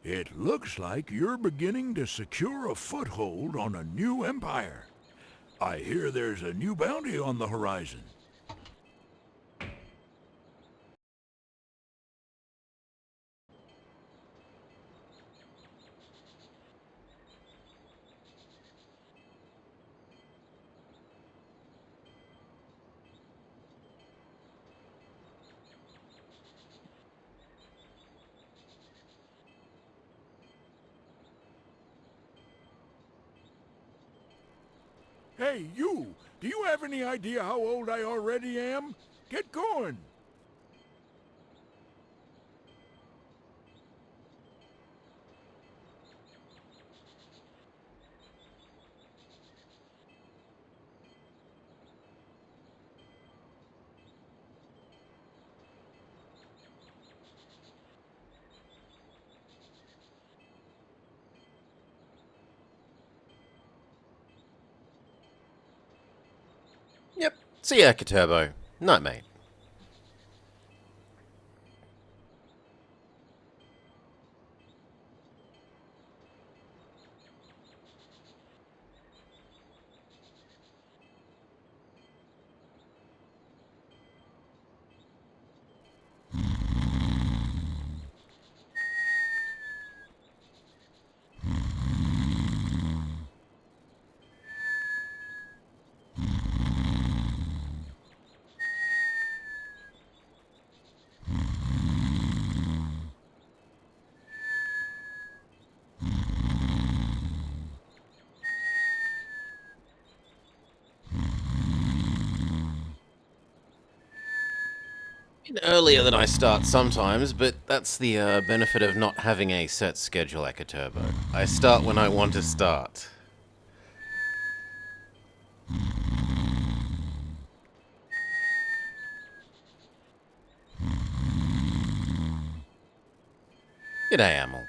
It looks like you're beginning to secure a foothold on a new empire. I hear there's a new bounty on the horizon. Hey, you! Do you have any idea how old I already am? Get going! Yep. See ya, Turbo. Night, mate. Earlier than I start sometimes, but that's the benefit of not having a set schedule like a Turbo. I start when I want to start. G'day, Amel.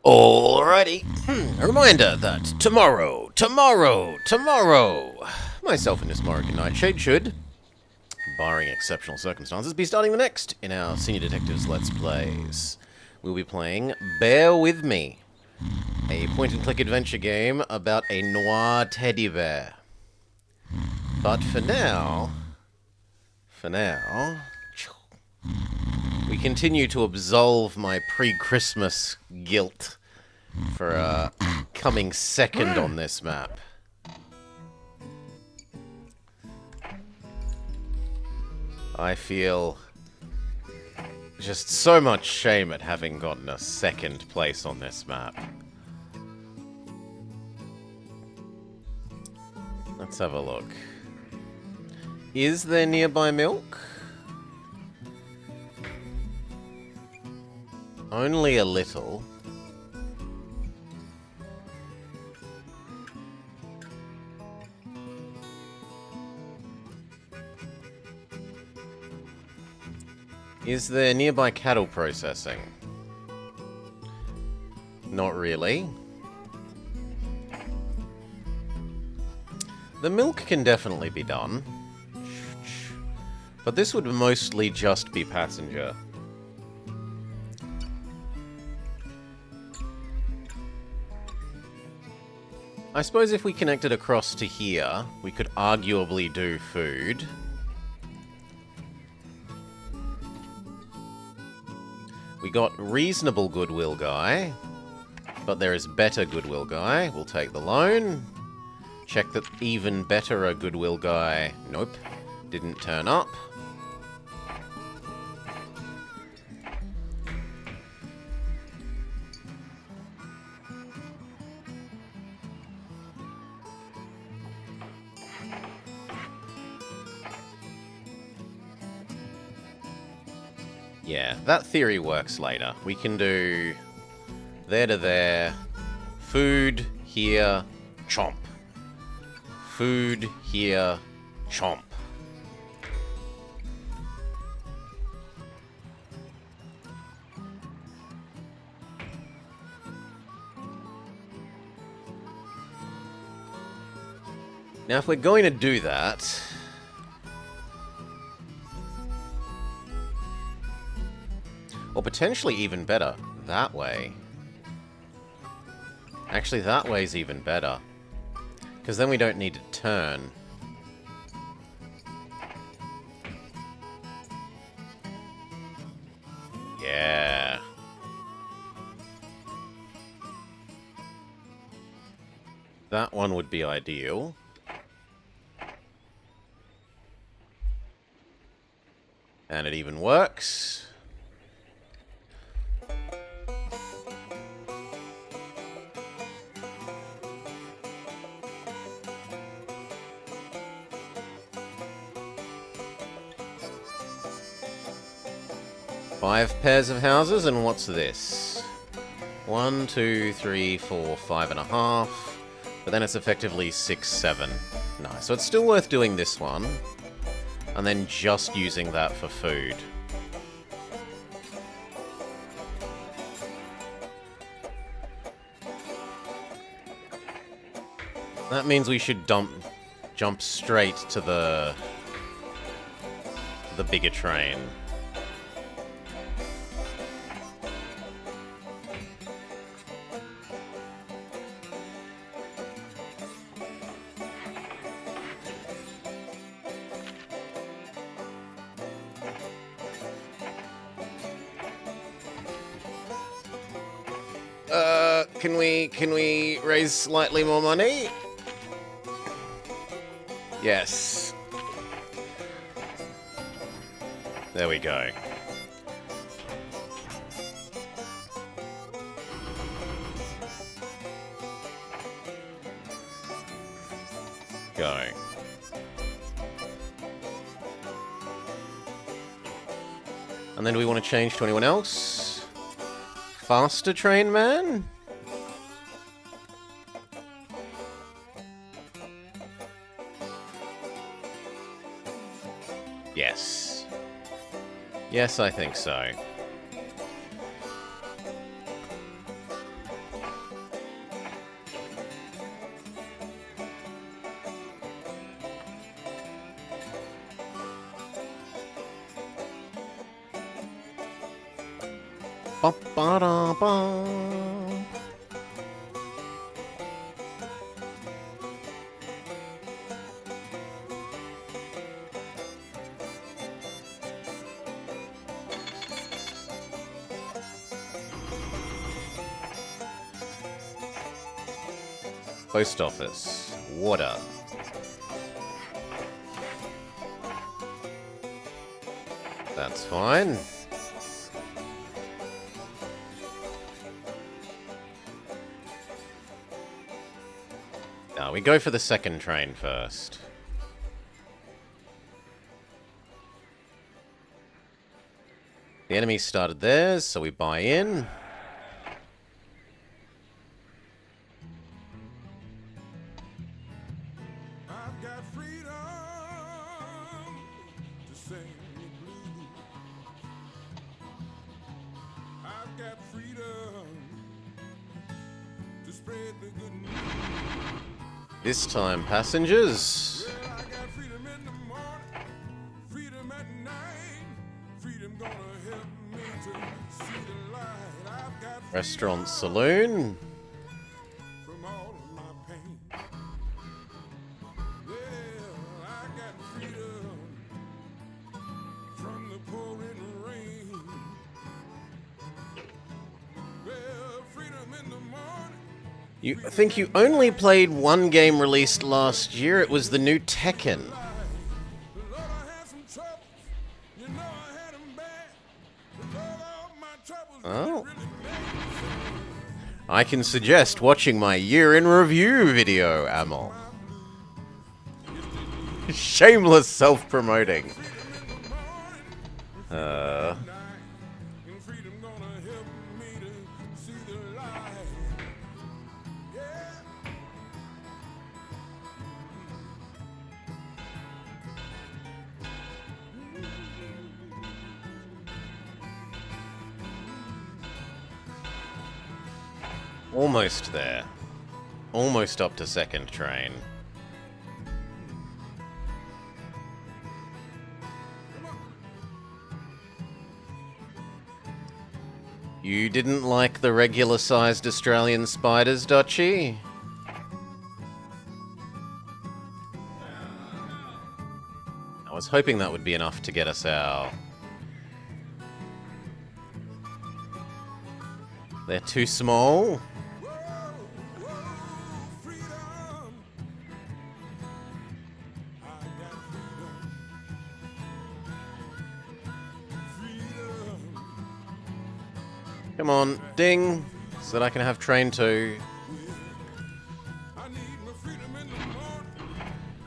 Alrighty. A reminder that tomorrow, myself and this Morrigan Nightshade should, barring exceptional circumstances, be starting the next in our Senior Detectives Let's Plays. We'll be playing Bear With Me, a point-and-click adventure game about a noir teddy bear. But for now, we continue to absolve my pre-Christmas guilt for coming second on this map. I feel just so much shame at having gotten a second place on this map. Let's have a look. Is there nearby milk? Only a little. Is there nearby cattle processing? Not really. The milk can definitely be done. But this would mostly just be passenger. I suppose if we connected across to here, we could arguably do food. We got reasonable goodwill guy, but there is better goodwill guy. We'll take the loan. Check that even better a goodwill guy. Nope, didn't turn up. Yeah, that theory works later. We can do there to there, food here, chomp. Food here, chomp. Now, if we're going to do that, or potentially even better, that way. Actually, that way's even better. Because then we don't need to turn. Yeah. That one would be ideal. And it even works. Five pairs of houses, and what's this? 1, 2, 3, 4, 5.5. But then it's effectively 6, 7. Nice. So it's still worth doing this one. And then just using that for food. That means we should jump straight to the bigger train. Can we raise slightly more money? Yes. There we go. Go. And then do we want to change to anyone else? Faster train man? Yes. Yes, I think so. Ba-ba-da-ba. Post office. Water. That's fine. Now, we go for the second train first. The enemy started theirs, so we buy in. I've got freedom to sing the blues. I've got freedom to spread the good news. This time, passengers. Well, I got freedom in the morning, freedom at night. Freedom gonna help me to see the light. I've got Restaurant, saloon. from all of my pain. Well, I got freedom from the pouring rain. Well, freedom in the morning. I think you only played one game released last year. It was the new Tekken. Lord, I had some troubles. You know I had them bad. But Lord, all my troubles Oh. really made me sad. I can suggest watching my year in review video, Amol. Shameless self-promoting. And freedom gonna help me to see the light. Yeah. Almost there. Almost up to second train. You didn't like the regular-sized Australian spiders, Dutchy? I was hoping that would be enough to get us our... They're too small? Freedom. I got freedom. Freedom. Come on, ding! So that I can have train 2. I need my freedom in the morning,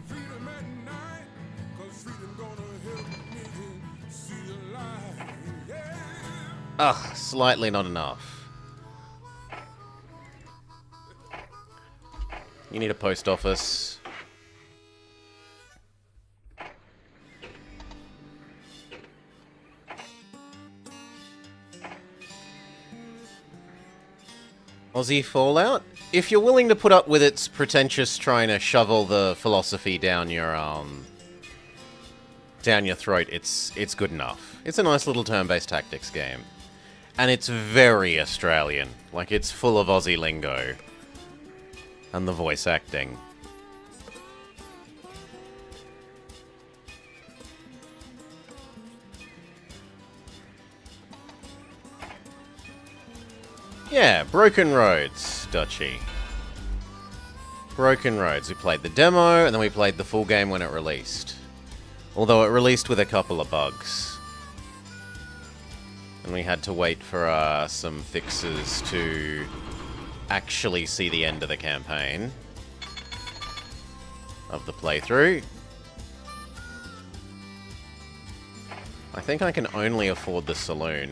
freedom at night, 'cause freedom gonna help me to see the light. Yeah. Ugh, slightly not enough. You need a post office. Aussie Fallout? If you're willing to put up with its pretentious trying to shovel the philosophy down your throat, it's good enough. It's a nice little turn-based tactics game. And it's very Australian. Like, it's full of Aussie lingo. And the voice acting. Yeah, Broken Roads, Dutchy. Broken Roads. We played the demo, and then we played the full game when it released. Although it released with a couple of bugs. And we had to wait for some fixes to actually see the end of the campaign. Of the playthrough. I think I can only afford the saloon.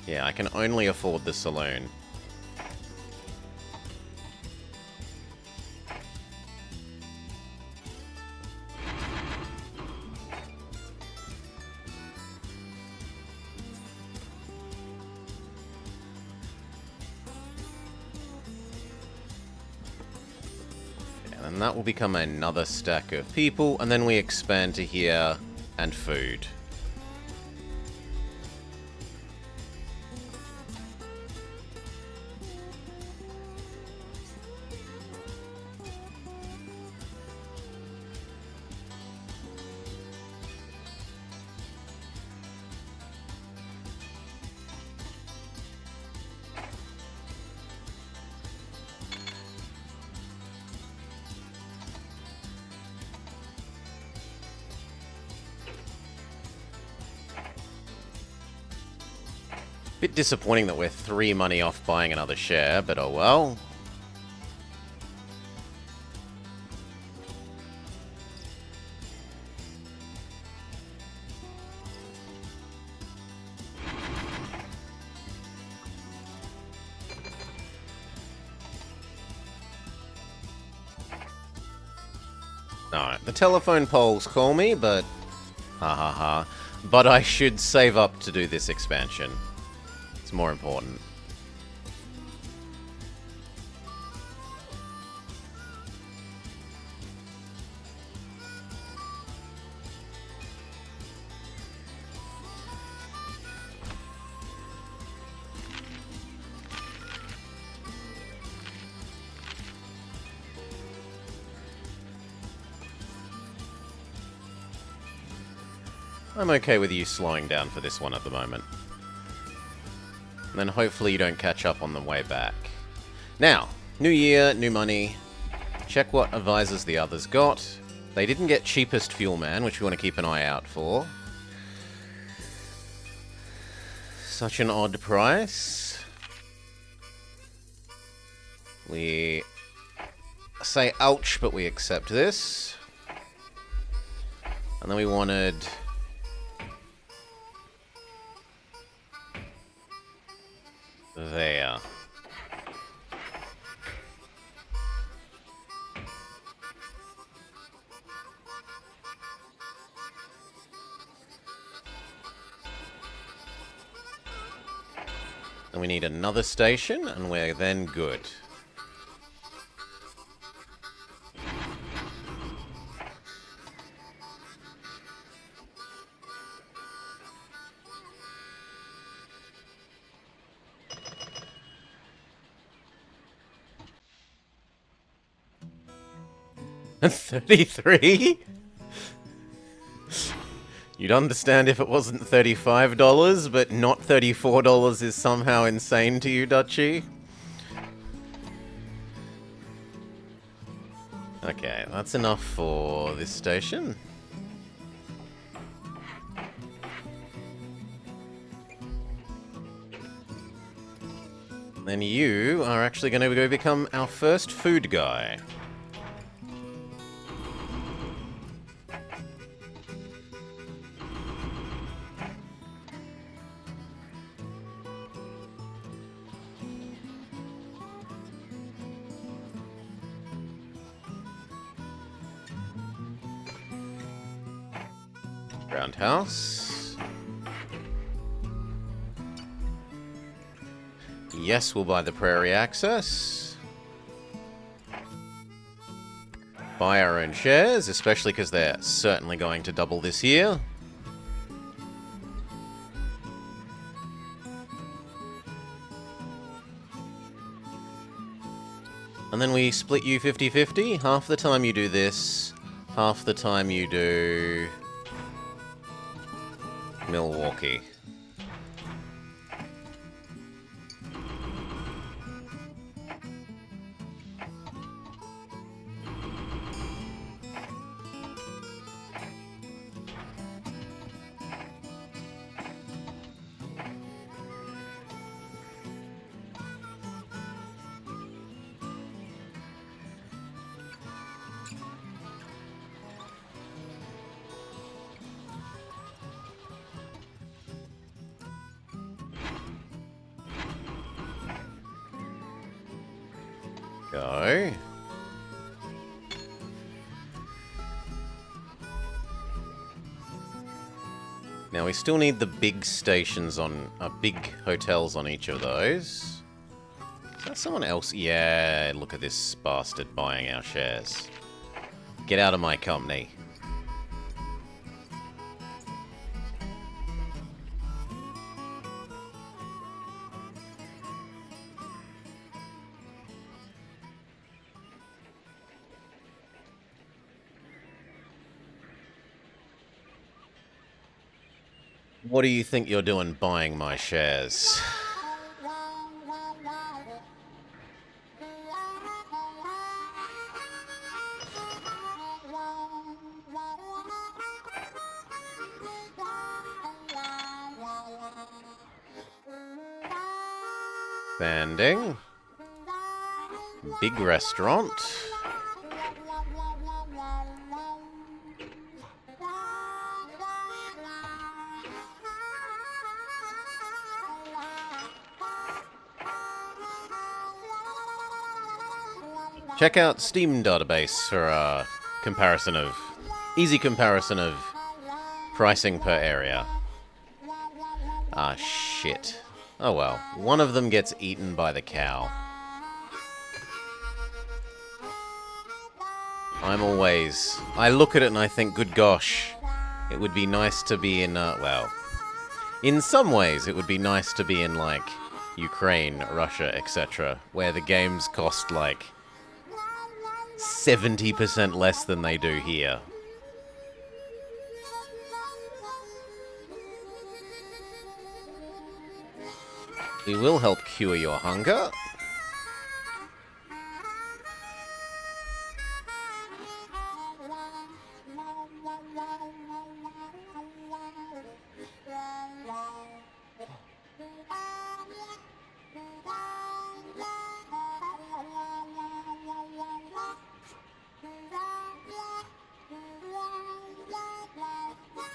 Yeah, I can only afford the saloon. And that will become another stack of people, and then we expand to here and food. Bit disappointing that we're 3 money off buying another share, but oh well. No, the telephone poles call me, but... Ha ha ha. But I should save up to do this expansion. It's more important. I'm okay with you slowing down for this one at the moment. And then hopefully you don't catch up on the way back. Now, new year, new money. Check what advisors the others got. They didn't get cheapest fuel man, which we want to keep an eye out for. Such an odd price. We say ouch, but we accept this. And then we wanted... there. And we need another station, and we're then good. And 33? You'd understand if it wasn't $35, but not $34 is somehow insane to you, Dutchie? Okay, that's enough for this station. Then you are actually going to go become our first food guy. Roundhouse. Yes, we'll buy the Prairie Access. Buy our own shares, especially because they're certainly going to double this year. And then we split you 50-50. Half the time you do this, half the time you do... Milwaukee. Go. Now we still need the big stations on, big hotels on each of those. Is that someone else? Yeah, look at this bastard buying our shares. Get out of my company. What do you think you're doing buying my shares? Banding. Big restaurant. Check out Steam database for easy comparison of pricing per area. Ah, shit. Oh well. One of them gets eaten by the cow. I look at it and I think, good gosh, it would be nice to be in, well, in some ways it would be nice to be in, like, Ukraine, Russia, etc., where the games cost, like, 70% less than they do here. We will help cure your hunger.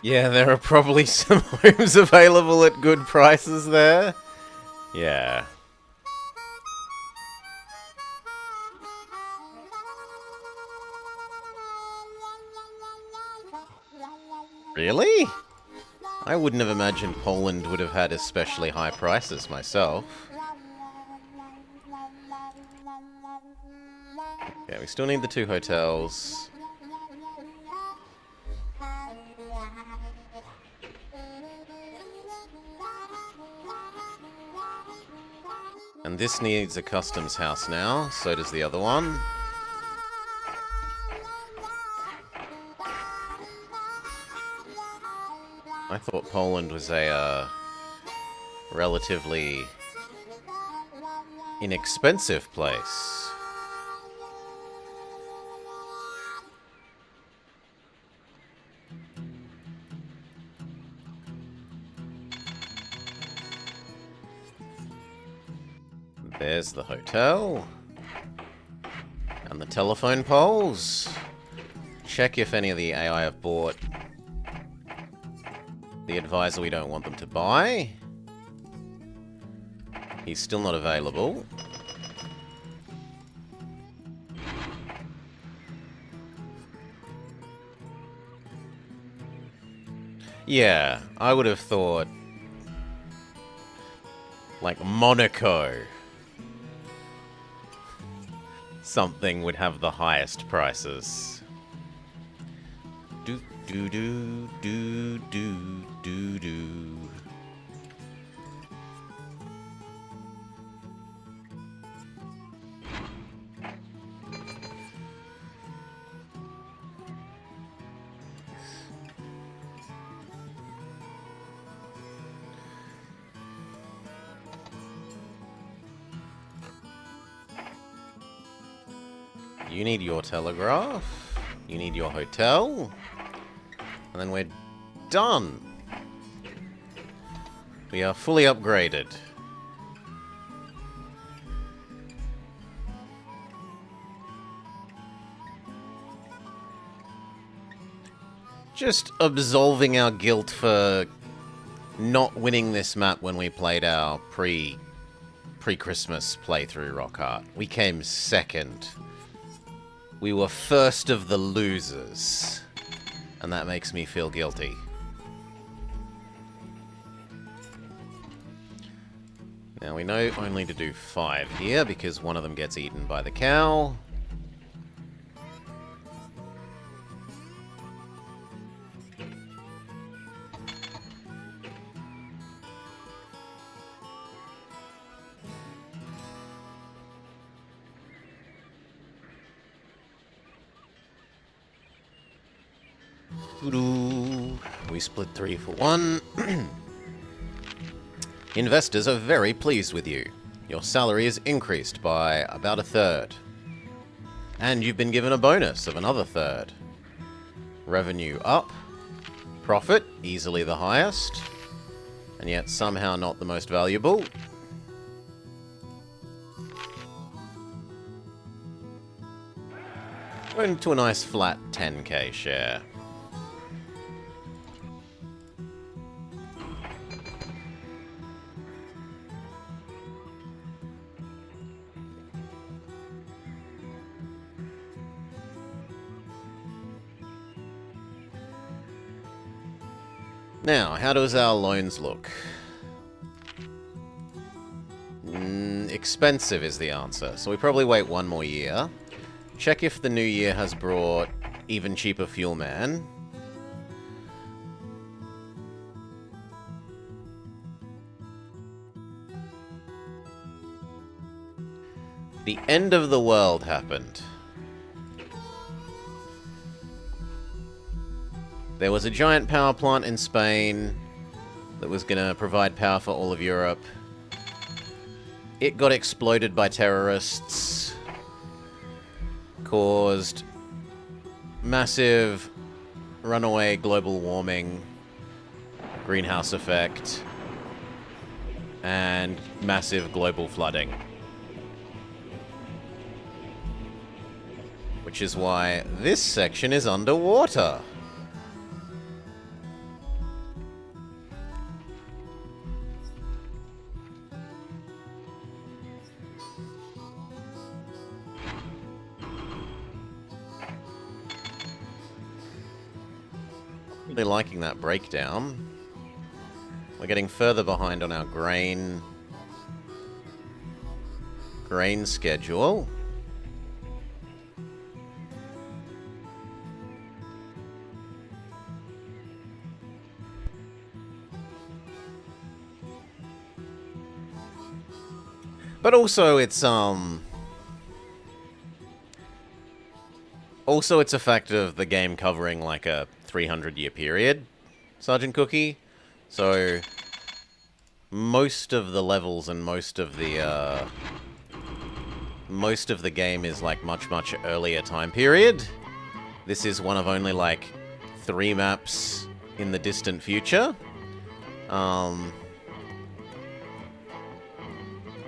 Yeah, there are probably some homes available at good prices there. Yeah. Really? I wouldn't have imagined Poland would have had especially high prices myself. Yeah, we still need the 2 hotels. And this needs a customs house now, so does the other one. I thought Poland was a relatively inexpensive place. There's the hotel. And the telephone poles. Check if any of the AI have bought the advisor we don't want them to buy. He's still not available. Yeah, I would have thought like Monaco. Something would have the highest prices. Do do do do do do do. You need your telegraph. You need your hotel. And then we're done. We are fully upgraded. Just absolving our guilt for not winning this map when we played our pre-Christmas playthrough Rock Art. We came second. We were first of the losers. And that makes me feel guilty. Now we know only to do 5 here because one of them gets eaten by the cow. We split 3 for 1. Investors are very pleased with you. Your salary is increased by about 1/3. And you've been given a bonus of another 1/3. Revenue up. Profit, easily the highest. And yet somehow not the most valuable. Going to a nice flat 10k share. Now, how does our loans look? Expensive is the answer, so we probably wait one more year. Check if the new year has brought even cheaper fuel man. The end of the world happened. There was a giant power plant in Spain that was going to provide power for all of Europe. It got exploded by terrorists, caused massive runaway global warming, greenhouse effect, and massive global flooding. Which is why this section is underwater. Really liking that breakdown. We're getting further behind on our grain schedule. But also it's a fact of the game covering like a 300-year period, Sergeant Cookie. So most of the levels and most of the game is like much earlier time period. This is one of only like 3 maps in the distant future.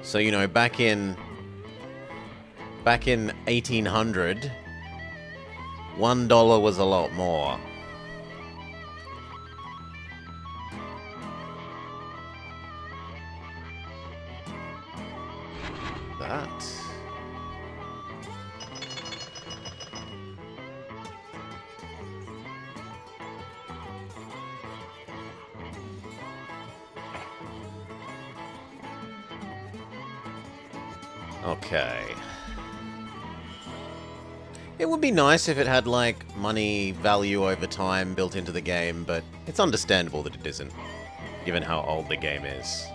So, you know, back in 1800, $1 was a lot more. That. Okay. It would be nice if it had, like, money value over time built into the game, but it's understandable that it isn't, given how old the game is.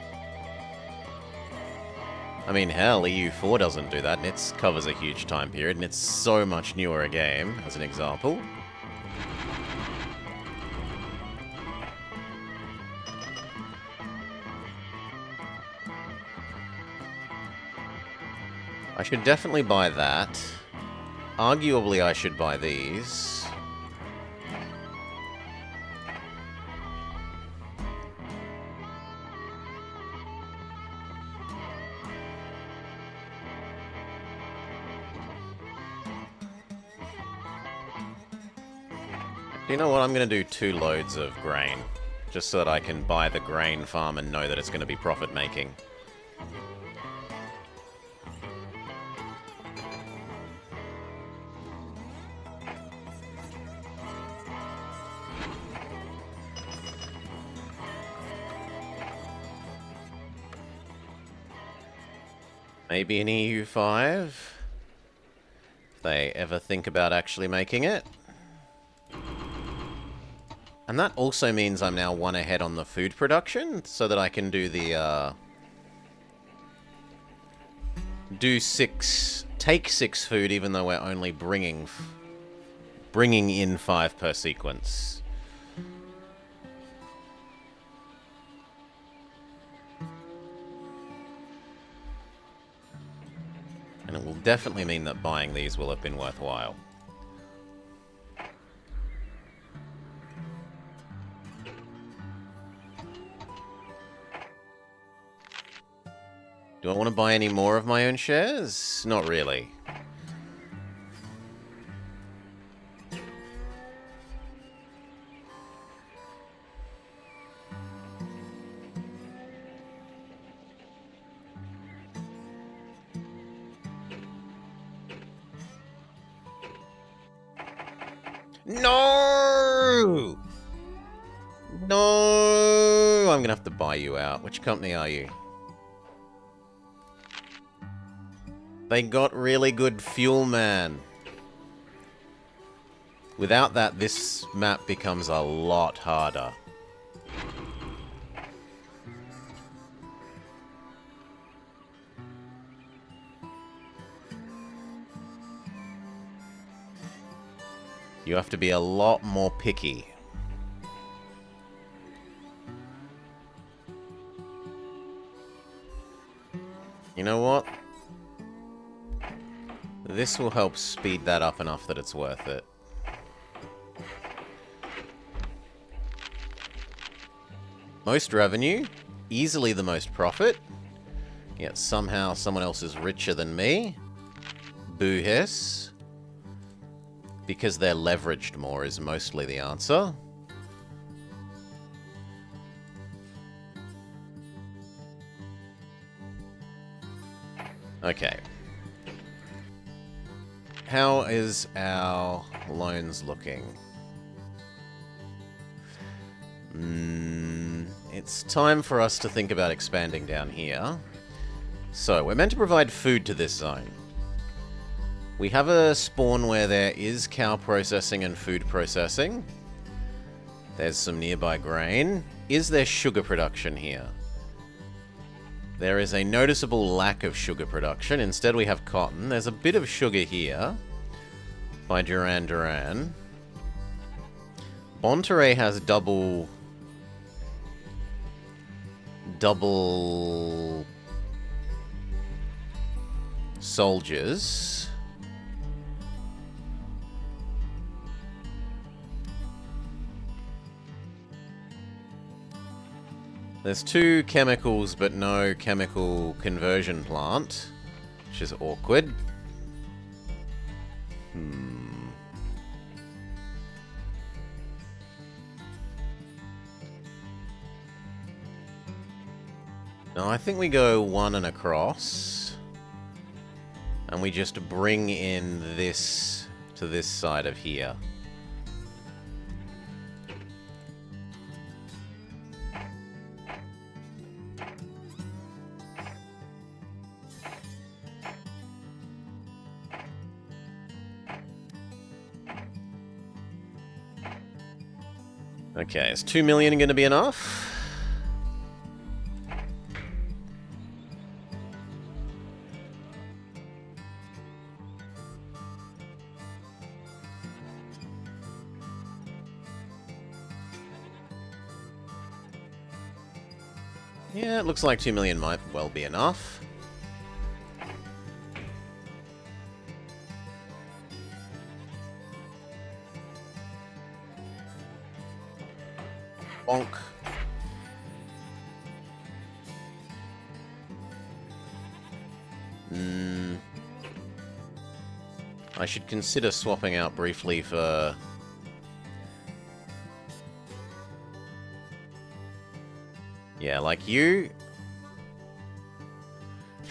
I mean, hell, EU4 doesn't do that, and it covers a huge time period, and it's so much newer a game, as an example. I should definitely buy that. Arguably, I should buy these. You know what? I'm going to do 2 loads of grain, just so that I can buy the grain farm and know that it's going to be profit-making. Maybe an EU5, if they ever think about actually making it. And that also means I'm now 1 ahead on the food production, so that I can do the, take 6 food, even though we're only bringing in 5 per sequence. And it will definitely mean that buying these will have been worthwhile. Do I want to buy any more of my own shares? Not really. No! No! I'm gonna have to buy you out. Which company are you? They got really good fuel, man. Without that, this map becomes a lot harder. You have to be a lot more picky. You know what? This will help speed that up enough that it's worth it. Most revenue, easily the most profit, yet somehow someone else is richer than me. Boo hiss. Because they're leveraged more is mostly the answer. Okay. How is our loans looking? It's time for us to think about expanding down here. So, we're meant to provide food to this zone. We have a spawn where there is cow processing and food processing. There's some nearby grain. Is there sugar production here? There is a noticeable lack of sugar production. Instead, we have cotton. There's a bit of sugar here by Duran Duran. Monterey has double soldiers. There's 2 chemicals, but no chemical conversion plant, which is awkward. No, I think we go 1 and across. And we just bring in this to this side of here. Okay, is 2 million going to be enough? Yeah, it looks like 2 million might well be enough. Bonk. I should consider swapping out briefly for... Yeah, like you.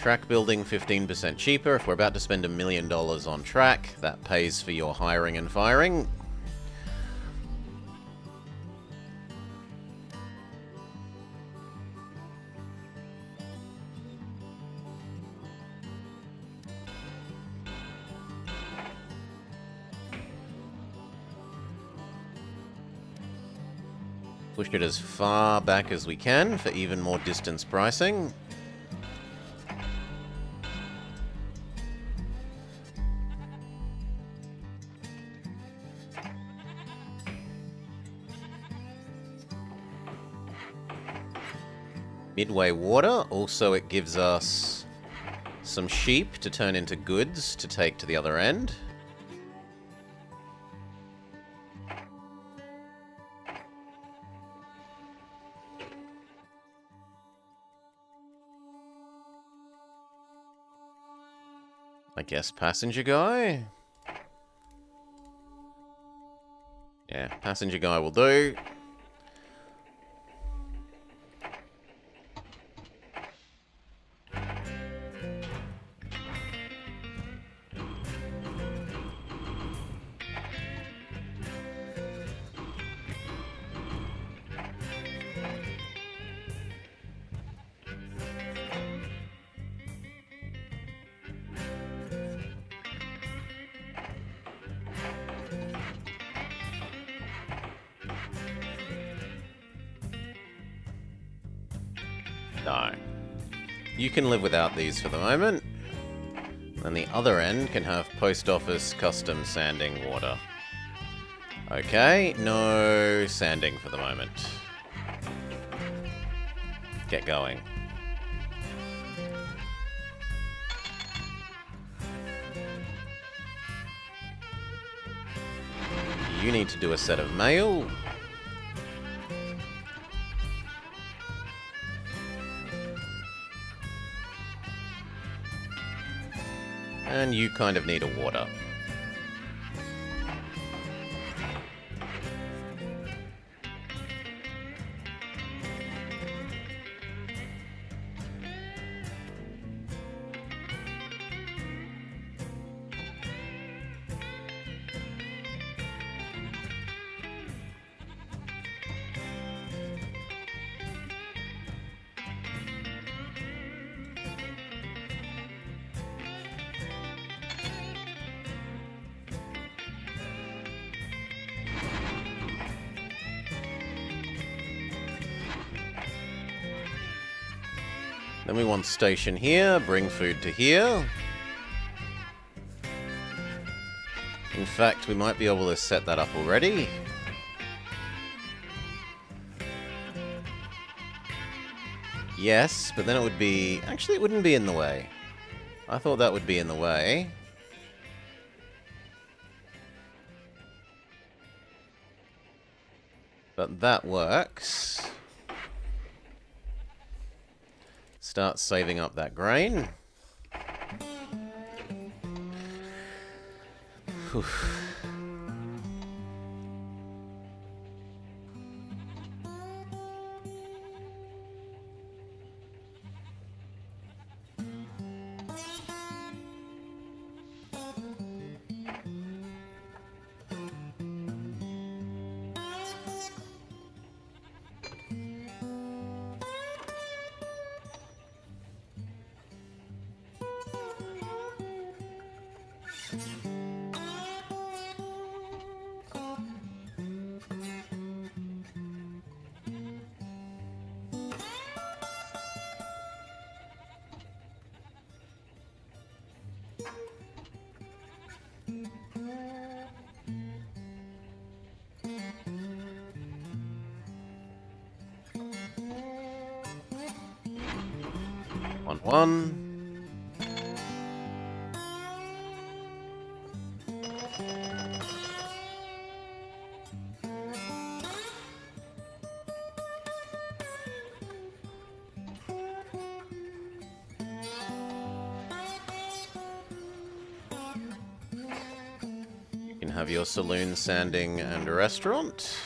Track building 15% cheaper. If we're about to spend $1 million on track, that pays for your hiring and firing. Push it as far back as we can for even more distance pricing. Midway water, also it gives us some sheep to turn into goods to take to the other end. I guess passenger guy? Yeah, passenger guy will do. No. You can live without these for the moment. And the other end can have post office custom sanding water. Okay, no sanding for the moment. Get going. You need to do a set of mail. And you kind of need a water. Then we want station here, bring food to here. In fact, we might be able to set that up already. Yes, but then it would be... Actually, it wouldn't be in the way. I thought that would be in the way. But that works. Start saving up that grain. Whew. One. You can have your saloon, sanding, and a restaurant.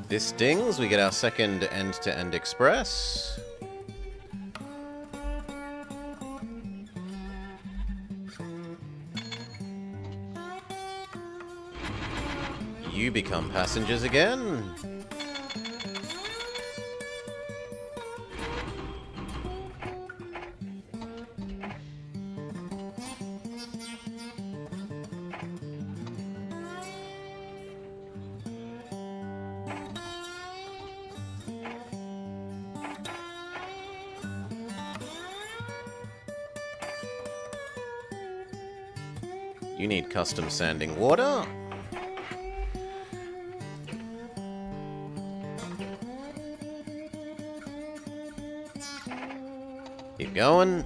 This dings, we get our second end-to-end express. You become passengers again. You need custom sanding water. Keep going.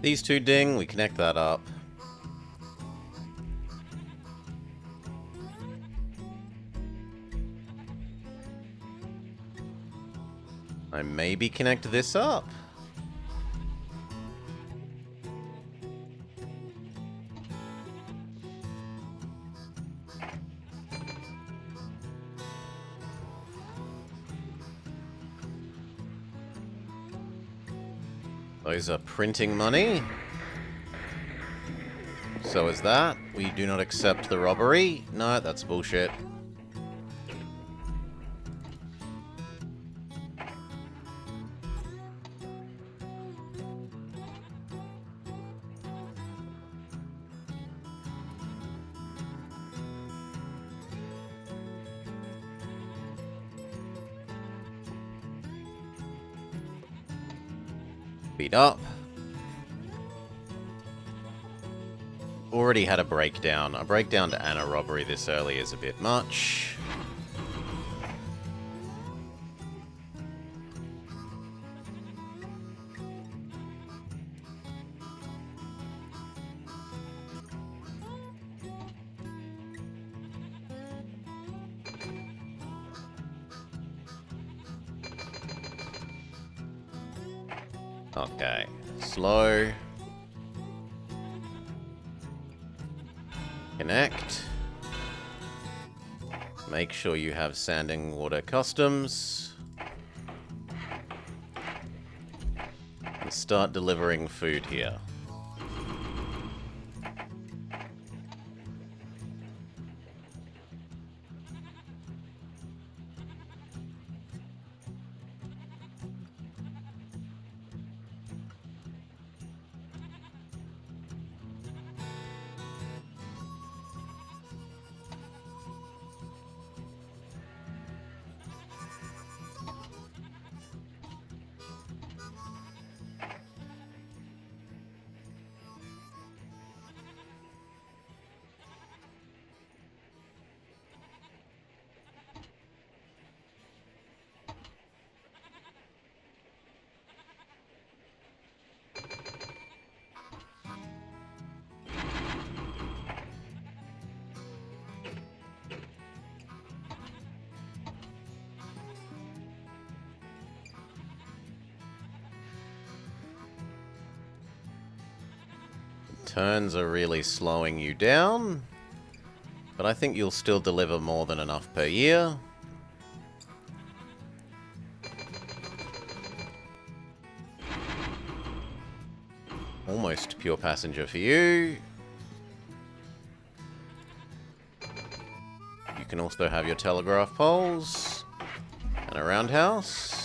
These two ding, we connect that up. I maybe connect this up. Those are printing money. So is that. We do not accept the robbery. No, that's bullshit. Beat up. Already had a breakdown. A breakdown to and a robbery this early is a bit much. Okay, slow. Connect. Make sure you have sanding water customs. And start delivering food here. Turns are really slowing you down, but I think you'll still deliver more than enough per year. Almost pure passenger for you. You can also have your telegraph poles and a roundhouse.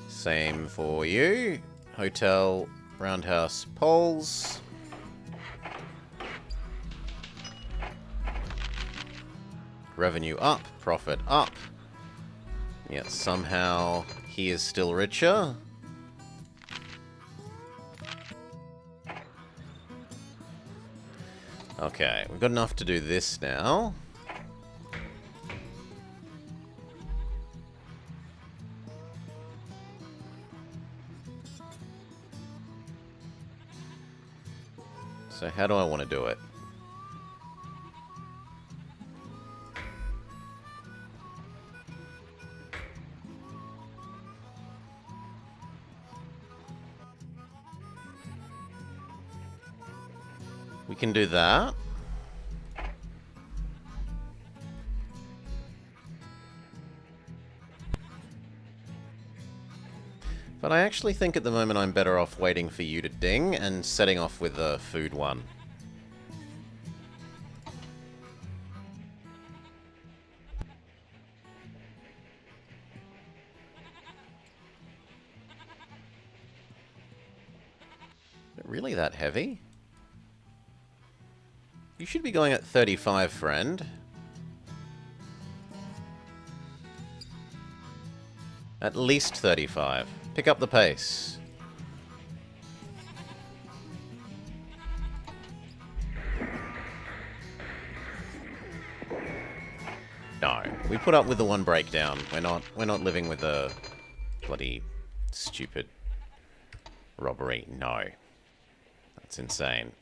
Same for you. Hotel, roundhouse, poles. Revenue up, profit up. Yet somehow he is still richer. Okay, we've got enough to do this now. So how do I want to do it? We can do that. But I actually think at the moment I'm better off waiting for you to ding and setting off with the food one. Is it really that heavy? You should be going at 35, friend. At least 35. Pick up the pace. We put up with the one breakdown. We're not living with a bloody stupid robbery. No. That's insane.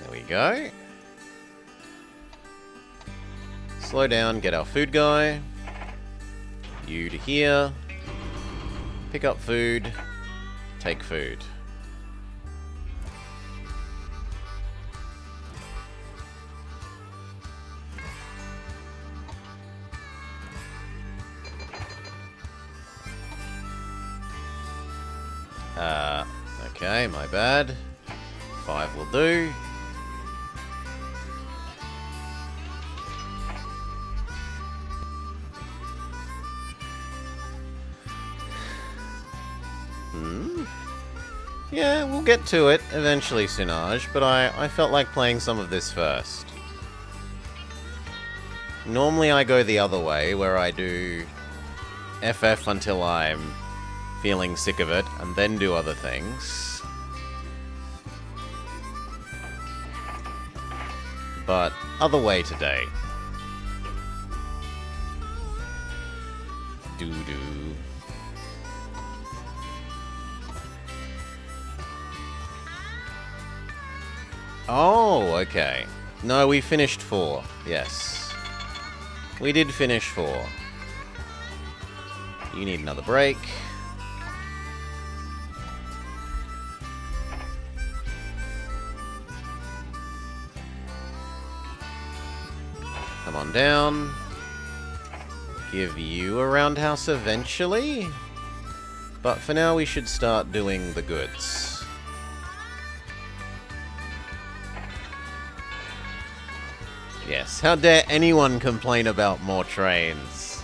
There we go. Slow down, get our food guy. You to here. Pick up food. Take food. Okay, my bad. 5 will do. Yeah, we'll get to it eventually, Sinaj, but I felt like playing some of this first. Normally I go the other way, where I do FF until I'm feeling sick of it, and then do other things. But other way today. Doo-doo. Oh, okay. No, we finished 4. Yes. We did finish 4. You need another break. Come on down. Give you a roundhouse eventually. But for now, we should start doing the goods. Yes, how dare anyone complain about more trains?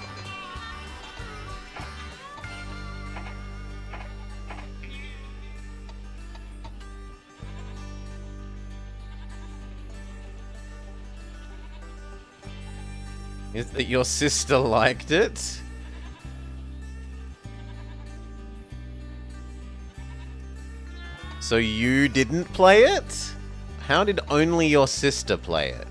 Is that your sister liked it? So you didn't play it? How did only your sister play it?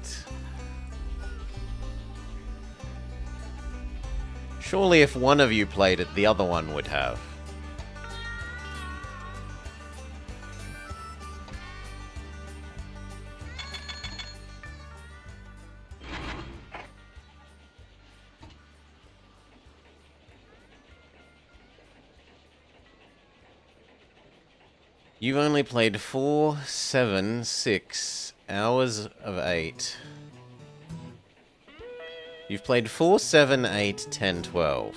Surely if one of you played it, the other one would have. You've only played 4, 7, 6 hours of 8. You've played 4, 7, 8, 10, 12.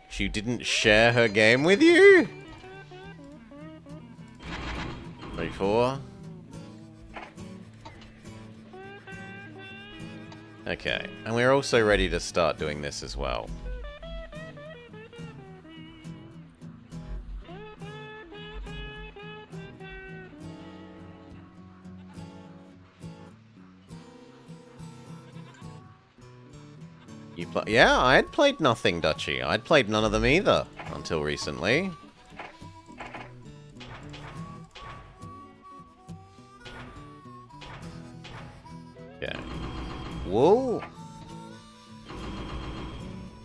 She didn't share her game with you? 3, 4. Okay, and we're also ready to start doing this as well. Yeah, I had played nothing, Dutchy. I'd played none of them either, until recently. Okay. Wool.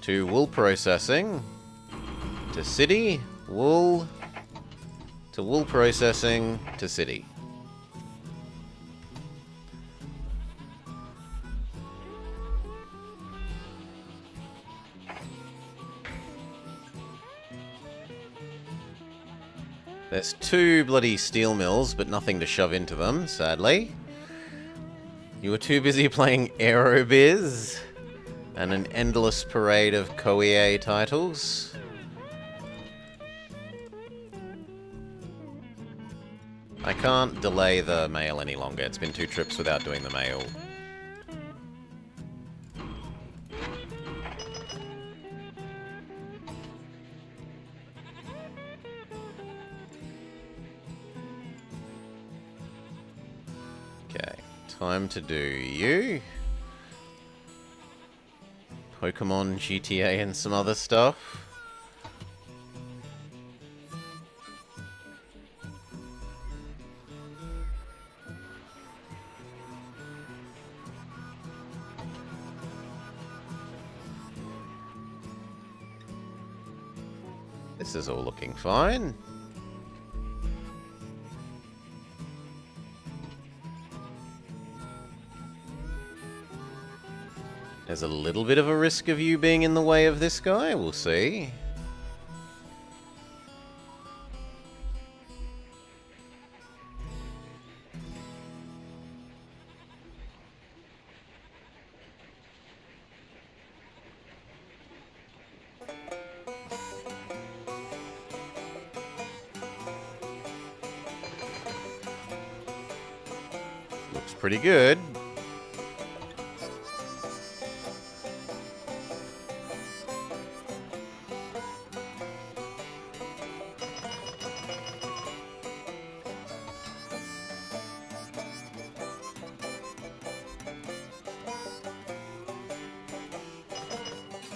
To wool processing. To city. Wool. To wool processing. To city. There's 2 bloody steel mills, but nothing to shove into them, sadly. You were too busy playing Aerobiz and an endless parade of Koei titles. I can't delay the mail any longer. It's been 2 trips without doing the mail. Okay, time to do you. Pokemon, GTA, and some other stuff. This is all looking fine. There's a little bit of a risk of you being in the way of this guy, we'll see. Looks pretty good.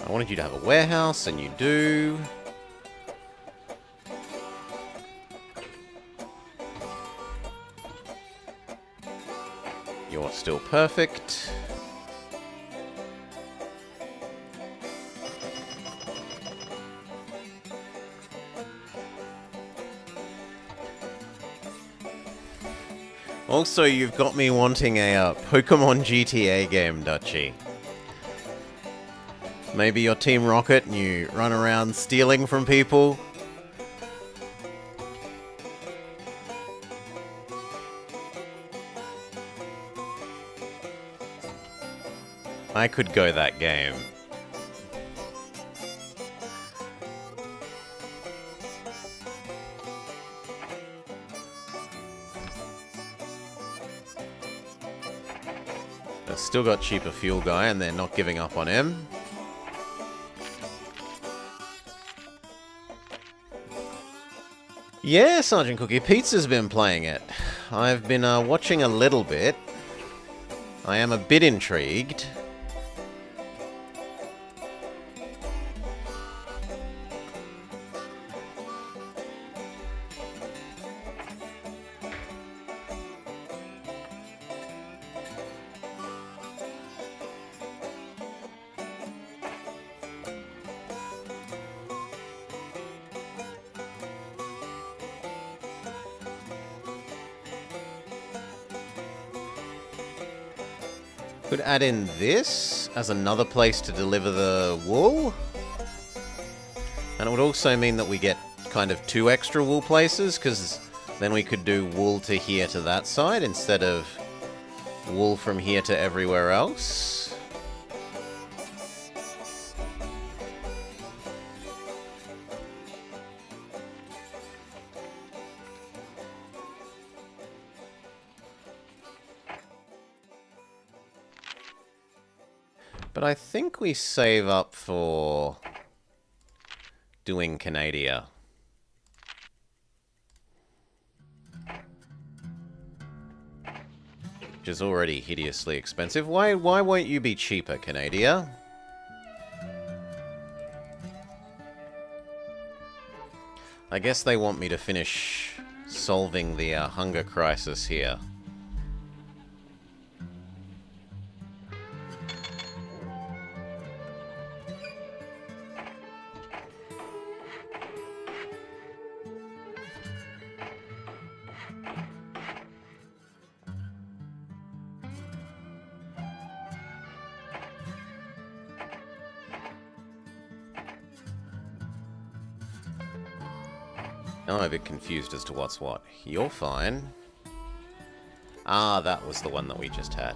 I wanted you to have a warehouse, and you do. You're still perfect. Also, you've got me wanting a Pokemon GTA game, Dutchie. Maybe you're Team Rocket and you run around stealing from people. I could go that game. They've still got cheaper fuel guy and they're not giving up on him. Yeah, Sergeant Cookie Pizza's been playing it. I've been watching a little bit. I am a bit intrigued. Could add in this as another place to deliver the wool. And it would also mean that we get kind of 2 extra wool places, because then we could do wool to here to that side instead of wool from here to everywhere else. But I think we save up for doing Canada. Which is already hideously expensive. Why won't you be cheaper, Canada? I guess they want me to finish solving the hunger crisis here. Now I'm a bit confused as to what's what. You're fine. Ah, that was the one that we just had.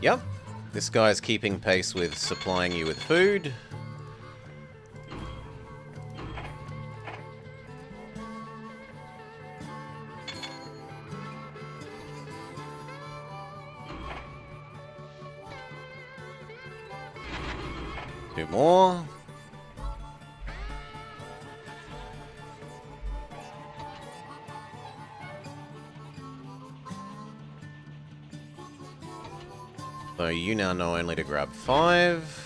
Yep, this guy's keeping pace with supplying you with food. 2 more. So you now know only to grab 5.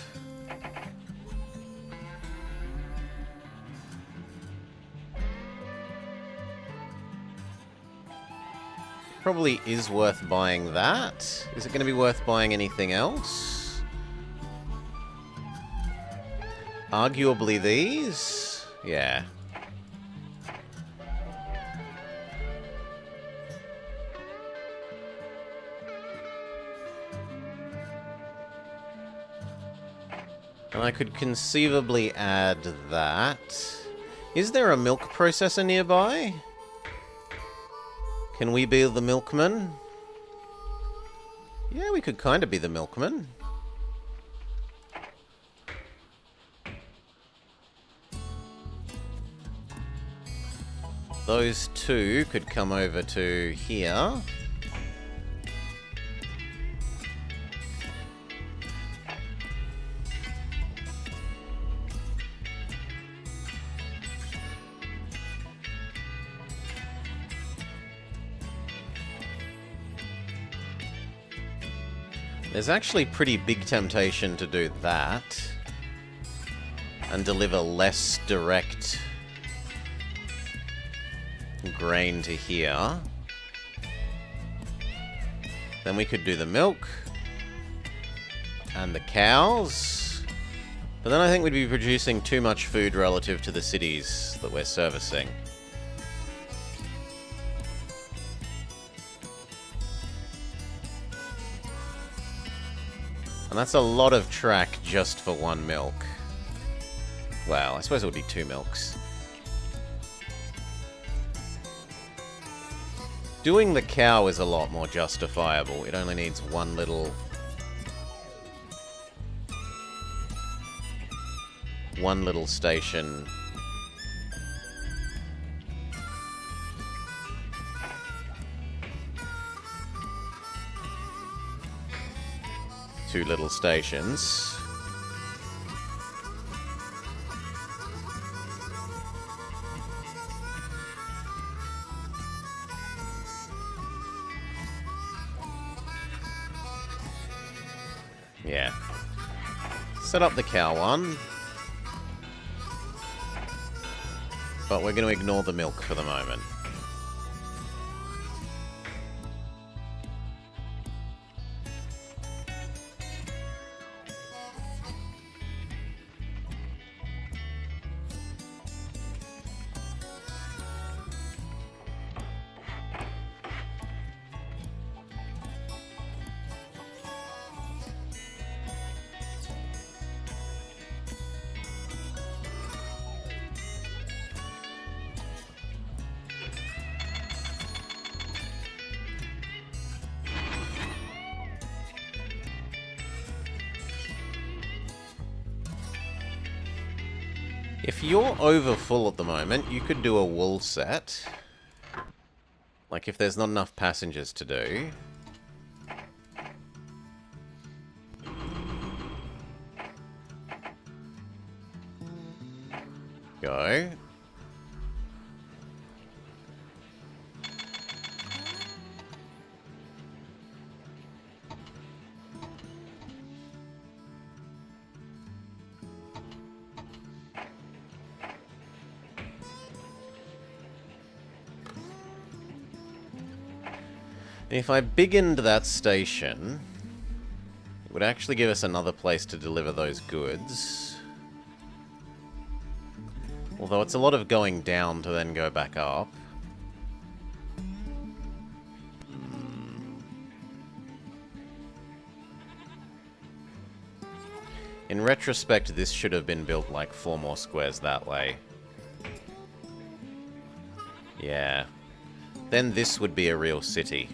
Probably is worth buying that. Is it going to be worth buying anything else? Arguably these? Yeah. And I could conceivably add that. Is there a milk processor nearby? Can we be the milkman? Yeah, we could kind of be the milkman. Those 2 could come over to here. There's actually pretty big temptation to do that and deliver less direct grain to here. Then we could do the milk and the cows. But then I think we'd be producing too much food relative to the cities that we're servicing. And that's a lot of track just for 1 milk. Well, I suppose it would be 2 milks. Doing the cow is a lot more justifiable. It only needs 1 little... 1 little station. Two little stations. Yeah. Set up the cow one. But we're going to ignore the milk for the moment. If you're over full at the moment, you could do a wool set. Like if there's not enough passengers to do. Go. If I biggened that station, it would actually give us another place to deliver those goods. Although it's a lot of going down to then go back up. In retrospect, this should have been built like 4 more squares that way. Yeah. Then this would be a real city.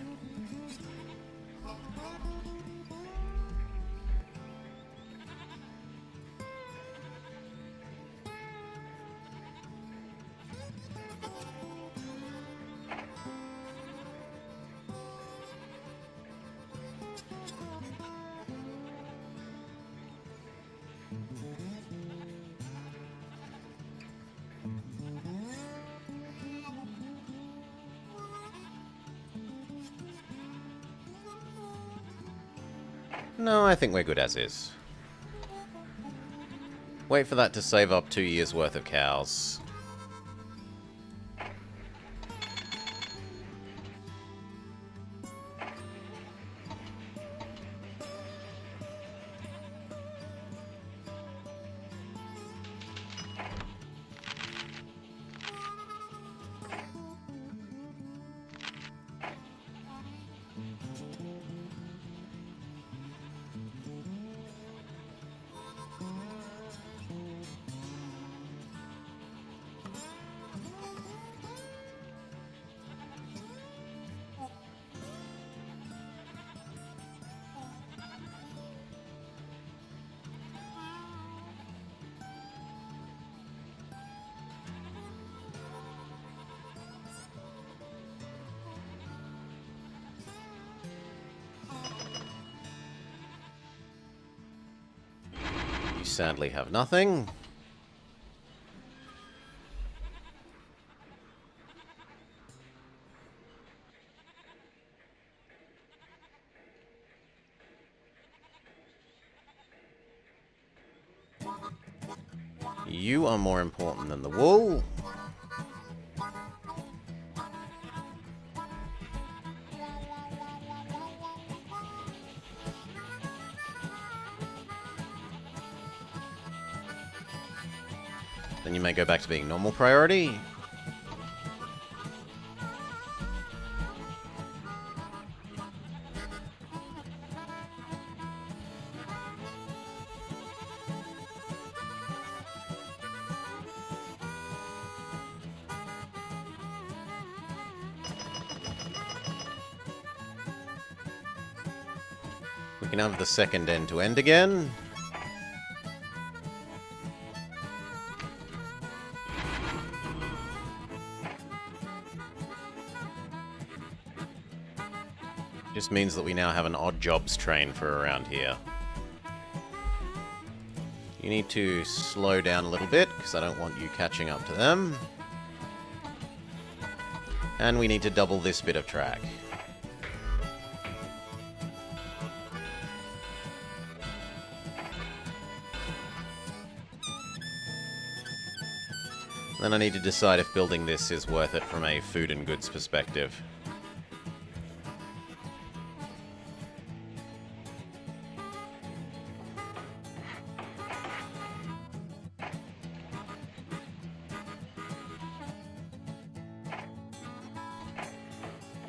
No, I think we're good as is. Wait for that to save up 2 years' worth of cows. You sadly have nothing. You are more important than the wool. Then you may go back to being normal priority. We can have the second end to end again. Just means that we now have an odd jobs train for around here. You need to slow down a little bit, because I don't want you catching up to them. And we need to double this bit of track. Then I need to decide if building this is worth it from a food and goods perspective.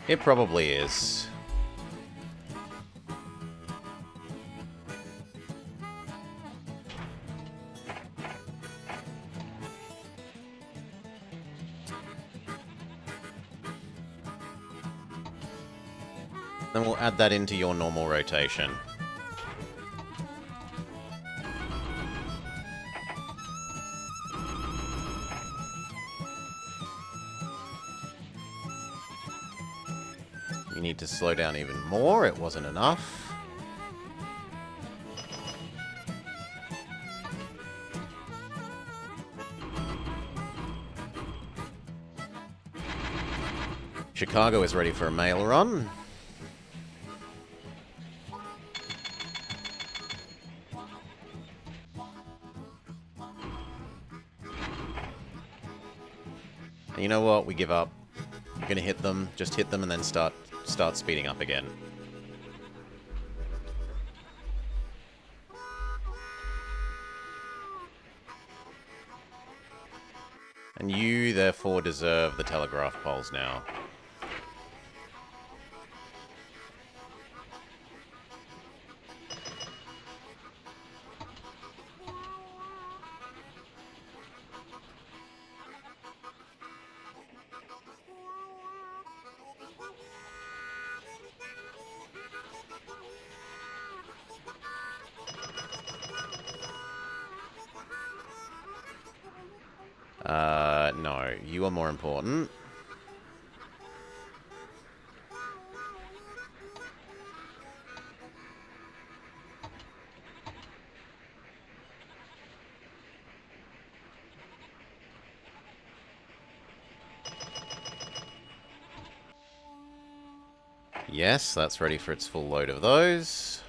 It probably is. Then we'll add that into your normal rotation. You need to slow down even more. It wasn't enough. Chicago is ready for a mail run. You know what? We give up. We're gonna hit them. Just hit them and then start speeding up again. And you, therefore, deserve the telegraph poles now. No, you are more important. Yes, that's ready for its full load of those.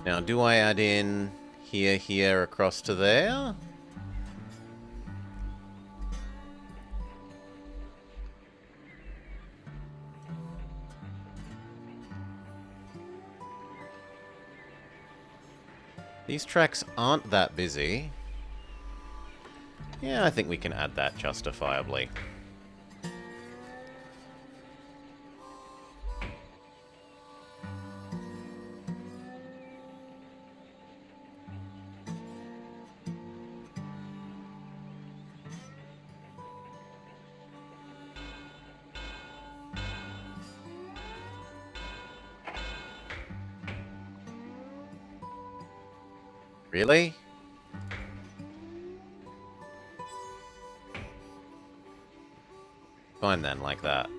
Now, do I add in here, here, across to there? These tracks aren't that busy. Yeah, I think we can add that justifiably. Really? Fine then, like that.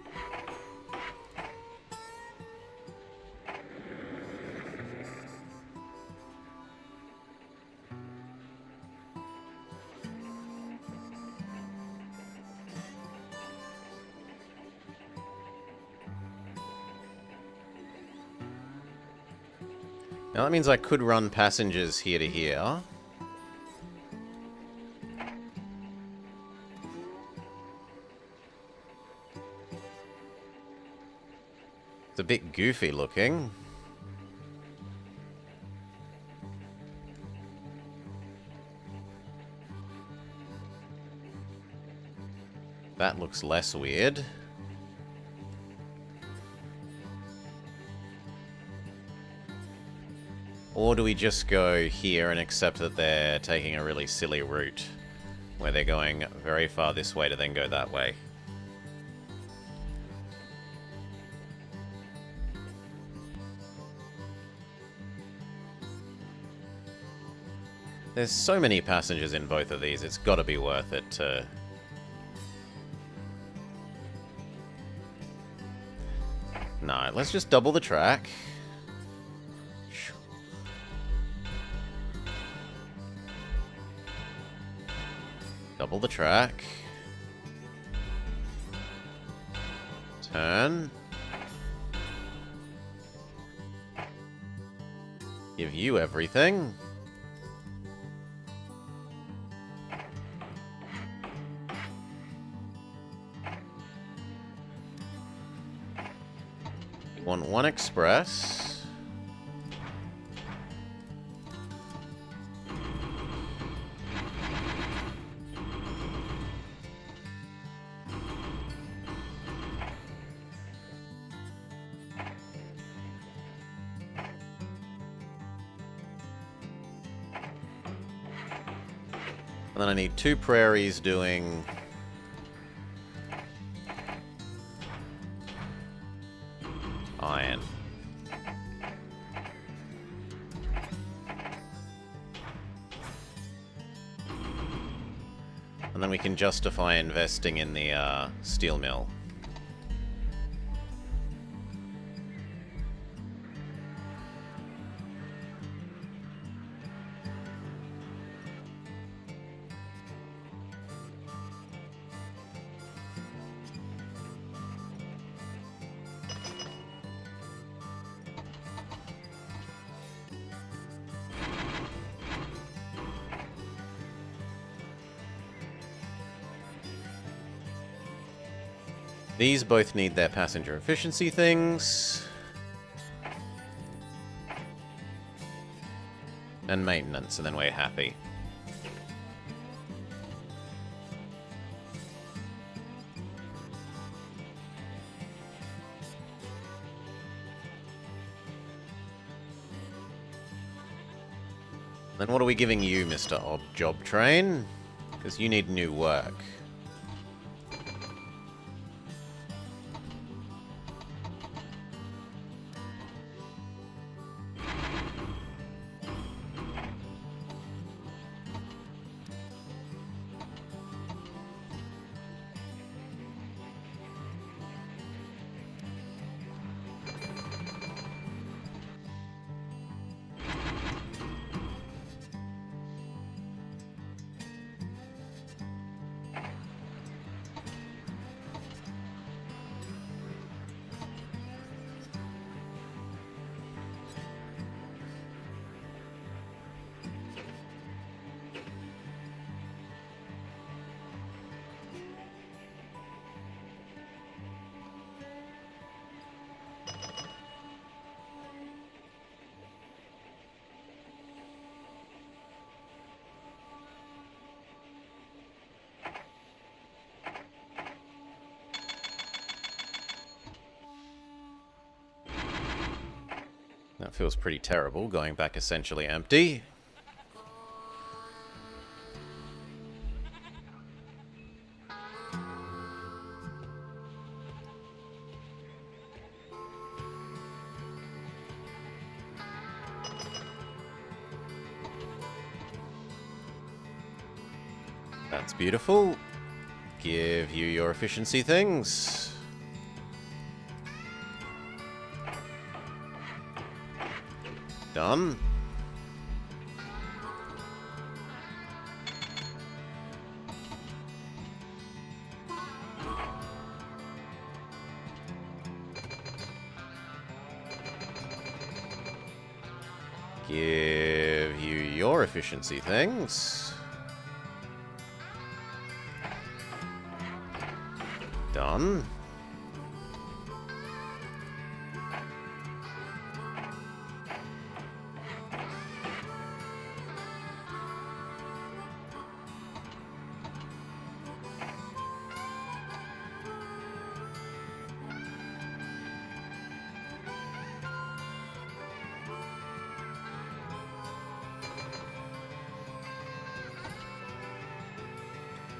Now that means I could run passengers here to here. It's a bit goofy looking. That looks less weird. Or do we just go here and accept that they're taking a really silly route, where they're going very far this way to then go that way? There's so many passengers in both of these, it's got to be worth it to... No, let's just double the track. Double the track. Turn. Give you everything. Want one express. And then I need 2 prairies doing... iron. And then we can justify investing in the steel mill. These both need their passenger efficiency things. And maintenance, and then we're happy. Then what are we giving you, Mr. Job Train? Because you need new work. That feels pretty terrible, going back essentially empty. That's beautiful. Give you your efficiency things. Done. Give you your efficiency things. Done.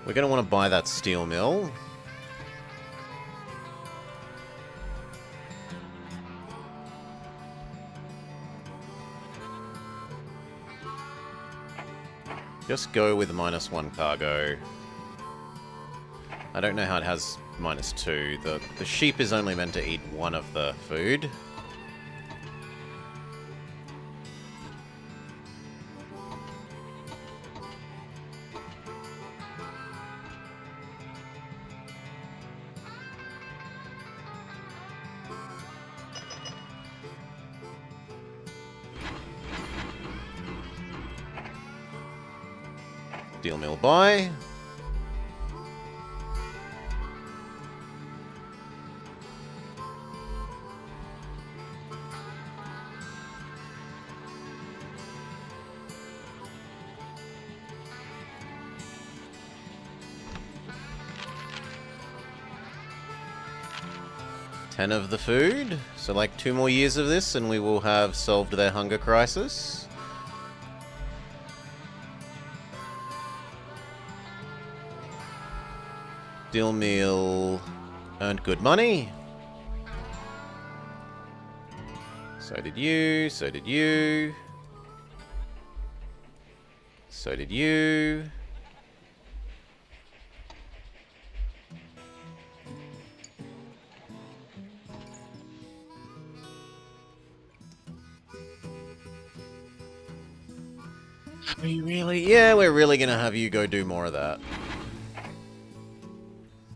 We're going to want to buy that steel mill. Just go with -1 cargo. I don't know how it has -2. The sheep is only meant to eat one of the food. Steel mill buy. Ten of the food. So like 2 more years of this and we will have solved their hunger crisis. Steel mill earned good money. So did you, so did you. So did you. Are you really? Yeah, we're really gonna have you go do more of that.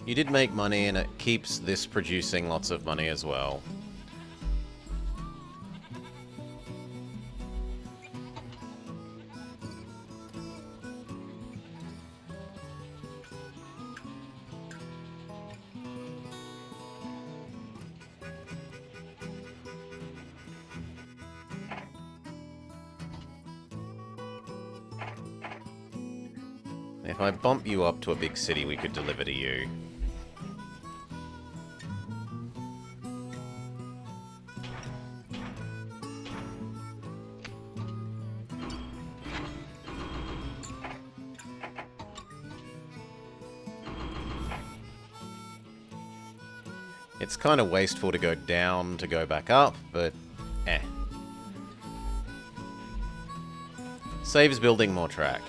You did make money, and it keeps this producing lots of money as well. If I bump you up to a big city, we could deliver to you. It's kind of wasteful to go down to go back up, but eh. Saves building more track.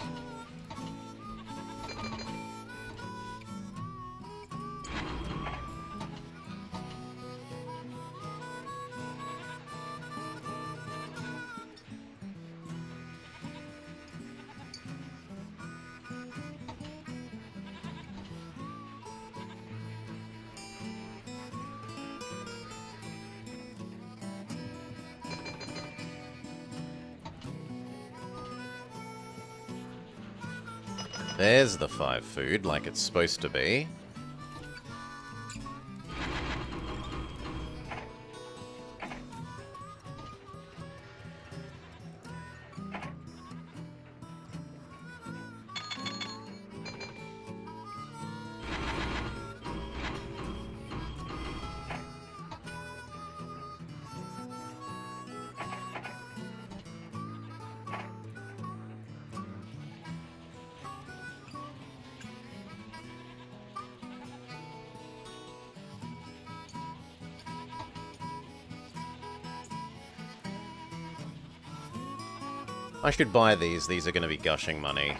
There's the 5 food, like it's supposed to be. I should buy these. These are going to be gushing money.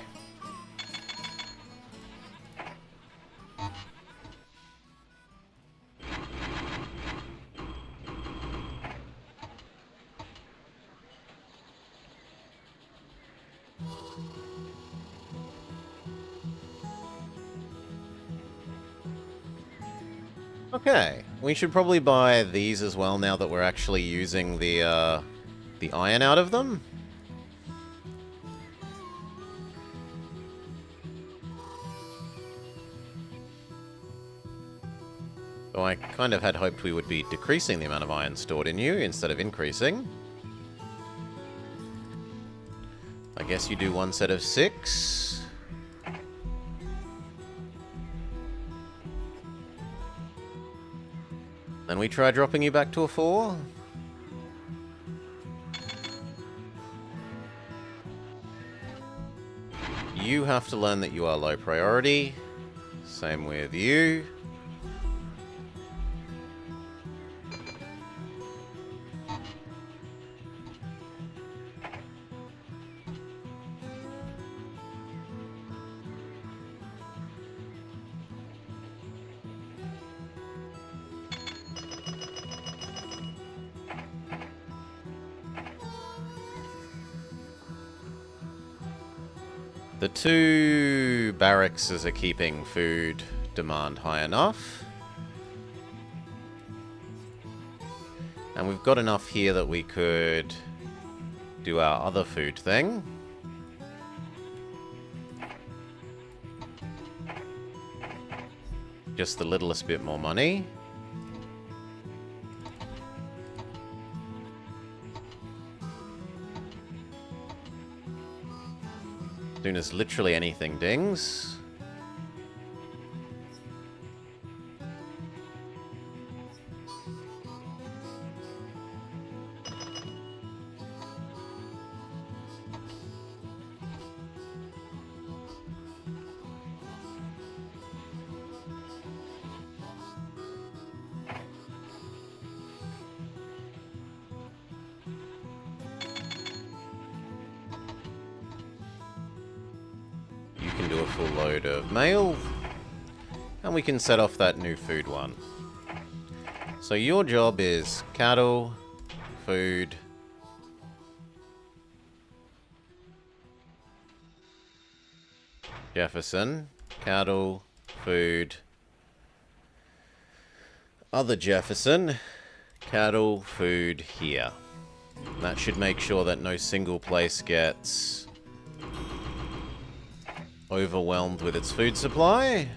Okay, we should probably buy these as well now that we're actually using the iron out of them. So I kind of had hoped we would be decreasing the amount of iron stored in you instead of increasing. I guess you do one set of 6. Then we try dropping you back to a 4. You have to learn that you are low priority. Same with you. The 2 barracks are keeping food demand high enough. And we've got enough here that we could do our other food thing. Just the littlest bit more money. As soon as literally anything dings. Do a full load of mail, and we can set off that new food one. So your job is cattle, food, Jefferson, cattle, food, other Jefferson, cattle, food here. And that should make sure that no single place gets overwhelmed with its food supply.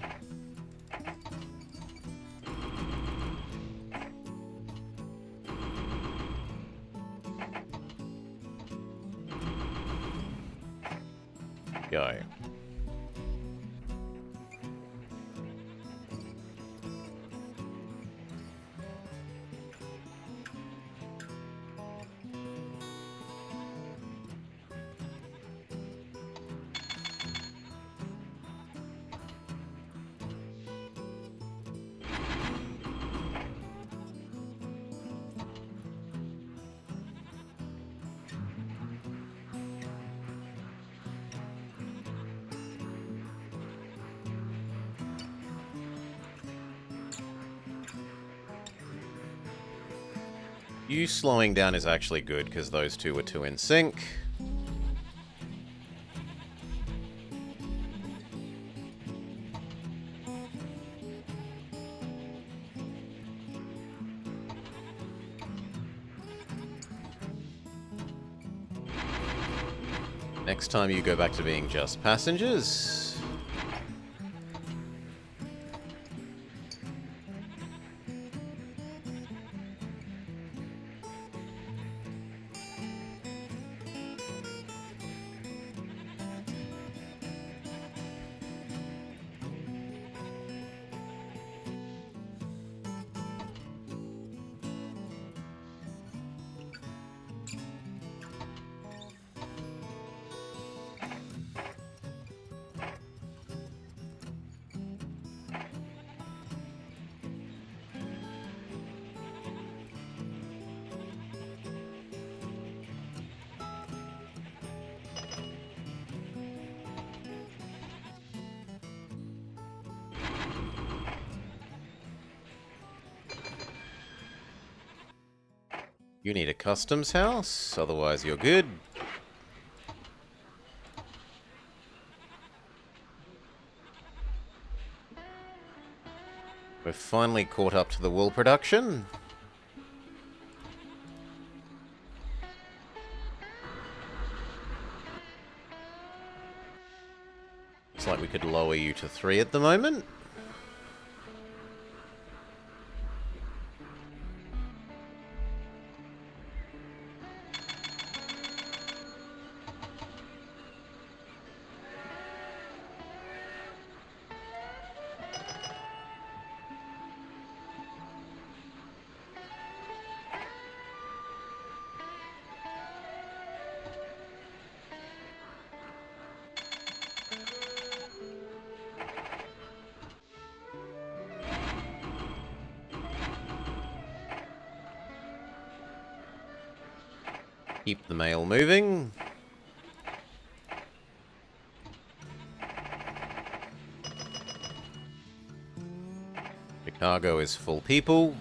Go. You slowing down is actually good, because those two were too in sync. Next time you go back to being just passengers. You need a customs house, otherwise you're good. We've finally caught up to the wool production. Looks like we could lower you to 3 at the moment. Keep the mail moving. The cargo is full people.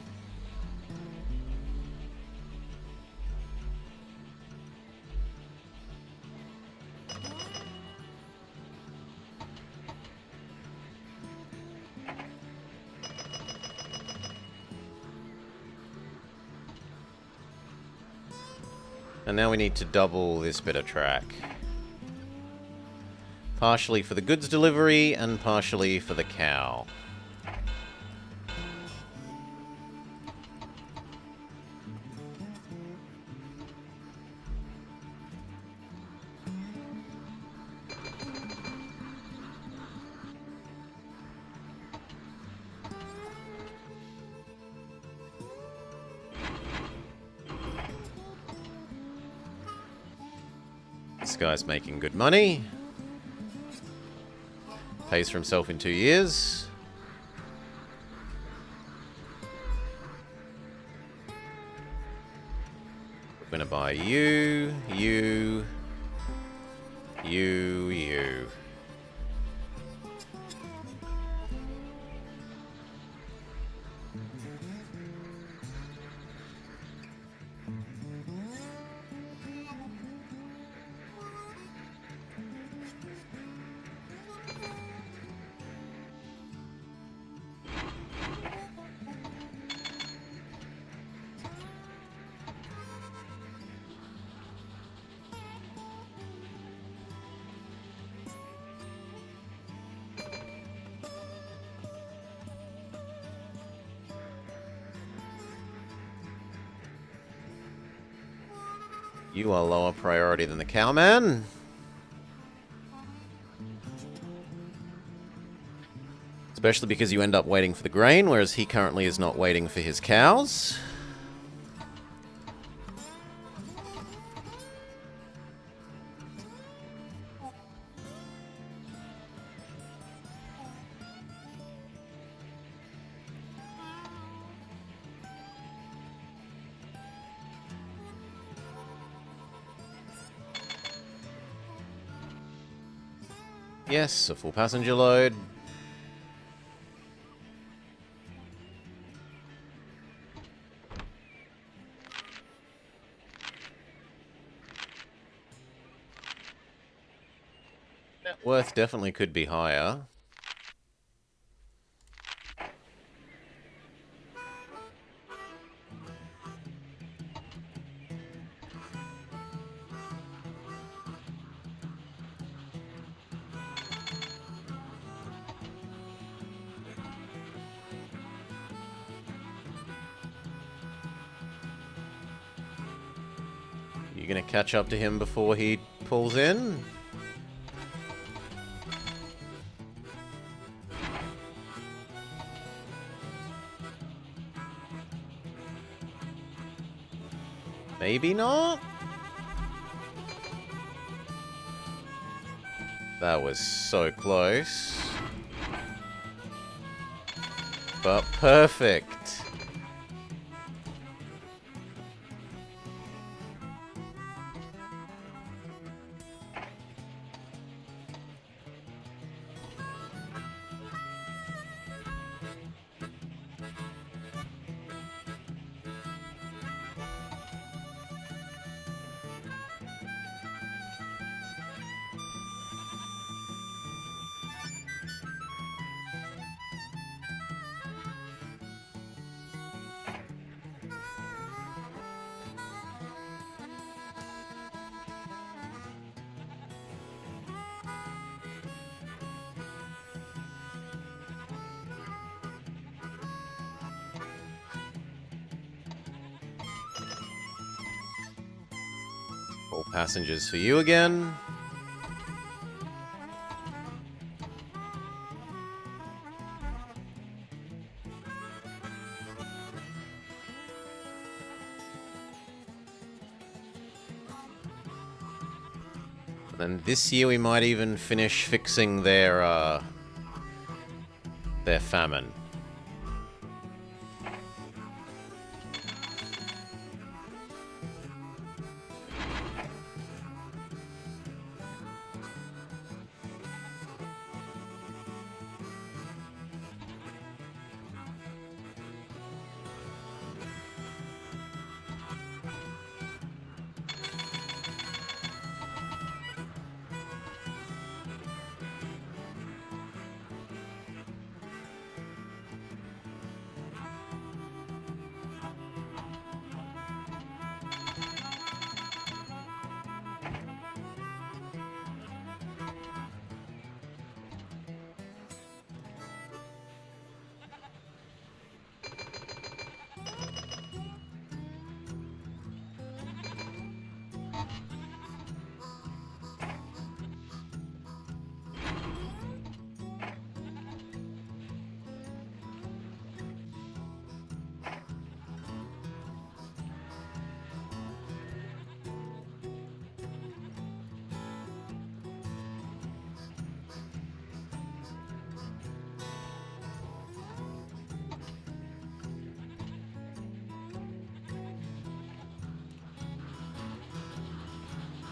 And now we need to double this bit of track. Partially for the goods delivery and partially for the cow. This guy's making good money. Pays for himself in 2 years. We're gonna buy you. You are lower priority than the cowman. Especially because you end up waiting for the grain, whereas he currently is not waiting for his cows. Yes, a full passenger load. Net worth definitely could be higher. You gonna catch up to him before he pulls in? Maybe not? That was so close. But perfect. All passengers for you again. And this year we might even finish fixing their famine.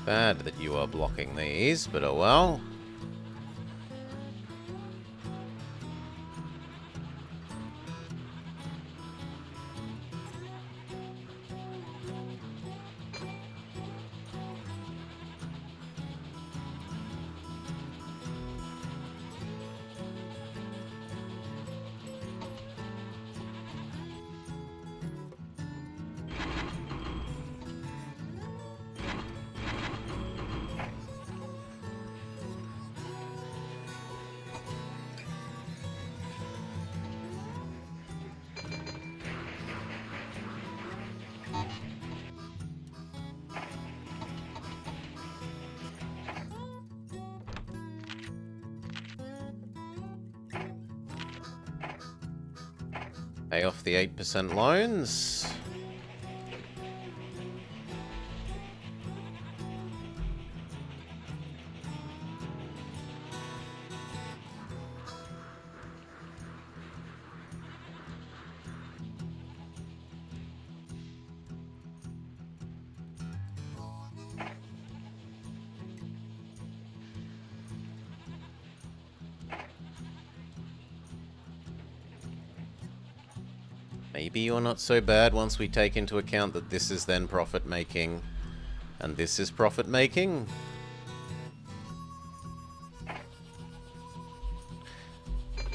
Bad that you are blocking these, but oh well. Pay off the 8% loans. Maybe you're not so bad once we take into account that this is then profit-making, and this is profit-making.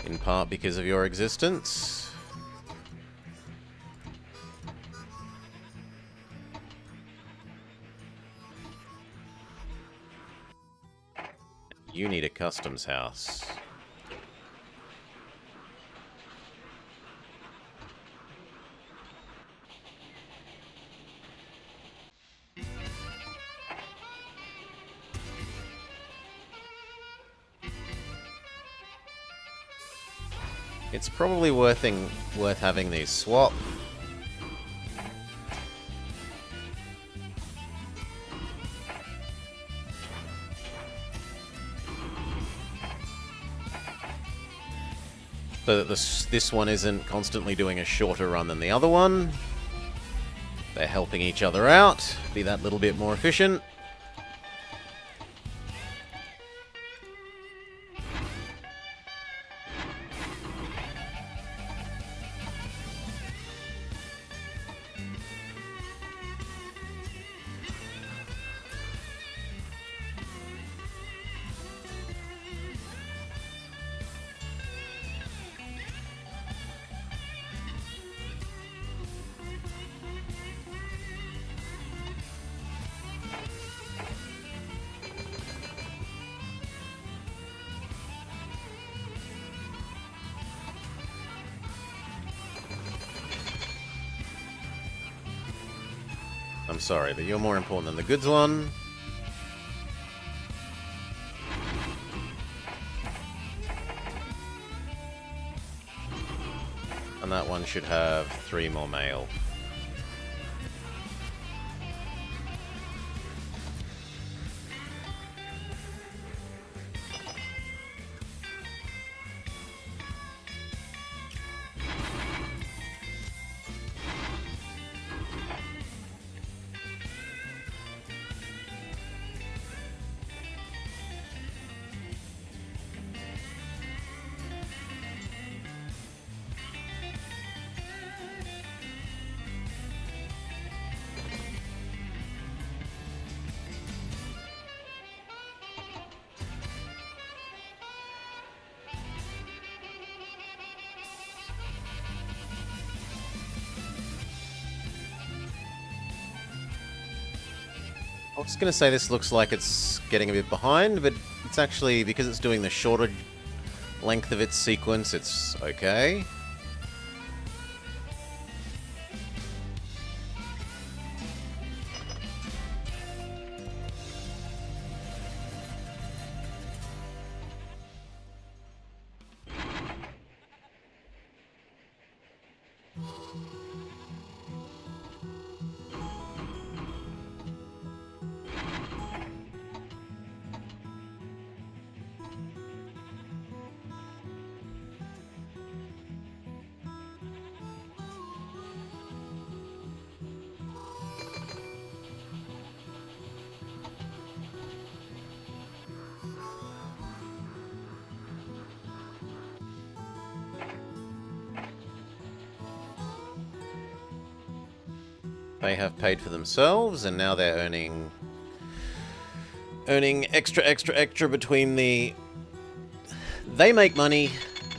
In part because of your existence. You need a customs house. It's probably worth having these swap. So that this one isn't constantly doing a shorter run than the other one. They're helping each other out, be that little bit more efficient. I'm sorry, but you're more important than the goods one. And that one should have 3 more mail. I was going to say this looks like it's getting a bit behind, but it's actually, because it's doing the shorter length of its sequence, it's okay. They have paid for themselves, and now they're earning extra between the... They make money,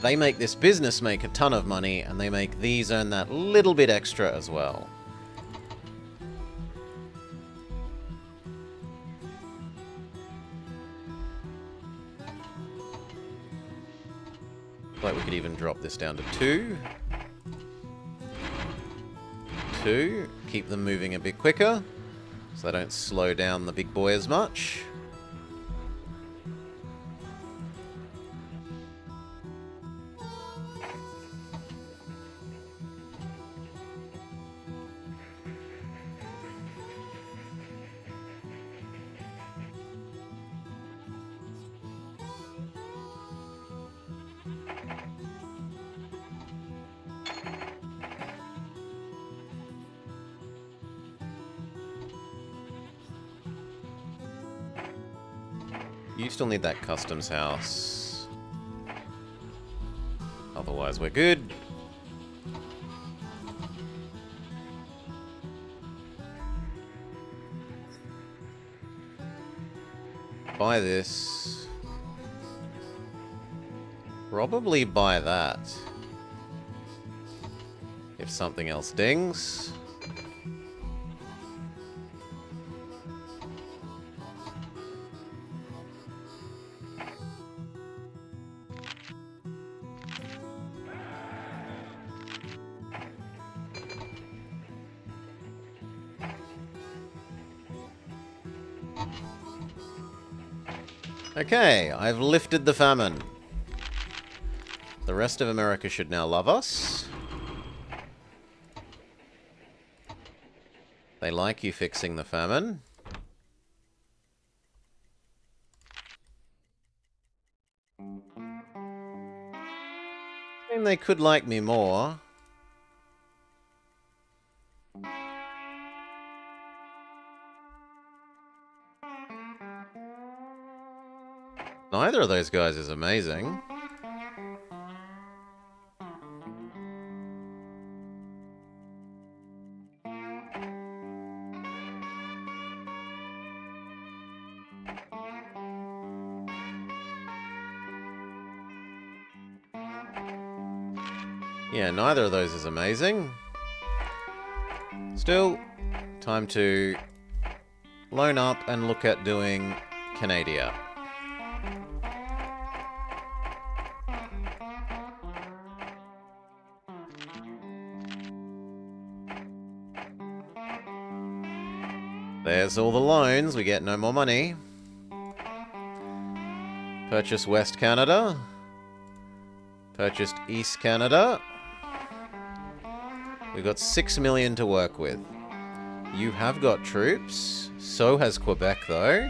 they make this business make a ton of money, and they make these earn that little bit extra as well. Like we could even drop this down to 2. 2. Keep them moving a bit quicker, so they don't slow down the big boy as much. You still need that customs house. Otherwise, we're good. Buy this. Probably buy that. If something else dings. Okay, I've lifted the famine. The rest of America should now love us. They like you fixing the famine. I mean, they could like me more. Neither of those guys is amazing. Yeah, neither of those is amazing. Still, time to loan up and look at doing Canada. There's all the loans. We get no more money. Purchase West Canada. Purchased East Canada. We've got 6 million to work with. You have got troops. So has Quebec, though.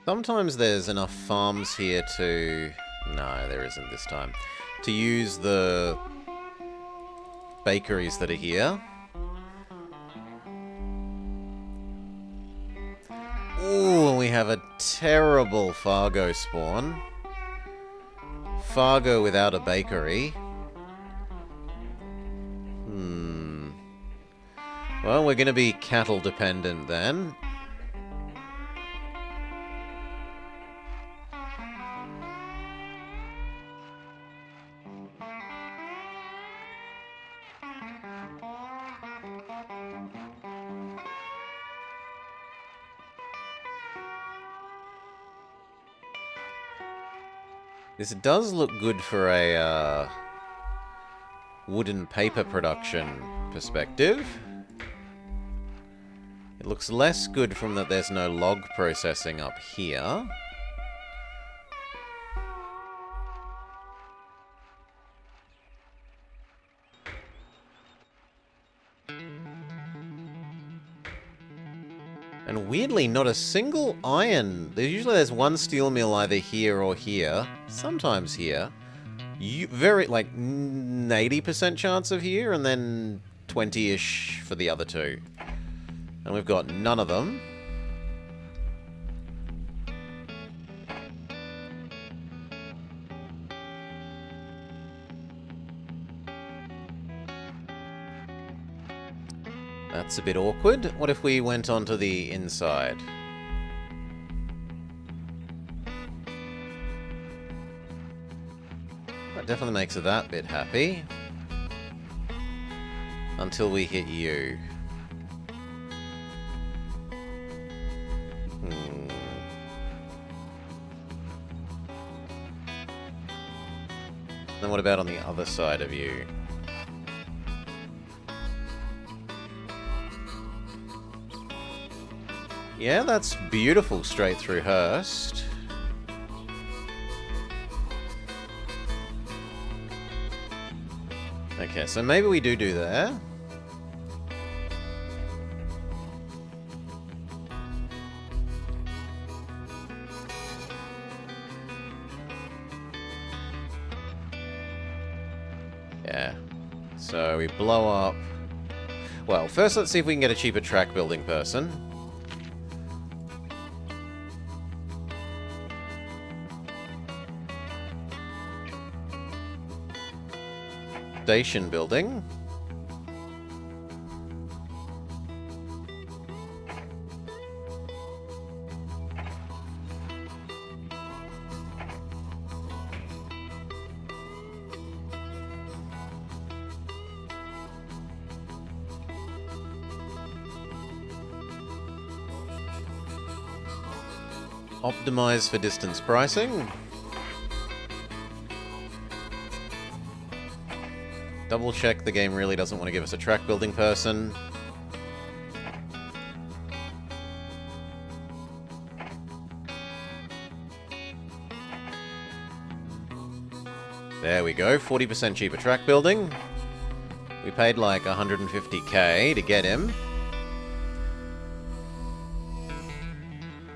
Sometimes there's enough farms here to... No, there isn't this time. To use the bakeries that are here. Ooh, we have a terrible Fargo spawn. Fargo without a bakery. Well, we're going to be cattle dependent then. This does look good for a wood and paper production perspective. It looks less good from that there's no log processing up here. And weirdly, not a single iron. Usually there's one steel mill either here or here. Sometimes here. Very, like, 80% chance of here, and then 20-ish for the other two. And we've got none of them. That's a bit awkward. What if we went onto the inside? That definitely makes it that bit happy. Until we hit you. Then what about on the other side of you? Yeah, that's beautiful straight through Hearst. Okay, so maybe we do there. Yeah. So we blow up... Well, first let's see if we can get a cheaper track building person. Station building. Optimize for distance pricing. Double check the game really doesn't want to give us a track building person. There we go, 40% cheaper track building. We paid like 150k to get him.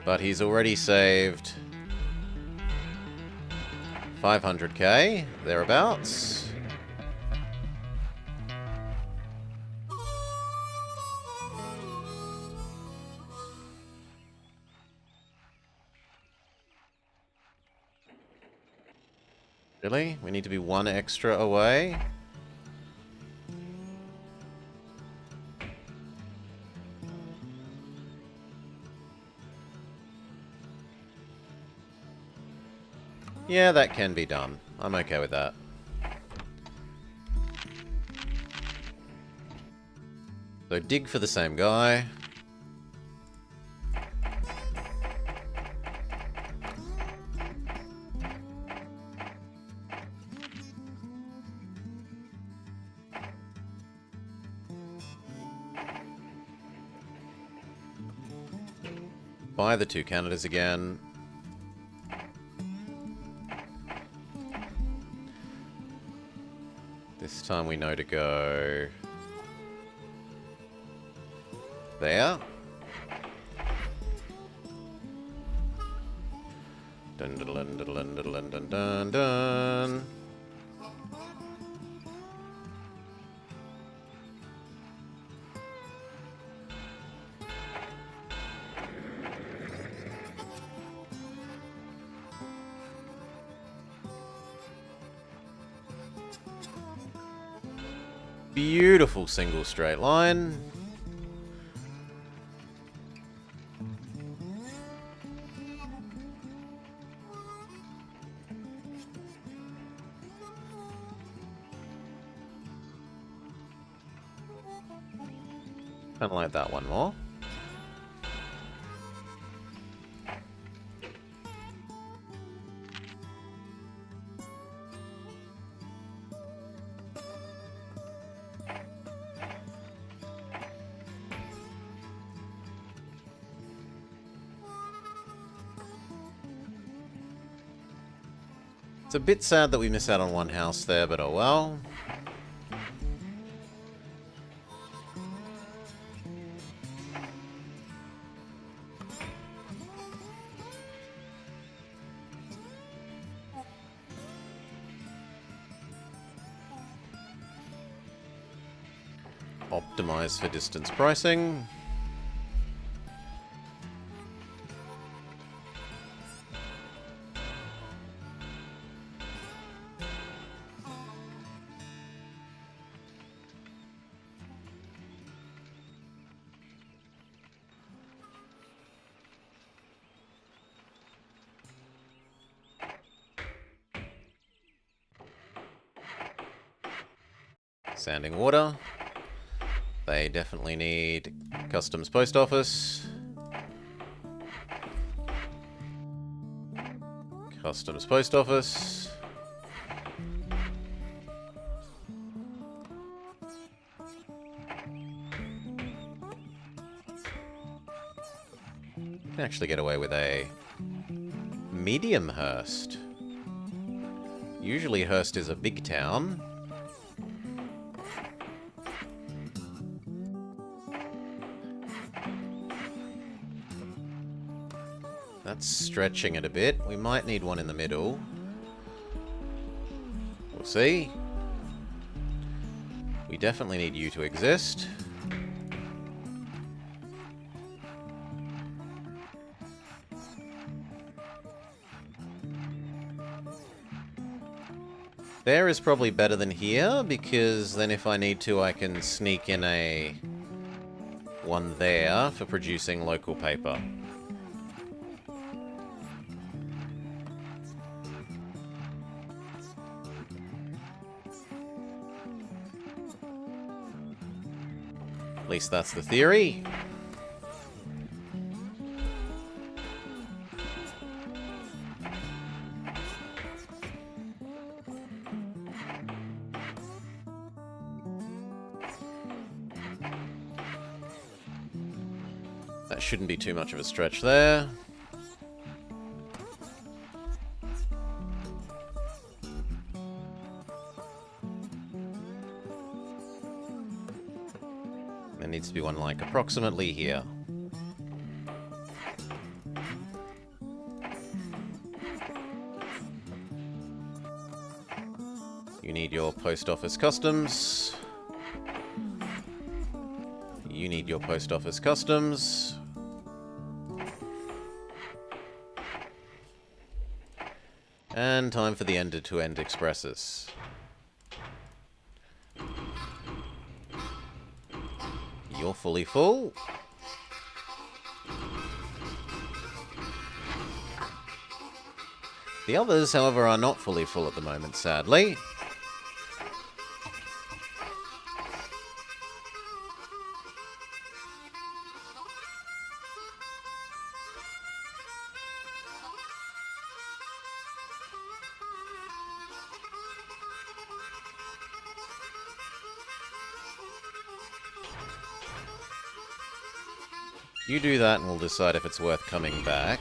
But he's already saved 500k, thereabouts. Really? We need to be one extra away? Yeah, that can be done. I'm okay with that. So dig for the same guy. Buy the 2 Canadas again. This time we know to go there. Dun dun dun dun dun dun dun dun. Beautiful single straight line. Kind of like that one more. It's a bit sad that we miss out on one house there, but oh well. Optimize for distance pricing. Sanding water. They definitely need customs post office. Customs post office. Can actually get away with a medium Hearst. Usually Hearst is a big town. That's stretching it a bit. We might need one in the middle. We'll see. We definitely need you to exist. There is probably better than here, because then if I need to, I can sneak in a one there for producing local paper. At least that's the theory. That shouldn't be too much of a stretch there. There needs to be one like approximately here. You need your post office customs. You need your post office customs. And time for the end-to-end expresses. You're fully full. The others, however, are not fully full at the moment, sadly. You do that and we'll decide if it's worth coming back.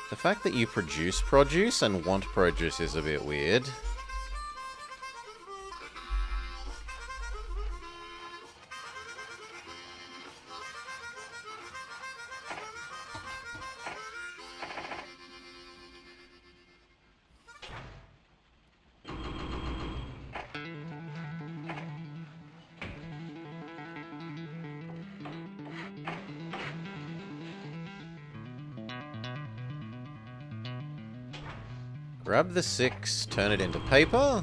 The fact that you produce produce and want produce is a bit weird. Grab the 6, turn it into paper.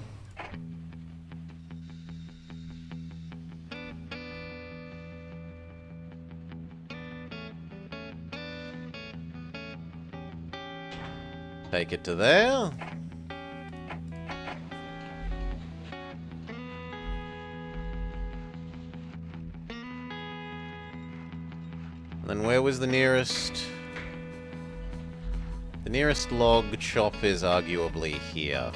Take it to there. And then where was the nearest? The nearest log chop is arguably here.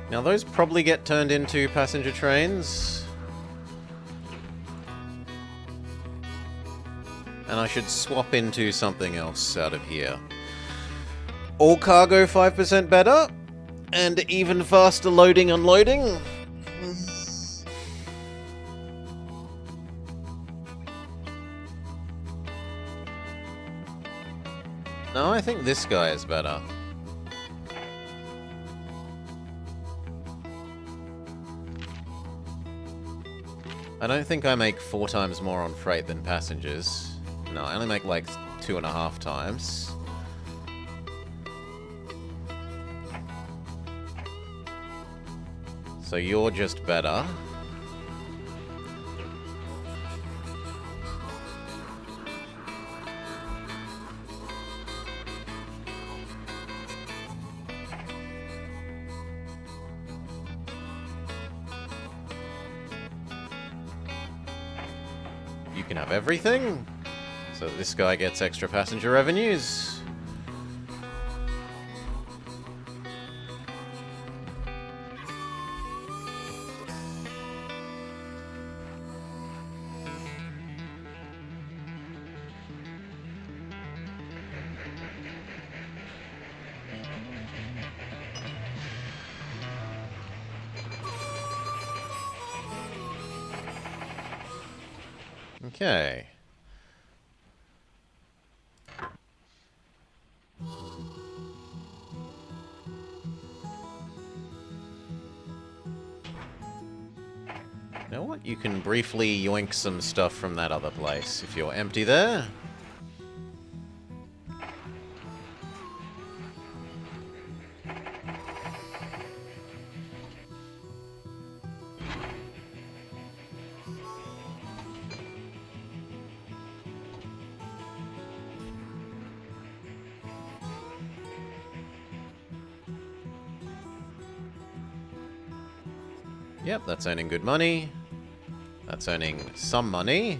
Now those probably get turned into passenger trains. And I should swap into something else out of here. All cargo 5% better, and even faster loading unloading. No, I think this guy is better. I don't think I make 4 times more on freight than passengers. No, I only make like 2.5 times. So you're just better. You can have everything, so this guy gets extra passenger revenues. Okay. You know what? You can briefly yoink some stuff from that other place if you're empty there. Yep, that's earning good money. That's earning some money.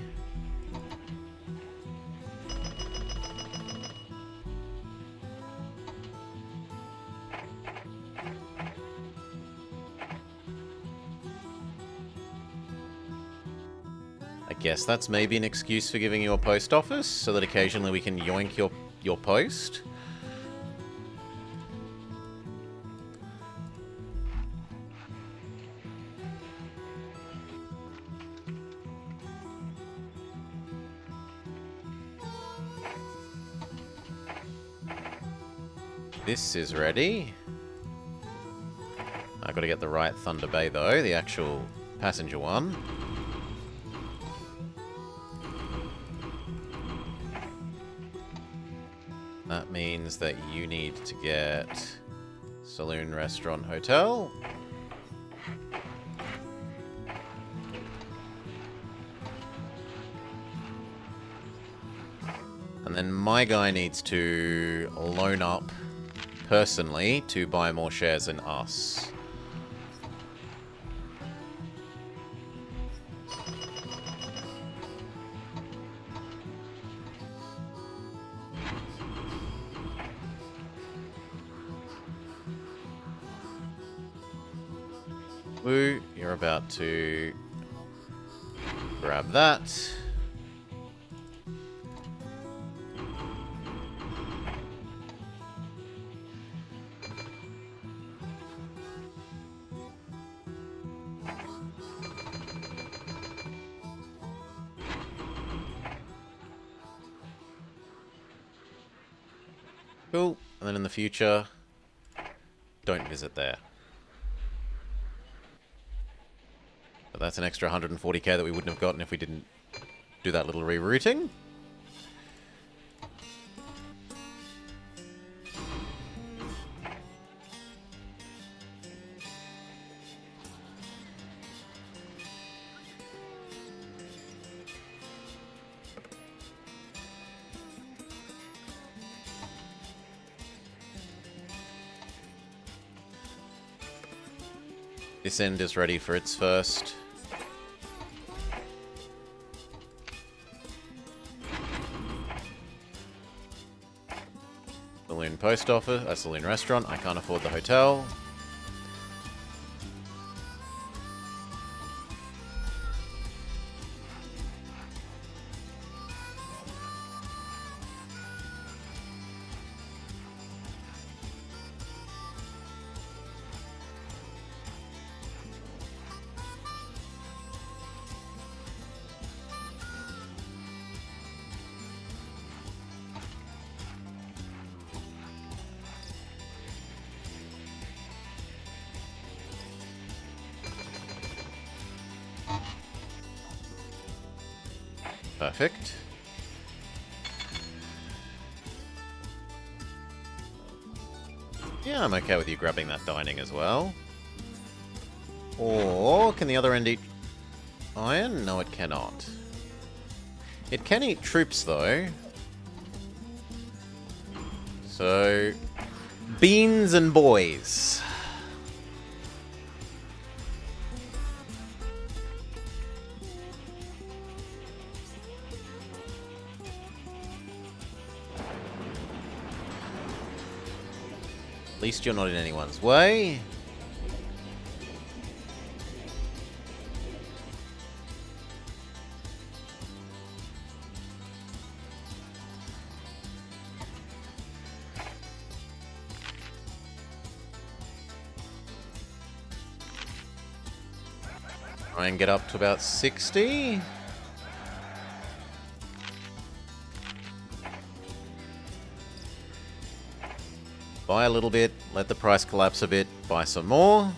I guess that's maybe an excuse for giving you a post office, so that occasionally we can yoink your post. This is ready. I gotta get the right Thunder Bay though, the actual passenger one. That means that you need to get saloon, restaurant, hotel. And then my guy needs to loan up personally to buy more shares in us. Woo, you're about to grab that. Cool. And then in the future, don't visit there. But that's an extra 140k that we wouldn't have gotten if we didn't do that little rerouting. This end is ready for its first. Saloon post office, a saloon restaurant. I can't afford the hotel. Perfect. Yeah, I'm okay with you grabbing that dining as well. Or can the other end eat iron? No, it cannot. It can eat troops, though. So, beans and boys. At least you're not in anyone's way. Try and get up to about 60. Buy a little bit, let the price collapse a bit, buy some more.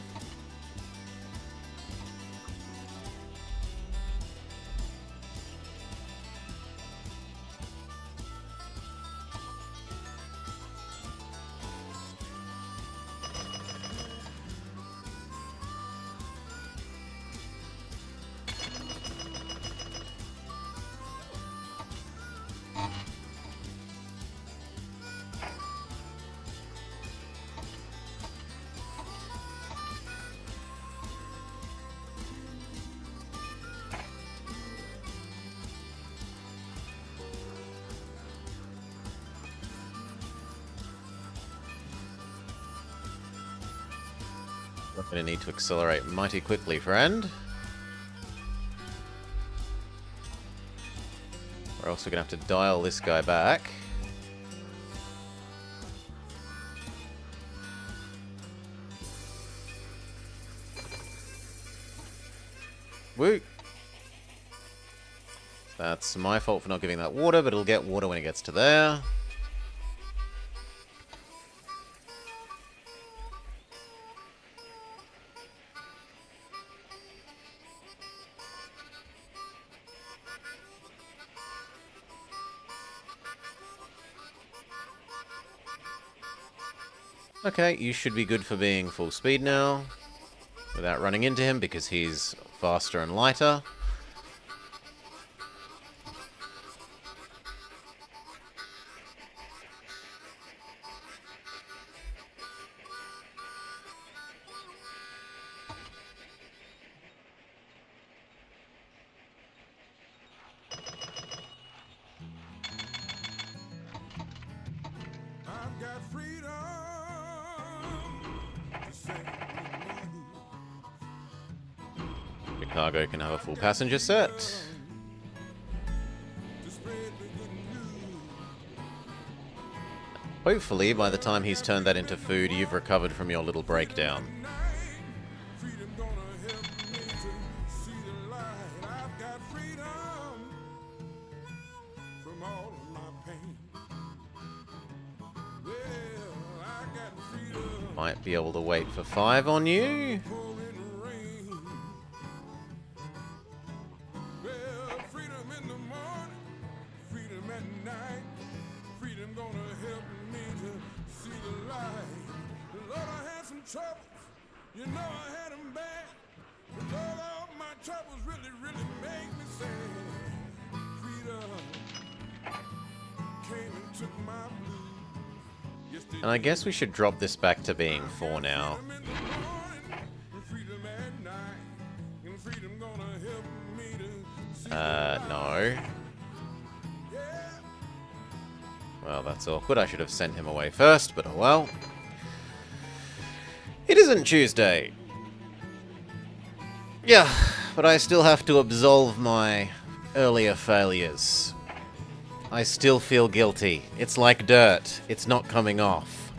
We're going to need to accelerate mighty quickly, friend. We're also going to have to dial this guy back. Woo! That's my fault for not giving that water, but it'll get water when it gets to there. Okay, you should be good for being full speed now. Without running into him, because he's faster and lighter. I've got freedom to say Chicago can have a full passenger set. to spread the good news. Hopefully, by the time he's turned that into food, you've recovered from your little breakdown. Freedom gonna help me to see the light. I've got freedom from all of my pain. Well, I got freedom Might be able to wait for 5 on you. pouring rain. Well, freedom in the morning, freedom at night. Freedom gonna help me to see the light. Lord, I had some troubles. You know I had them bad. But Lord, all my troubles really, really make me sad. Freedom came and took my blues. Yes, they And I guess we should drop this back to being 4 now. freedom in the morning, and freedom at night. And freedom gonna help me to see No. yeah. Well, that's awkward. I should have sent him away first, but oh well. It isn't Tuesday. Yeah, but I still have to absolve my earlier failures. I still feel guilty. It's like dirt. It's not coming off.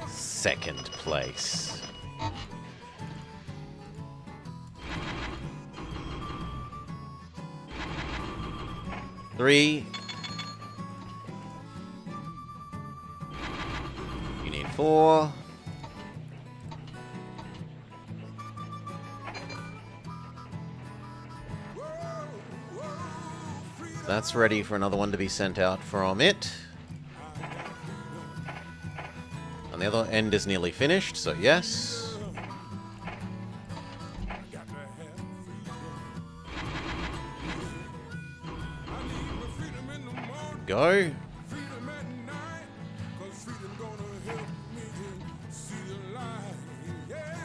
Second place. Three. You need 4. That's ready for another one to be sent out from it. And the other end is nearly finished, so yes. Go. Freedom at night, 'cause freedom gonna help me to see the light. Yeah.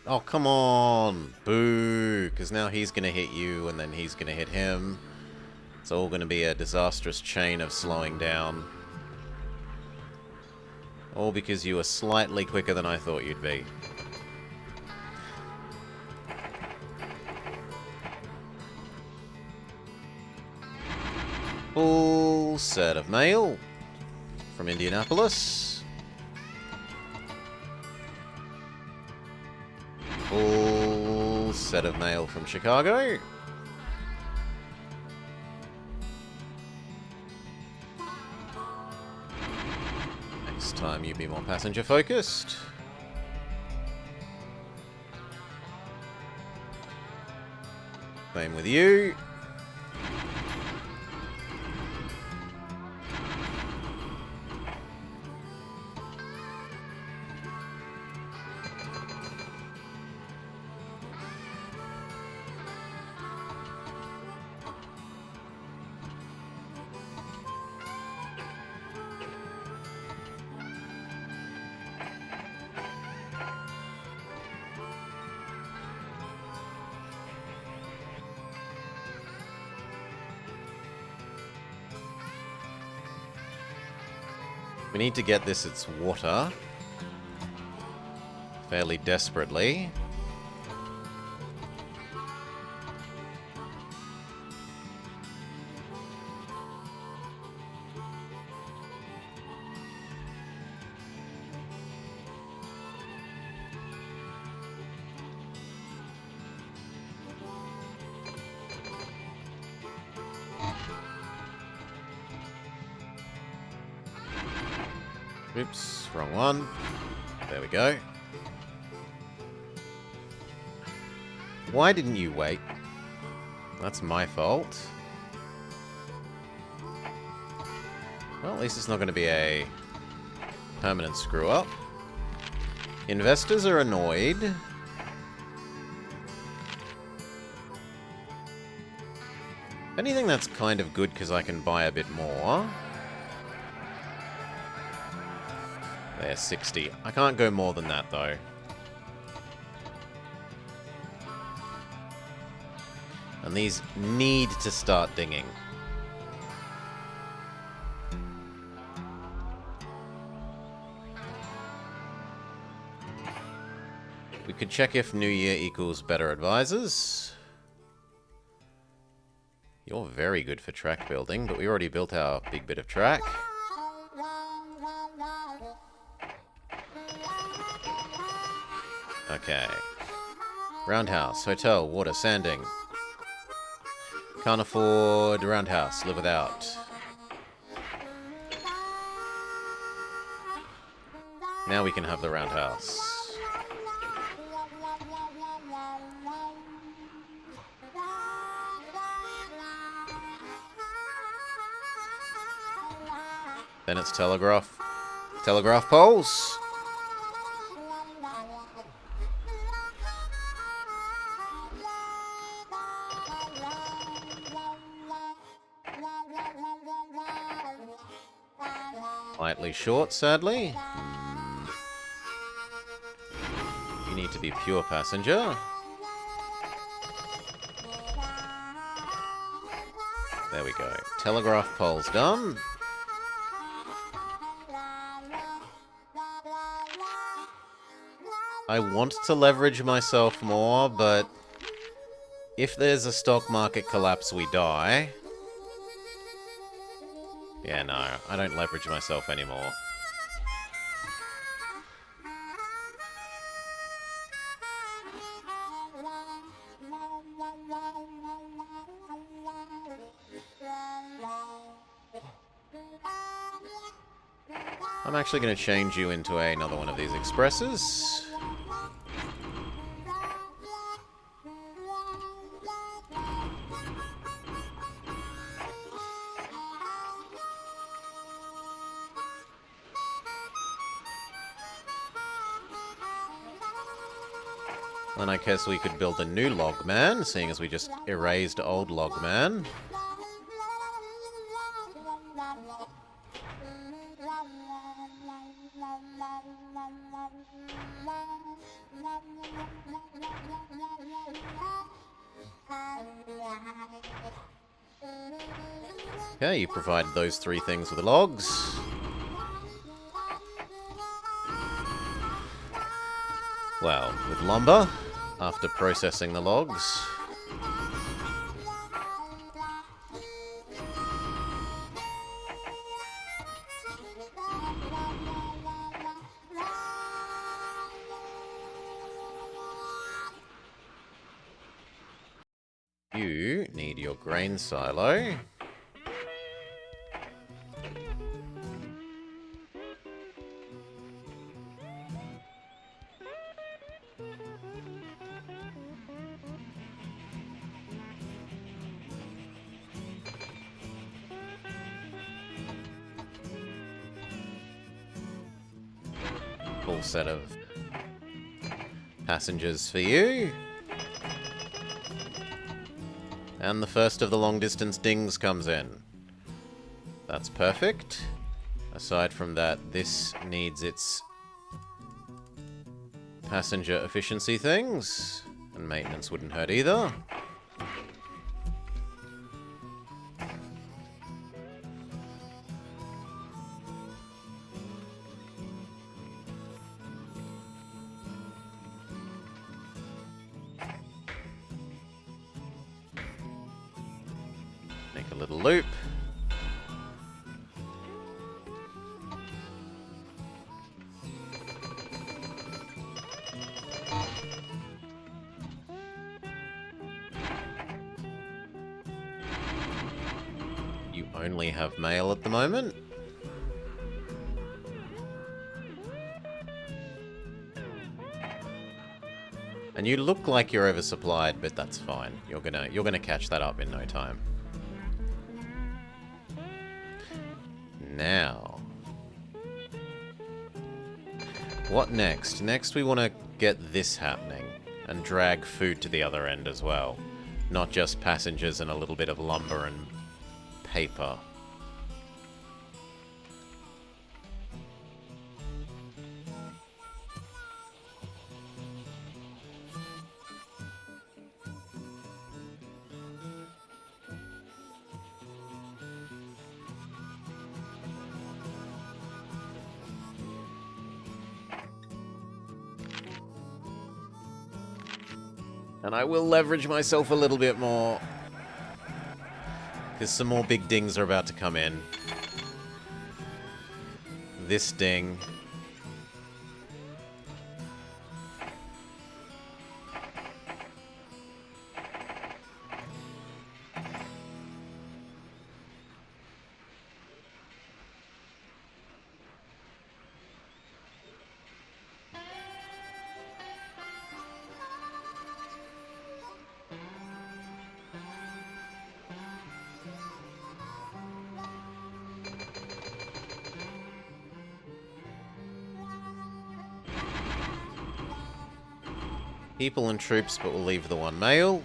Oh, come on. Boo. Because now he's going to hit you, and then he's going to hit him. It's all going to be a disastrous chain of slowing down. All because you were slightly quicker than I thought you'd be. Full set of mail from Indianapolis. Full set of mail from Chicago. Next time you be more passenger focused. Same with you. We need to get this its water. Fairly desperately. Oops, wrong one. There we go. Why didn't you wait? That's my fault. Well, at least it's not going to be a permanent screw-up. Investors are annoyed. Anything that's kind of good because I can buy a bit more. There's 60. I can't go more than that, though. And these need to start dinging. We could check if New Year equals better advisors. You're very good for track building, but we already built our big bit of track. Okay. Roundhouse, hotel, water, sanding. Can't afford roundhouse, live without. Now we can have the roundhouse. Then it's telegraph. Telegraph poles. Slightly short, sadly. You need to be pure passenger. There we go. Telegraph poles done. I want to leverage myself more, but if there's a stock market collapse, we die. Yeah, no, I don't leverage myself anymore. I'm actually going to change you into another one of these expresses. And I guess we could build a new logman, seeing as we just erased old logman. Okay, you provide those three things with the logs. Well, with lumber, after processing the logs. You need your grain silo. Full set of passengers for you. And the first of the long-distance dings comes in. That's perfect. Aside from that, this needs its passenger efficiency things. And maintenance wouldn't hurt either. Make a little loop. You only have mail at the moment. And you look like you're oversupplied, but that's fine. You're gonna catch that up in no time. Now, what next? Next we want to get this happening and drag food to the other end as well. Not just passengers and a little bit of lumber and paper. And I will leverage myself a little bit more, because some more big dings are about to come in. This ding. People and troops, but we'll leave the one mail.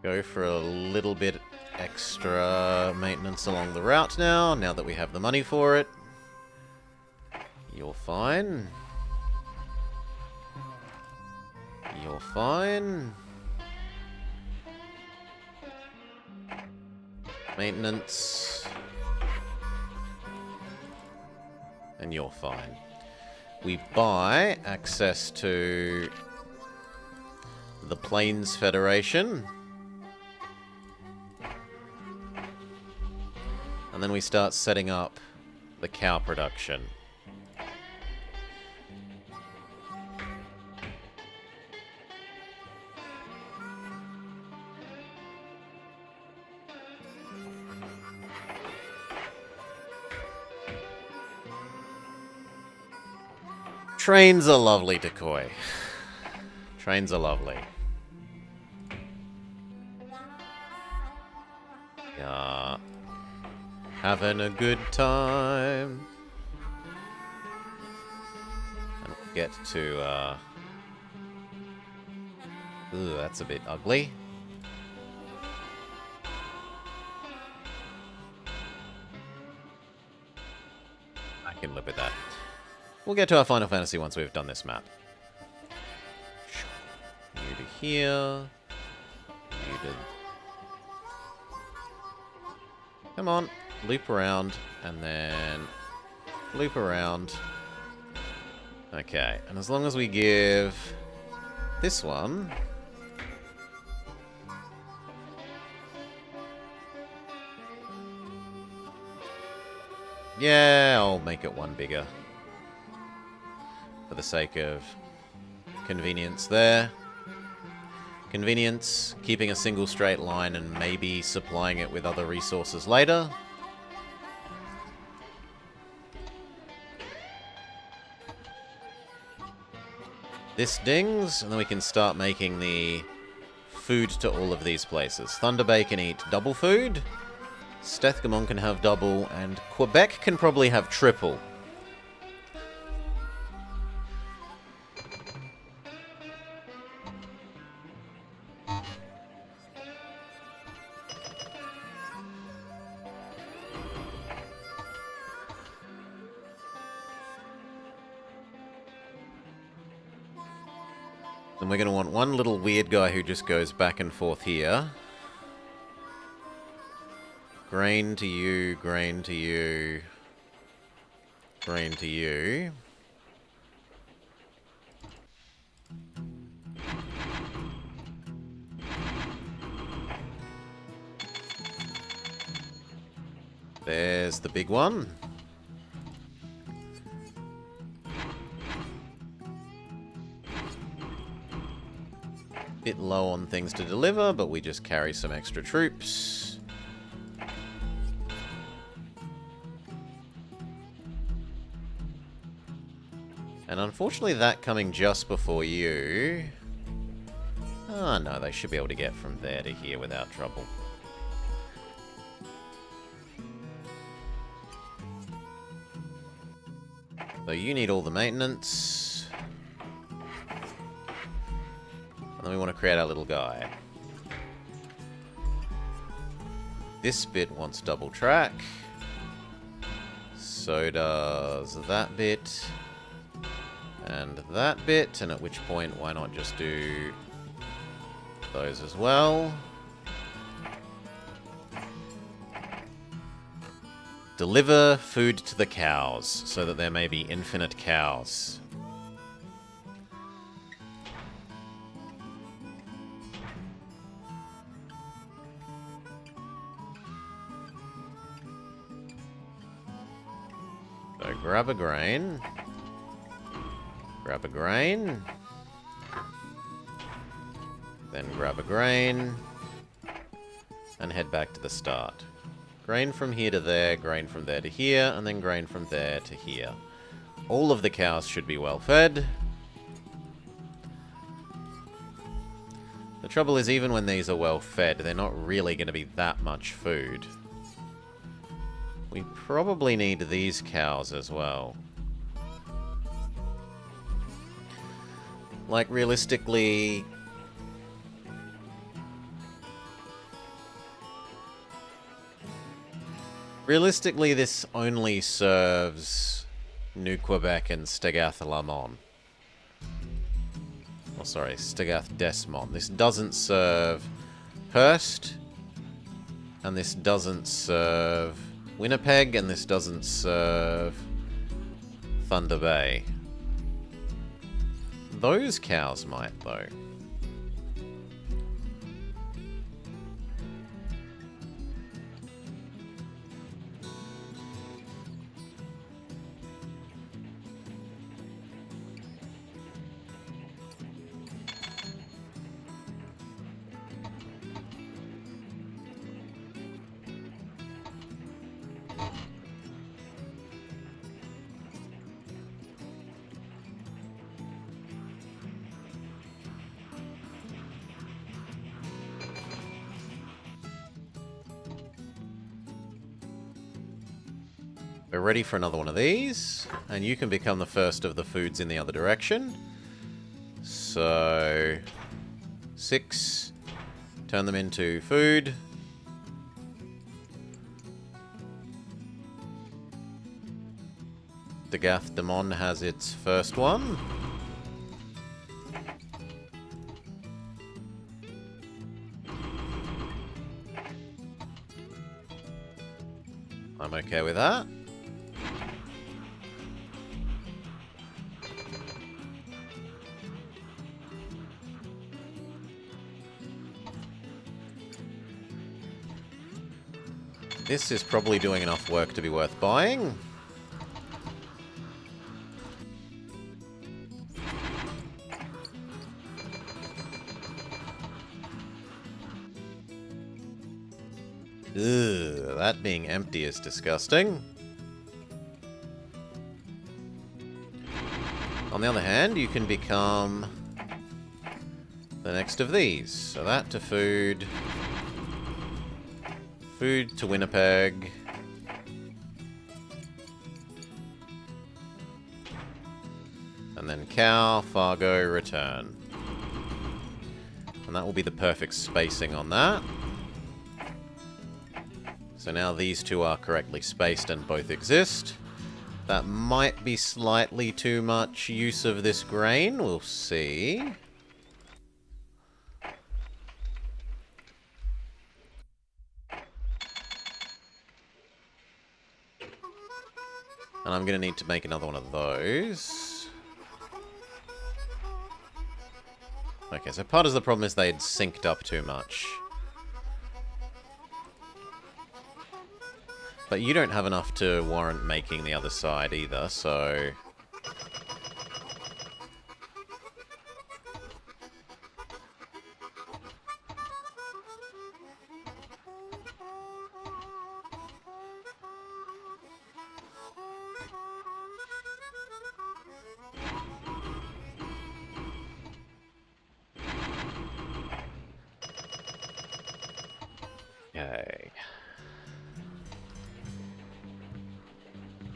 Go for a little bit extra maintenance along the route now that we have the money for it. You're fine. You're fine. Maintenance. And you're fine. We buy access to the Plains Federation. And then we start setting up the cow production. Trains are lovely, Decoy. Trains are lovely. Yeah. Having a good time. And we'll get to, ooh, that's a bit ugly. I can live with that. We'll get to our Final Fantasy once we've done this map. You to here. You to... Come on. Loop around. And then... loop around. Okay. And as long as we give... this one... yeah, I'll make it one bigger. For the sake of convenience there. Convenience, keeping a single straight line and maybe supplying it with other resources later. This dings, and then we can start making the food to all of these places. Thunderbay can eat double food, Stethgamon can have double, and Quebec can probably have triple. And we're going to want one little weird guy who just goes back and forth here. Grain to you, grain to you, grain to you. There's the big one. Bit low on things to deliver, but we just carry some extra troops. And unfortunately that coming just before you... Oh no, they should be able to get from there to here without trouble. So you need all the maintenance. And then we want to create our little guy. This bit wants double track. So does that bit. And that bit. And at which point, why not just do those as well. Deliver food to the cows, so that there may be infinite cows. So grab a grain. Grab a grain. Then grab a grain. And head back to the start. Grain from here to there, grain from there to here, and then grain from there to here. All of the cows should be well fed. The trouble is, even when these are well fed, they're not really going to be that much food. We probably need these cows as well. Like, realistically... Realistically, this only serves New Quebec and Stegath-Lamont. Oh, sorry, Stegath-Desmond. This doesn't serve Hearst, and this doesn't serve Winnipeg, and this doesn't serve Thunder Bay. Those cows might, though. We're ready for another one of these, and you can become the first of the foods in the other direction. So, 6, turn them into food. Stegath-Demon has its first one. I'm okay with that. This is probably doing enough work to be worth buying. Ugh, that being empty is disgusting. On the other hand, you can become the next of these. So that to food. Food to Winnipeg. And then cow, Fargo, return. And that will be the perfect spacing on that. So now these two are correctly spaced and both exist. That might be slightly too much use of this grain. We'll see. And I'm going to need to make another one of those. Okay, so part of the problem is they'd synced up too much. But you don't have enough to warrant making the other side either, so...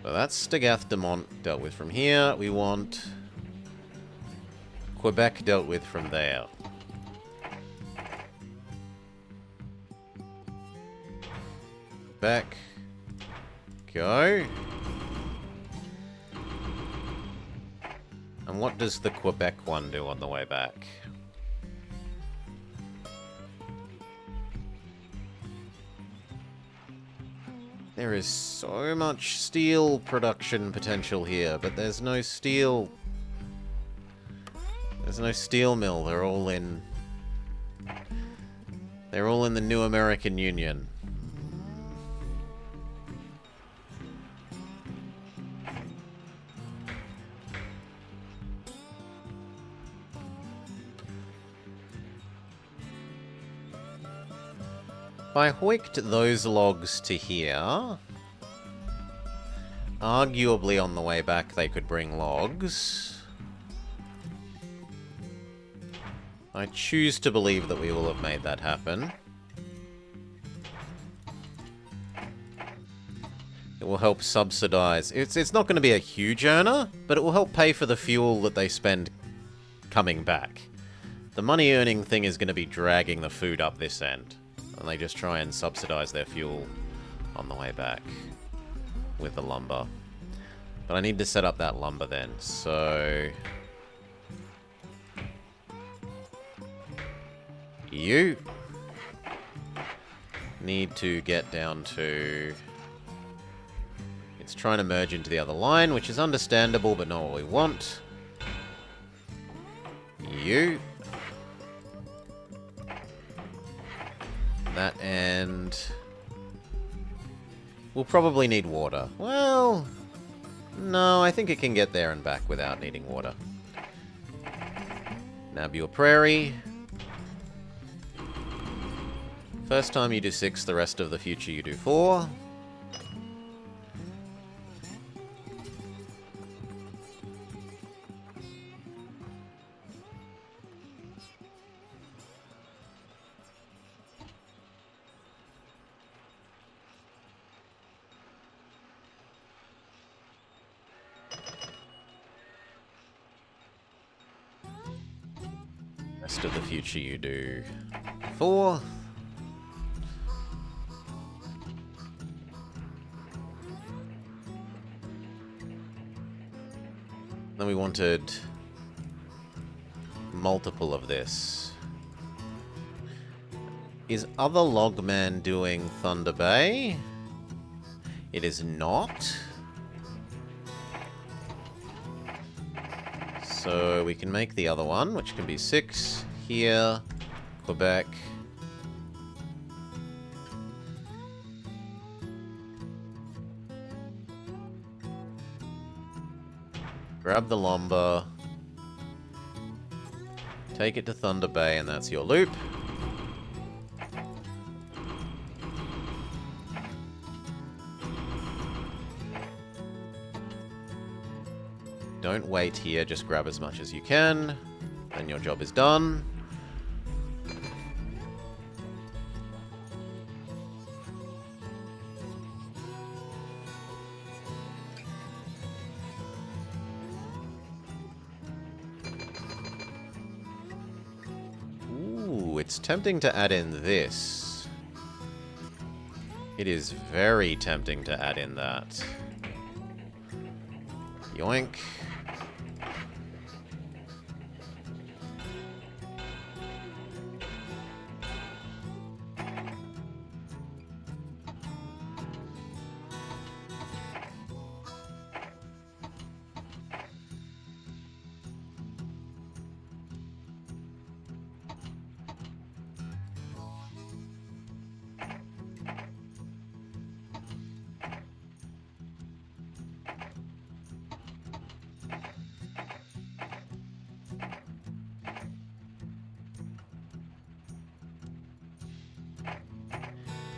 So that's Stagath Demont dealt with from here. We want Quebec dealt with from there. Back. Go. And what does the Quebec one do on the way back? There is so much steel production potential here, but there's no steel. There's no steel mill. They're all in the new American Union. If I hoiked those logs to here, arguably on the way back they could bring logs. I choose to believe that we will have made that happen. It will help subsidize. It's not going to be a huge earner, but it will help pay for the fuel that they spend coming back. The money earning thing is going to be dragging the food up this end. And they just try and subsidize their fuel on the way back with the lumber. But I need to set up that lumber then, so... You need to get down to... It's trying to merge into the other line, which is understandable, but not what we want. You... That and... We'll probably need water. Well... No, I think it can get there and back without needing water. Nabure Prairie. First time you do 6, the rest of the future you do 4. Rest of the future you do 4. Then we wanted multiple of this. Is other Logman doing Thunder Bay? It is not. So we can make the other one, which can be 6 here, Quebec. Grab the lumber, take it to Thunder Bay, and that's your loop. Don't wait here, just grab as much as you can, then your job is done. Ooh, it's tempting to add in this. It is very tempting to add in that. Yoink.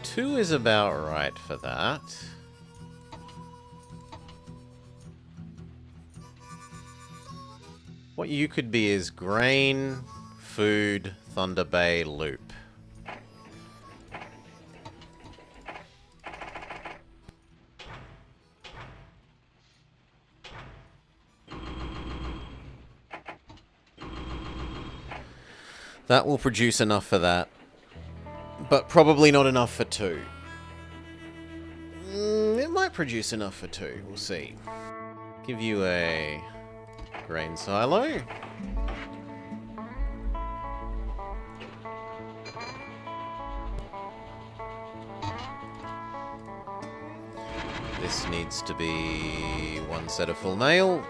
Two is about right for that. What you could be is grain, food, Thunder Bay, loop. That will produce enough for that. But probably not enough for 2. It might produce enough for 2. We'll see. Give you a grain silo. This needs to be 1 set of full mail.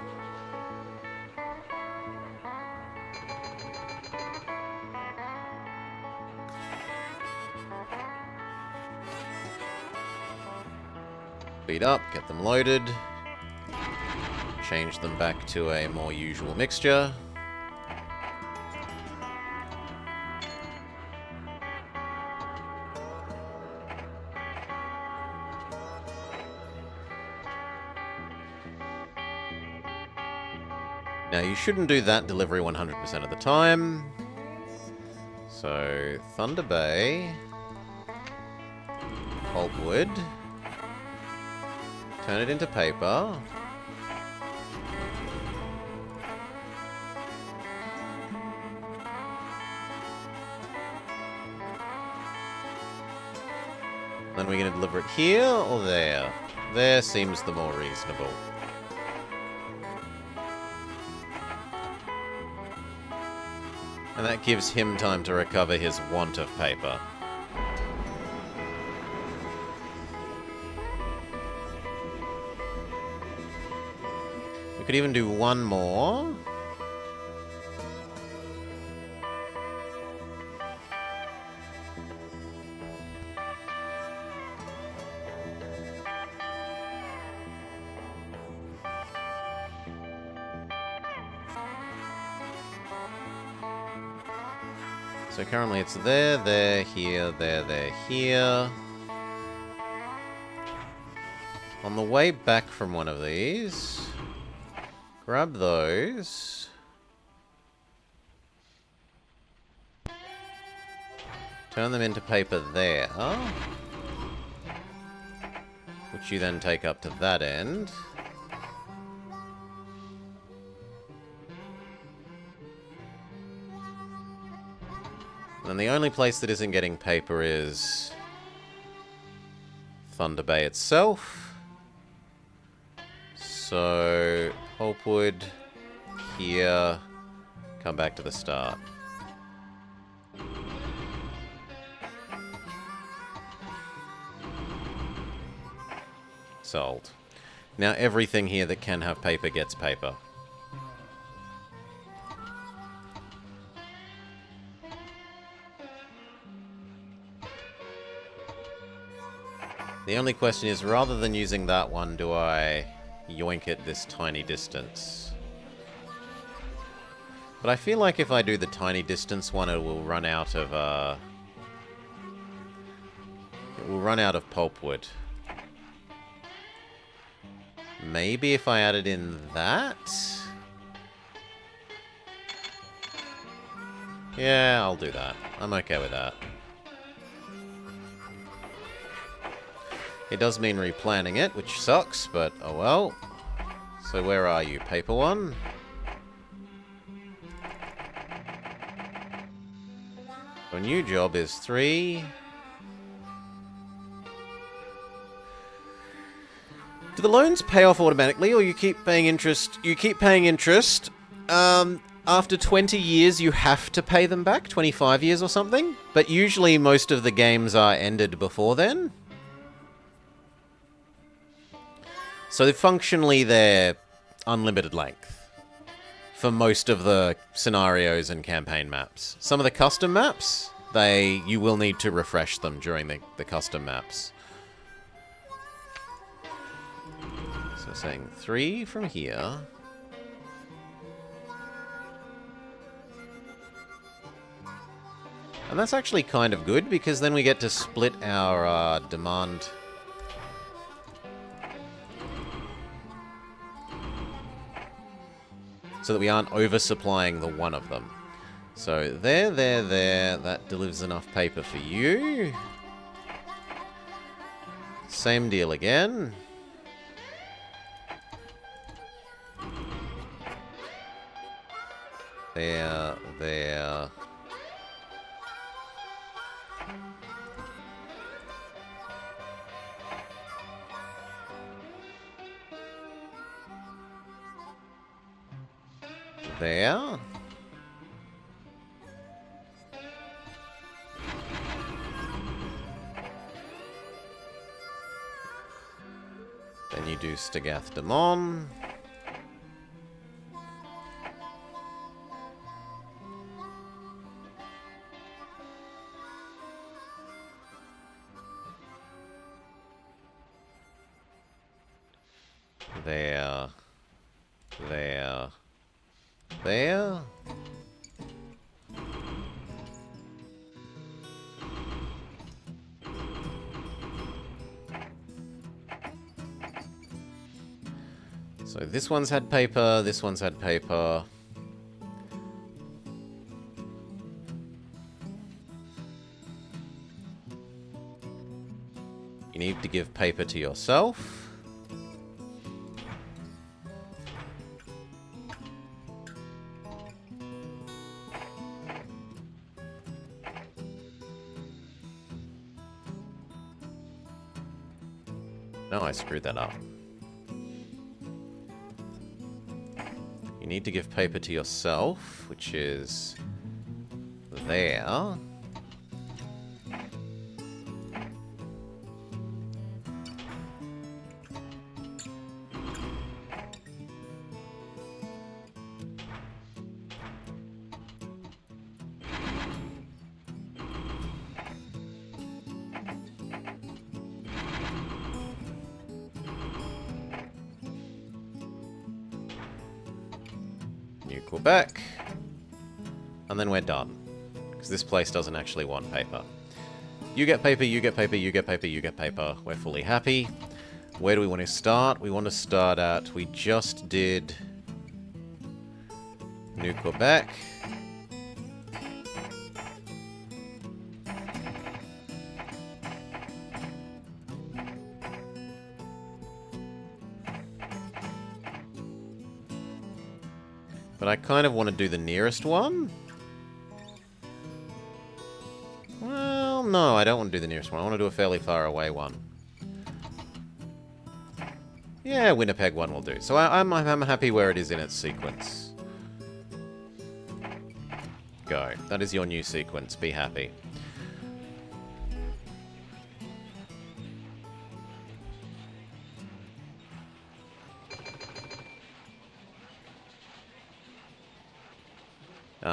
Speed up, get them loaded. Change them back to a more usual mixture. Now, you shouldn't do that delivery 100% of the time. So, Thunder Bay, pulpwood, turn it into paper. Then we're going to deliver it here or there? There seems the more reasonable. And that gives him time to recover his want of paper. We could even do one more. So currently it's there, there, here, there, here. On the way back from one of these, grab those. Turn them into paper there. Which you then take up to that end. And the only place that isn't getting paper is Thunder Bay itself. So, pulpwood here, come back to the start. Sold. Now everything here that can have paper gets paper. The only question is, rather than using that one, do I yoink it this tiny distance? But I feel like if I do the tiny distance one, it will run out of, pulpwood. Maybe if I added in that? Yeah, I'll do that. I'm okay with that. It does mean replanning it, which sucks, but oh well. So where are you, paper one? Your new job is 3. Do the loans pay off automatically, or you keep paying interest? You keep paying interest. After 20 years, you have to pay them back, 25 years or something. But usually most of the games are ended before then. So functionally, they're unlimited length for most of the scenarios and campaign maps. Some of the custom maps, you will need to refresh them during the custom maps. So saying 3 from here. And that's actually kind of good, because then we get to split our demand. So that we aren't oversupplying the one of them. So there, that delivers enough paper for you. Same deal again. There. There. Then you do Stagath Demon. There. There. There. So this one's had paper, this one's had paper. You need to give paper to yourself. No, I screwed that up. You need to give paper to yourself, which is there. New Quebec. And then we're done. Because this place doesn't actually want paper. You get paper, you get paper, you get paper, you get paper. We're fully happy. Where do we want to start? We want to start at... We just did... New Quebec. But I kind of want to do the nearest one. Well, no, I don't want to do the nearest one. I want to do a fairly far away one. Yeah, Winnipeg one will do. So I'm happy where it is in its sequence. Go. That is your new sequence. Be happy.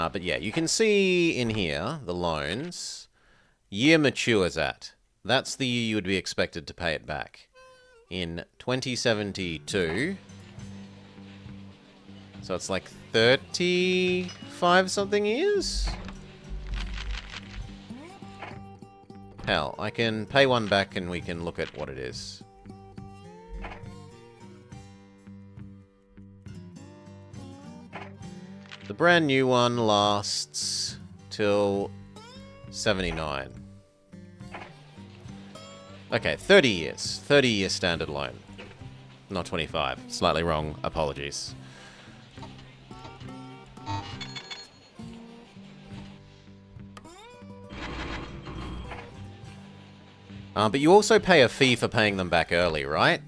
But yeah, you can see in here, the loans, year matures at. That's the year you would be expected to pay it back. In 2072. So it's like 35 something years? Hell, I can pay one back and we can look at what it is. The brand new one lasts till 79. Okay, 30 years. 30-year standard loan. Not 25. Slightly wrong. Apologies. But you also pay a fee for paying them back early, right?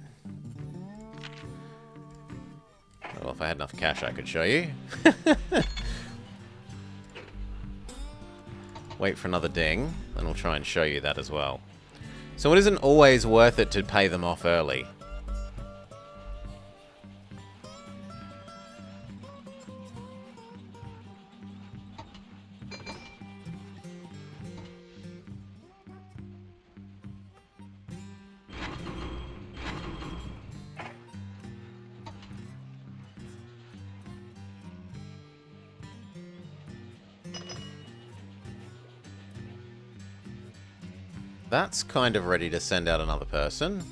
Well, if I had enough cash, I could show you. Wait for another ding, and we'll try and show you that as well. So it isn't always worth it to pay them off early. That's kind of ready to send out another person.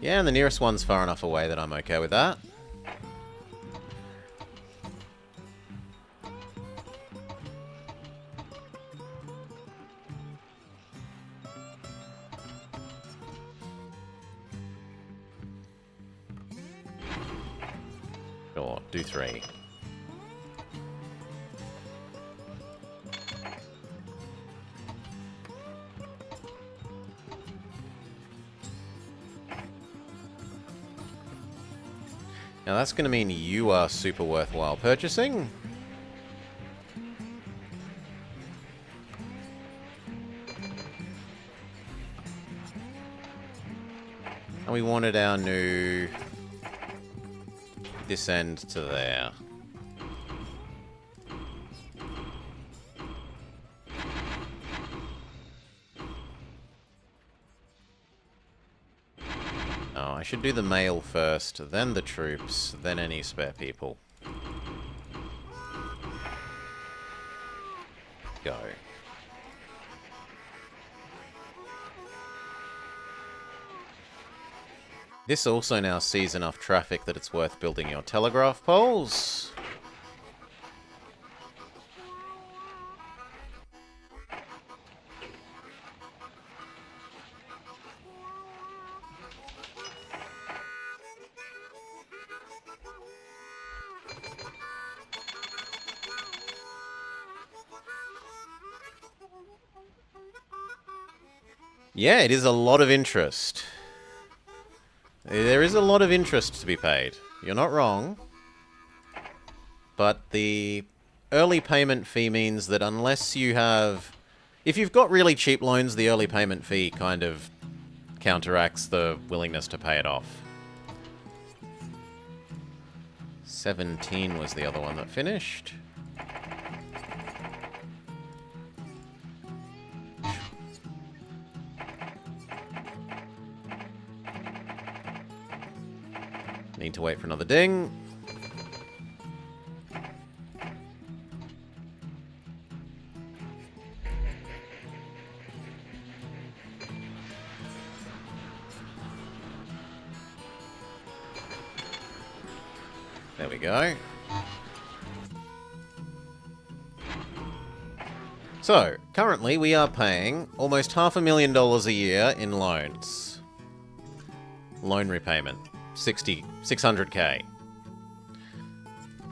Yeah, and the nearest one's far enough away that I'm okay with that. Sure, do 3. Now that's going to mean you are super worthwhile purchasing. And we wanted our new this end to there. Oh, I should do the mail first, then the troops, then any spare people. Go. This also now sees enough traffic that it's worth building your telegraph poles. Yeah, it is a lot of interest. There is a lot of interest to be paid. You're not wrong. But the early payment fee means that unless you have... If you've got really cheap loans, the early payment fee kind of counteracts the willingness to pay it off. 17 was the other one that finished. Need to wait for another ding. There we go. So, currently we are paying almost $500,000 a year in loans. Loan repayment. 600k.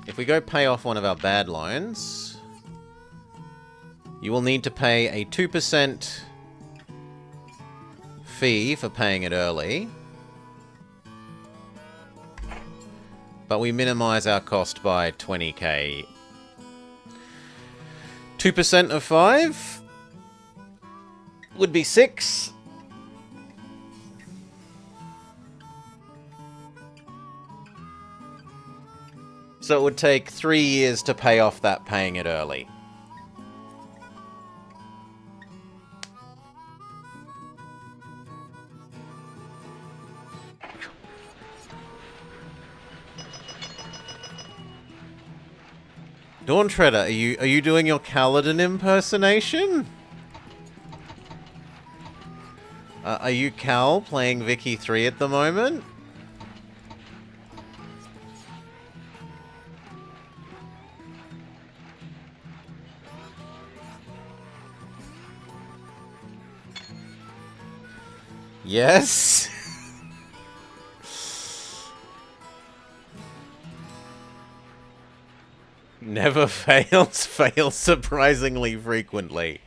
If we go pay off one of our bad loans, you will need to pay a 2% fee for paying it early. But we minimize our cost by 20k. 2% of 5 would be 6. So it would take 3 years to pay off that paying it early. Dawn Treader, are you doing your Kaladin impersonation? Are you Cal playing Vicky 3 at the moment? Yes? Never fails, fails surprisingly frequently.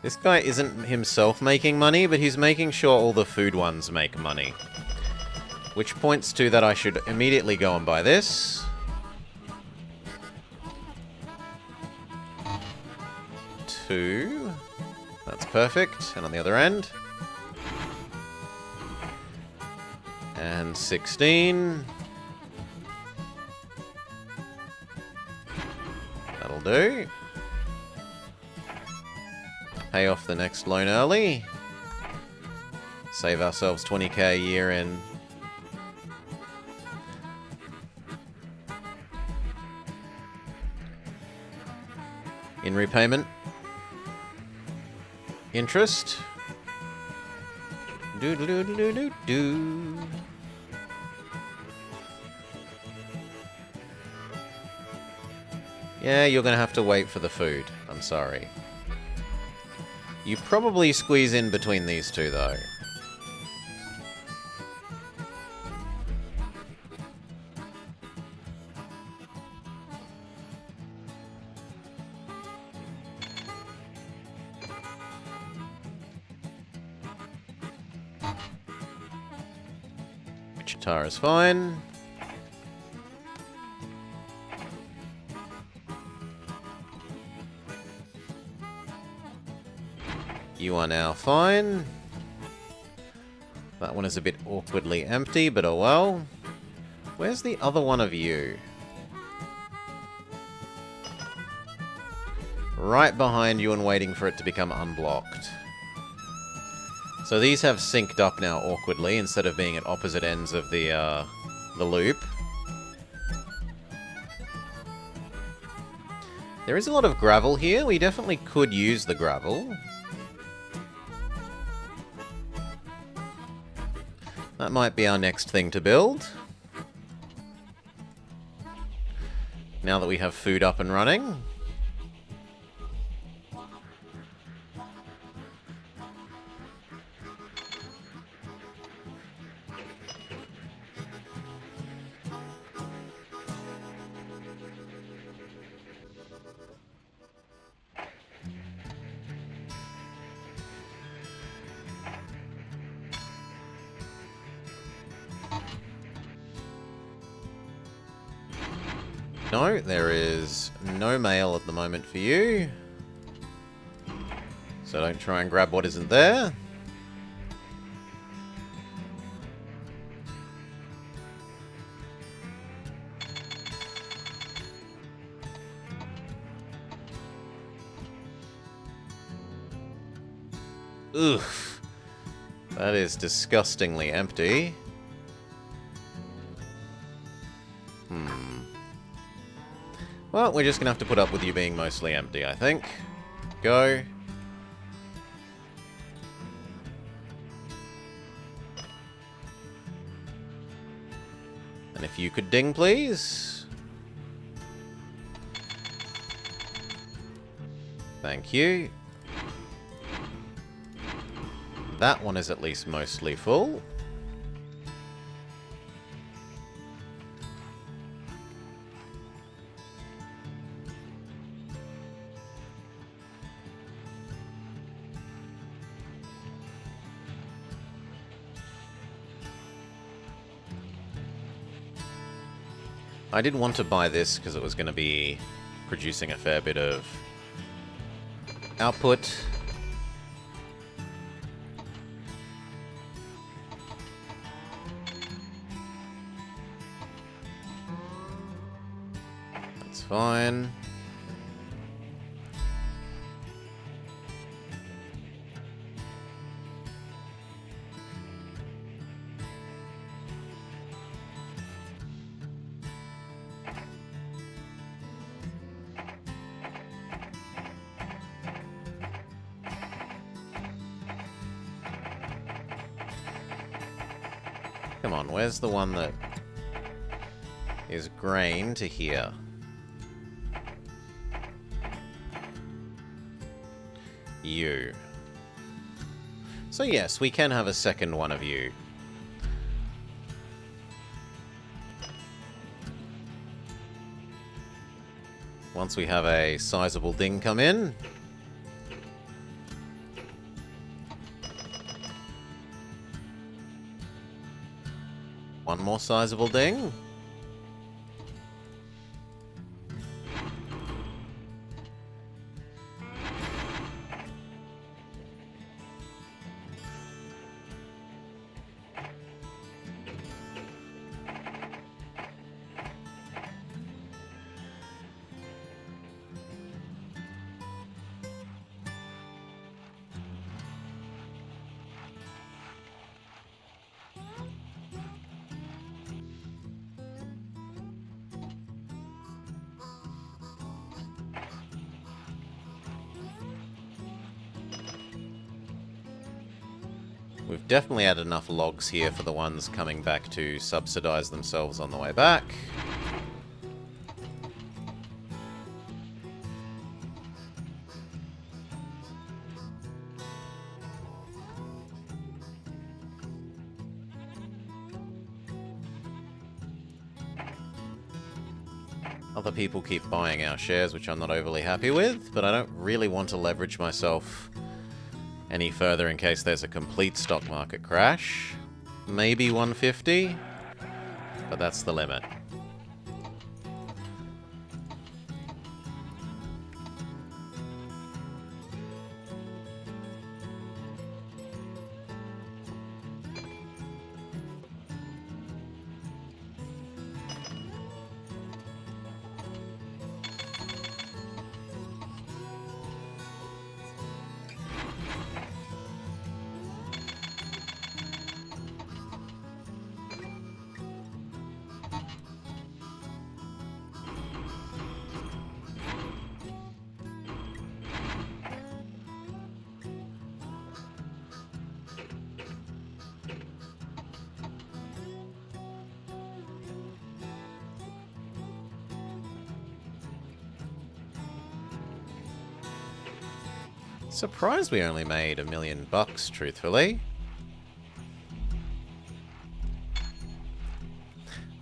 This guy isn't himself making money, but he's making sure all the food ones make money. Which points to that I should immediately go and buy this. Two. That's perfect. And on the other end. And 16. That'll do. Pay off the next loan early. Save ourselves 20k a year in repayment. Interest. Do. Yeah, you're gonna have to wait for the food. I'm sorry. You probably squeeze in between these two, though. Wichita is fine. You are now fine. That one is a bit awkwardly empty, but oh well. Where's the other one of you? Right behind you and waiting for it to become unblocked. So these have synced up now awkwardly instead of being at opposite ends of the loop. There is a lot of gravel here. We definitely could use the gravel. That might be our next thing to build. Now that we have food up and running. No, there is no mail at the moment for you. So don't try and grab what isn't there. Oof. That is disgustingly empty. Well, we're just gonna have to put up with you being mostly empty, I think. Go. And if you could ding, please. Thank you. That one is at least mostly full. I did want to buy this because it was going to be producing a fair bit of output. That's fine. Come on, where's the one that is grain to here? You. So yes, we can have a second one of you. Once we have a sizable ding come in. One more sizable ding. We've definitely had enough logs here for the ones coming back to subsidize themselves on the way back. Other people keep buying our shares, which I'm not overly happy with, but I don't really want to leverage myself any further in case there's a complete stock market crash. Maybe 150, but that's the limit. Surprised we only made $1 million, truthfully.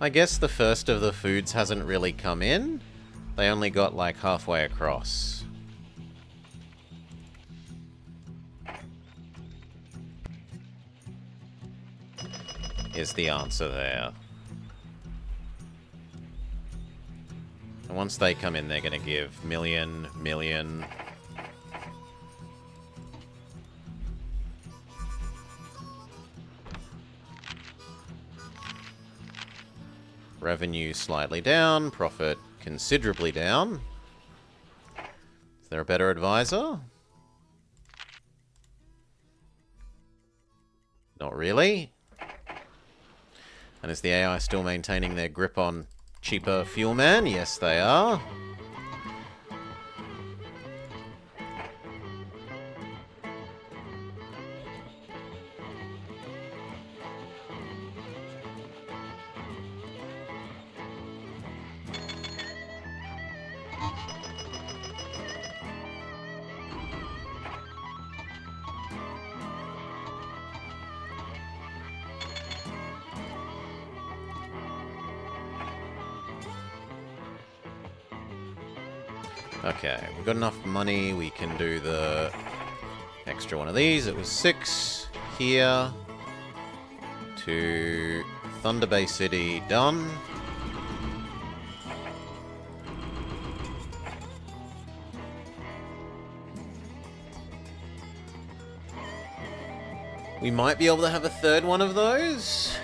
I guess the first of the foods hasn't really come in. They only got like halfway across. Is the answer there. And once they come in, they're going to give million. Revenue slightly down, profit considerably down. Is there a better advisor? Not really. And is the AI still maintaining their grip on cheaper fuel man? Yes, they are. Okay, we've got enough money, we can do the extra one of these. It was 6 here to Thunder Bay City, done. We might be able to have a third one of those.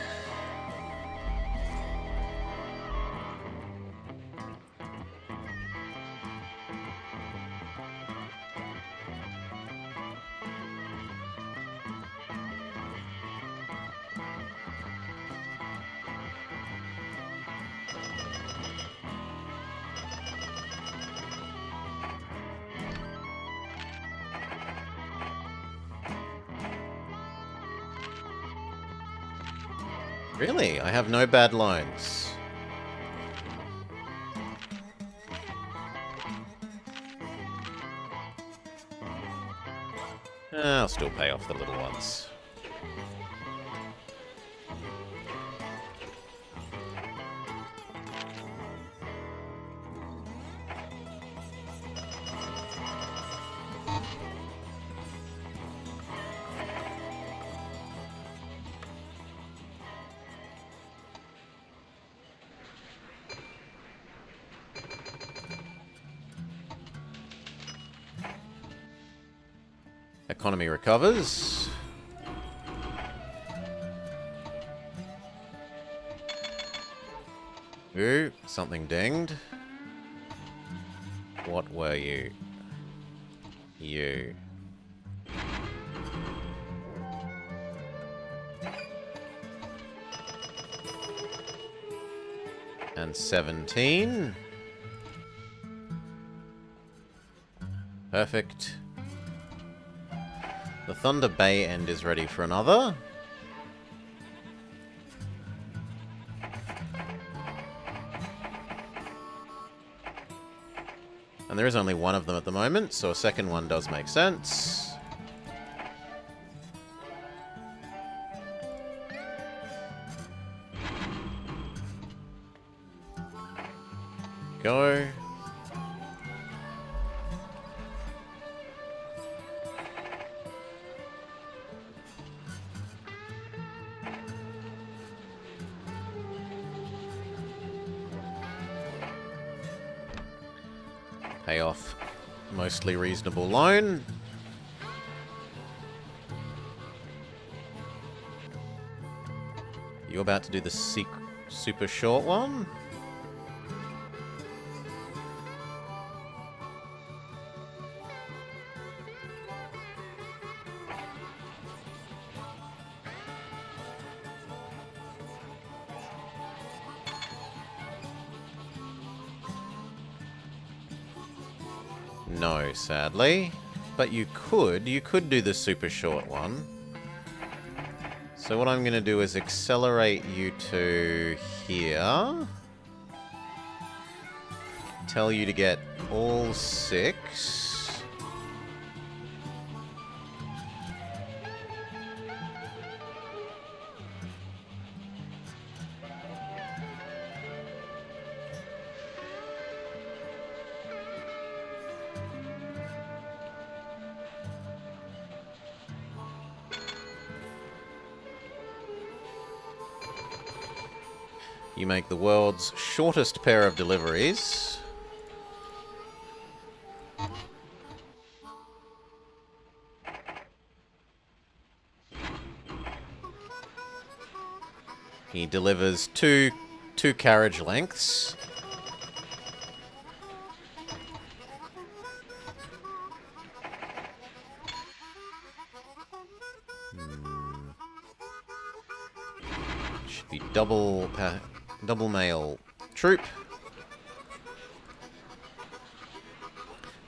Really? I have no bad loans. I'll still pay off the little ones. Economy recovers. Ooh, something dinged. What were you? You. And 17. Perfect. The Thunder Bay end is ready for another. And there is only one of them at the moment, so a second one does make sense. Go. Pay off mostly reasonable loan. You about to do the super short one? No, sadly. But you could do the super short one. So what I'm going to do is accelerate you to here. Tell you to get all 6. You make the world's shortest pair of deliveries. He delivers two carriage lengths. Should be double mail troop.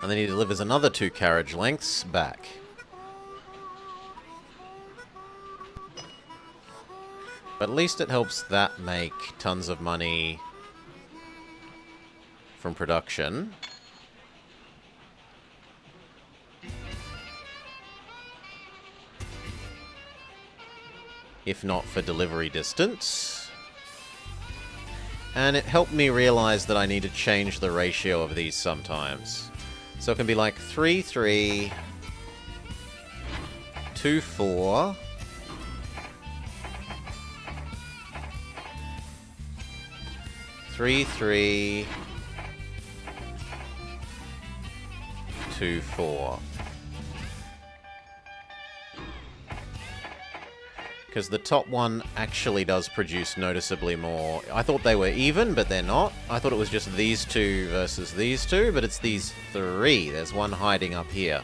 And then he delivers another 2 carriage lengths back. But at least it helps that make tons of money from production. If not for delivery distance. And it helped me realize that I need to change the ratio of these sometimes. So it can be like 3, 3, 2, 4, 3, 3, 2, 4. Because the top one actually does produce noticeably more. I thought they were even, but they're not. I thought it was just these 2 versus these 2, but it's these 3. There's one hiding up here.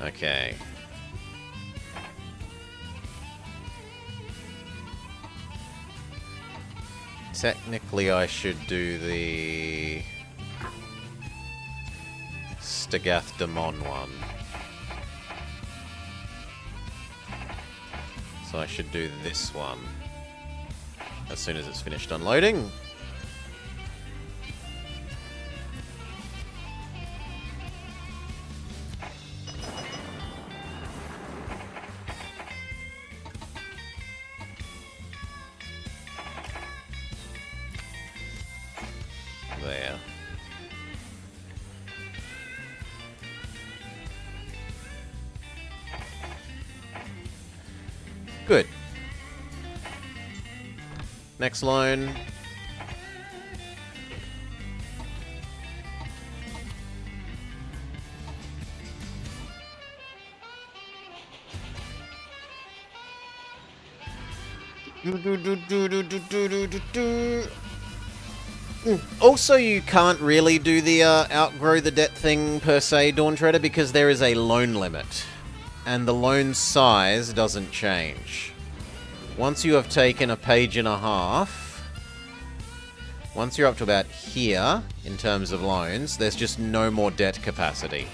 Okay. Technically, I should do the Stagath Demon one. So I should do this one as soon as it's finished unloading. There. Good. Next loan. Also, you can't really do the outgrow the debt thing per se, Dawn Treader, because there is a loan limit. And the loan size doesn't change. Once you have taken a page and a half, once you're up to about here, in terms of loans, there's just no more debt capacity.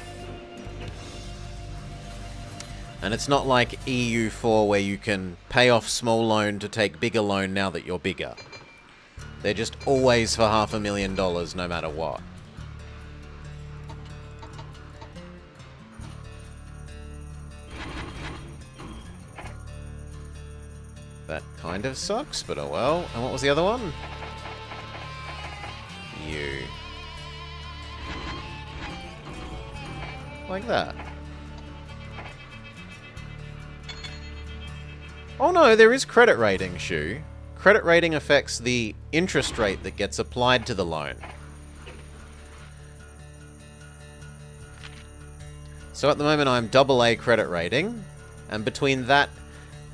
And it's not like EU4 where you can pay off small loan to take bigger loan now that you're bigger. They're just always for $500,000 no matter what. That kind of sucks, but oh well. And what was the other one? You. Like that. Oh no, there is credit rating, Shu. Credit rating affects the interest rate that gets applied to the loan. So at the moment I'm AA credit rating, and between that,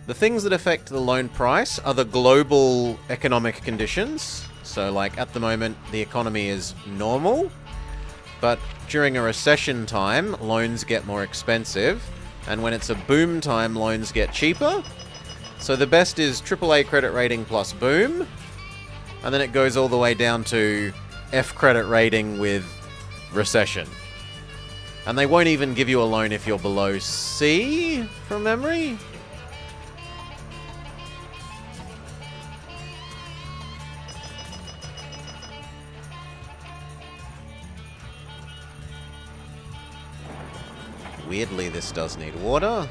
the things that affect the loan price are the global economic conditions. So like at the moment the economy is normal, but during a recession time loans get more expensive, and when it's a boom time loans get cheaper. So the best is AAA credit rating plus boom, and then it goes all the way down to F credit rating with recession. And they won't even give you a loan if you're below C, from memory. Weirdly, this does need water.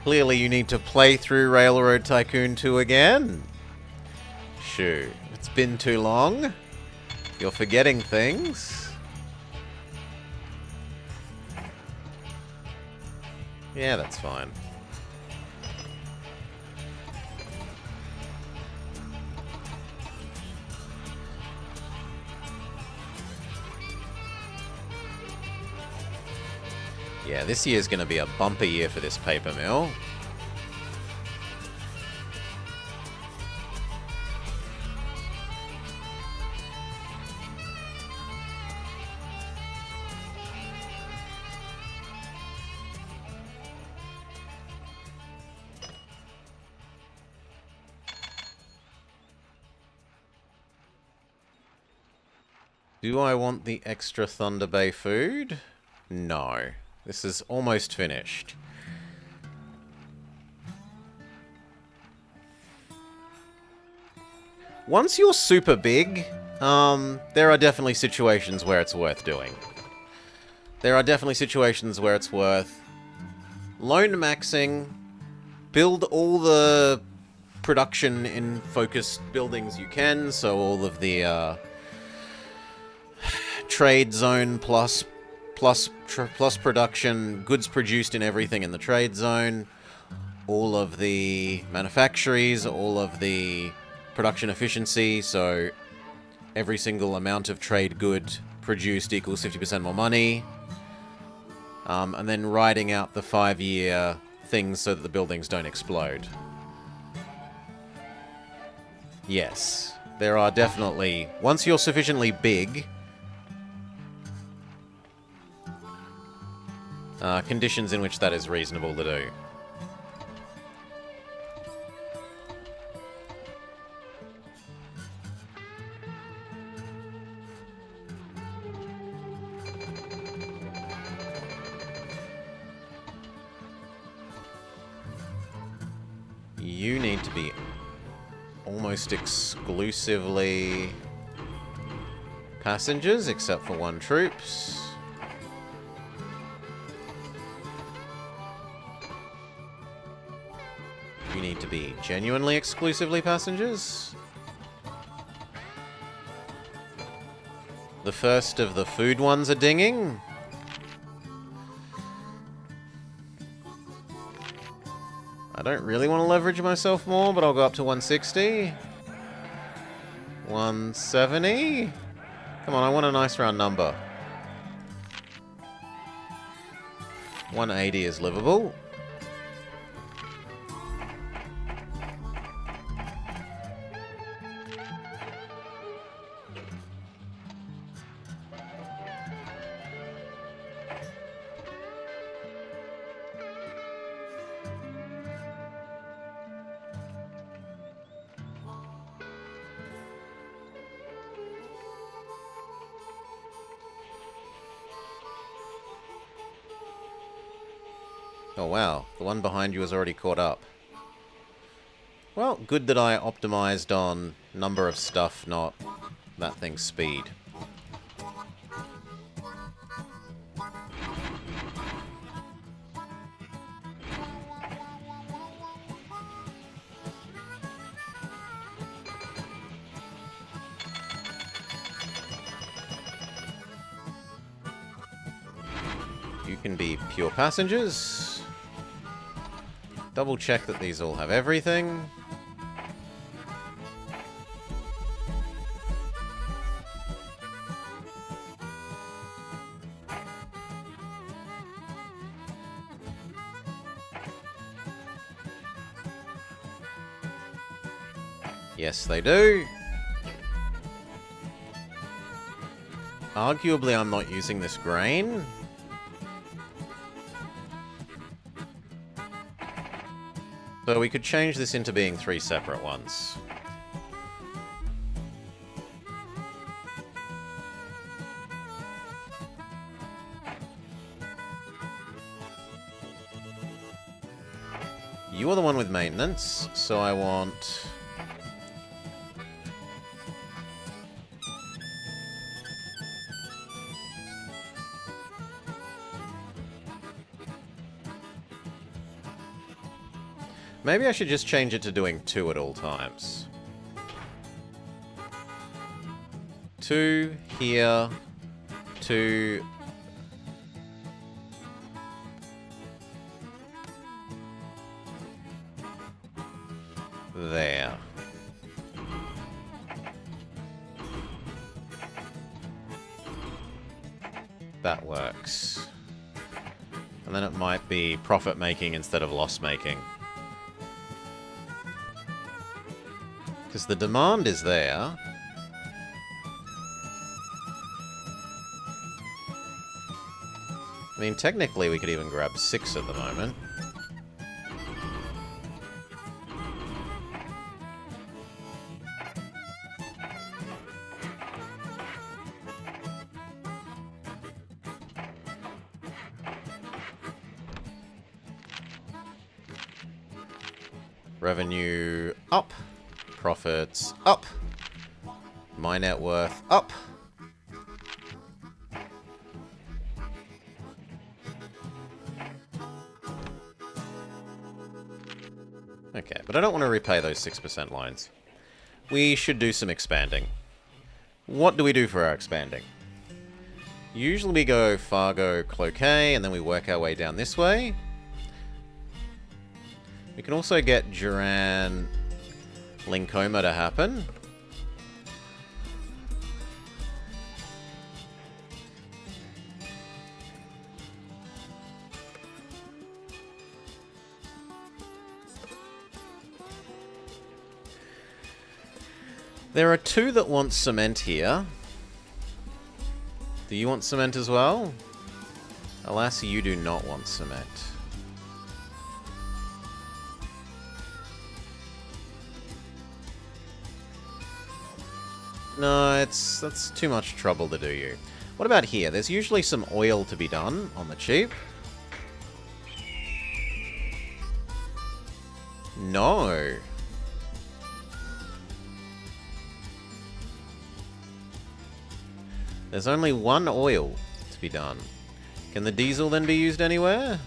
Clearly you need to play through Railroad Tycoon 2 again. Shoo, it's been too long. You're forgetting things. Yeah, that's fine. Yeah, this year's going to be a bumper year for this paper mill. Do I want the extra Thunder Bay food? No. This is almost finished. Once you're super big, there are definitely situations where it's worth doing. There are definitely situations where it's worth loan maxing, build all the production in focused buildings you can, so all of the trade zone plus production, goods produced in everything in the trade zone, all of the manufactories, all of the production efficiency, so every single amount of trade good produced equals 50% more money, and then riding out the 5-year things so that the buildings don't explode. Yes, there are definitely, once you're sufficiently big, conditions in which that is reasonable to do. You need to be almost exclusively passengers, except for 1 troops. You need to be genuinely exclusively passengers. The first of the food ones are dinging. I don't really want to leverage myself more, but I'll go up to 160. 170. Come on, I want a nice round number. 180 is livable. Oh wow, the one behind you has already caught up. Well, good that I optimized on number of stuff, not that thing's speed. You can be pure passengers. Double check that these all have everything. Yes, they do. Arguably, I'm not using this grain. So we could change this into being 3 separate ones. You are the one with maintenance, so I want... Maybe I should just change it to doing 2 at all times. 2 here, 2... there. That works. And then it might be profit-making instead of loss-making. Because the demand is there. I mean, technically we could even grab 6 at the moment. Revenue up. Profits up. My net worth up. Okay, but I don't want to repay those 6% lines. We should do some expanding. What do we do for our expanding? Usually we go Fargo, Cloquet, and then we work our way down this way. We can also get Duran... Lincoma to happen. There are 2 that want cement here. Do you want cement as well? Alas, you do not want cement. No, that's too much trouble to do you. What about here? There's usually some oil to be done on the cheap. No. There's only 1 oil to be done. Can the diesel then be used anywhere?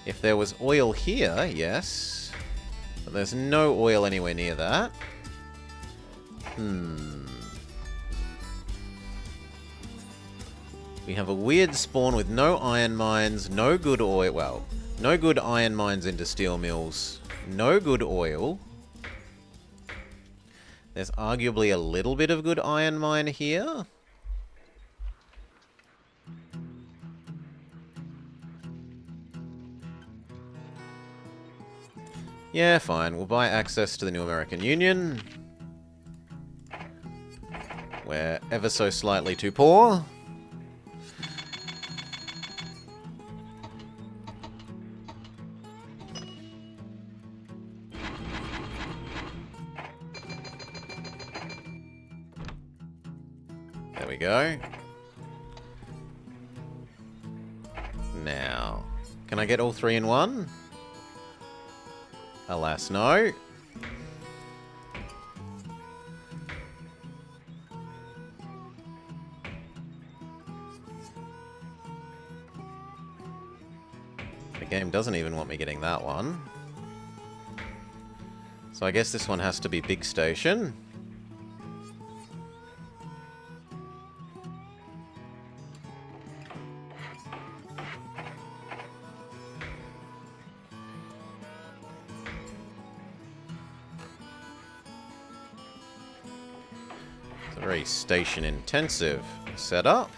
If there was oil here, yes. But there's no oil anywhere near that. We have a weird spawn with no iron mines, no good oil. Well, no good iron mines into steel mills, no good oil. There's arguably a little bit of good iron mine here. Yeah, fine. We'll buy access to the New American Union. We're ever so slightly too poor. There we go. Now, can I get all 3 in one? Alas, no. The game doesn't even want me getting that one. So I guess this one has to be big station. It's a very station-intensive setup.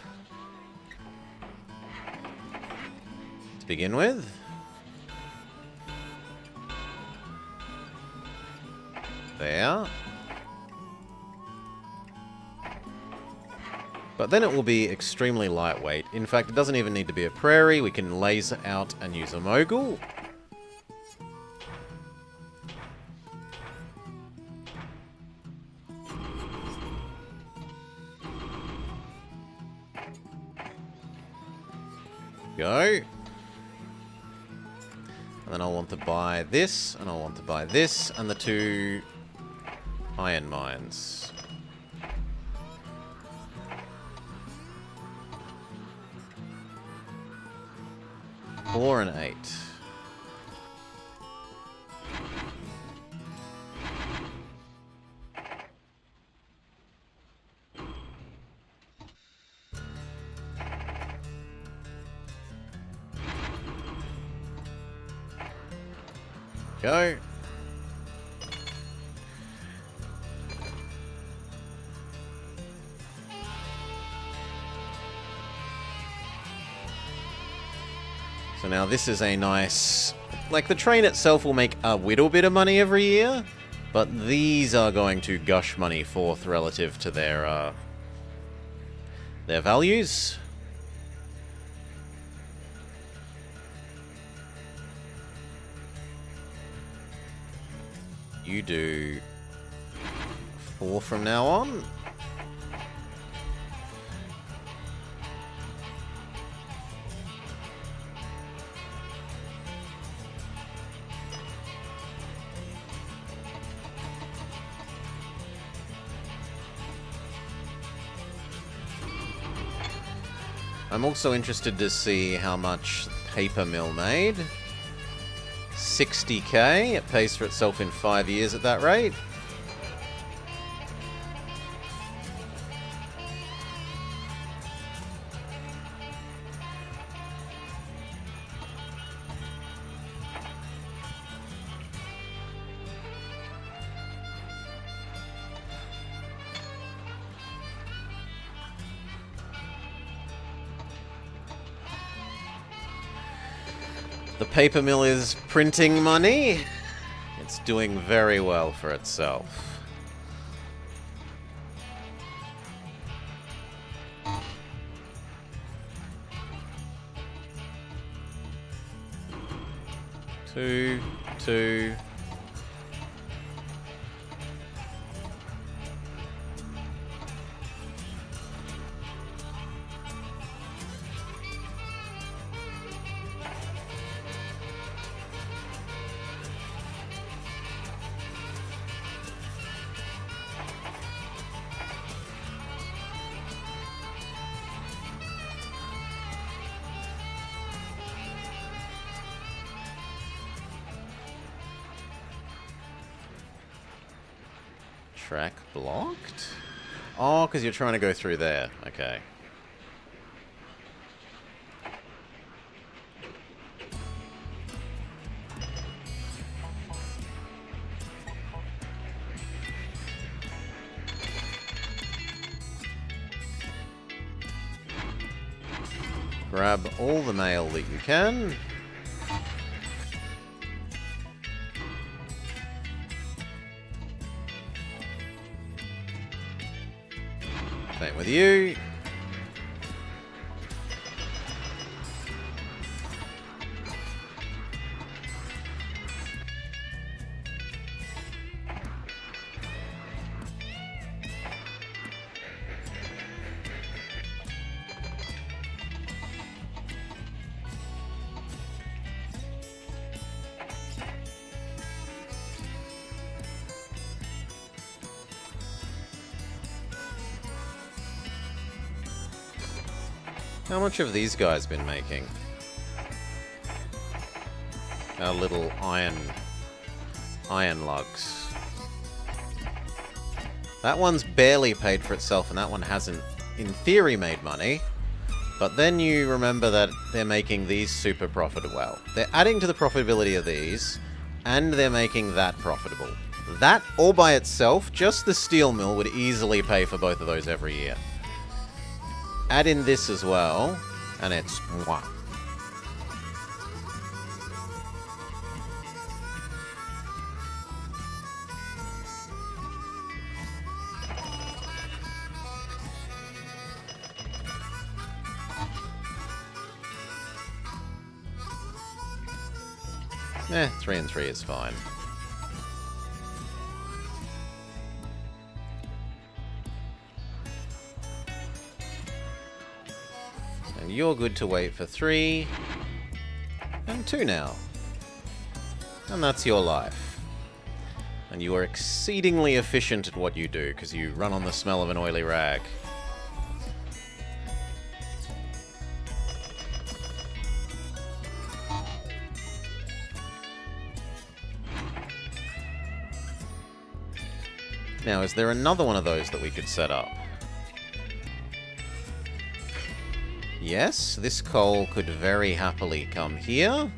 To begin with. There. But then it will be extremely lightweight. In fact, it doesn't even need to be a prairie. We can laser out and use a mogul. Go. And then I'll want to buy this, and I'll want to buy this, and the 2 iron mines. Four and 8. Go. So now this is a nice... Like, the train itself will make a little bit of money every year, but these are going to gush money forth relative to their values. You do 4 from now on. I'm also interested to see how much paper mill made. 60k. It pays for itself in 5 years at that rate. The paper mill is printing money. It's doing very well for itself. Two. Track blocked? Oh, because you're trying to go through there. Okay. Grab all the mail that you can. Same with you. How much have these guys been making? Our little iron lugs. That one's barely paid for itself, and that one hasn't, in theory, made money. But then you remember that they're making these super profitable. Well, they're adding to the profitability of these, and they're making that profitable. That, all by itself, just the steel mill would easily pay for both of those every year. Add in this as well, and it's mwah. Eh, 3 and 3 is fine. And you're good to wait for 3. And 2 now. And that's your life. And you are exceedingly efficient at what you do, because you run on the smell of an oily rag. Now, is there another one of those that we could set up? Yes, this coal could very happily come here.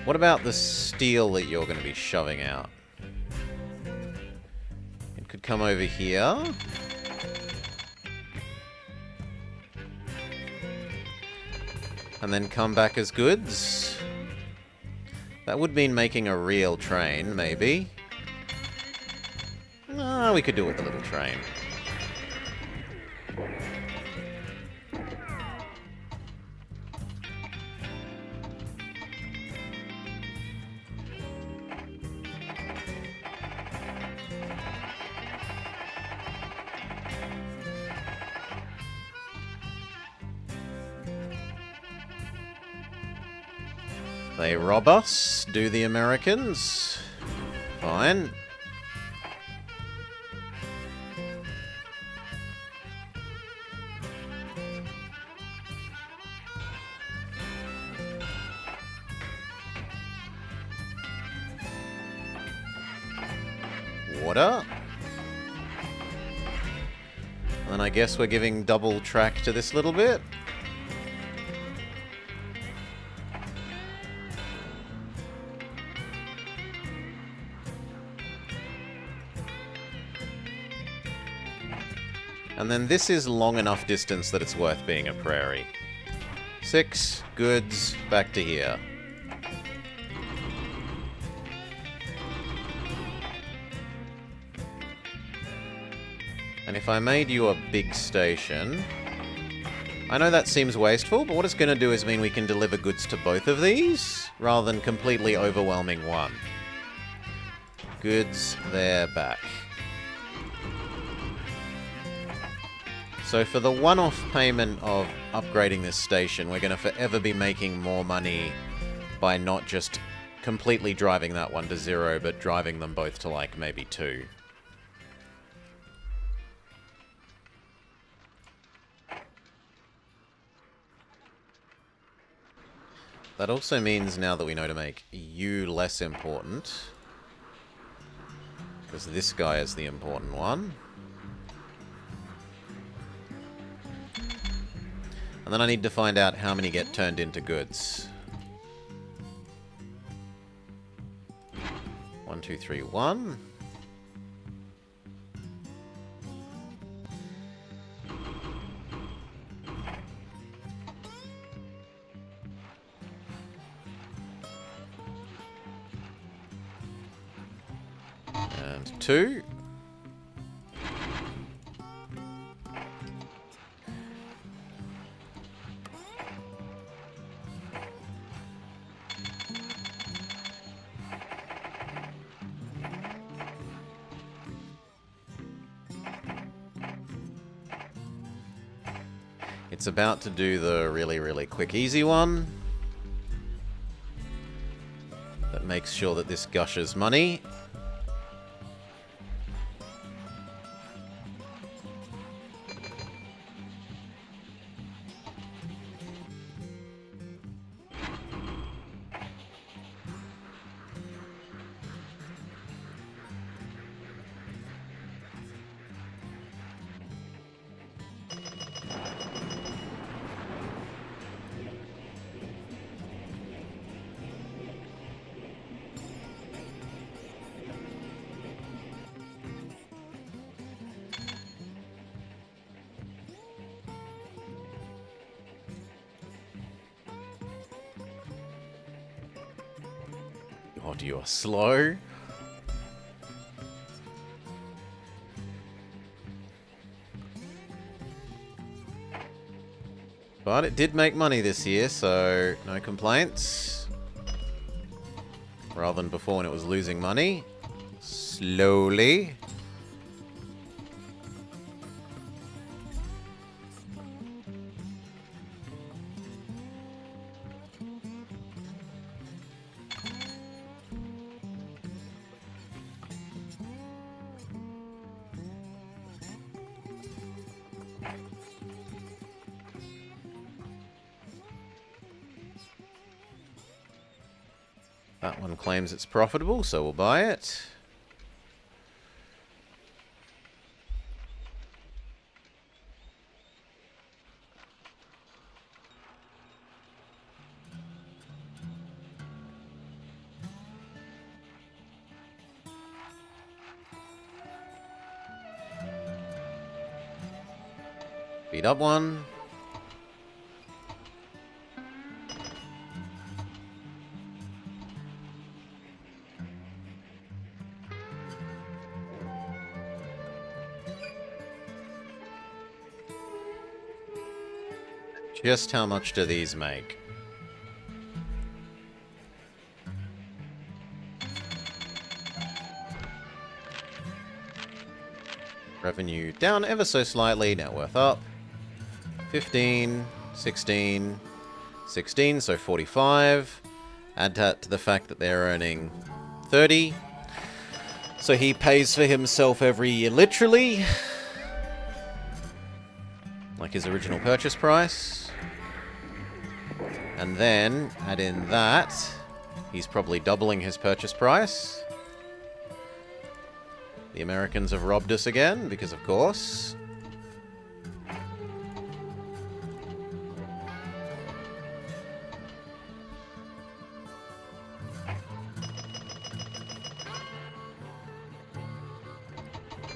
What about the steel that you're going to be shoving out? It could come over here. And then come back as goods. That would mean making a real train, maybe. No, we could do it with a little train. They rob us, do the Americans. Fine. Water. And then I guess we're giving double track to this little bit. And then this is long enough distance that it's worth being a prairie. 6, goods, back to here. And if I made you a big station... I know that seems wasteful, but what it's going to do is mean we can deliver goods to both of these, rather than completely overwhelming one. Goods, there, back. So for the one-off payment of upgrading this station, we're going to forever be making more money by not just completely driving that one to 0, but driving them both to, like, maybe 2. That also means now that we know to make you less important, because this guy is the important one. And then I need to find out how many get turned into goods. 1, 2, 3, 1. And 2. It's about to do the really, really quick, easy one. That makes sure that this gushes money. God, you are slow. But it did make money this year, so no complaints. Rather than before when it was losing money. Slowly. That one claims it's profitable, so we'll buy it. Beat up one. Just how much do these make? Revenue down ever so slightly, net worth up. 15, 16, 16, so 45. Add that to the fact that they're earning 30. So he pays for himself every year, literally. Like his original purchase price. And then, add in that, he's probably doubling his purchase price. The Americans have robbed us again, because of course.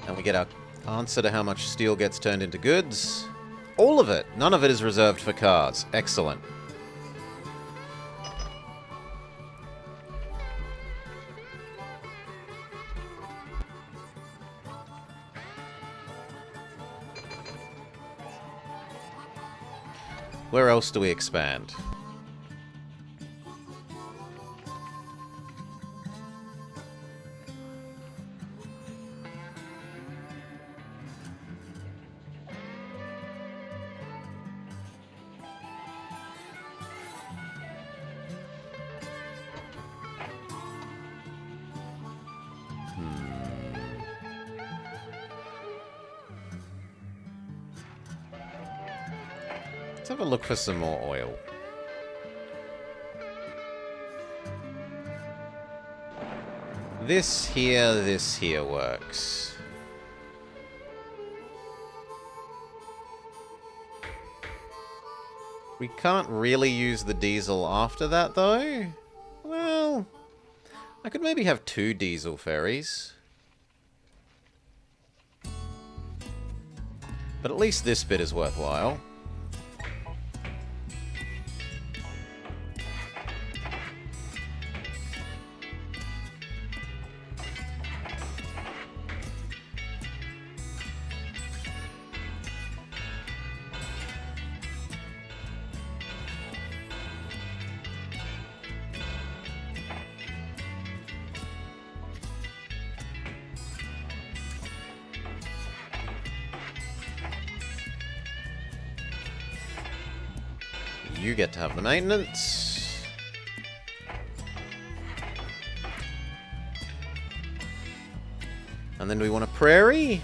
And we get our answer to how much steel gets turned into goods. All of it. None of it is reserved for cars. Excellent. Where else do we expand? Let's have a look for some more oil. This here works. We can't really use the diesel after that, though. Well, I could maybe have 2 diesel ferries. But at least this bit is worthwhile. You get to have the maintenance. And then we want a prairie.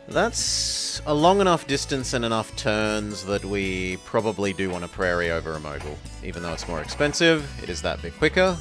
That's a long enough distance and enough turns that we probably do want a prairie over a mogul. Even though it's more expensive, it is that bit quicker.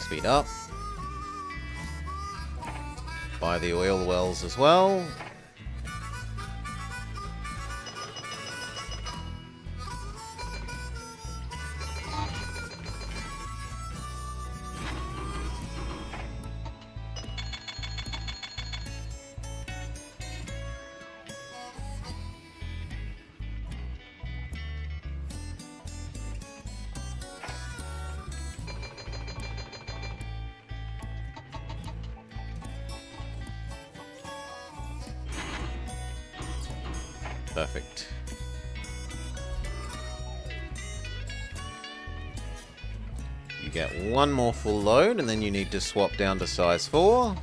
Speed up. Buy the oil wells as well. Perfect. You get one more full load, and then you need to swap down to size 4.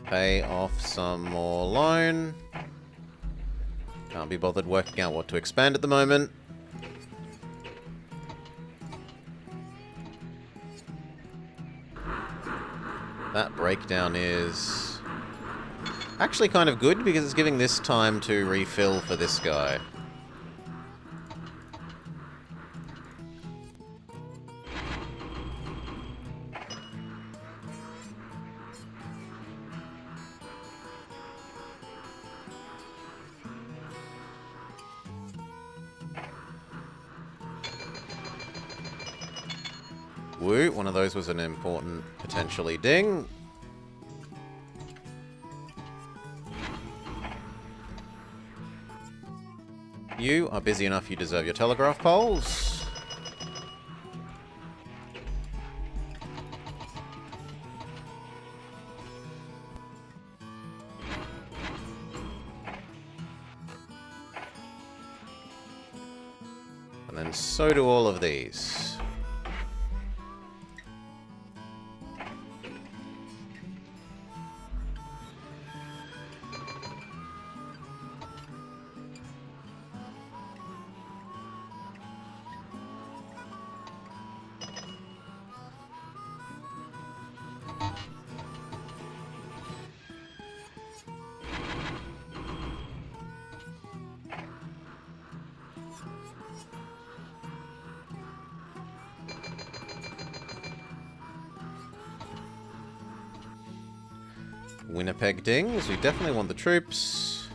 Pay off some more loan. Can't be bothered working out what to expand at the moment. That breakdown is actually kind of good because it's giving this time to refill for this guy. Woo, one of those was an important, potentially, ding. You are busy enough, you deserve your telegraph poles. And then so do all of these. Winnipeg dings. We definitely want the troops.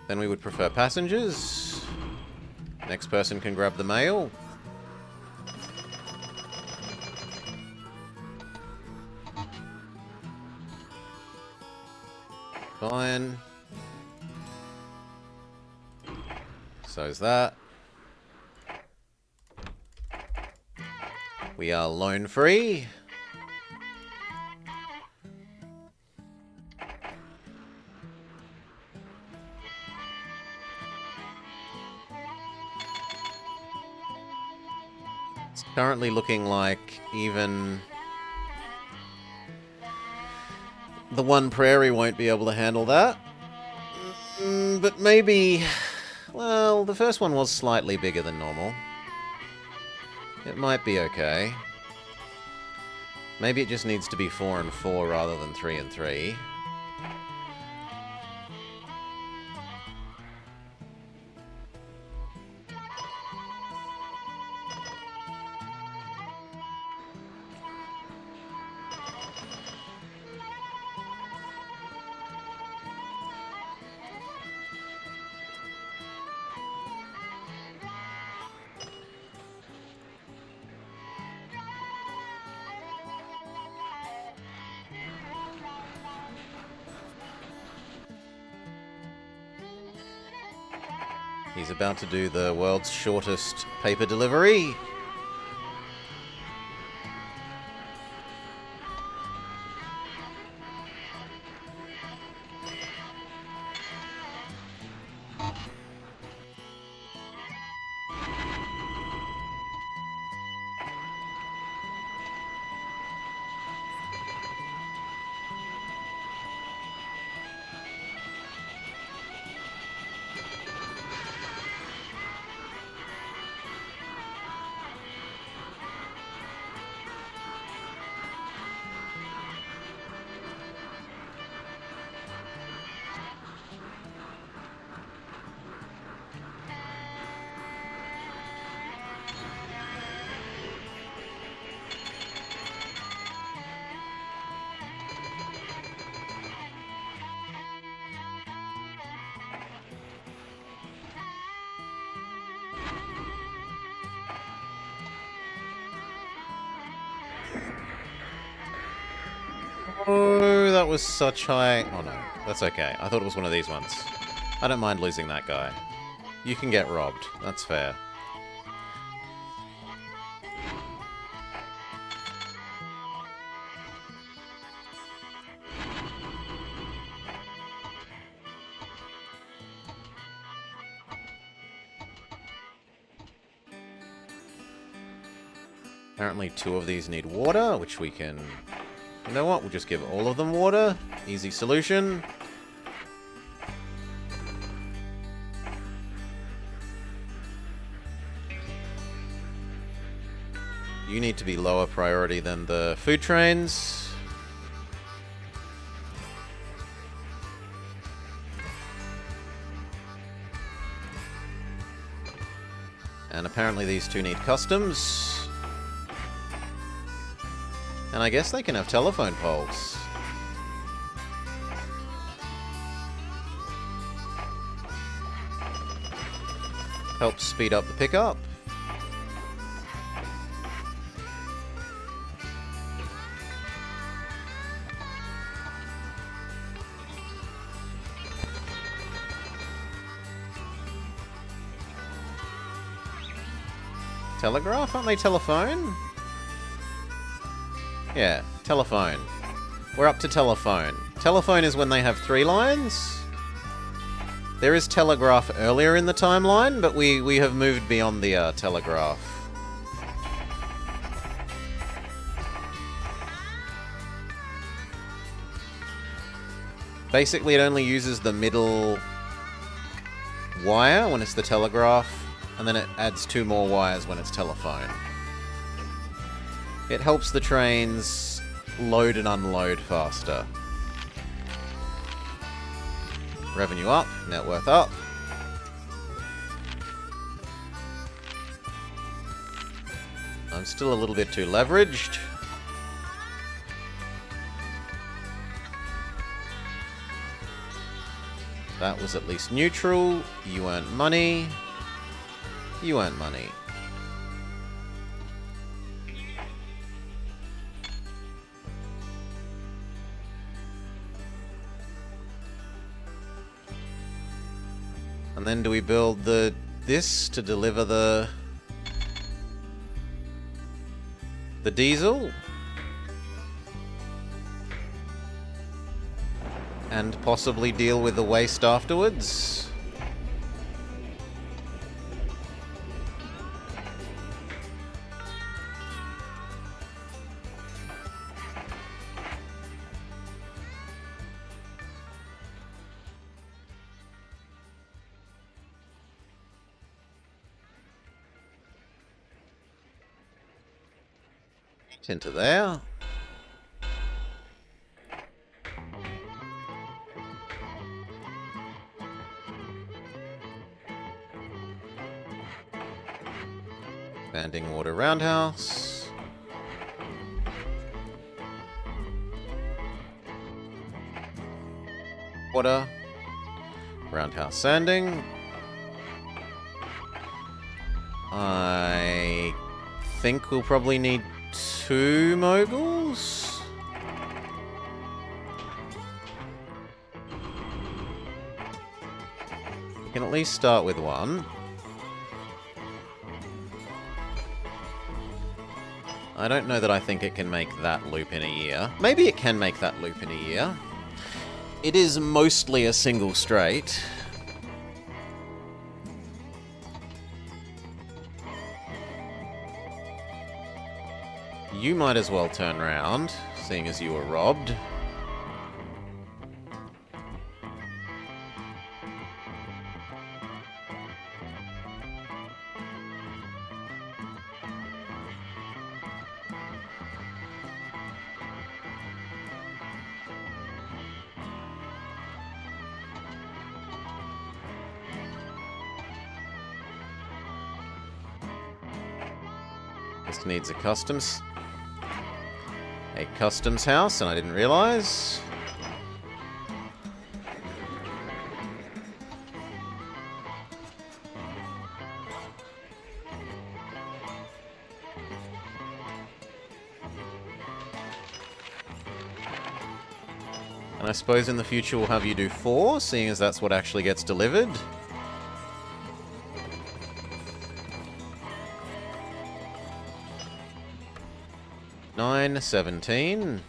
Then we would prefer passengers. Next person can grab the mail. Fine. So's that. We are loan free. It's currently looking like even the one prairie won't be able to handle that. But maybe... Well, the first one was slightly bigger than normal. It might be okay. Maybe it just needs to be 4 and 4 rather than 3 and 3. He's about to do the world's shortest paper delivery. Oh, that was such high... Oh no, that's okay. I thought it was one of these ones. I don't mind losing that guy. You can get robbed. That's fair. Apparently 2 of these need water, which we can... You know what? We'll just give all of them water. Easy solution. You need to be lower priority than the food trains. And apparently these 2 need customs. And I guess they can have telephone poles. Helps speed up the pickup. Telegraph? Aren't they telephone? Yeah, telephone. We're up to telephone. Telephone is when they have 3 lines. There is telegraph earlier in the timeline, but we have moved beyond the telegraph. Basically, it only uses the middle wire when it's the telegraph, and then it adds 2 more wires when it's telephone. It helps the trains load and unload faster. Revenue up, net worth up. I'm still a little bit too leveraged. That was at least neutral. You earned money. You earned money. And then do we build this to deliver the diesel? And possibly deal with the waste afterwards? Into there. Expanding water roundhouse. Water. Roundhouse sanding. I think we'll probably need 2 moguls? We can at least start with 1. I don't know that I think it can make that loop in a year. Maybe it can make that loop in a year. It is mostly a single straight. You might as well turn round, seeing as you were robbed. This needs a customs house, and I didn't realize. I suppose in the future we'll have you do 4, seeing as that's what actually gets delivered. Nine, 17.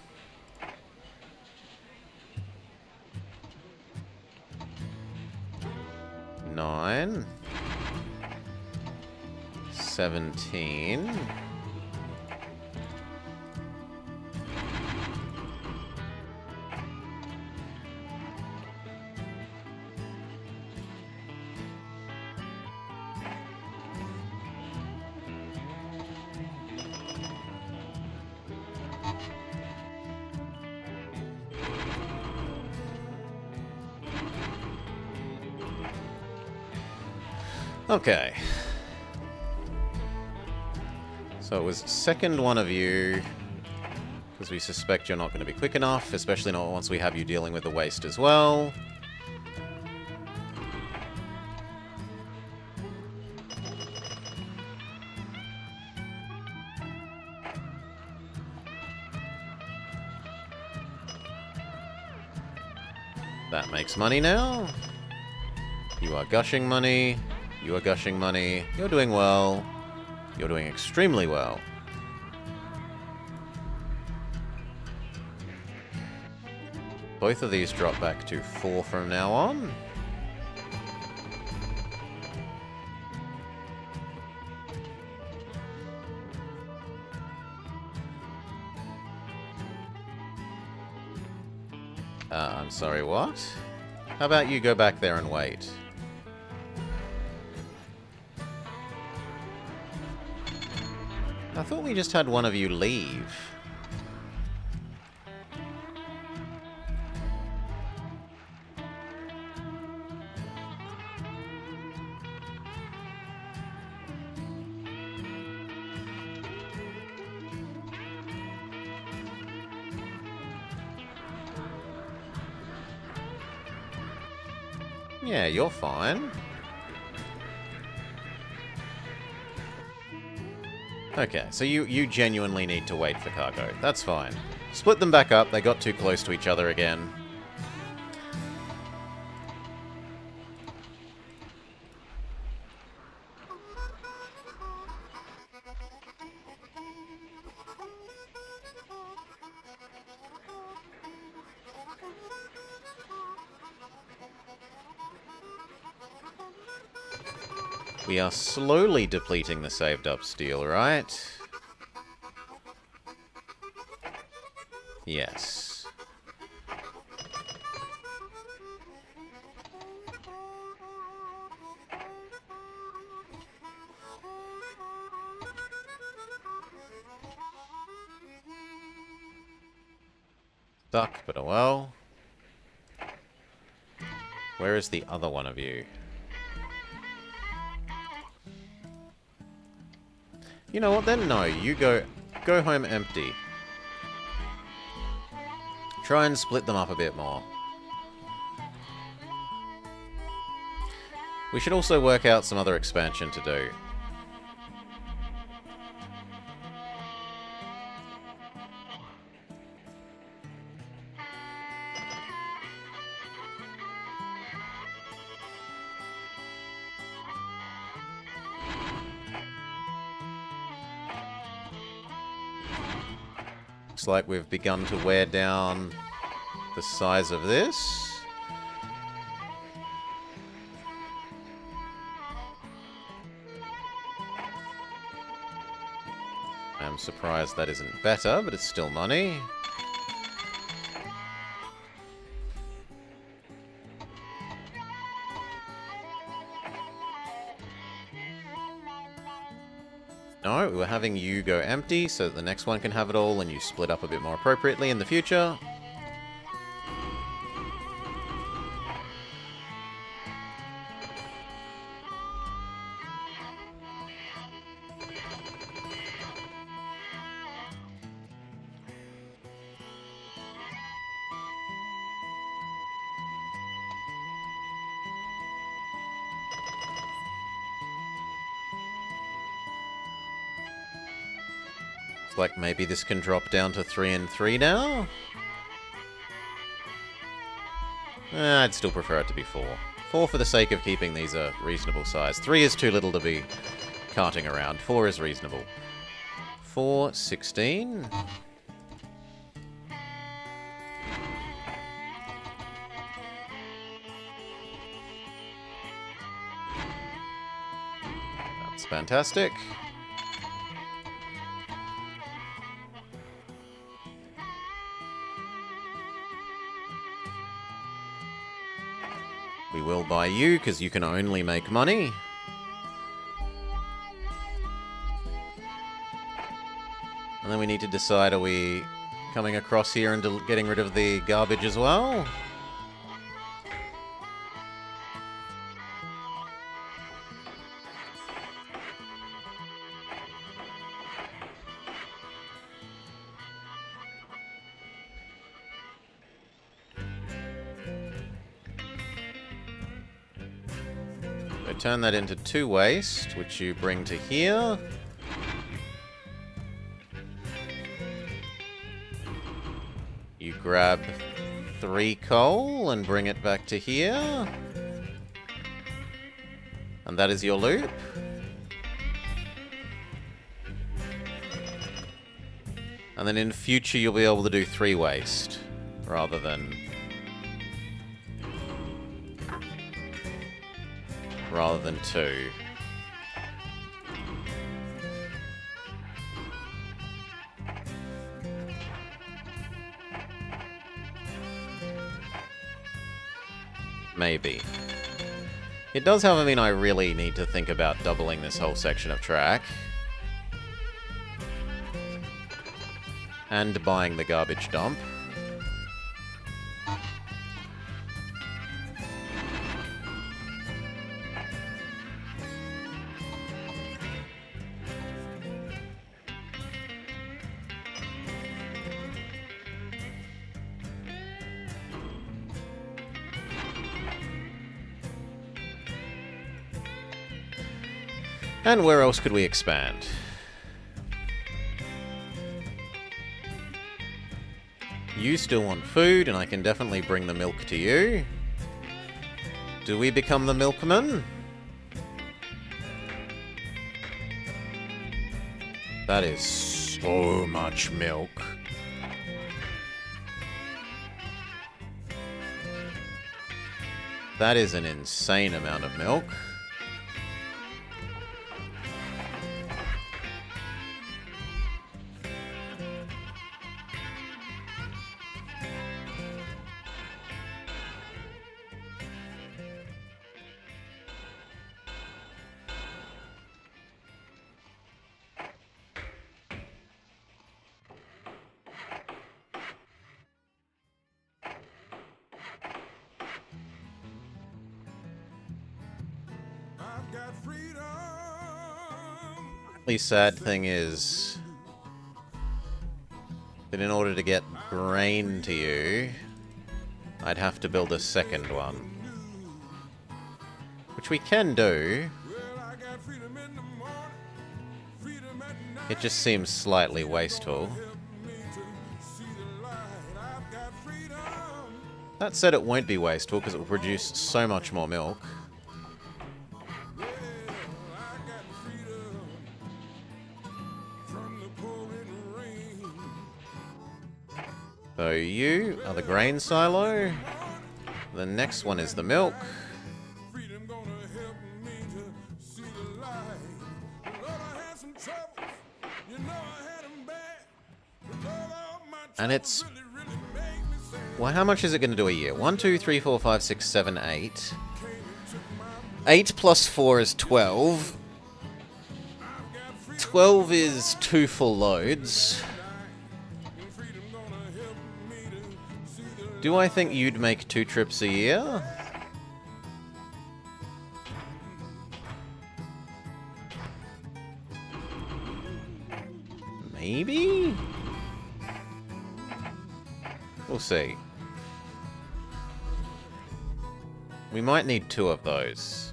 9. 17. Okay. So it was second one of you, because we suspect you're not going to be quick enough, especially not once we have you dealing with the waste as well. That makes money now. You are gushing money. You are gushing money. You're doing well. You're doing extremely well. Both of these drop back to 4 from now on. I'm sorry, what? How about you go back there and wait? I thought we just had one of you leave. Yeah, you're fine. Okay, so you genuinely need to wait for cargo. That's fine. Split them back up. They got too close to each other again. We are slowly depleting the saved up steel, right? Yes. Stuck, but oh well. Where is the other one of you? You know what then? No, you go home empty. Try and split them up a bit more. We should also work out some other expansion to do. Looks like we've begun to wear down the size of this. I'm surprised that isn't better, but it's still money. No, we're having you go empty so that the next one can have it all and you split up a bit more appropriately in the future. Like maybe this can drop down to 3 and 3 now? I'd still prefer it to be 4. 4 for the sake of keeping these a reasonable size. 3 is too little to be carting around. 4 is reasonable. 4, 16. That's fantastic. We will buy you, because you can only make money. And then we need to decide, are we coming across here and getting rid of the garbage as well? So turn that into 2 waste, which you bring to here. You grab 3 coal and bring it back to here. And that is your loop. And then in future you'll be able to do 3 waste, rather than 2. Maybe. It does, however, mean I really need to think about doubling this whole section of track. And buying the garbage dump. And where else could we expand? You still want food, and I can definitely bring the milk to you. Do we become the milkman? That is so much milk. That is an insane amount of milk. The sad thing is that in order to get grain to you, I'd have to build a second one. Which we can do. It just seems slightly wasteful. That said, it won't be wasteful because it will produce so much more milk. So you are the grain silo. The next one is the milk. And it's... well, how much is it going to do a year? 1, 2, 3, 4, 5, 6, 7, 8. 8 plus 4 is 12. 12 is 2 full loads. Do I think you'd make 2 trips a year? Maybe? We'll see. We might need 2 of those.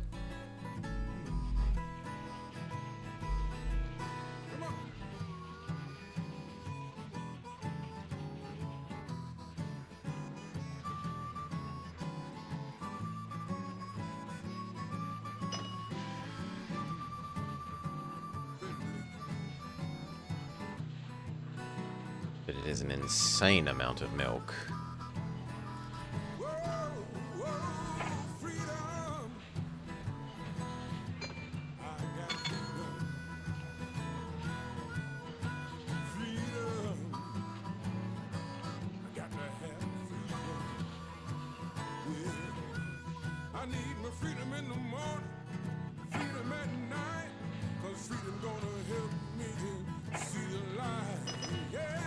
But it is an insane amount of milk. Whoa, whoa, freedom. I got freedom. Freedom. I got to have freedom. Yeah. I need my freedom in the morning, freedom at night, 'cause freedom gonna help me to see the light. Yeah.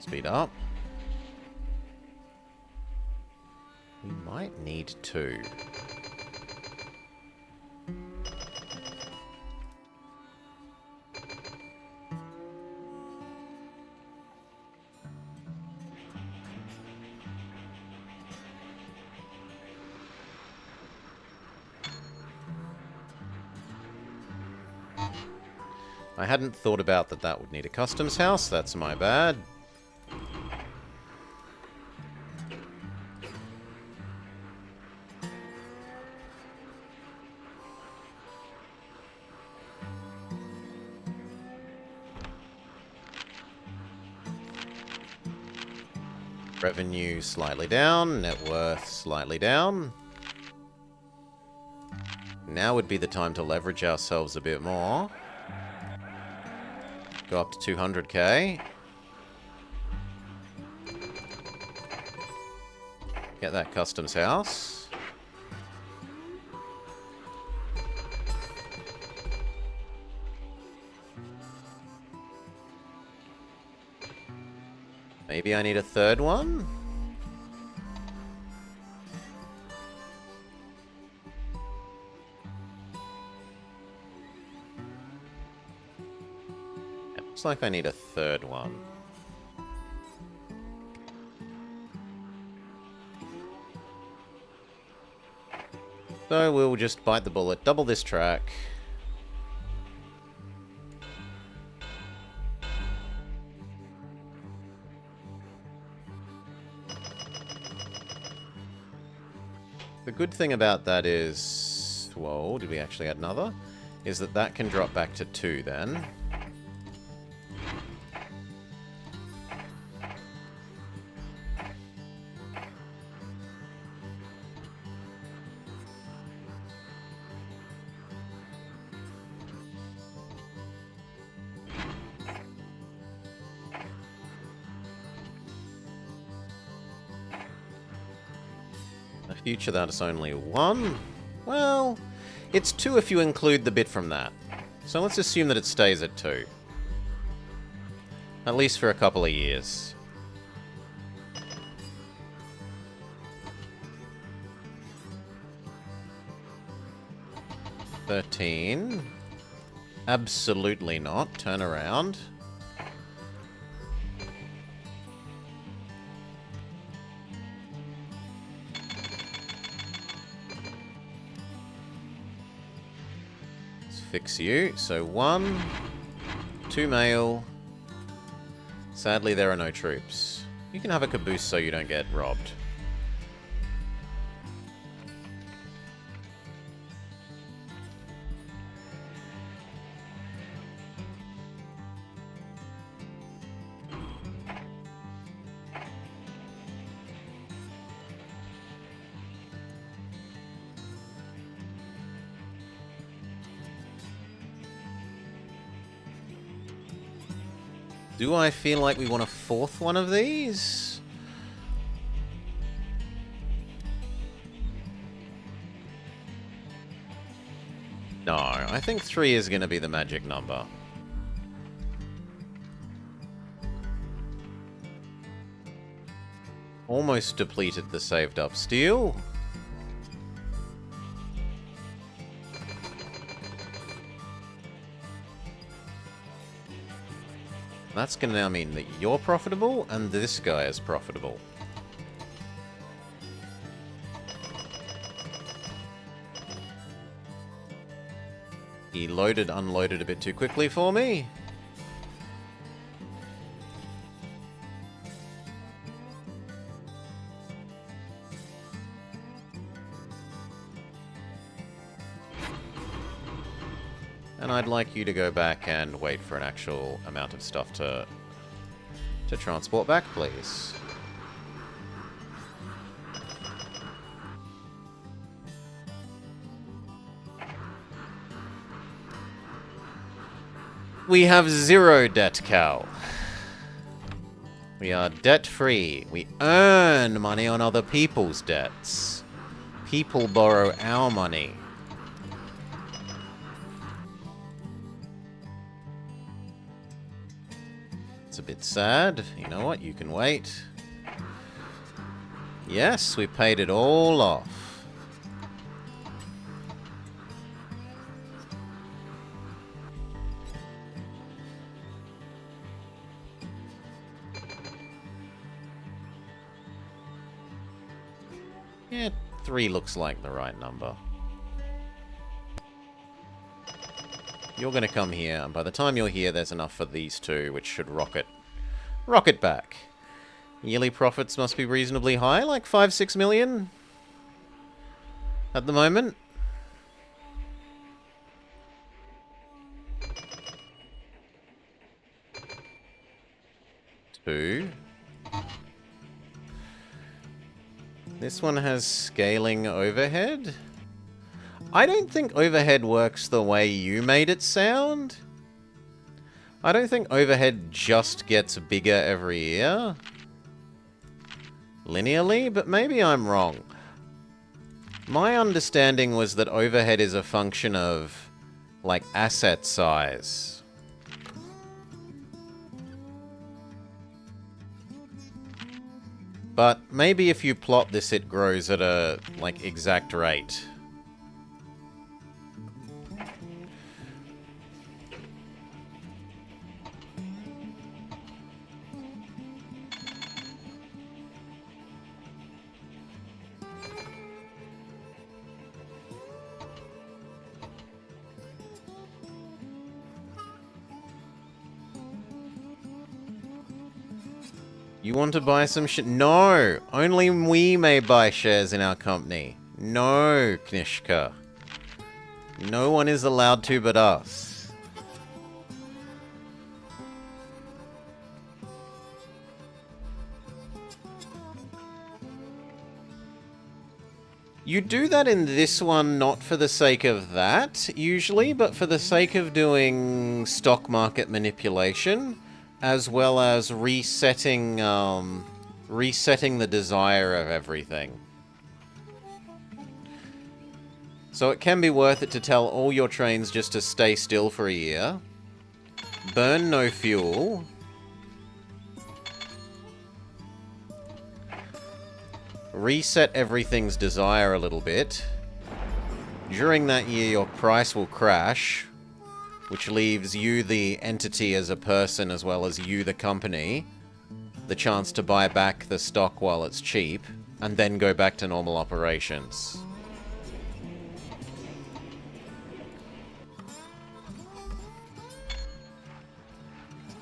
Speed up. We might need 2. I hadn't thought about that would need a customs house. That's my bad. Revenue slightly down, net worth slightly down. Now would be the time to leverage ourselves a bit more. Go up to 200k. Get that customs house. Maybe I need a third one? It looks like I need a third one. So we'll just bite the bullet, double this track. The good thing about that is... Whoa, did we actually add another? Is that can drop back to 2 then. Future, that is only 1. Well, it's 2 if you include the bit from that. So let's assume that it stays at 2. At least for a couple of years. $13. Absolutely not. Turn around. Fix you. So 1, 2 mail. Sadly, there are no troops. You can have a caboose so you don't get robbed. Do I feel like we want a 4th one of these? No, I think 3 is going to be the magic number. Almost depleted the saved up steel. That's going to now mean that you're profitable, and this guy is profitable. He loaded, unloaded a bit too quickly for me. And I'd like you to go back and wait for an actual amount of stuff to transport back, please. We have 0 debt, Cal. We are debt-free. We earn money on other people's debts. People borrow our money. It's a bit sad. You know what? You can wait. Yes, we paid it all off. Yeah, 3 looks like the right number. You're going to come here, and by the time you're here, there's enough for these 2, which should rocket back. Yearly profits must be reasonably high, like 5-6 million at the moment. Two. This one has scaling overhead. I don't think overhead works the way you made it sound. I don't think overhead just gets bigger every year. Linearly, but maybe I'm wrong. My understanding was that overhead is a function of, like, asset size. But maybe if you plot this, it grows at a, like, exact rate. You want to buy some shit? No! Only we may buy shares in our company. No, Knishka. No one is allowed to but us. You do that in this one not for the sake of that, usually, but for the sake of doing stock market manipulation, as well as resetting the desire of everything. So it can be worth it to tell all your trains just to stay still for a year, burn no fuel, reset everything's desire a little bit. During that year, your price will crash, which leaves you, the entity as a person, as well as you, the company, the chance to buy back the stock while it's cheap, and then go back to normal operations.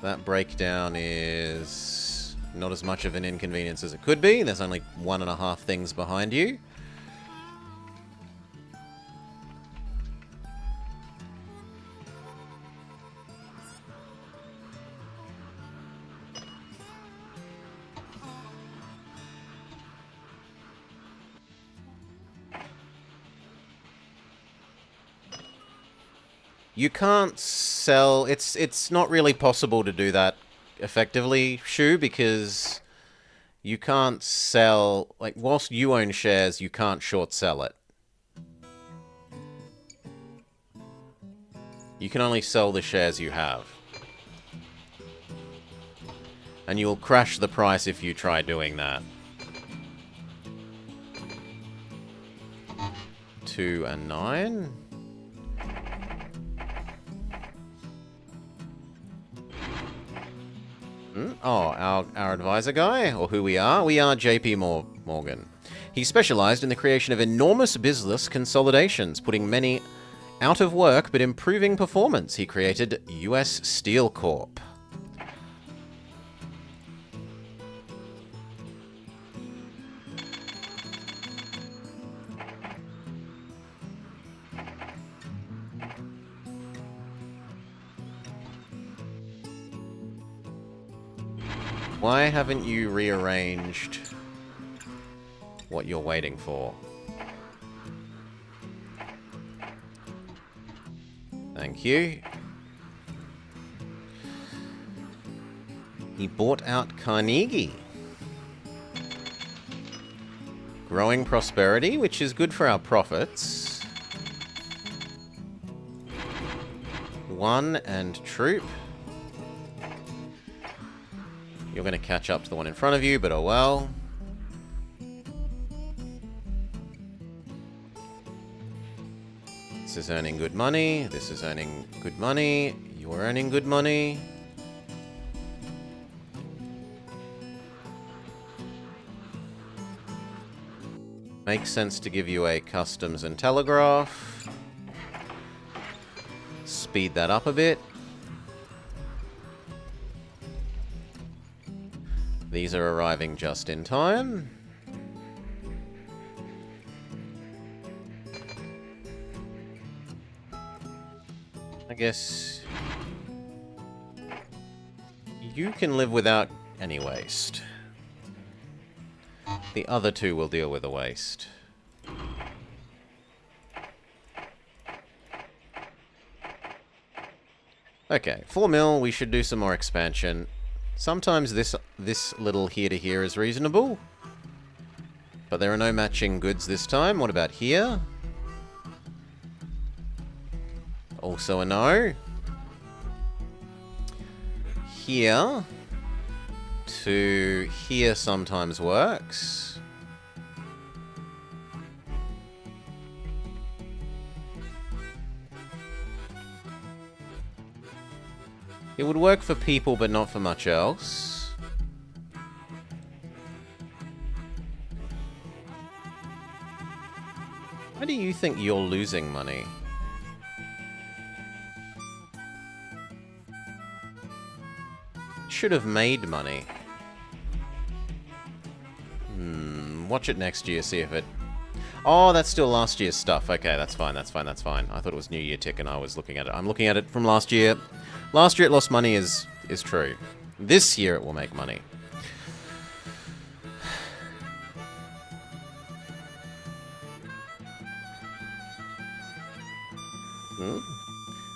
That breakdown is not as much of an inconvenience as it could be. There's only 1.5 things behind you. You can't sell... It's not really possible to do that effectively, Shu, because you can't sell... Like, whilst you own shares, you can't short sell it. You can only sell the shares you have. And you'll crash the price if you try doing that. 2 and 9... Oh, our advisor guy, or who we are JP Morgan. He specialized in the creation of enormous business consolidations, putting many Out of work, but improving performance, he created US Steel Corp. Why haven't you rearranged what you're waiting for? Thank you. He bought out Carnegie. Growing prosperity, which is good for our profits. 1 and troop. You're going to catch up to the one in front of you, but oh well. This is earning good money. This is earning good money. You're earning good money. Makes sense to give you a customs and telegraph. Speed that up a bit. These are arriving just in time. I guess you can live without any waste. The other two will deal with the waste. Okay, 4 mil, we should do some more expansion. Sometimes this little here to here is reasonable. But there are no matching goods this time. What about here? Also a no. Here to here sometimes works. It would work for people, but not for much else. Why do you think you're losing money? Should have made money. Watch it next year, see if it... Oh, that's still last year's stuff. Okay, that's fine, that's fine, that's fine. I thought it was New Year tick and I was looking at it. I'm looking at it from last year. Last year it lost money is true. This year it will make money.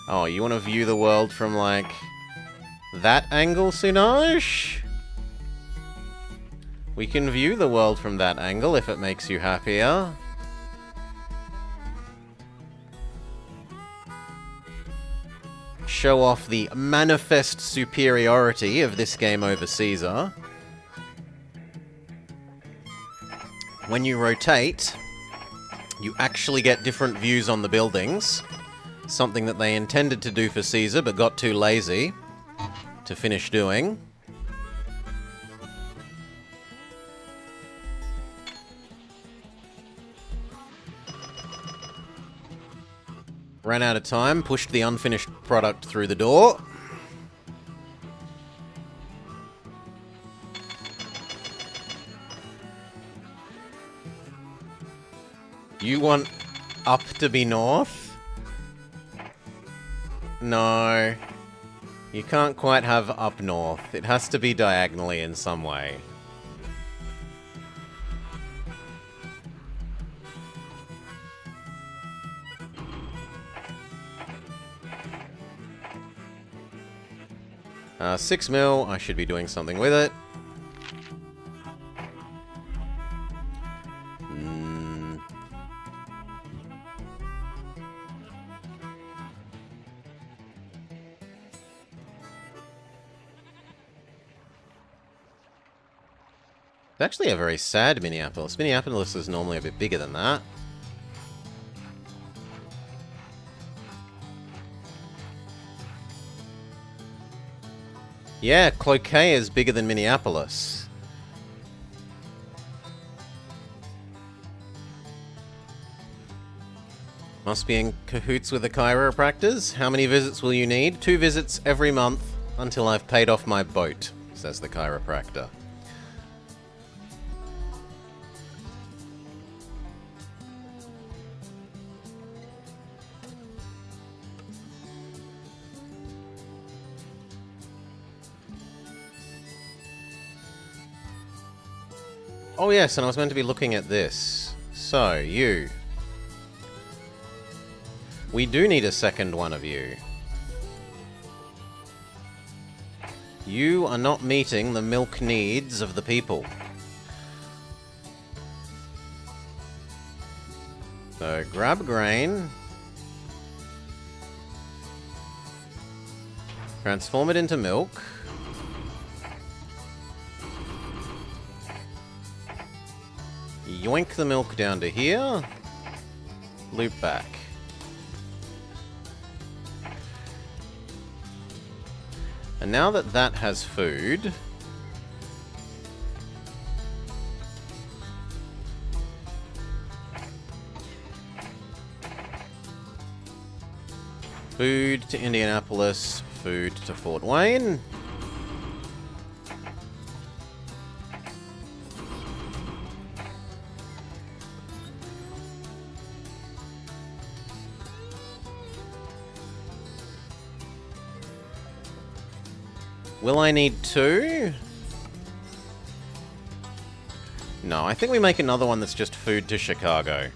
Oh, you want to view the world from, like, that angle, Sunaj? We can view the world from that angle if it makes you happier. Show off the manifest superiority of this game over Caesar. When you rotate, you actually get different views on the buildings. Something that they intended to do for Caesar, but got too lazy to finish doing. Ran out of time, pushed the unfinished product through the door. You want up to be north? No. You can't quite have up north. It has to be diagonally in some way. $6 mil, I should be doing something with it. It's actually a very sad Minneapolis. Minneapolis is normally a bit bigger than that. Yeah, Cloquet is bigger than Minneapolis. Must be in cahoots with the chiropractors. How many visits will you need? 2 visits every month until I've paid off my boat, says the chiropractor. Oh yes, and I was meant to be looking at this. So, you. We do need a second one of you. You are not meeting the milk needs of the people. So, grab grain. Transform it into milk. Yoink the milk down to here. Loop back. And now that that has food... Food to Indianapolis, food to Fort Wayne. Will I need 2? No, I think we make another one that's just food to Chicago.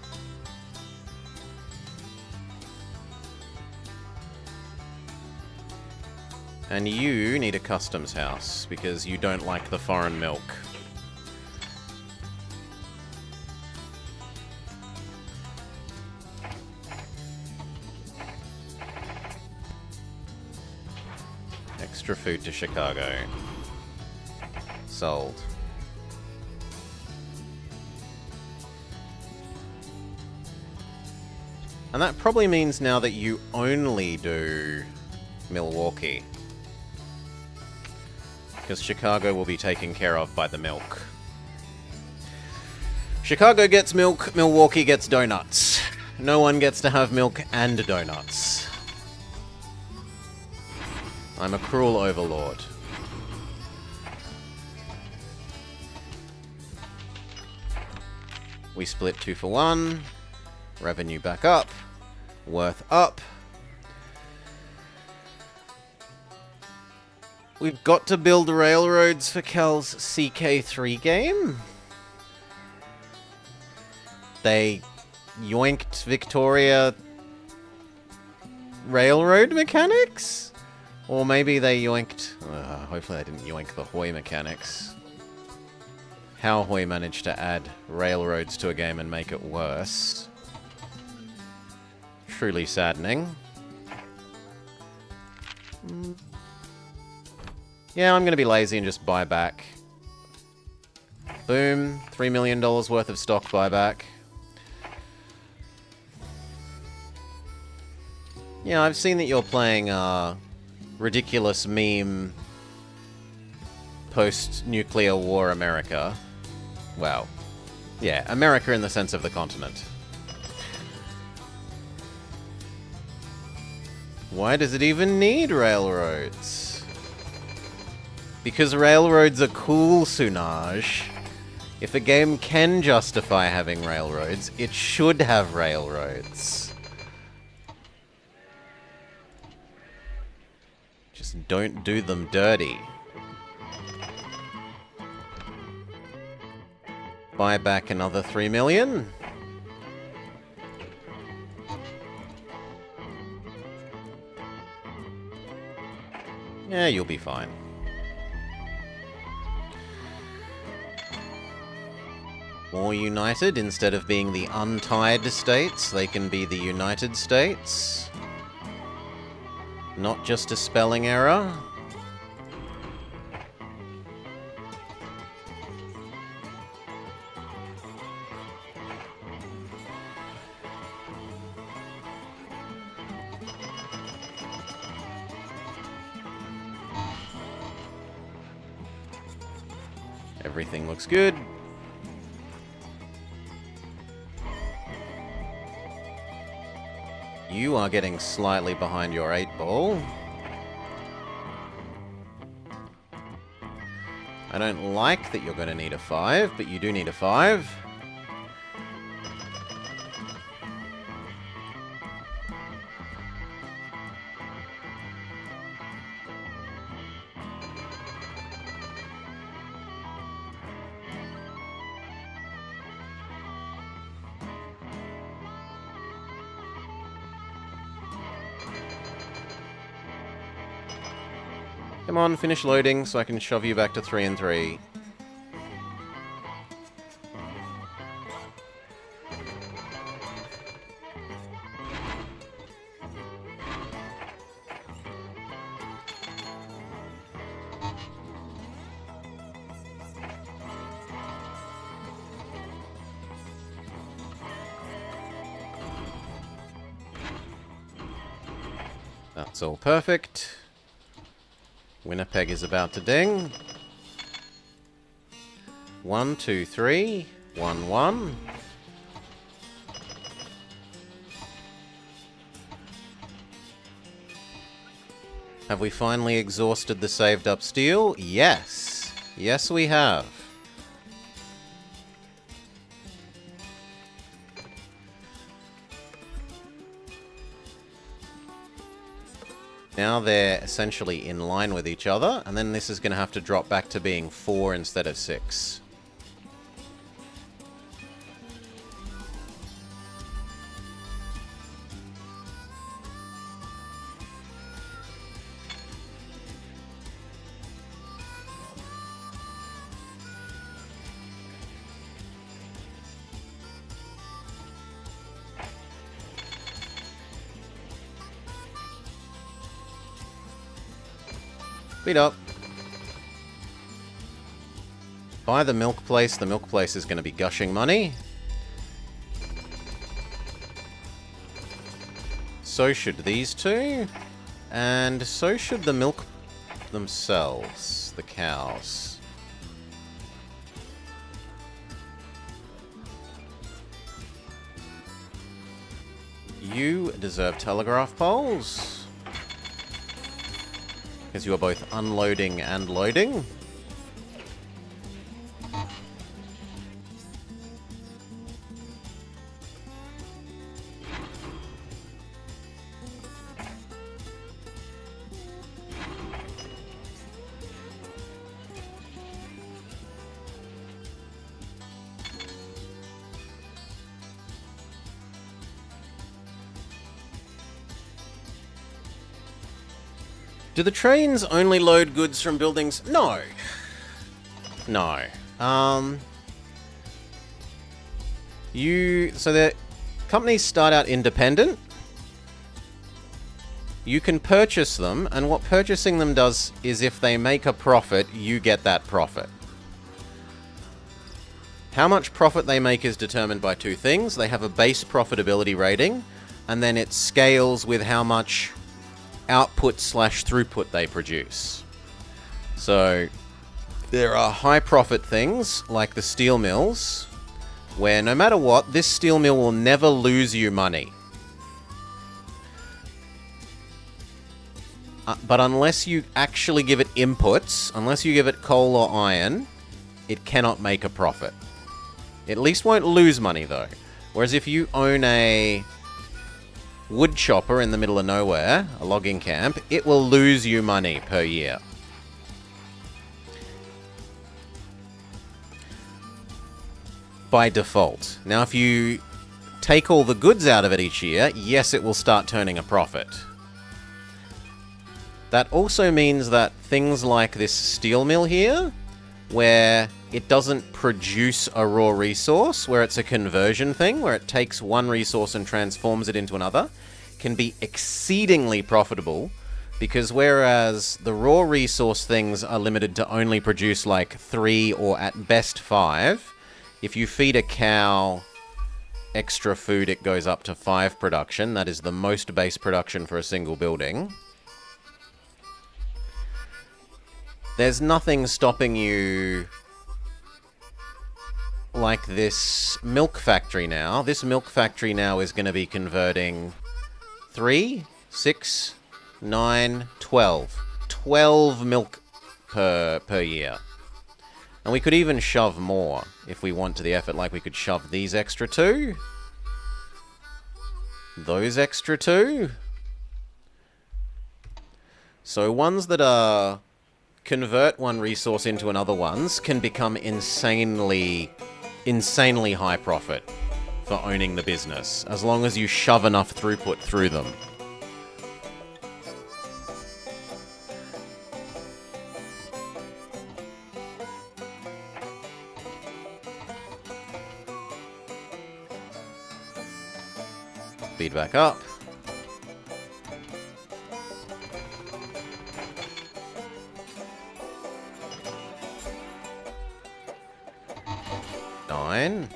And you need a customs house, because you don't like the foreign milk. Extra food to Chicago. Sold. And that probably means now that you only do Milwaukee. Because Chicago will be taken care of by the milk. Chicago gets milk, Milwaukee gets donuts. No one gets to have milk and donuts. I'm a cruel overlord. We split 2 for 1. Revenue back up. Worth up. We've got to build railroads for Cal's CK3 game. They yoinked Victoria railroad mechanics? Or maybe they yoinked... hopefully they didn't yoink the Hoy mechanics. How Hoy managed to add railroads to a game and make it worse. Truly saddening. Yeah, I'm going to be lazy and just buy back. Boom. $3 million worth of stock buyback. Yeah, I've seen that you're playing ridiculous meme post-nuclear war America. Wow. Yeah, America in the sense of the continent. Why does it even need railroads? Because railroads are cool, Sunaj. If a game can justify having railroads, it should have railroads. Just don't do them dirty. Buy back another 3 million. Yeah, you'll be fine. More united, instead of being the untied states, they can be the United States. Not just a spelling error. Everything looks good. You are getting slightly behind your 8 ball. I don't like that you're going to need a 5, but you do need a 5. Come on, finish loading so I can shove you back to 3 and 3. That's all perfect. Winnipeg is about to ding. 1, 2, 3. 1, 1. Have we finally exhausted the saved up steel? Yes. Yes, we have. Now they're essentially in line with each other, and then this is going to have to drop back to being 4 instead of 6. Speed up. Buy the milk place. The milk place is going to be gushing money. So should these two. And so should the milk themselves. The cows. You deserve telegraph poles. Because you are both unloading and loading. Do the trains only load goods from buildings? No. No. So the companies start out independent. You can purchase them, and what purchasing them does is if they make a profit, you get that profit. How much profit they make is determined by two things. They have a base profitability rating, and then it scales with how much output/throughput they produce. So there are high profit things like the steel mills, where no matter what, this steel mill will never lose you money. But unless you actually give it inputs, unless you give it coal or iron, it cannot make a profit. It at least won't lose money though. Whereas if you own a wood chopper in the middle of nowhere, a logging camp, it will lose you money per year. By default. Now, if you take all the goods out of it each year, yes, it will start turning a profit. That also means that things like this steel mill here, where it doesn't produce a raw resource, where it's a conversion thing, where it takes one resource and transforms it into another, can be exceedingly profitable, because whereas the raw resource things are limited to only produce like 3 or at best 5, if you feed a cow extra food, it goes up to 5 production. That is the most base production for a single building. There's nothing stopping you like this milk factory now. This milk factory now is going to be converting 3, 6, 9, 12. 12 milk per year. And we could even shove more if we want to the effort, like we could shove these extra 2. Those extra 2. So ones that are convert one resource into another ones can become insanely high profit for owning the business, as long as you shove enough throughput through them. Speed back up. Nine.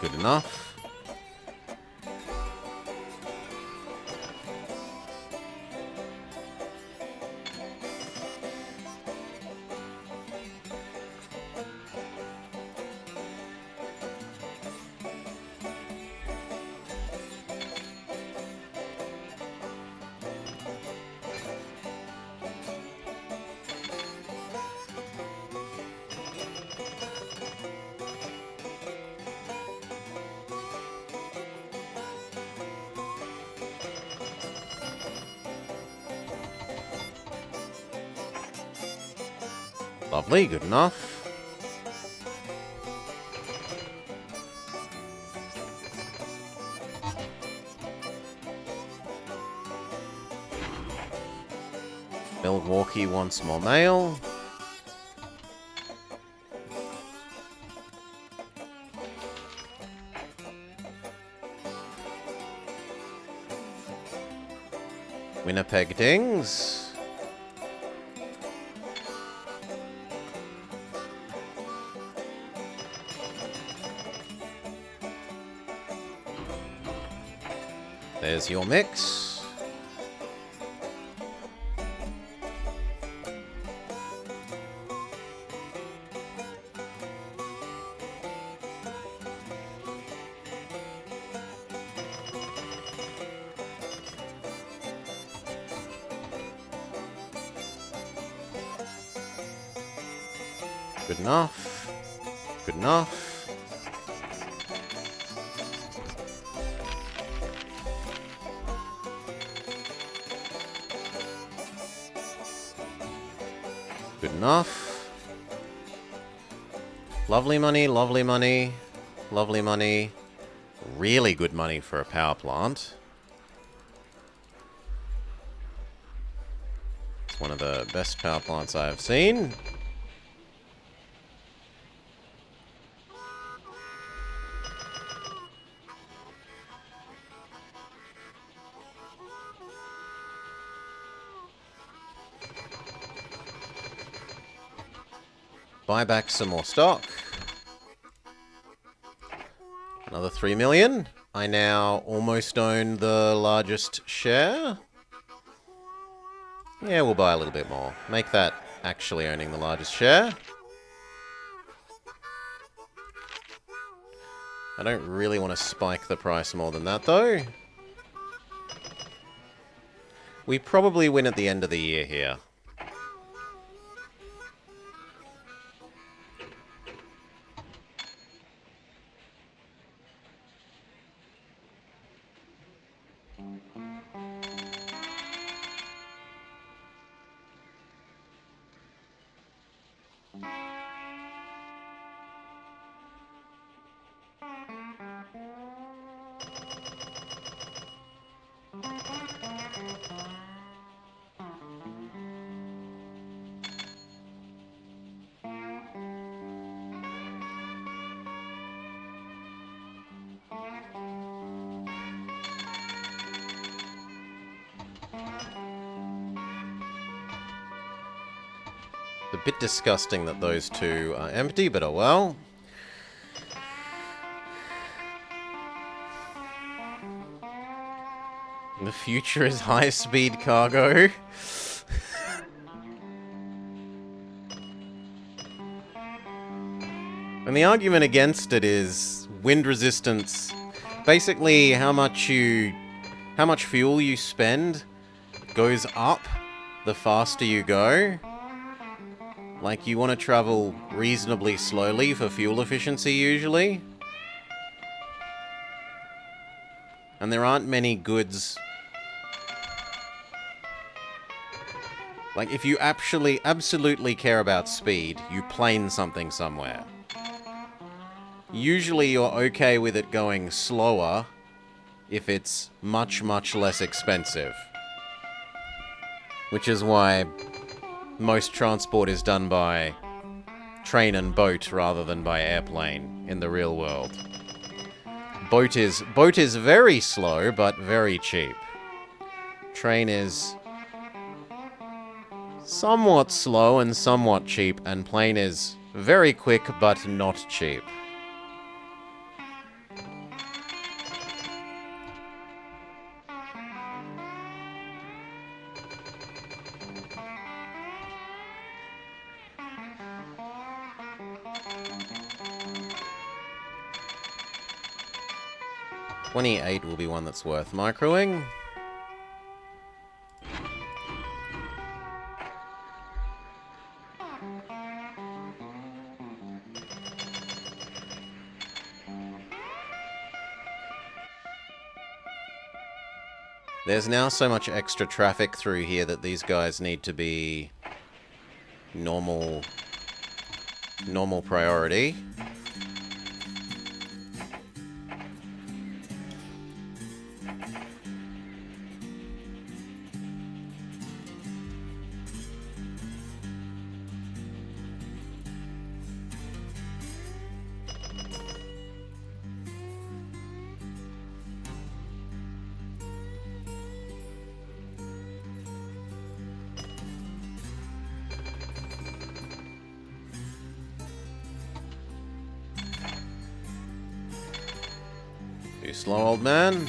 Good enough. Lovely, good enough. Milwaukee wants more mail. Winnipeg dings. There's your mix. Good enough. Good enough. Good enough. Lovely money, lovely money, lovely money. Really good money for a power plant. It's one of the best power plants I have seen. Buy back some more stock. Another 3 million. I now almost own the largest share. Yeah, we'll buy a little bit more. Make that actually owning the largest share. I don't really want to spike the price more than that, though. We probably win at the end of the year here. A bit disgusting that those two are empty, but oh well. The future is high-speed cargo. And the argument against it is wind resistance. Basically, how much you how much fuel you spend goes up the faster you go. Like, you want to travel reasonably slowly for fuel efficiency, usually. And there aren't many goods. Like, if you actually absolutely care about speed, you plane something somewhere. Usually you're okay with it going slower if it's much, much less expensive. Which is why most transport is done by train and boat rather than by airplane in the real world. Boat is very slow, but very cheap. Train is somewhat slow and somewhat cheap, and plane is very quick, but not cheap. $28 will be one that's worth microing. There's now so much extra traffic through here that these guys need to be normal priority. Too slow, old man.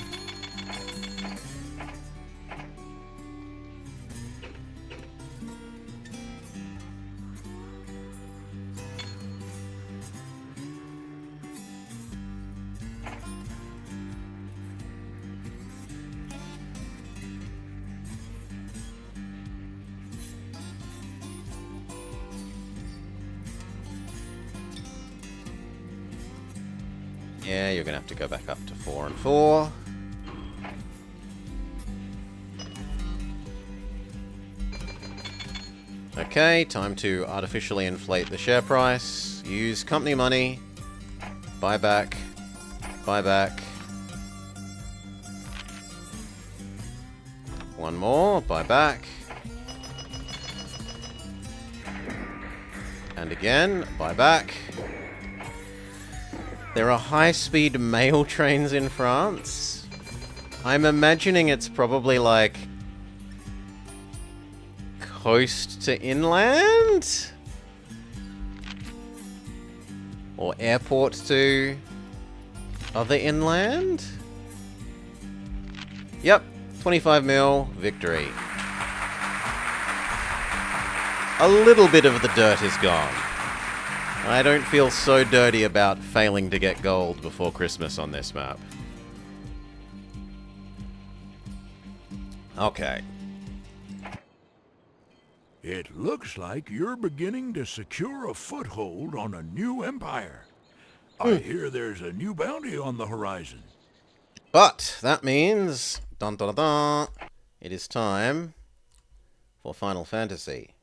Yeah, you're gonna have to go back up to 4 and 4. Okay, time to artificially inflate the share price. Use company money. Buy back. Buy back. One more. Buy back. And again. Buy back. There are high-speed mail trains in France. I'm imagining it's probably like coast to inland? Or airport to other inland? Yep, 25 mil, victory. A little bit of the dirt is gone. I don't feel so dirty about failing to get gold before Christmas on this map. Okay. It looks like you're beginning to secure a foothold on a new empire. I hear there's a new bounty on the horizon. But that means, dun dun dun, it is time for Final Fantasy.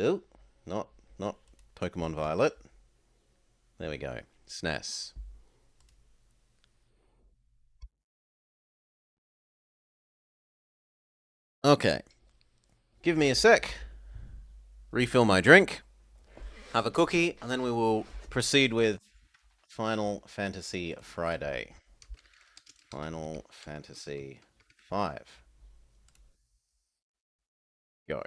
Oh, not Pokemon Violet. There we go. SNES. Okay. Give me a sec. Refill my drink. Have a cookie, and then we will proceed with Final Fantasy Friday. Final Fantasy 5. Go.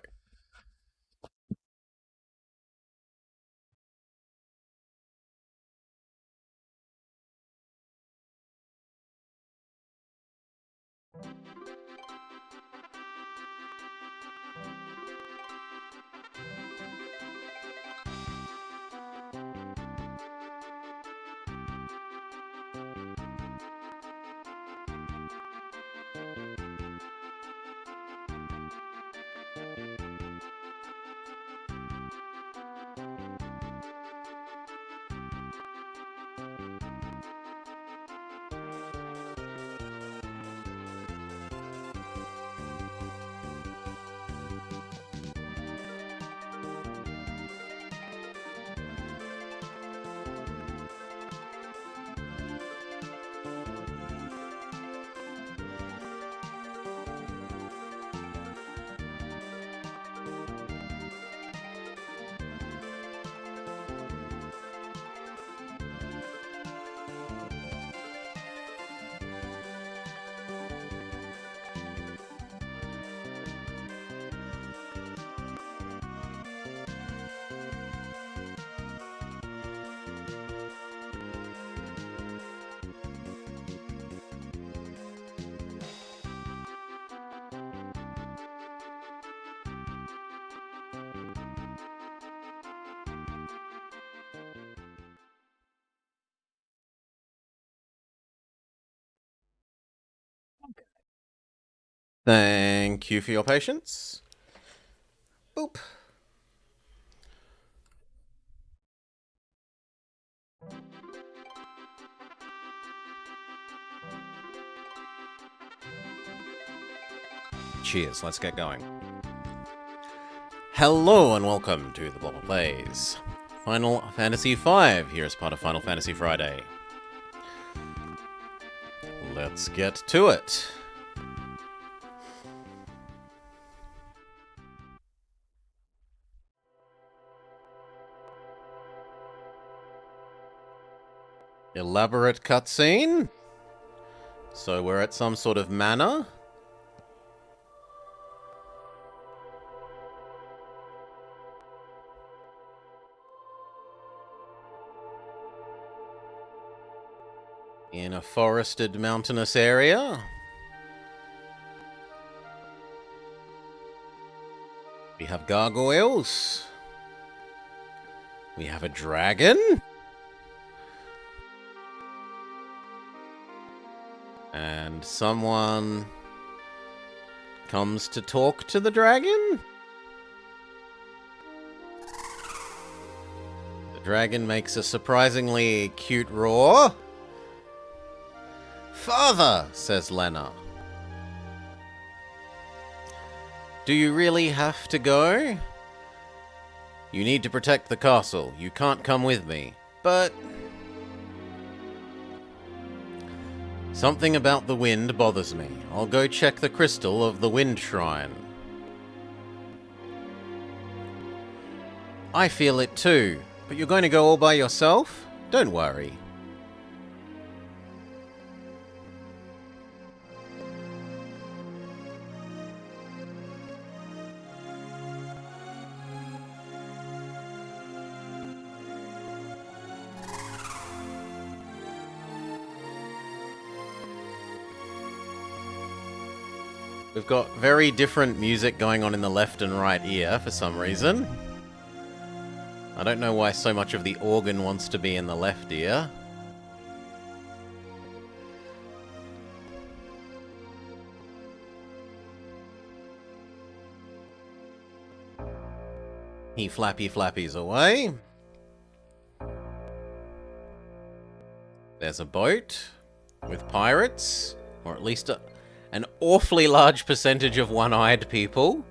Thank you for your patience. Boop. Cheers, let's get going. Hello and welcome to the Blobber Plays Final Fantasy V, here as part of Final Fantasy Friday. Let's get to it. Elaborate cutscene. So we're at some sort of manor. In a forested mountainous area. We have gargoyles. We have a dragon. And someone comes to talk to the dragon. The dragon makes a surprisingly cute roar. "Father," says Lena. "Do you really have to go? You need to protect the castle. You can't come with me. But something about the wind bothers me. I'll go check the crystal of the wind shrine." "I feel it too. But you're going to go all by yourself? Don't worry." We've got very different music going on in the left and right ear for some reason. I don't know why so much of the organ wants to be in the left ear. He flappies away. There's a boat with pirates, or at least an awfully large percentage of one-eyed people.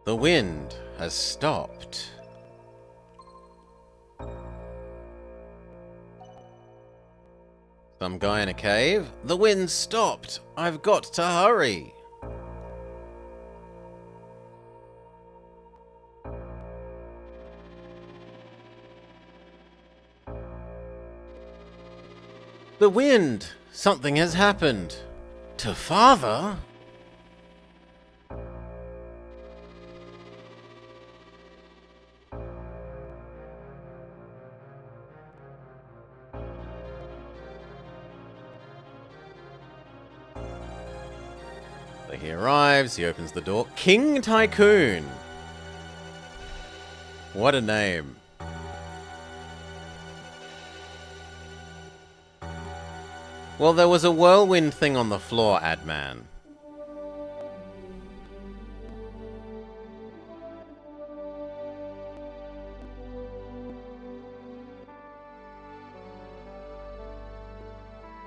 The wind has stopped. Some guy in a cave. "The wind's stopped. I've got to hurry." "The wind! Something has happened. To Father?" So he arrives, he opens the door. King Tycoon! What a name. Well, there was a whirlwind thing on the floor, Adman.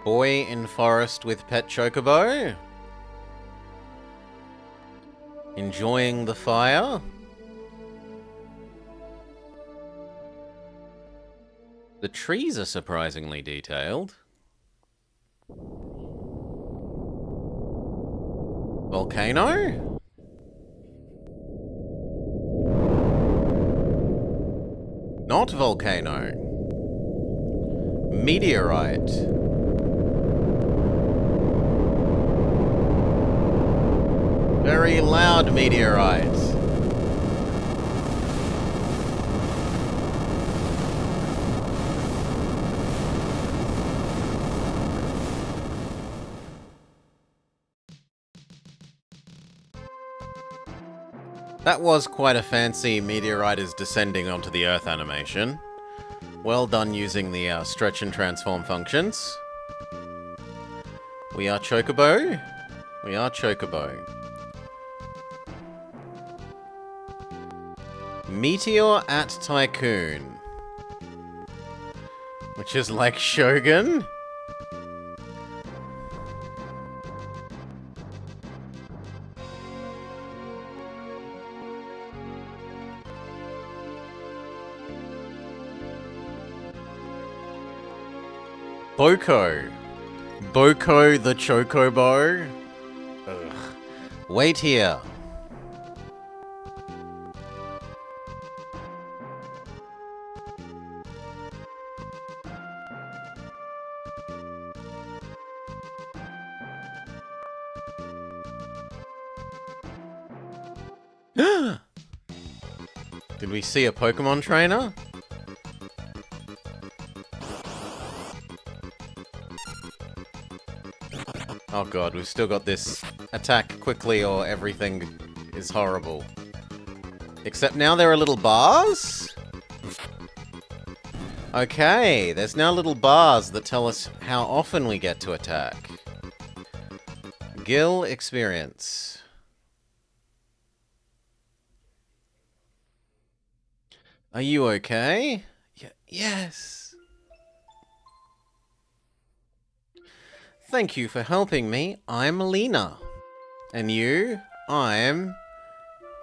Boy in forest with pet chocobo. Enjoying the fire. The trees are surprisingly detailed. Volcano? Not volcano. Meteorite. Very loud meteorite. That was quite a fancy meteorite is descending onto the Earth animation. Well done using the stretch and transform functions. We are Chocobo. We are Chocobo. Meteor at Tycoon. Which is like Shogun. Boko. Boko the Chocobo. Ugh. Wait here. Did we see a Pokemon trainer? Oh god, we've still got this attack quickly or everything is horrible. Except now there are little bars? Okay, there's now little bars that tell us how often we get to attack. Gil experience. Are you okay? Yes. Thank you for helping me. I'm Lena. And you? I'm...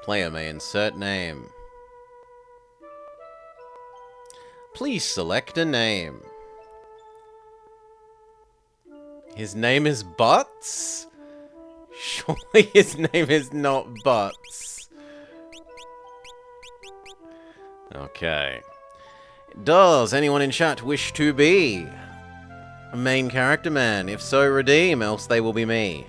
Player may insert name. Please select a name. His name is Butts? Surely his name is not Butts. Okay. Does anyone in chat wish to be a main character man? If so, redeem, else they will be me.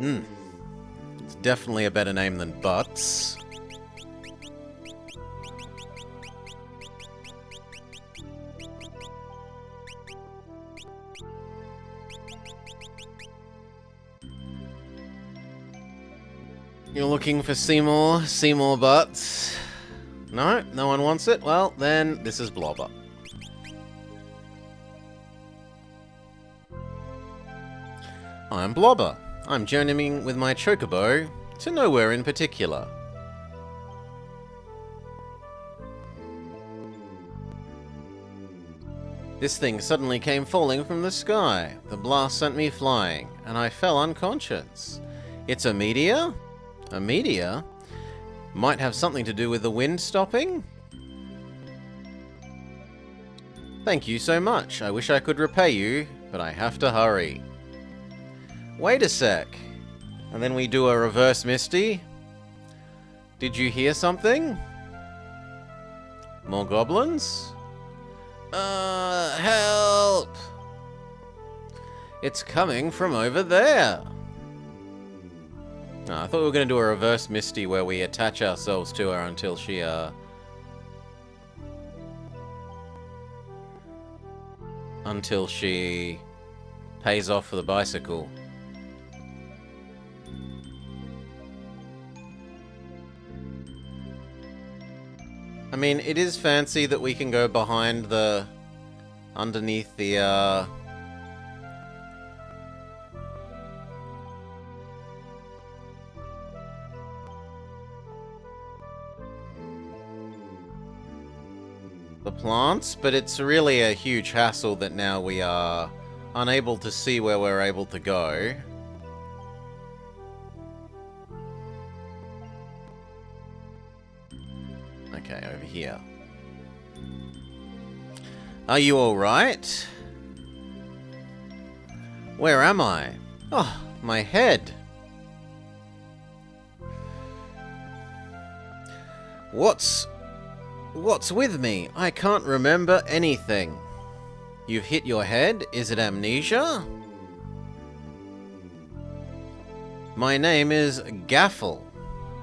It's definitely a better name than Butts. You're looking for Seymour? Seymour Butts? No? No one wants it? Well, then this is Blobber. I'm Blobber. I'm journeying with my Chocobo to nowhere in particular. This thing suddenly came falling from the sky. The blast sent me flying, and I fell unconscious. It's a meteor? A meteor? Might have something to do with the wind stopping? Thank you so much. I wish I could repay you, but I have to hurry. Wait a sec. And then we do a reverse Misty. Did you hear something? More goblins? Help! It's coming from over there. Oh, I thought we were going to do a reverse Misty where we attach ourselves to her until she, until she pays off for the bicycle. I mean, it is fancy that we can go behind the... underneath the, the plants, but it's really a huge hassle that now we are unable to see where we're able to go. Okay, over here. Are you alright? Where am I? Oh, my head. What's with me? I can't remember anything. You've hit your head? Is it amnesia? My name is Gaffel.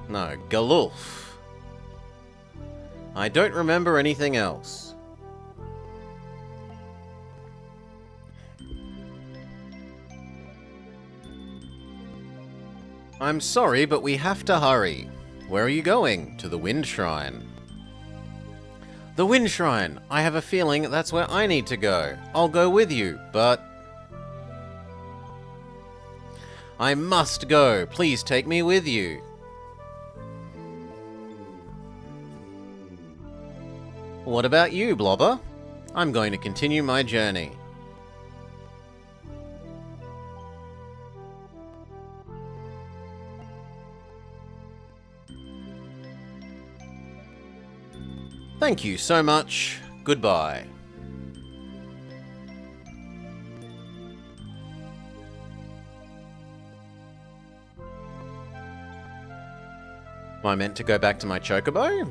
No, Galulf. I don't remember anything else. I'm sorry, but we have to hurry. Where are you going? To the Wind Shrine. The Wind Shrine! I have a feeling that's where I need to go. I'll go with you, but... I must go. Please take me with you. What about you, Blobber? I'm going to continue my journey. Thank you so much. Goodbye. Am I meant to go back to my chocobo?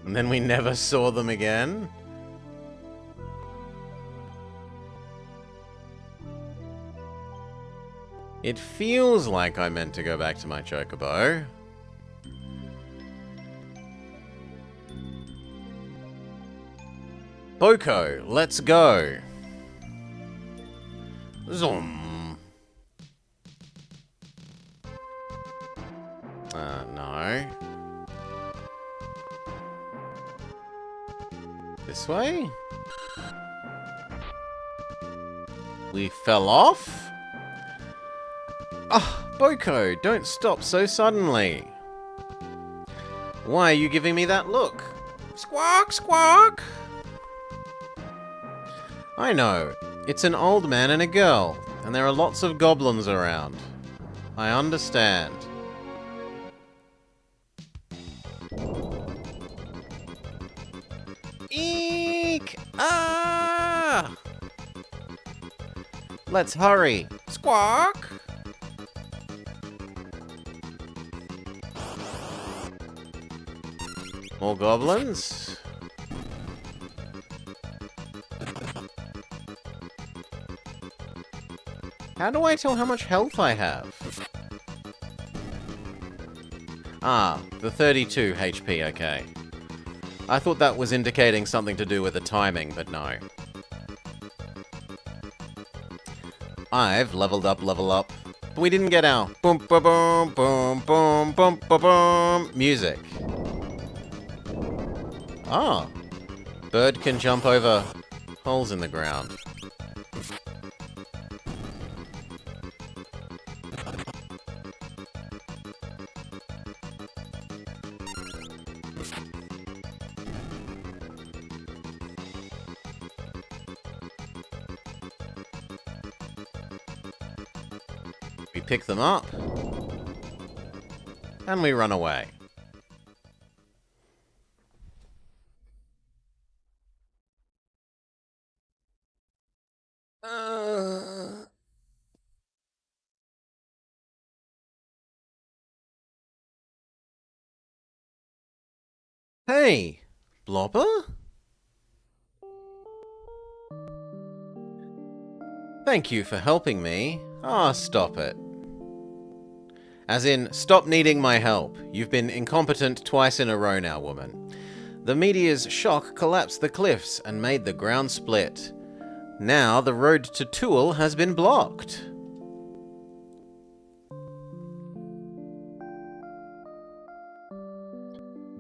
And then we never saw them again? It feels like I meant to go back to my chocobo. Boko, let's go. Zoom. No. This way? We fell off? Ah, Boko, don't stop so suddenly. Why are you giving me that look? Squawk, squawk! I know. It's an old man and a girl, and there are lots of goblins around. I understand. Eek! Ah! Let's hurry. Squawk! More goblins? How do I tell how much health I have? Ah, the 32 HP, okay. I thought that was indicating something to do with the timing, but no. I've leveled up, level up. But we didn't get our boom, boom, boom, boom, boom, boom, boom, boom music. Ah, bird can jump over holes in the ground. We pick them up, and we run away. Hey, Blobber? Thank you for helping me. Ah, stop it. As in, stop needing my help. You've been incompetent twice in a row now, woman. The meteor's shock collapsed the cliffs and made the ground split. Now the road to Tool has been blocked.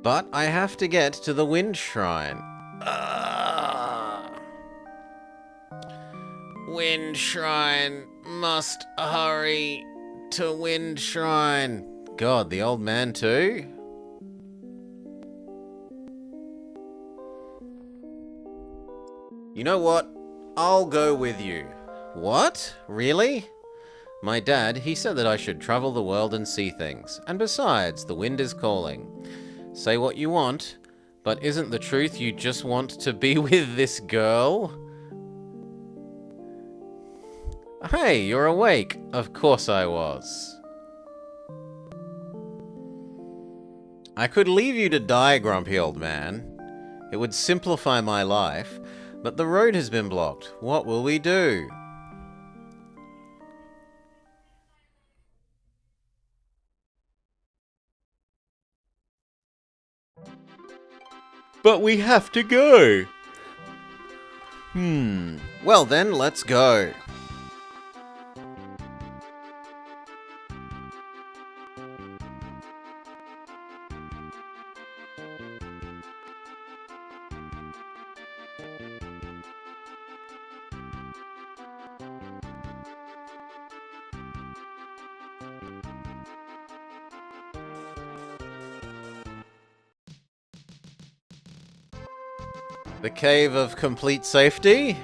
But I have to get to the Wind Shrine. Wind Shrine. Must hurry to Wind Shrine. God, the old man too? You know what? I'll go with you. What? Really? My dad, he said that I should travel the world and see things. And besides, the wind is calling. Say what you want, but isn't the truth you just want to be with this girl? Hey, you're awake. Of course I was. I could leave you to die, grumpy old man. It would simplify my life, but the road has been blocked. What will we do? But we have to go. Well then, let's go. The Cave of Complete Safety.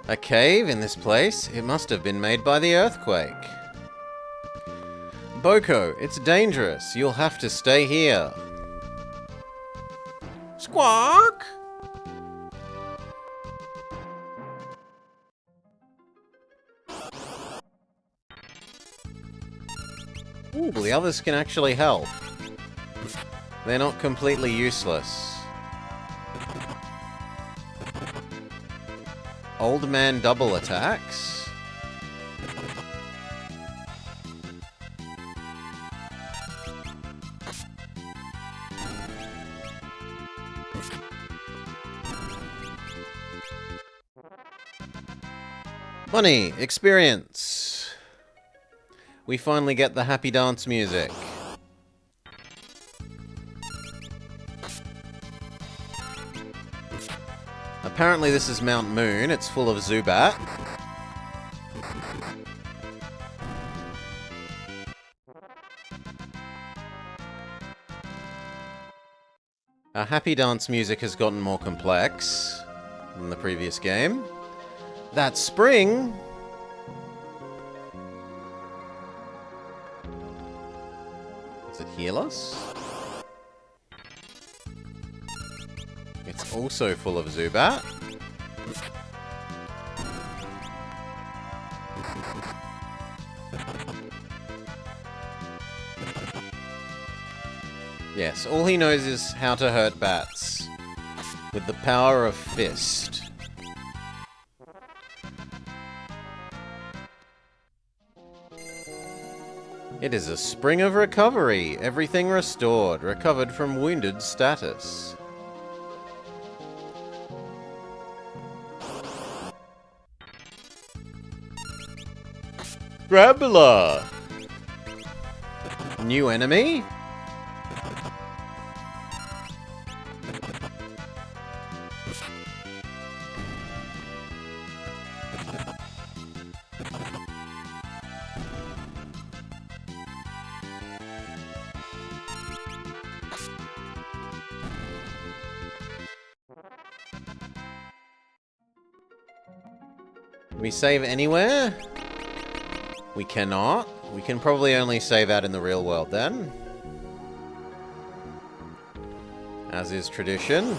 A cave in this place? It must have been made by the earthquake. Boko, it's dangerous. You'll have to stay here. Squawk! Ooh, the others can actually help. They're not completely useless. Old man double attacks. Money, experience. We finally get the happy dance music. Apparently this is Mount Moon. It's full of Zubat. Our happy dance music has gotten more complex than the previous game. That spring... Does it heal us? It's also full of Zubat. Yes, all he knows is how to hurt bats. With the power of fist. It is a spring of recovery. Everything restored. Recovered from wounded status. Grabola! New enemy? We save anywhere? We cannot. We can probably only save out in the real world then. As is tradition.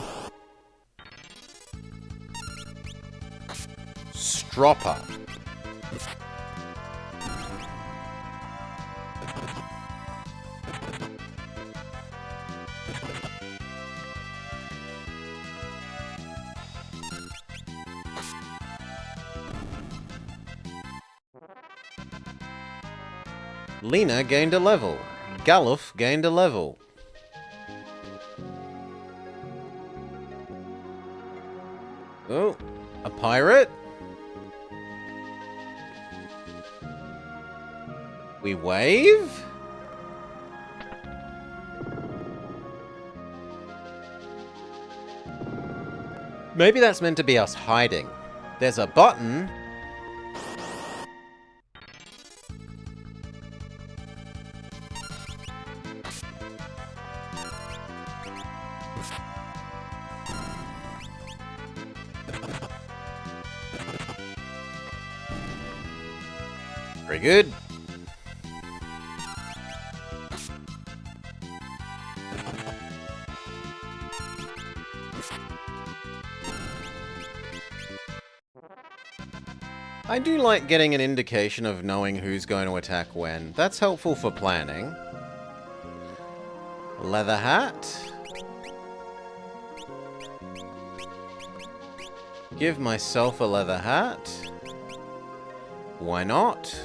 Stropper. Lena gained a level. Galuf gained a level. Oh, a pirate? We wave? Maybe that's meant to be us hiding. There's a button. Very good. I do like getting an indication of knowing who's going to attack when. That's helpful for planning. Leather hat. Give myself a leather hat. Why not?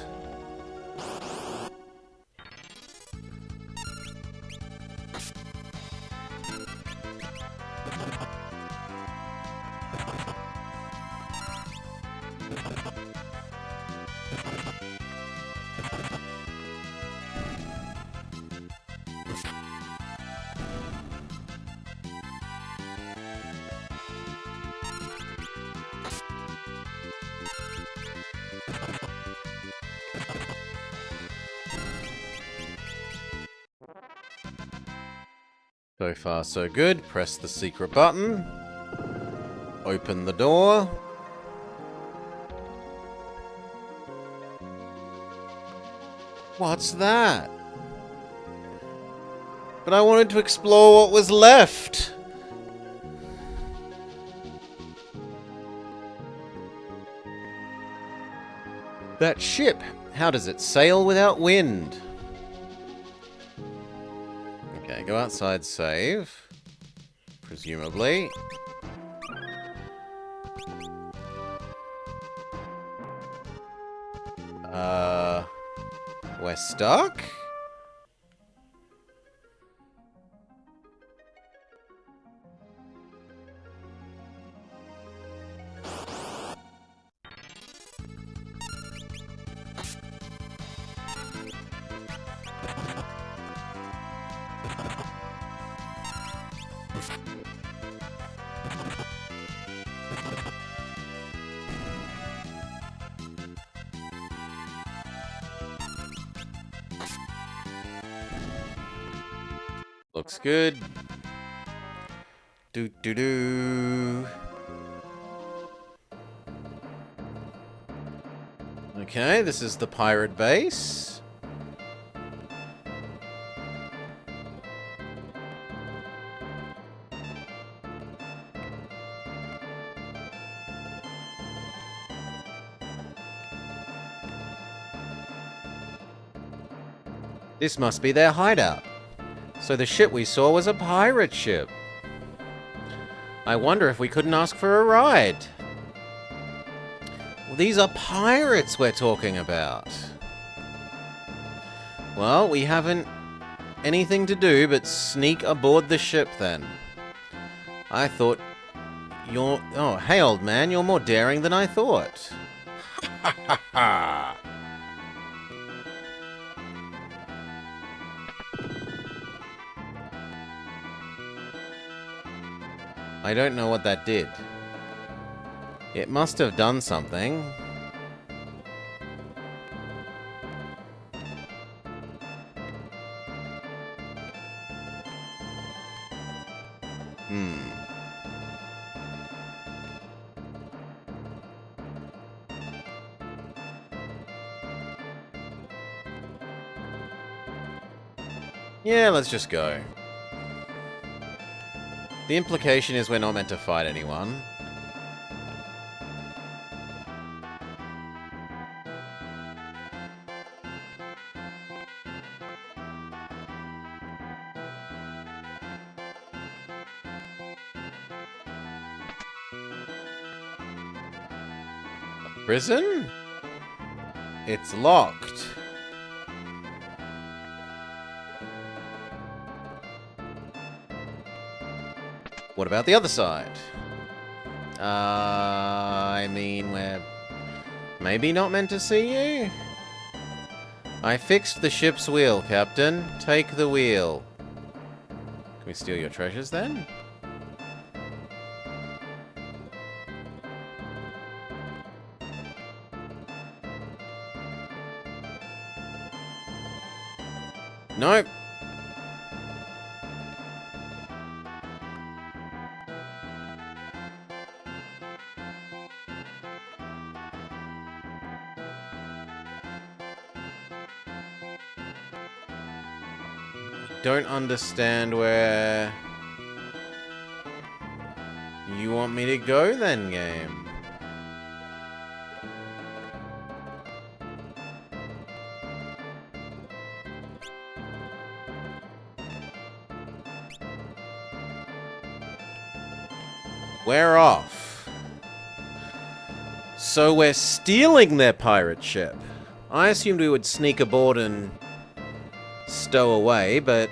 So far, so good. Press the secret button. Open the door. What's that? But I wanted to explore what was left. That ship, how does it sail without wind? Okay, go outside, save. Presumably. We're stuck? Looks good. Do do do. Okay, this is the pirate base. This must be their hideout. So the ship we saw was a pirate ship. I wonder if we couldn't ask for a ride. Well, these are pirates we're talking about. Well, we haven't anything to do but sneak aboard the ship then. I thought you're... Oh, hey old man, you're more daring than I thought. Ha ha ha! I don't know what that did. It must have done something. Yeah, let's just go. The implication is we're not meant to fight anyone. Prison? It's locked. What about the other side? I mean, we're maybe not meant to see you? I fixed the ship's wheel, Captain. Take the wheel. Can we steal your treasures then? Nope. Don't understand where you want me to go then, game. We're off. So we're stealing their pirate ship. I assumed we would sneak aboard and stow away, but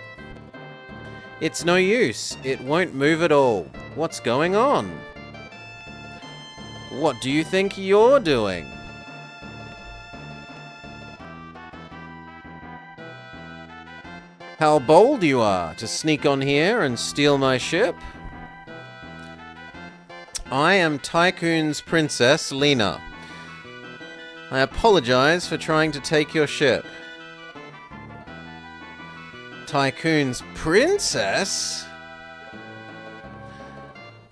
it's no use. It won't move at all. What's going on? What do you think you're doing? How bold you are to sneak on here and steal my ship. I am Tycoon's princess, Lena. I apologize for trying to take your ship. Tycoon's princess?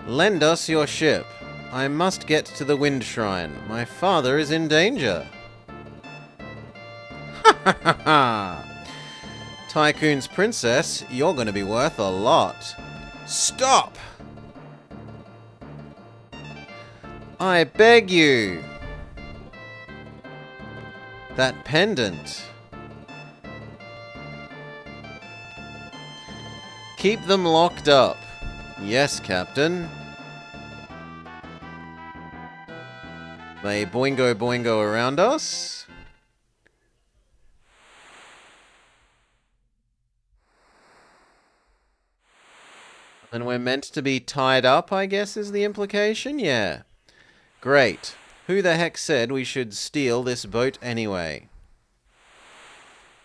Lend us your ship. I must get to the Wind Shrine. My father is in danger. Ha ha ha ha! Tycoon's princess, you're gonna be worth a lot. Stop! I beg you! That pendant. Keep them locked up. Yes, Captain. They boingo boingo around us. And we're meant to be tied up, I guess, is the implication? Yeah. Great. Who the heck said we should steal this boat anyway?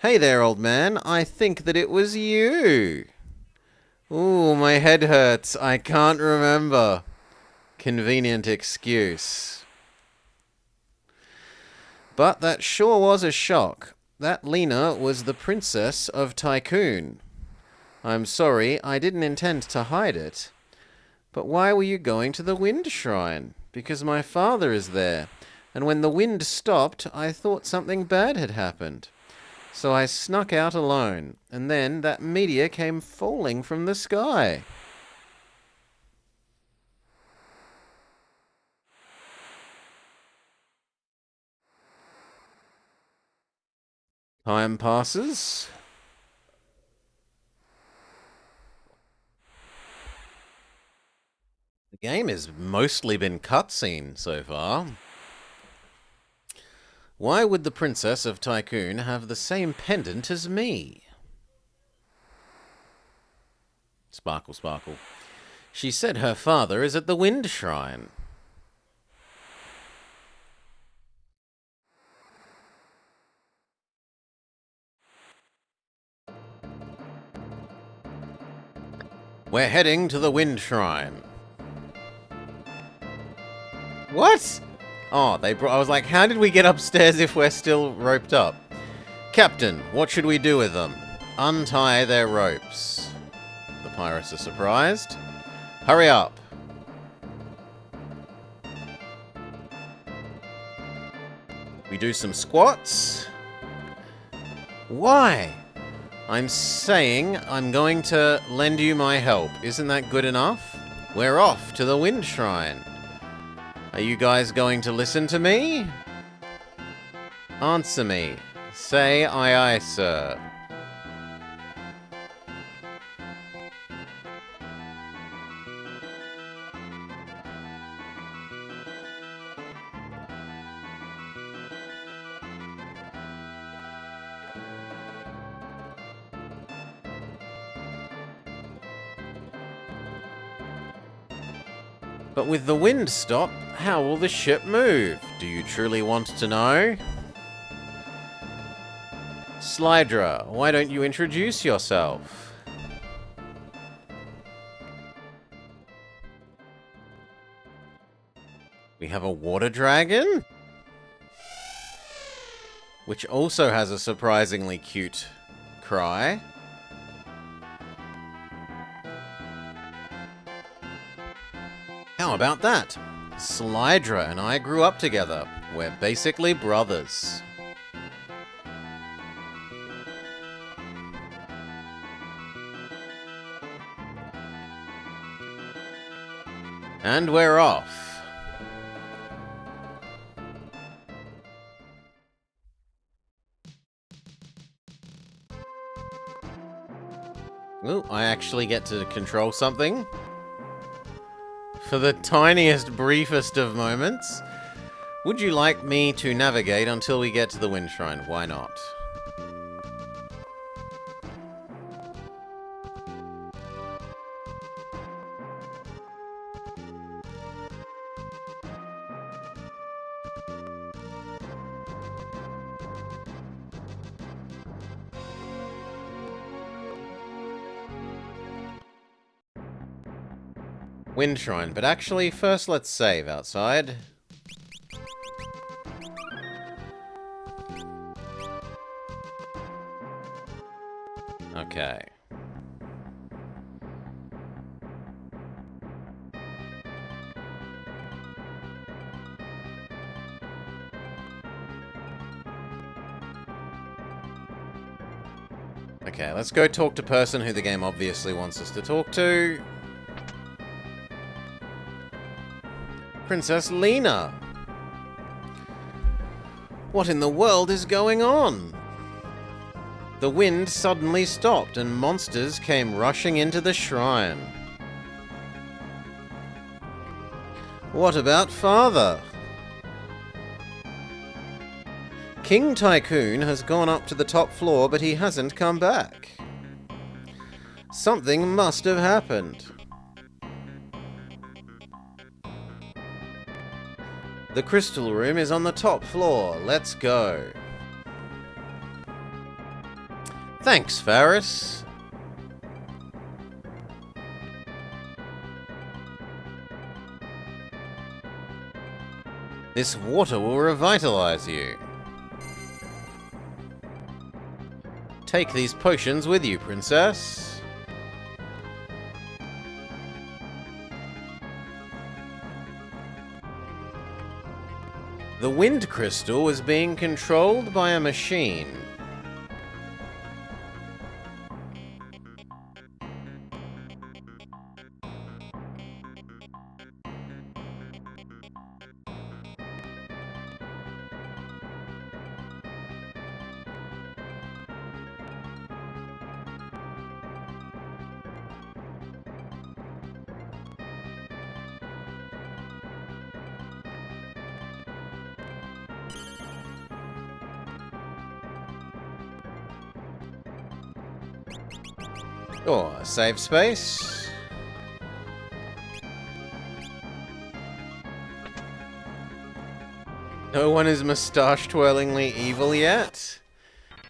Hey there, old man. I think that it was you. Ooh, my head hurts. I can't remember. Convenient excuse. But that sure was a shock. That Lena was the princess of Tycoon. I'm sorry, I didn't intend to hide it. But why were you going to the Wind Shrine? Because my father is there. And when the wind stopped, I thought something bad had happened. So I snuck out alone, and then that meteor came falling from the sky. Time passes. The game has mostly been cutscene so far. Why would the princess of Tycoon have the same pendant as me? Sparkle, sparkle. She said her father is at the Wind Shrine. We're heading to the Wind Shrine. What? Oh, I was like, how did we get upstairs if we're still roped up? Captain, what should we do with them? Untie their ropes. The pirates are surprised. Hurry up. We do some squats. Why? I'm saying I'm going to lend you my help. Isn't that good enough? We're off to the Wind Shrine. Are you guys going to listen to me? Answer me. Say aye aye, sir. But with the wind stopped, how will the ship move? Do you truly want to know? Slydra, why don't you introduce yourself? We have a water dragon? Which also has a surprisingly cute cry. How about that? Slydra and I grew up together. We're basically brothers. And we're off. Ooh, I actually get to control something. For the tiniest, briefest of moments. Would you like me to navigate until we get to the Wind Shrine? Why not? Wind Shrine, but actually, first let's save outside. Okay. Okay, let's go talk to person who the game obviously wants us to talk to. Princess Lena. What in the world is going on? The wind suddenly stopped and monsters came rushing into the shrine. What about Father? King Tycoon has gone up to the top floor, but he hasn't come back. Something must have happened. The crystal room is on the top floor. Let's go. Thanks, Faris. This water will revitalize you. Take these potions with you, Princess. The wind crystal is being controlled by a machine. Oh, a save space. No one is moustache-twirlingly evil yet?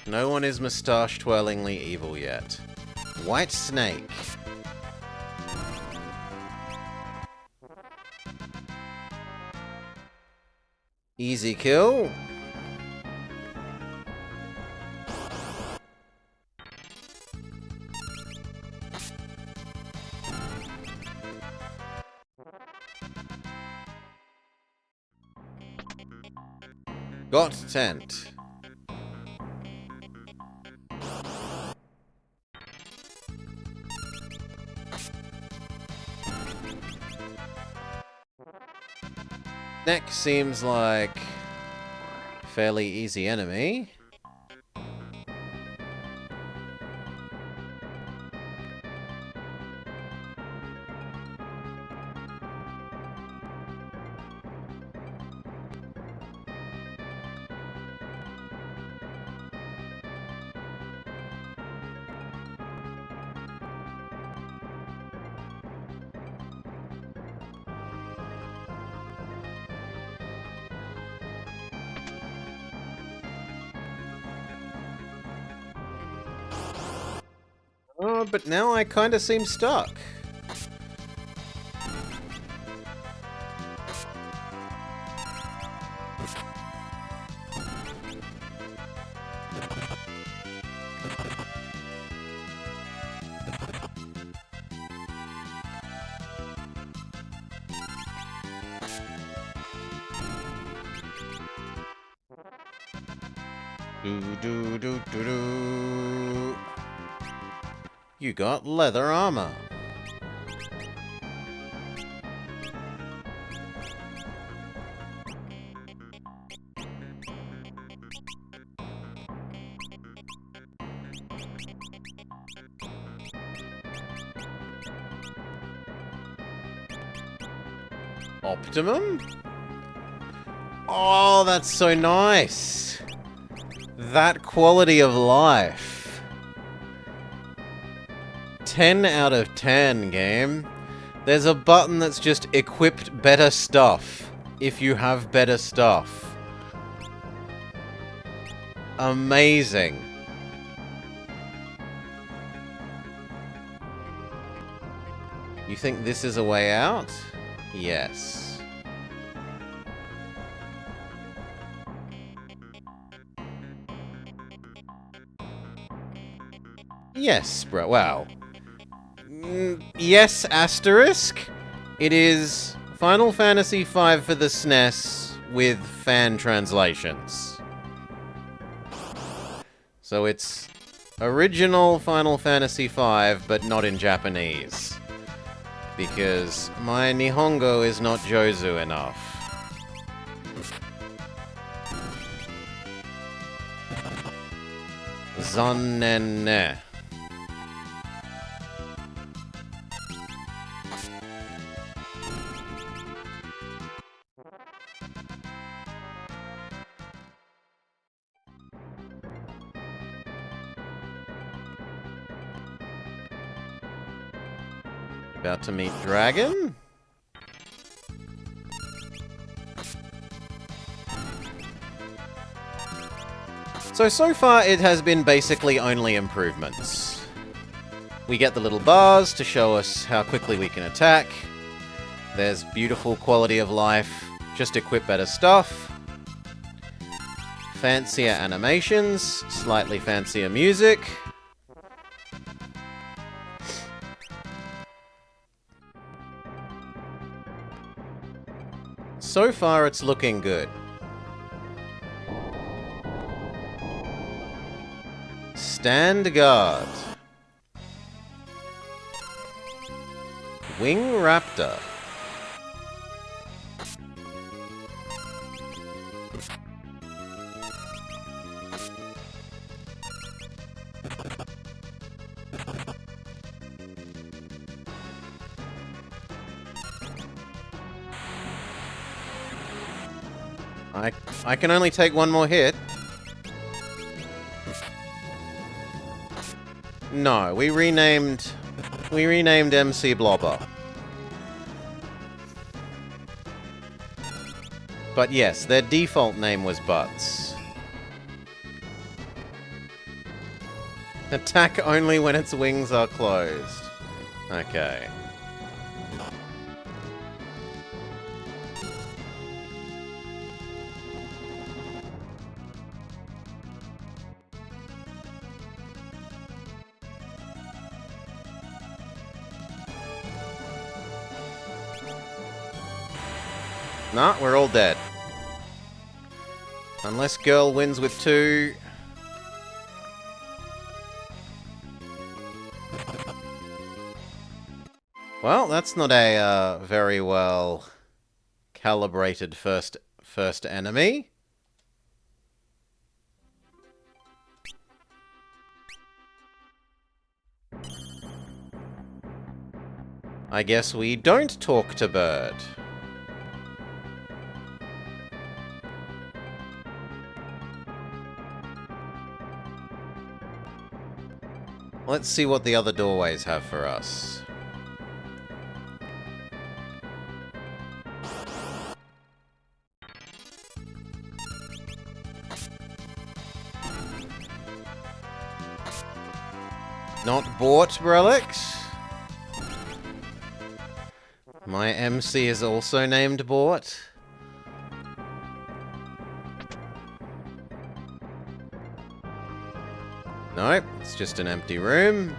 No one is moustache-twirlingly evil yet. White snake. Easy kill. Got tent. Next seems like fairly easy enemy. Oh, but now I kinda seem stuck. Do. You got leather armor. Optimum? Oh, that's so nice. That quality of life. 10 out of 10, game. There's a button that's just equipped better stuff. If you have better stuff. Amazing. You think this is a way out? Yes. Yes, bro. Wow. Yes, asterisk. It is Final Fantasy V for the SNES with fan translations. So it's Original Final Fantasy V, but not in Japanese. Because my Nihongo is not Jozu enough. Zannen ne. About to meet Dragon? So far it has been basically only improvements. We get the little bars to show us how quickly we can attack. There's beautiful quality of life. Just equip better stuff. Fancier animations. Slightly fancier music. So far, it's looking good. Stand guard. Wing Raptor. I can only take one more hit. No, we renamed MC Blobber. But yes, their default name was Butts. Attack only when its wings are closed. Okay. Nah, we're all dead. Unless girl wins with 2. Well, that's not a very well calibrated first enemy. I guess we don't talk to Bird. Let's see what the other doorways have for us. Not bought relics. My MC is also named Bort. Nope, it's just an empty room.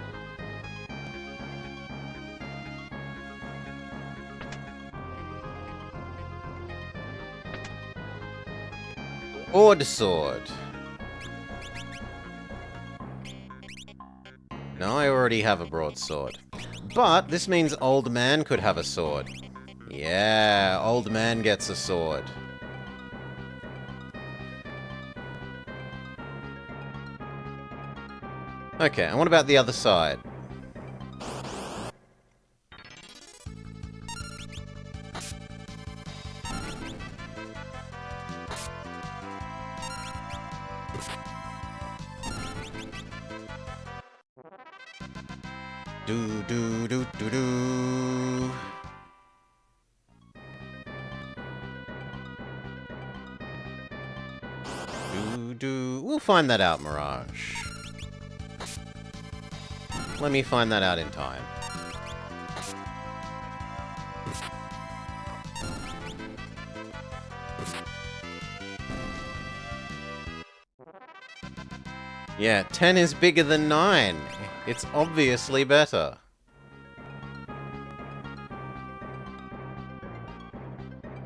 Broadsword. No, I already have a broadsword. But this means Old Man could have a sword. Yeah, Old Man gets a sword. Okay, and what about the other side? Do do do do do. Do do. We'll find that out, Mirage. Let me find that out in time. Yeah, 10 is bigger than 9. It's obviously better.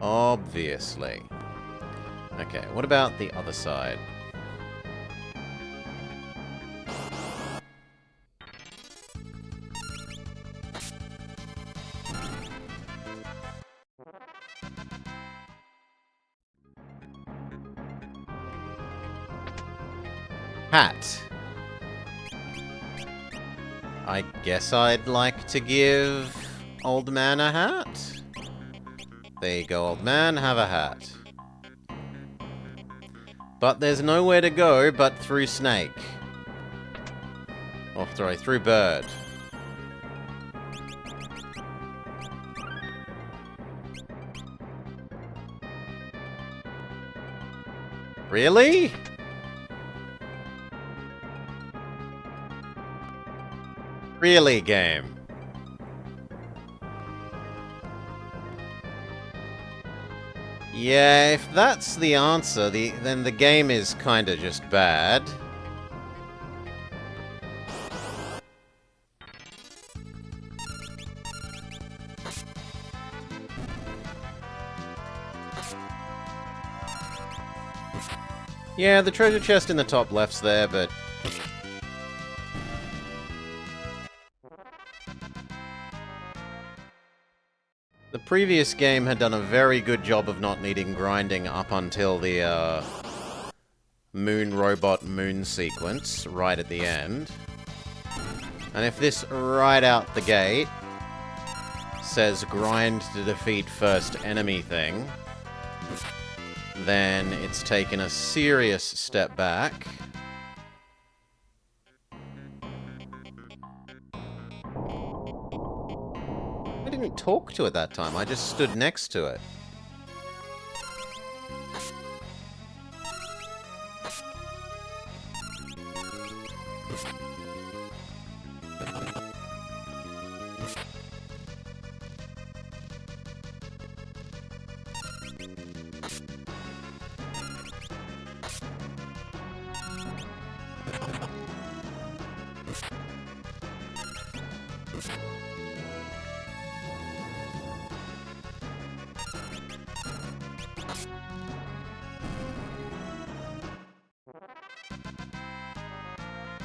Obviously. Okay, what about the other side? Hat. I guess I'd like to give Old Man a hat. There you go, old man, have a hat. But there's nowhere to go but through Snake. Oh, sorry, through Bird. Really? Really, game? Yeah, if that's the answer, then the game is kinda just bad. Yeah, the treasure chest in the top left's there, but... The previous game had done a very good job of not needing grinding up until the, moon robot moon sequence, right at the end. And if this right out the gate says grind to defeat first enemy thing, then it's taken a serious step back. I didn't talk to it that time, I just stood next to it.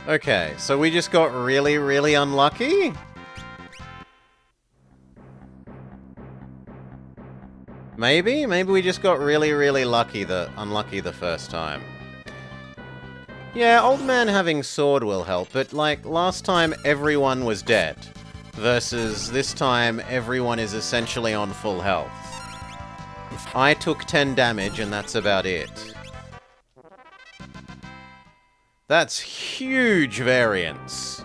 Okay, so we just got really, really unlucky? Maybe? Maybe we just got really, really unlucky the first time. Yeah, Old Man having sword will help, but like, last time everyone was dead. Versus this time everyone is essentially on full health. I took 10 damage and that's about it. That's huge variance.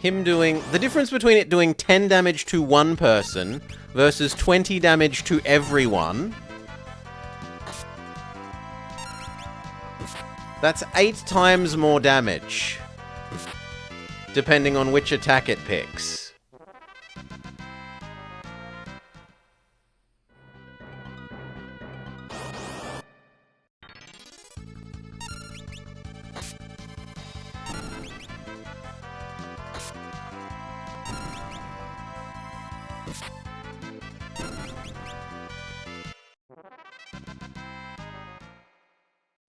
Him doing... The difference between it doing 10 damage to one person versus 20 damage to everyone... That's 8 times more damage. Depending on which attack it picks.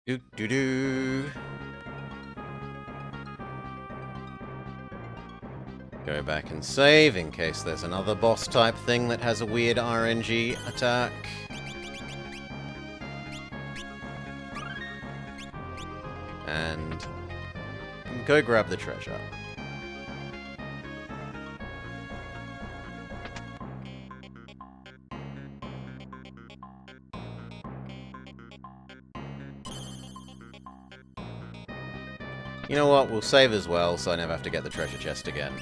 Do-do-do. Go back and save in case there's another boss type thing that has a weird RNG attack. And go grab the treasure. You know what? We'll save as well, so I never have to get the treasure chest again.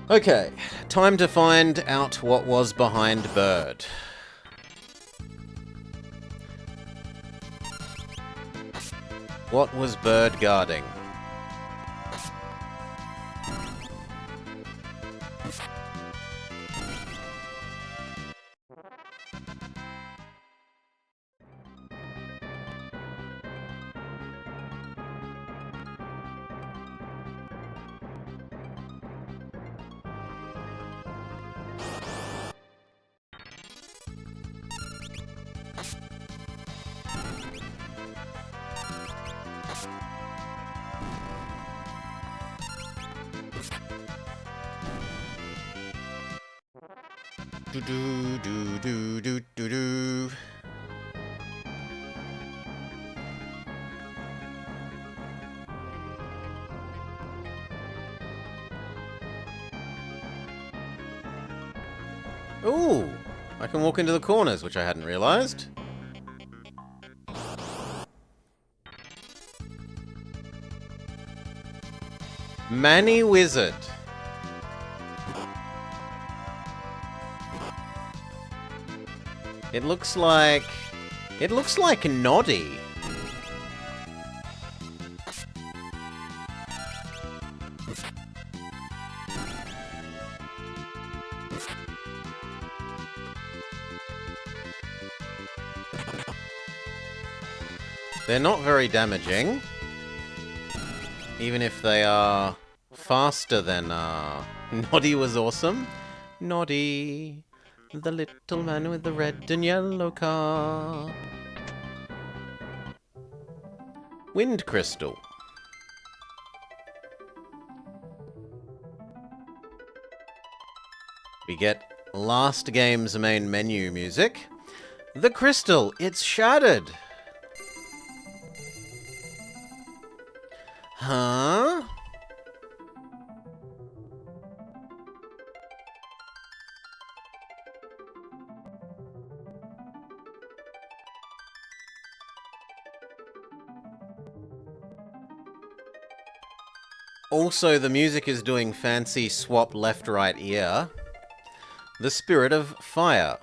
Okay, time to find out what was behind Bird. What was Bird guarding? Do do do do do do do. Ooh! I can walk into the corners, which I hadn't realized. Manny Wizard. It looks like... It looks like Noddy. They're not very damaging. Even if they are faster than Noddy was awesome. Noddy, the little man with the red and yellow car. Wind crystal. We get last game's main menu music. The crystal, it's shattered. Huh? Also, the music is doing fancy swap left-right ear. The spirit of fire.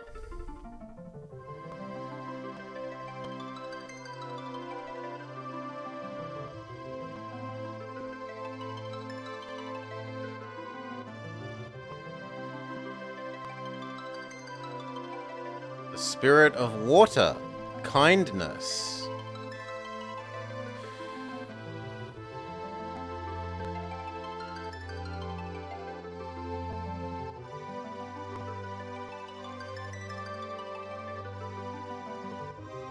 The spirit of water. Kindness.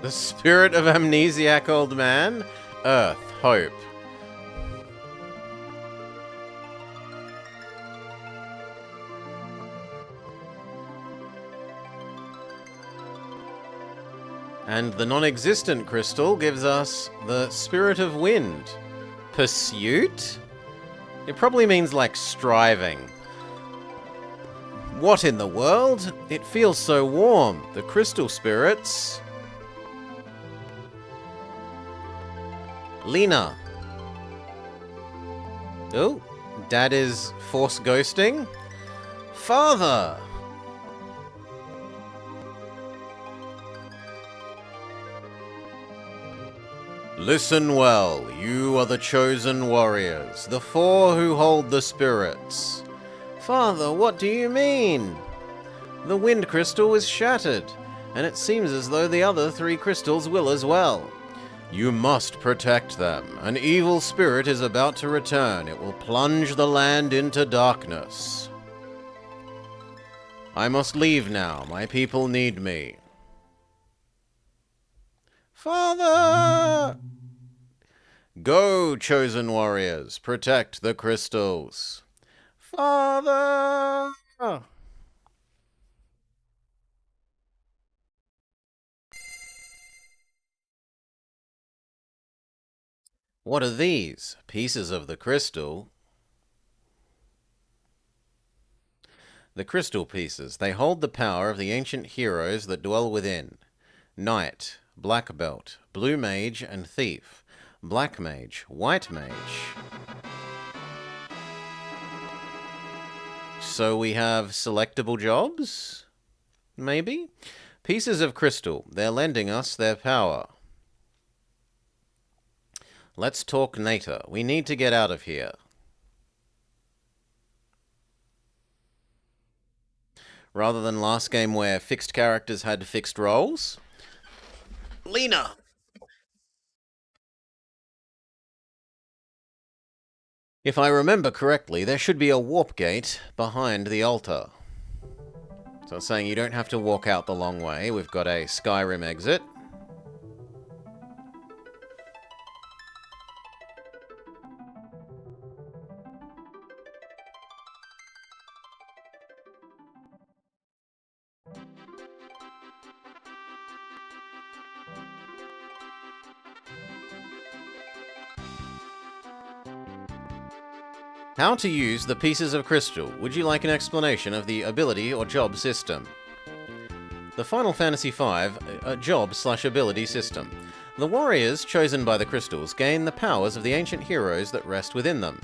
The spirit of amnesiac old man? Earth, hope. And the non-existent crystal gives us the spirit of wind. Pursuit? It probably means like striving. What in the world? It feels so warm. The crystal spirits... Lena. Oh, Dad is force ghosting. Father. Listen well, you are the chosen warriors, the 4 who hold the spirits. Father, what do you mean? The wind crystal is shattered, and it seems as though the other 3 crystals will as well. You must protect them. An evil spirit is about to return. It will plunge the land into darkness. I must leave now. My people need me. Father! Go, chosen warriors. Protect the crystals. Father! What are these? Pieces of the crystal? The crystal pieces. They hold the power of the ancient heroes that dwell within. Knight, Black Belt, Blue Mage, and Thief. Black Mage, White Mage. So we have selectable jobs? Maybe? Pieces of crystal. They're lending us their power. Let's talk Nater. We need to get out of here. Rather than last game where fixed characters had fixed roles. Lena! If I remember correctly, there should be a warp gate behind the altar. So it's saying you don't have to walk out the long way. We've got a Skyrim exit. How to use the pieces of crystal. Would you like an explanation of the ability or job system? The Final Fantasy V a job/ability system. The warriors chosen by the crystals gain the powers of the ancient heroes that rest within them.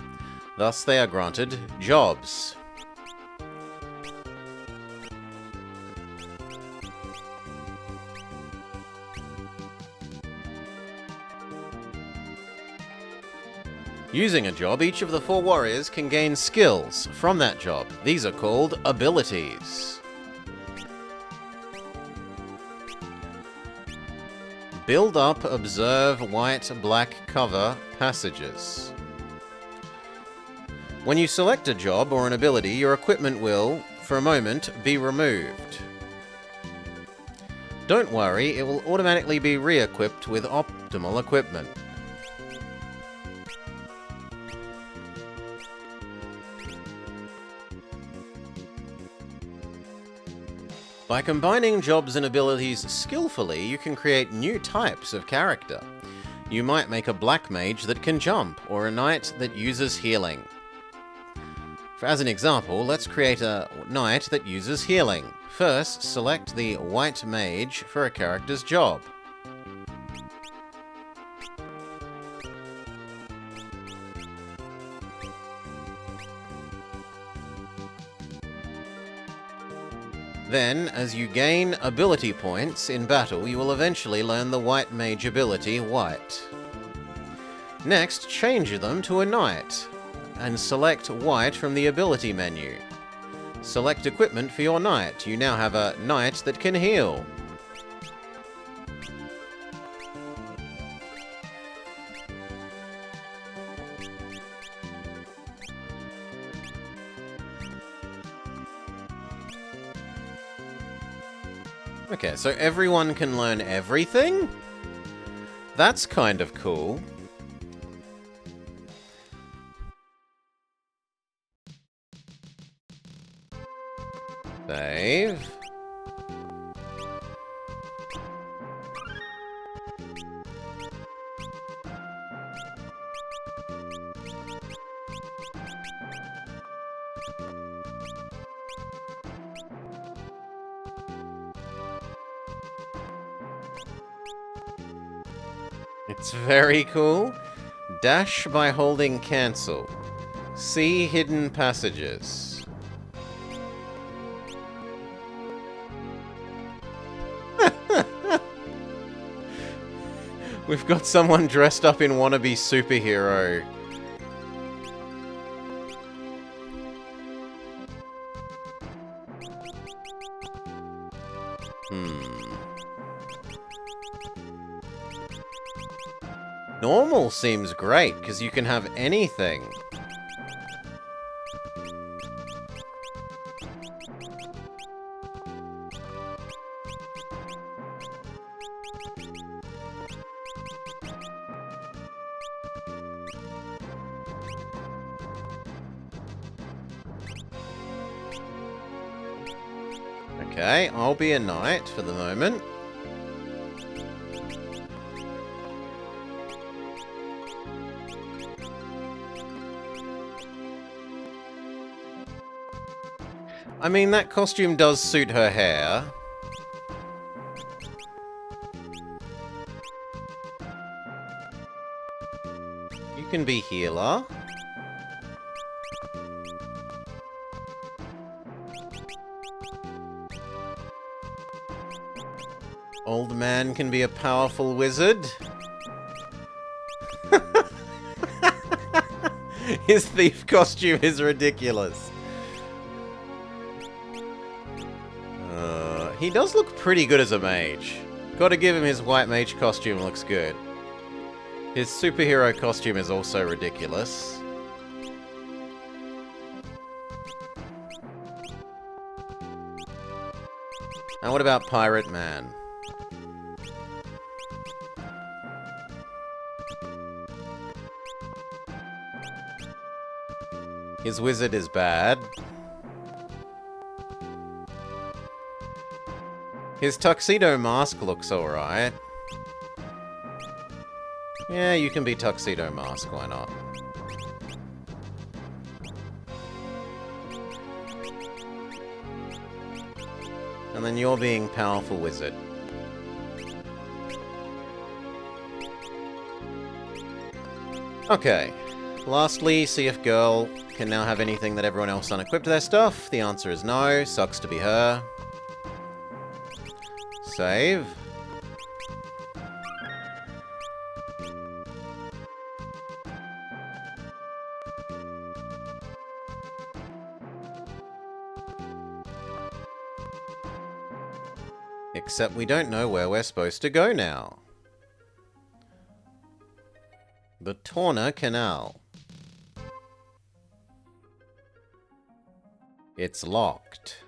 Thus they are granted jobs. Using a job, each of the 4 warriors can gain skills from that job. These are called abilities. Build up, observe, white, black, cover, passages. When you select a job or an ability, your equipment will, for a moment, be removed. Don't worry, it will automatically be re-equipped with optimal equipment. By combining jobs and abilities skillfully, you can create new types of character. You might make a black mage that can jump, or a knight that uses healing. As an example, let's create a knight that uses healing. First, select the white mage for a character's job. Then, as you gain ability points in battle, you will eventually learn the white mage ability, White. Next, change them to a knight, and select White from the ability menu. Select equipment for your knight. You now have a knight that can heal. Okay, so everyone can learn everything? That's kind of cool. Save. It's very cool. Dash by holding cancel. See hidden passages. We've got someone dressed up in wannabe superhero. Normal seems great, because you can have anything. Okay, I'll be a knight for the moment. I mean, that costume does suit her hair. You can be healer. Old man can be a powerful wizard. His thief costume is ridiculous. He does look pretty good as a mage. Gotta give him his white mage costume looks good. His superhero costume is also ridiculous. And what about Pirate Man? His wizard is bad. His tuxedo mask looks alright. Yeah, you can be tuxedo mask, why not? And then you're being powerful wizard. Okay. Lastly, see if girl can now have anything that everyone else unequipped their stuff. The answer is no. Sucks to be her. Save. Except we don't know where we're supposed to go now. The Torna Canal. It's locked.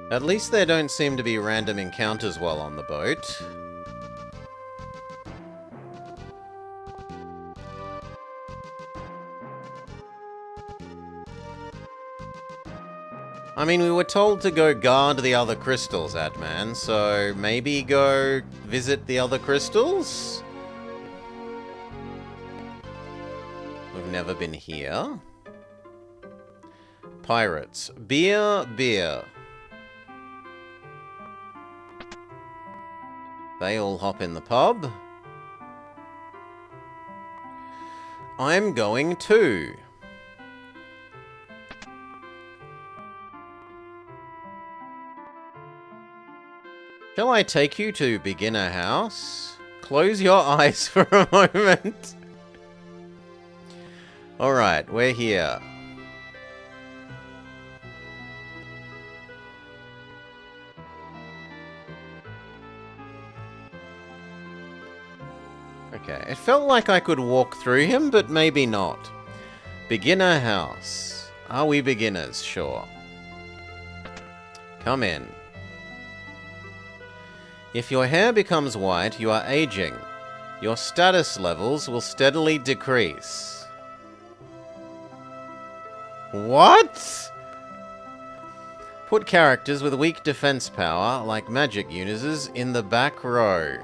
At least there don't seem to be random encounters while on the boat. I mean, we were told to go guard the other crystals, Atman, so maybe go visit the other crystals? We've never been here. Pirates. Beer, beer. They all hop in the pub. I'm going too. Shall I take you to Beginner House? Close your eyes for a moment. Alright, we're here. Okay, it felt like I could walk through him, but maybe not. Beginner House. Are we beginners? Sure. Come in. If your hair becomes white, you are aging. Your status levels will steadily decrease. What? Put characters with weak defense power, like magic users, in the back row.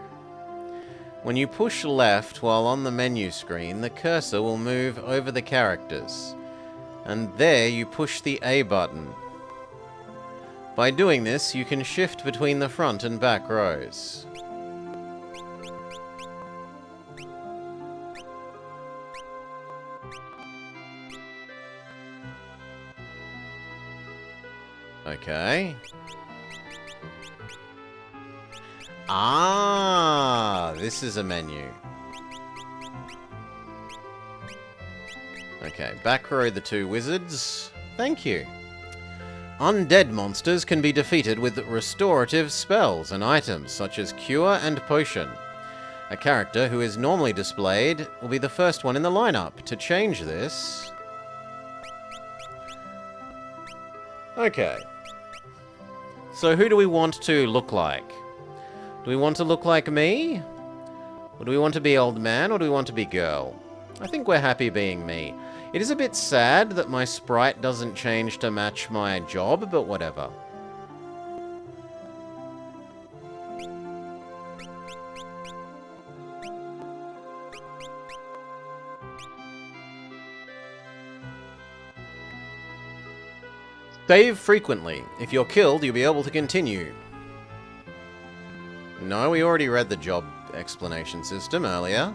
When you push left while on the menu screen, the cursor will move over the characters. And there you push the A button. By doing this, you can shift between the front and back rows. Okay. Ah, this is a menu. Okay, back row the two wizards. Thank you. Undead monsters can be defeated with restorative spells and items such as Cure and Potion. A character who is normally displayed will be the first one in the lineup. To change this... Okay. So who do we want to look like? Do we want to look like me? Or do we want to be old man, or do we want to be girl? I think we're happy being me. It is a bit sad that my sprite doesn't change to match my job, but whatever. Save frequently. If you're killed, you'll be able to continue. No, we already read the job explanation system earlier.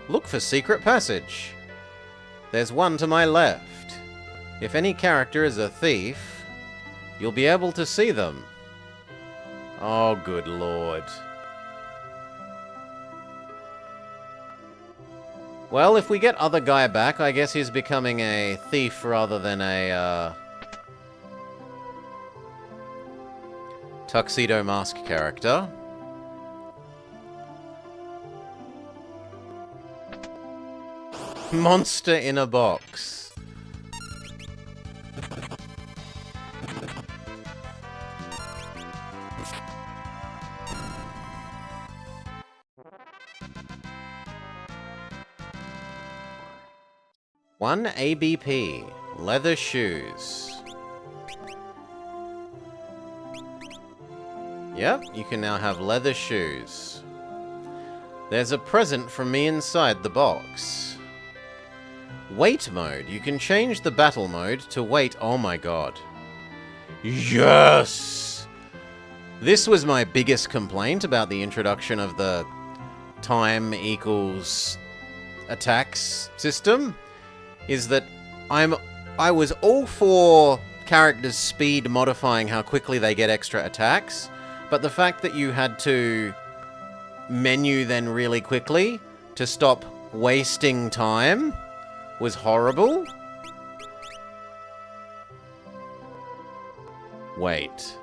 Look for secret passage. There's one to my left. If any character is a thief, you'll be able to see them. Oh, good lord. Well, if we get other guy back, I guess he's becoming a thief rather than a, tuxedo mask character. Monster in a box. One ABP. Leather shoes. Yep, you can now have leather shoes. There's a present from me inside the box. Wait mode. You can change the battle mode to wait. Oh my god. Yes! This was my biggest complaint about the introduction of the time equals attacks system, is that I was all for characters' speed modifying how quickly they get extra attacks, but the fact that you had to menu then really quickly to stop wasting time was horrible. Wait.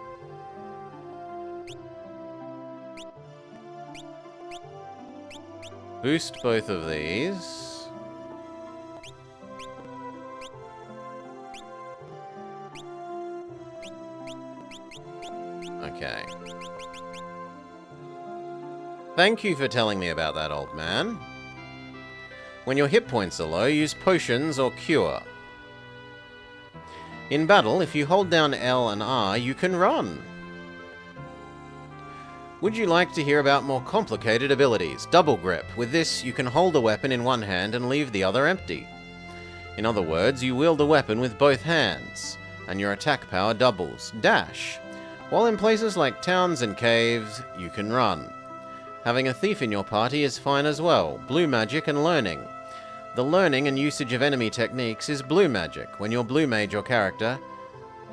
Boost both of these. Okay. Thank you for telling me about that, old man. When your hit points are low, use potions or cure. In battle, if you hold down L and R, you can run. Would you like to hear about more complicated abilities? Double grip. With this, you can hold a weapon in one hand and leave the other empty. In other words, you wield a weapon with both hands, and your attack power doubles. Dash. While in places like towns and caves, you can run. Having a thief in your party is fine as well. Blue magic and learning. The learning and usage of enemy techniques is blue magic. When your blue mage or character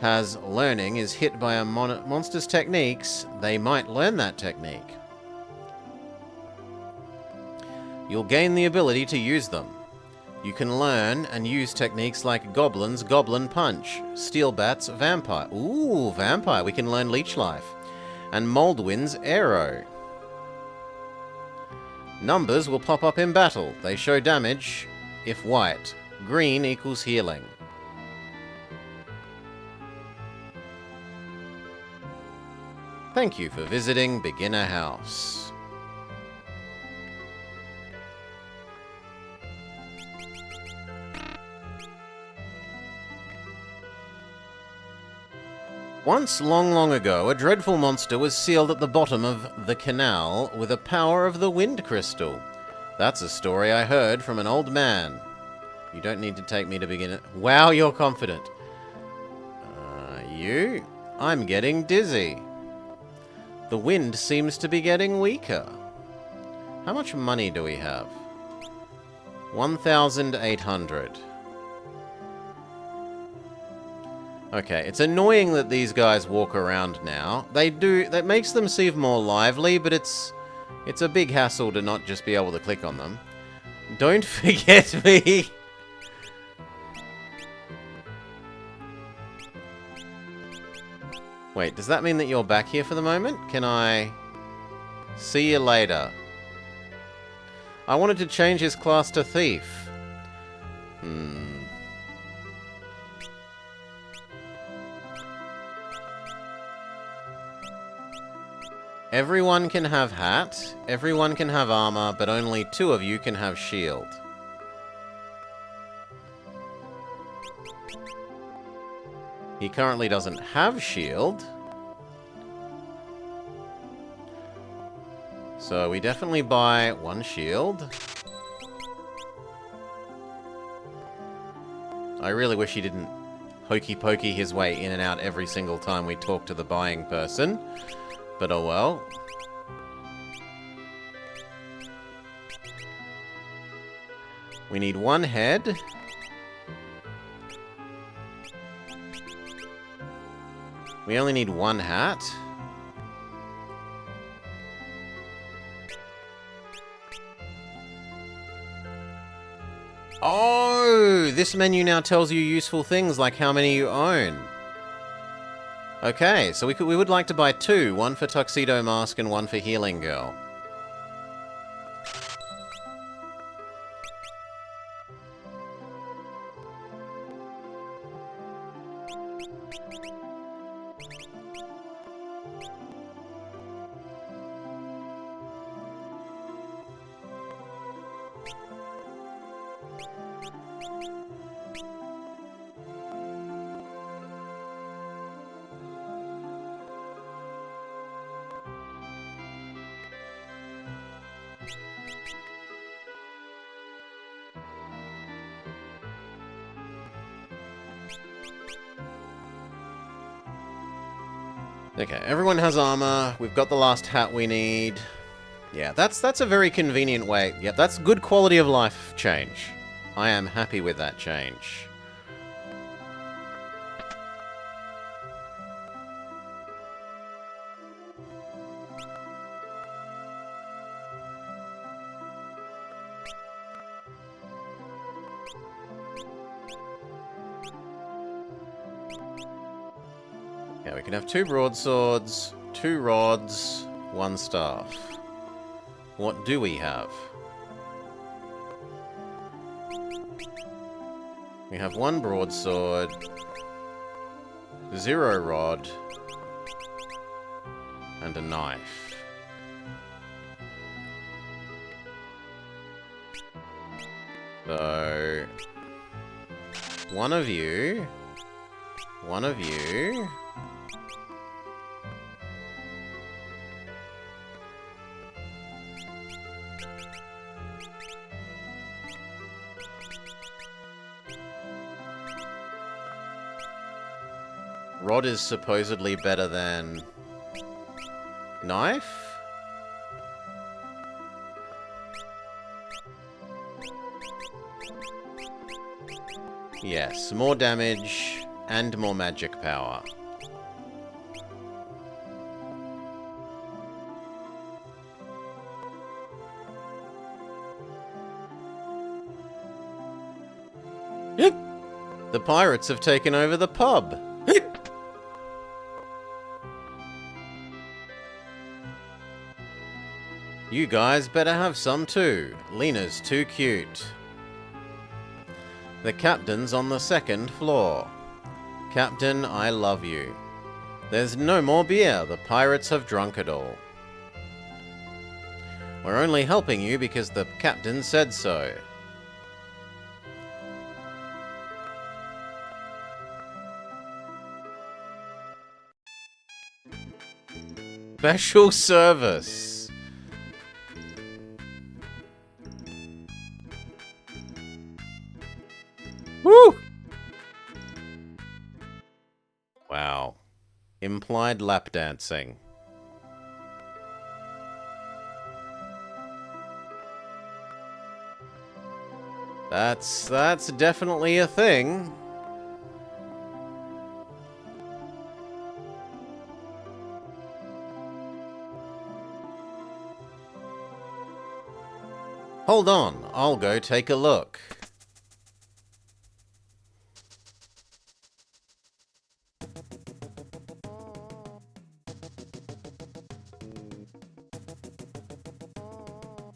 has learning is hit by a monster's techniques, they might learn that technique. You'll gain the ability to use them. You can learn and use techniques like Goblin's Goblin Punch, Steelbat's Vampire. Ooh, Vampire. We can learn Leech Life. And Moldwind's Arrow. Numbers will pop up in battle. They show damage if white. Green equals healing. Thank you for visiting Beginner House. Once, long, long ago, a dreadful monster was sealed at the bottom of the canal with the power of the wind crystal. That's a story I heard from an old man. You don't need to take me to beginner. Wow, you're confident. You? I'm getting dizzy. The wind seems to be getting weaker. How much money do we have? 1,800. Okay, it's annoying that these guys walk around now. That makes them seem more lively, but it's a big hassle to not just be able to click on them. Don't forget me! Wait, does that mean that you're back here for the moment? Can I see you later? I wanted to change his class to Thief. Everyone can have hat, everyone can have armor, but only 2 of you can have shield. He currently doesn't have shield. So we definitely buy 1 shield. I really wish he didn't hokey pokey his way in and out every single time we talk to the buying person. But oh well. We need 1 head. We only need 1 hat. Oh, this menu now tells you useful things like how many you own. Okay, so we would like to buy 2, 1 for Tuxedo Mask and 1 for Healing Girl. Okay, everyone has armor. We've got the last hat we need. Yeah, that's a very convenient way. Yep, that's good quality of life change. I am happy with that change. Yeah, we can have 2 broadswords, 2 rods, 1 staff. What do we have? We have 1 broadsword, 0 rod, and a knife. So, one of you. Rod is supposedly better than knife? Yes, more damage and more magic power. The pirates have taken over the pub. You guys better have some too. Lena's too cute. The captain's on the 2nd floor. Captain, I love you. There's no more beer. The pirates have drunk it all. We're only helping you because the captain said so. Special service. Woo! Wow. Implied lap dancing. That's definitely a thing. Hold on, I'll go take a look.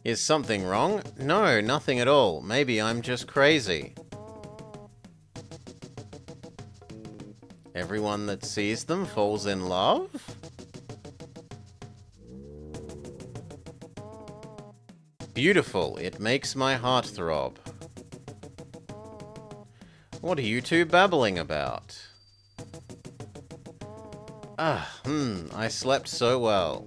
Is something wrong? No, nothing at all. Maybe I'm just crazy. Everyone that sees them falls in love? Beautiful. It makes my heart throb. What are you two babbling about? I slept so well.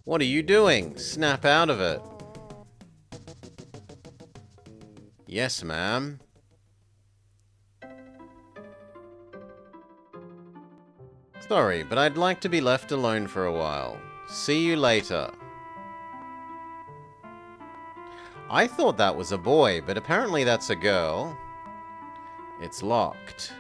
What are you doing? Snap out of it. Yes, ma'am. Sorry, but I'd like to be left alone for a while. See you later. I thought that was a boy, but apparently that's a girl. It's locked.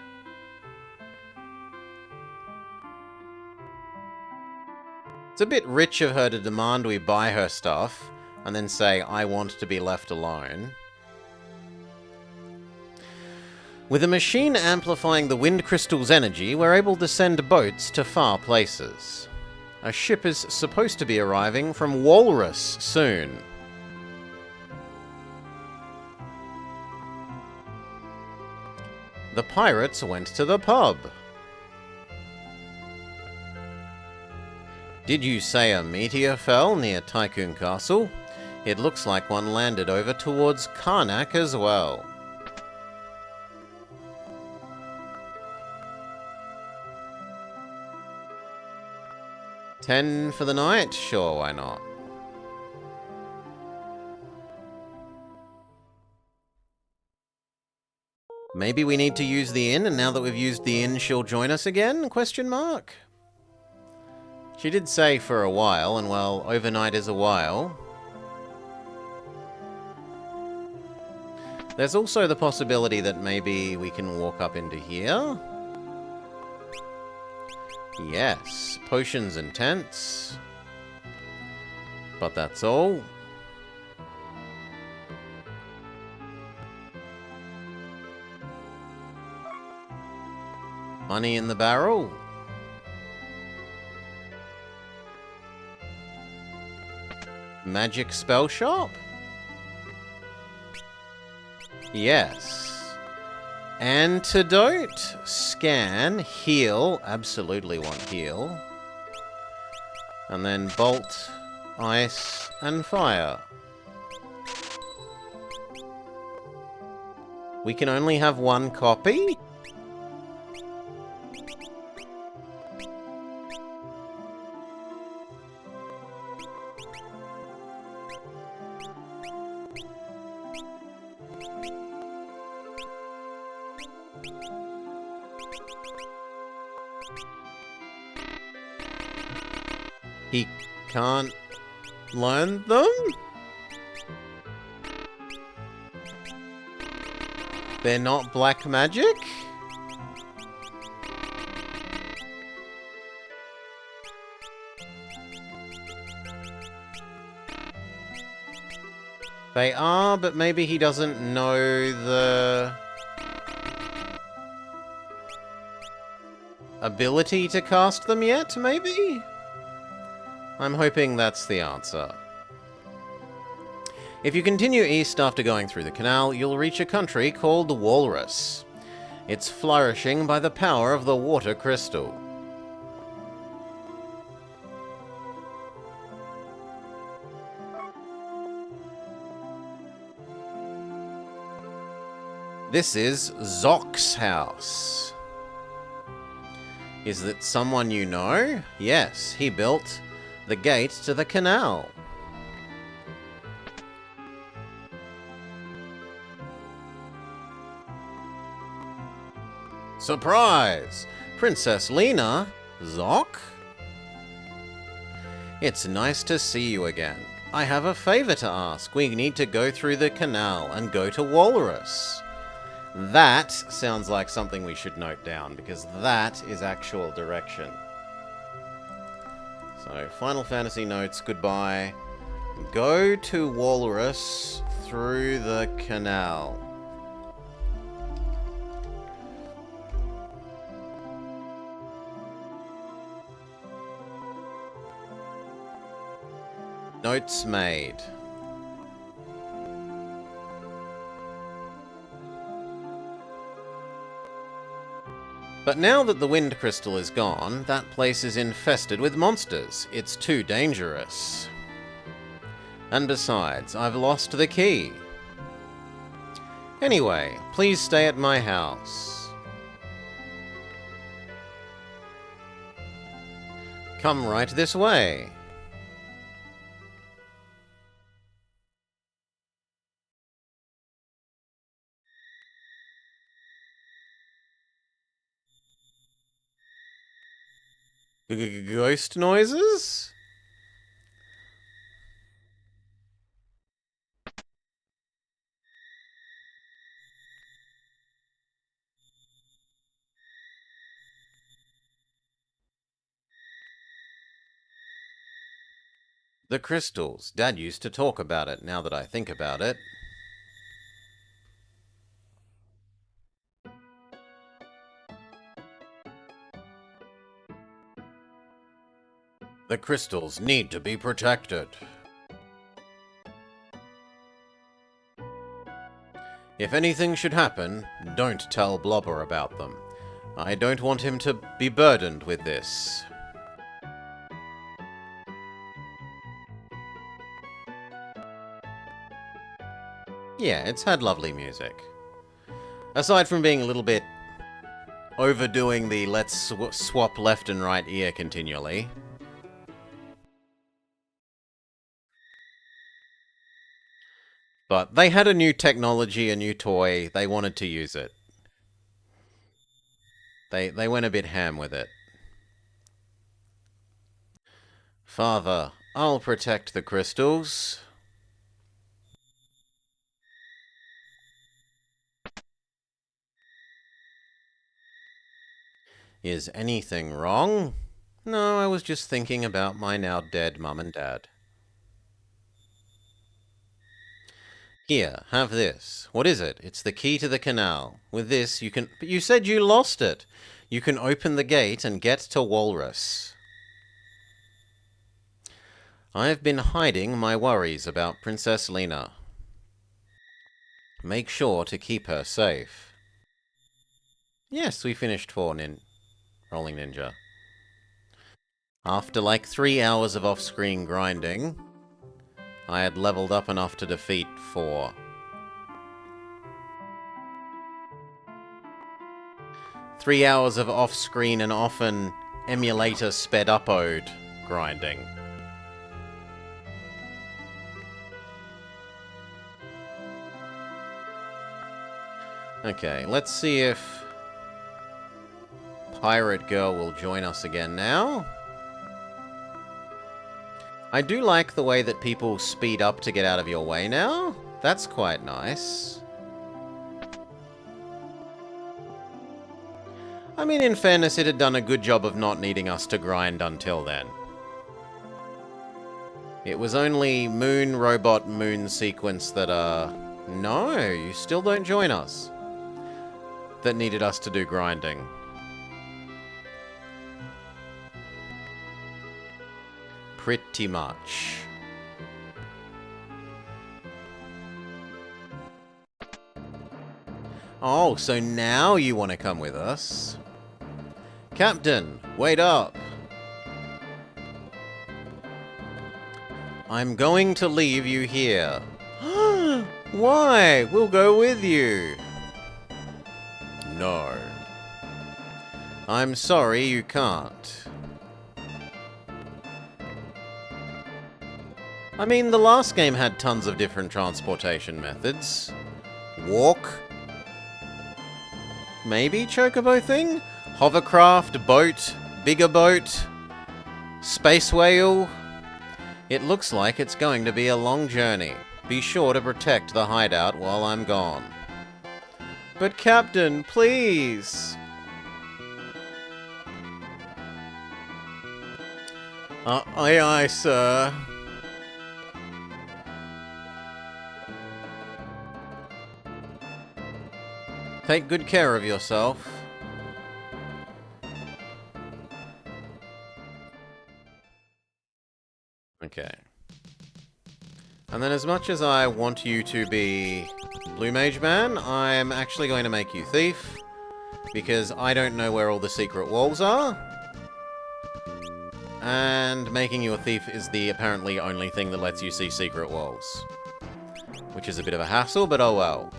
It's a bit rich of her to demand we buy her stuff, and then say, I want to be left alone. With a machine amplifying the wind crystal's energy, we're able to send boats to far places. A ship is supposed to be arriving from Walrus soon. The pirates went to the pub. Did you say a meteor fell near Tycoon Castle? It looks like one landed over towards Karnak as well. 10 for the night? Sure, why not? Maybe we need to use the inn, and now that we've used the inn, she'll join us again? Question mark? She did say for a while, and well, overnight is a while. There's also the possibility that maybe we can walk up into here. Yes, potions and tents. But that's all. Money in the barrel. Magic spell shop? Yes. Antidote, scan, heal. Absolutely want heal. And then bolt, ice, and fire. We can only have one copy? He can't learn them? They're not black magic? They are, but maybe he doesn't know the ability to cast them yet, maybe? I'm hoping that's the answer. If you continue east after going through the canal, you'll reach a country called the Walrus. It's flourishing by the power of the water crystal. This is Zock's house. Is it someone you know? Yes, he built the gate to the canal. Surprise! Princess Lena? Zock? It's nice to see you again. I have a favor to ask. We need to go through the canal and go to Walrus. That sounds like something we should note down, because that is actual direction. So, Final Fantasy notes, goodbye. Go to Walrus through the canal. Notes made. But now that the wind crystal is gone, that place is infested with monsters. It's too dangerous. And besides, I've lost the key. Anyway, please stay at my house. Come right this way. Ghost noises? The crystals. Dad used to talk about it, now that I think about it. The crystals need to be protected. If anything should happen, don't tell Blobber about them. I don't want him to be burdened with this. Yeah, it's had lovely music. Aside from being a little bit overdoing the let's swap left and right ear continually. But they had a new technology, a new toy. They wanted to use it. They went a bit ham with it. Father, I'll protect the crystals. Is anything wrong? No, I was just thinking about my now dead mum and dad. Here, have this. What is it? It's the key to the canal. With this, you can... But you said you lost it. You can open the gate and get to Walrus. I've been hiding my worries about Princess Lena. Make sure to keep her safe. Yes, we finished 4 Rolling Ninja. After like 3 hours of off-screen grinding, I had leveled up enough to defeat 4. Three hours of off-screen and often emulator sped-up-ode grinding. Okay, let's see if Pirate Girl will join us again now. I do like the way that people speed up to get out of your way now. That's quite nice. I mean, in fairness, it had done a good job of not needing us to grind until then. It was only Moon, Robot, Moon sequence that, No, you still don't join us. That needed us to do grinding. Pretty much. Oh, so now you want to come with us? Captain, wait up. I'm going to leave you here. Why? We'll go with you. No. I'm sorry you can't. I mean, the last game had tons of different transportation methods. Walk? Maybe chocobo thing? Hovercraft, boat, bigger boat, space whale? It looks like it's going to be a long journey. Be sure to protect the hideout while I'm gone. But Captain, please! Aye aye, sir. Take good care of yourself. Okay. And then as much as I want you to be Blue Mage Man, I'm actually going to make you Thief, because I don't know where all the secret walls are. And making you a Thief is the apparently only thing that lets you see secret walls. Which is a bit of a hassle, but oh well.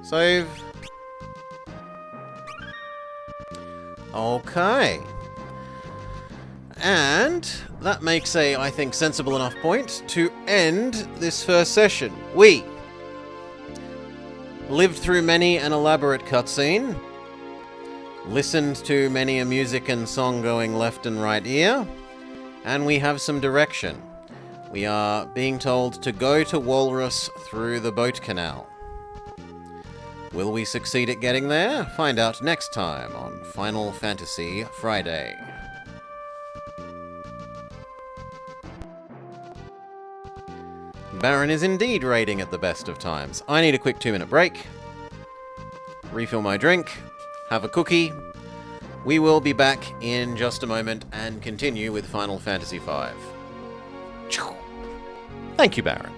Save. Okay. And that makes a, I think, sensible enough point to end this first session. We lived through many an elaborate cutscene, listened to many a music and song going left and right ear, and we have some direction. We are being told to go to Walrus through the boat canal. Will we succeed at getting there? Find out next time on Final Fantasy Friday. Baron is indeed raiding at the best of times. I need a quick 2-minute break. Refill my drink. Have a cookie. We will be back in just a moment and continue with Final Fantasy V. Thank you, Baron.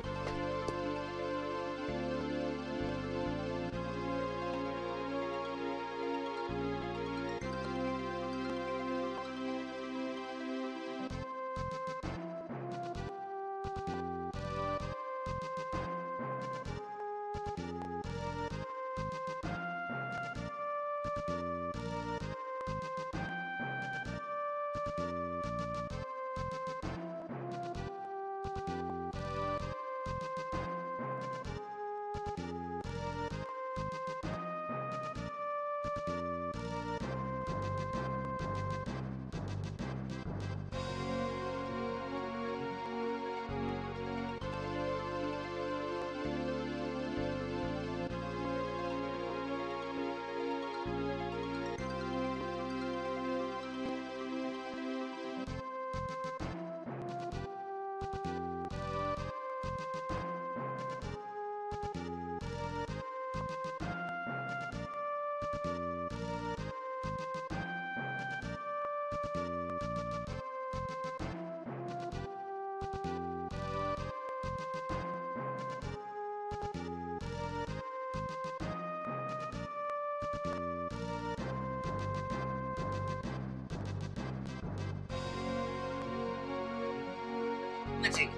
Vomiting.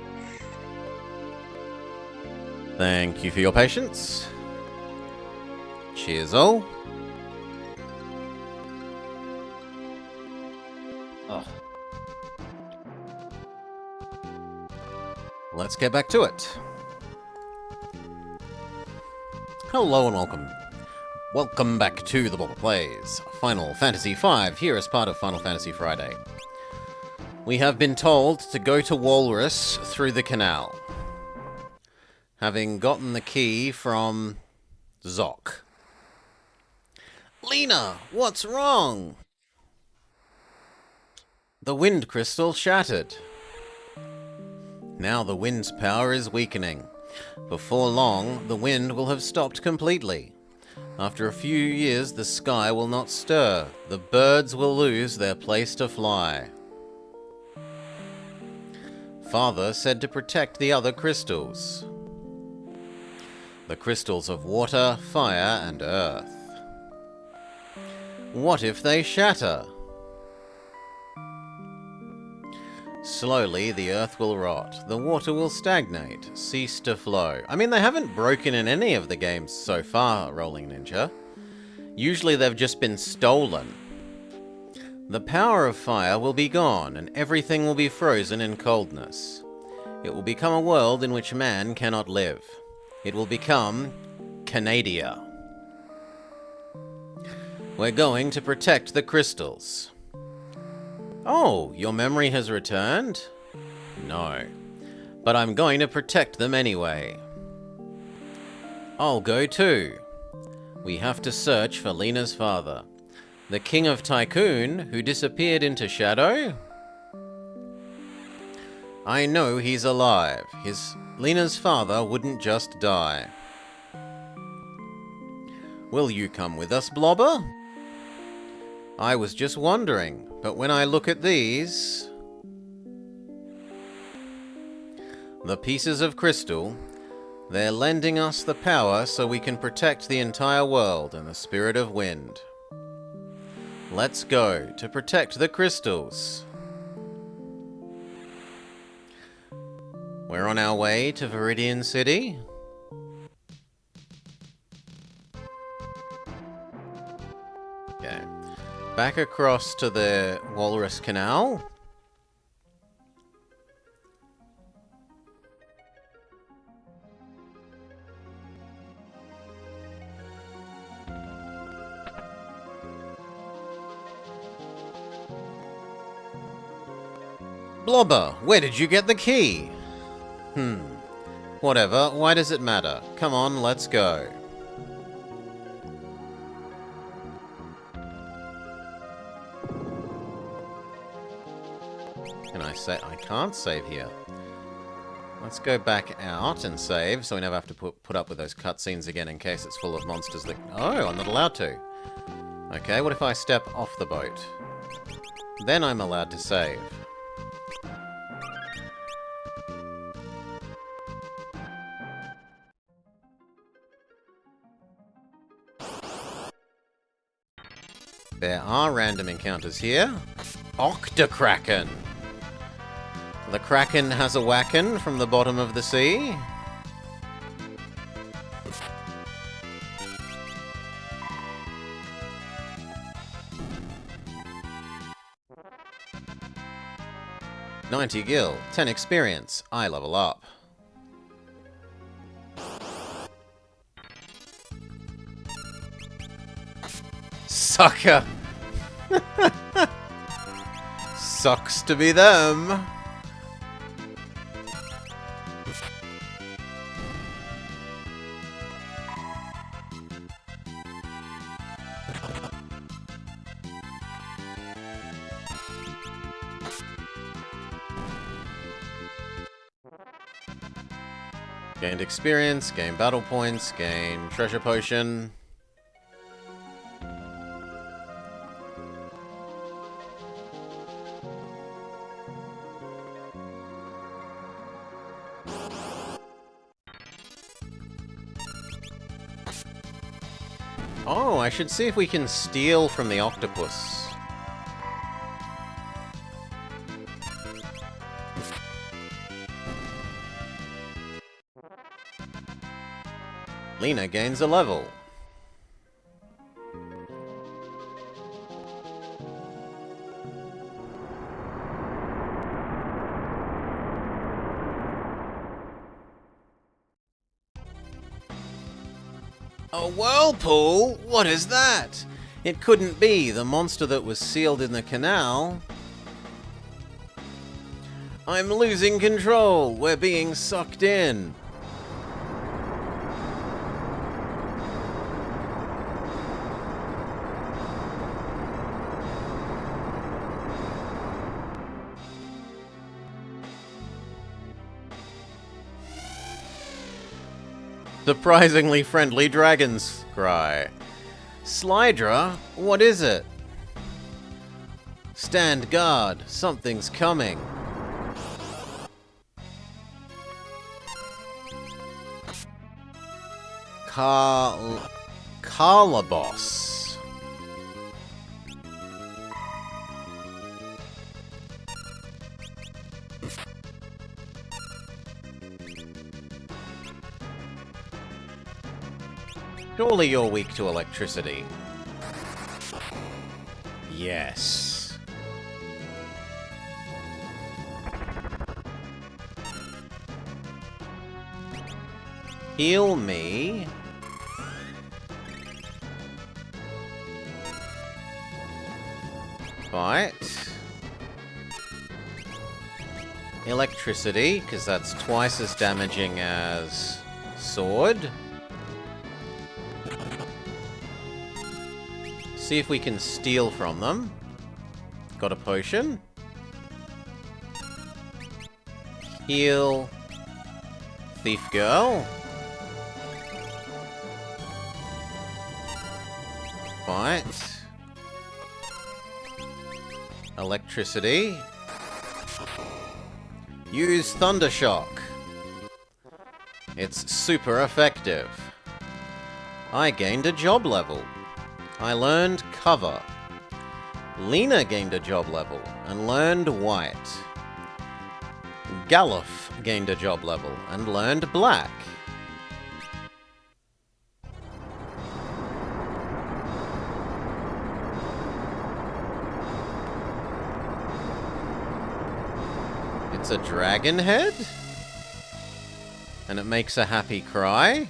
Thank you for your patience. Cheers all. Oh. Let's get back to it. Hello and welcome. Welcome back to the Blobber Plays Final Fantasy V, here as part of Final Fantasy Friday. We have been told to go to Walrus through the canal, having gotten the key from Zoc. Lena, what's wrong? The wind crystal shattered. Now the wind's power is weakening. Before long, the wind will have stopped completely. After a few years, the sky will not stir. The birds will lose their place to fly. Father said to protect the other crystals. The crystals of water, fire, and earth. What if they shatter? Slowly, the earth will rot. The water will stagnate, cease to flow. I mean, they haven't broken in any of the games so far, Rolling Ninja. Usually they've just been stolen. The power of fire will be gone, and everything will be frozen in coldness. It will become a world in which man cannot live. It will become Canadia. We're going to protect the crystals. Oh, your memory has returned? No. But I'm going to protect them anyway. I'll go too. We have to search for Lena's father. The King of Tycoon, who disappeared into shadow? I know he's alive. Lena's father wouldn't just die. Will you come with us, Blobber? I was just wondering, but when I look at these... The pieces of crystal, they're lending us the power so we can protect the entire world and the spirit of wind. Let's go to protect the crystals. We're on our way to Viridian City. Okay. Back across to the Walrus Canal. Blobber, where did you get the key? Whatever, why does it matter? Come on, let's go. Can I say? I can't save here. Let's go back out and save, so we never have to put up with those cutscenes again in case it's full of monsters that... Oh, I'm not allowed to. Okay, what if I step off the boat? Then I'm allowed to save. There are random encounters here. Octokraken! The Kraken has a whacken from the bottom of the sea. $90 gil, 10 experience. I level up. Sucker! Sucks to be them. Gained experience, gained battle points, gained treasure potion. Oh, I should see if we can steal from the octopus. Lena gains a level. A whirlpool? What is that? It couldn't be the monster that was sealed in the canal. I'm losing control. We're being sucked in. Surprisingly friendly dragons cry. Slydra? What is it? Stand guard. Something's coming. Carlabos. Surely you're weak to electricity. Yes. Heal me. Fight. Electricity, because that's twice as damaging as sword. See if we can steal from them. Got a potion. Heal. Thief girl. Fight. Electricity. Use Thundershock. It's super effective. I gained a job level. I learned cover. Lena gained a job level and learned white. Galuf gained a job level and learned black. It's a dragon head? And it makes a happy cry?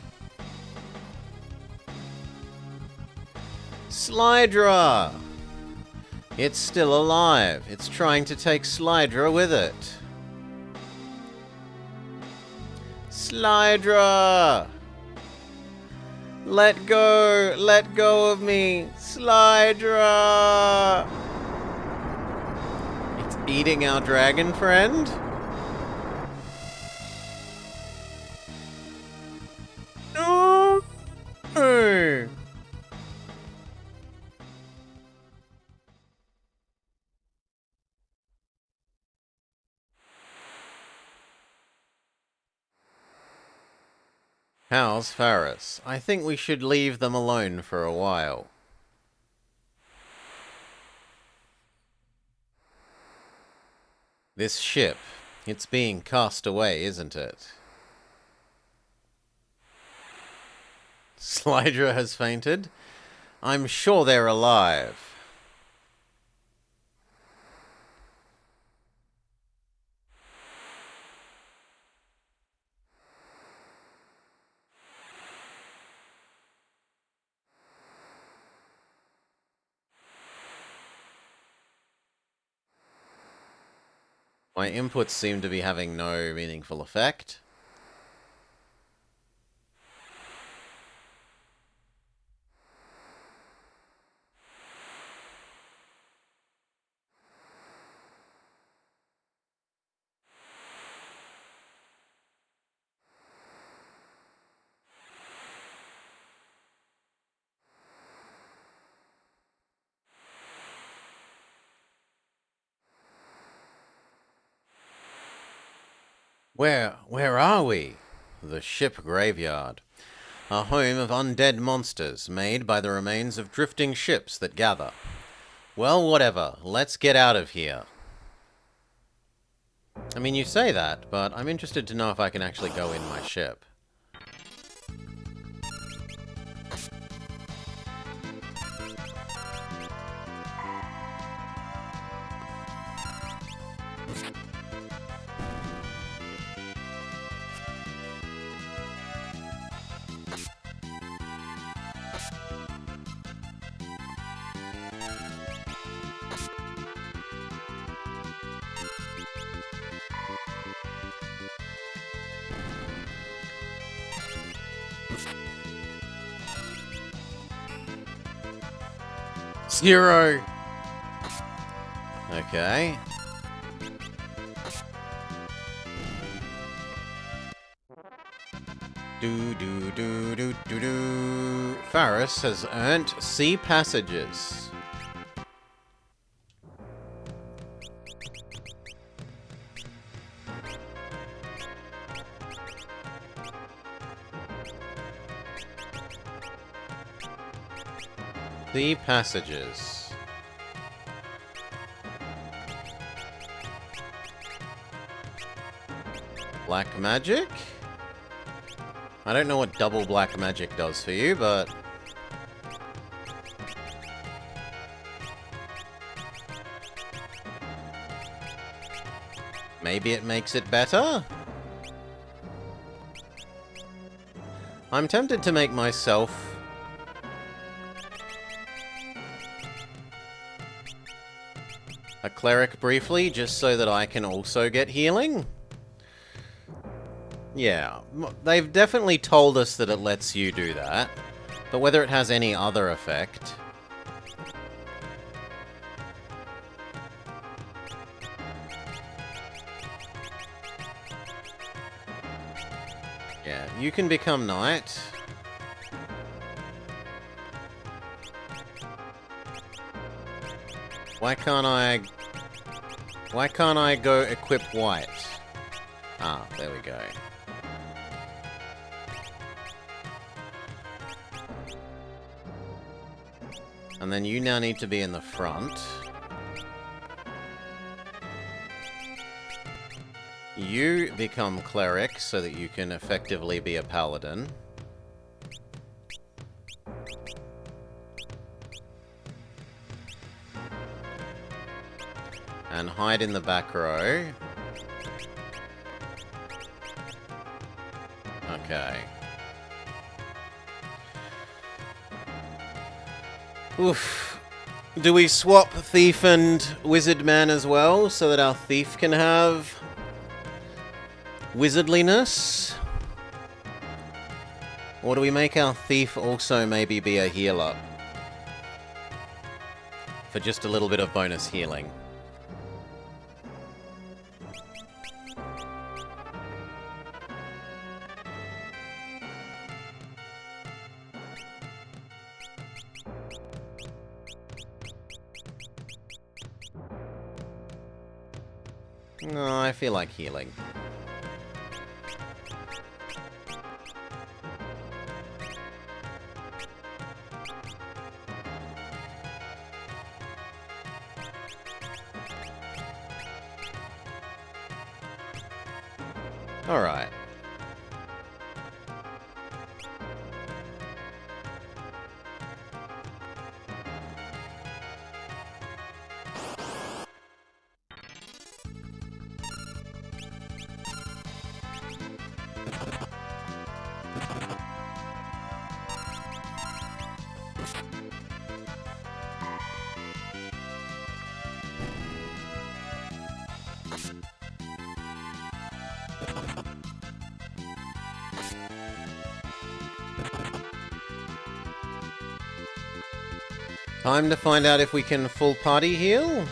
Slydra! It's still alive. It's trying to take Slydra with it. Slydra! Let go! Let go of me! Slydra! It's eating our dragon friend? No! How's Faris? I think we should leave them alone for a while. This ship, it's being cast away, isn't it? Slydra has fainted? I'm sure they're alive. My inputs seem to be having no meaningful effect. Where are we? The ship graveyard. A home of undead monsters made by the remains of drifting ships that gather. Well, whatever. Let's get out of here. I mean, you say that, but I'm interested to know if I can actually go in my ship. 0. Okay. Do. Faris has earned sea passages. Sea passages. Black magic? I don't know what double black magic does for you, but... maybe it makes it better? I'm tempted to make myself... a cleric briefly, just so that I can also get healing. Yeah, they've definitely told us that it lets you do that, but whether it has any other effect... yeah, you can become knight. Why can't I go equip white? Ah, there we go. And then you now need to be in the front. You become cleric so that you can effectively be a paladin. And hide in the back row. Okay. Oof. Do we swap Thief and Wizard Man as well, so that our Thief can have wizardliness? Or do we make our Thief also maybe be a healer? For just a little bit of bonus healing. No, I feel like healing. All right. Time to find out if we can full party heal.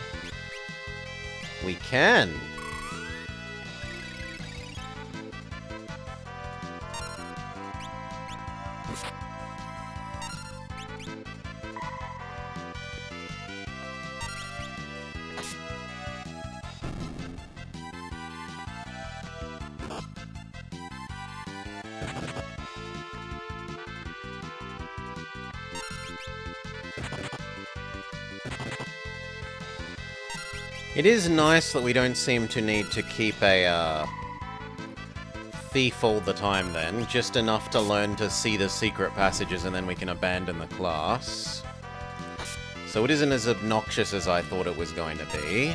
We can. It is nice that we don't seem to need to keep a thief all the time then, just enough to learn to see the secret passages and then we can abandon the class. So it isn't as obnoxious as I thought it was going to be.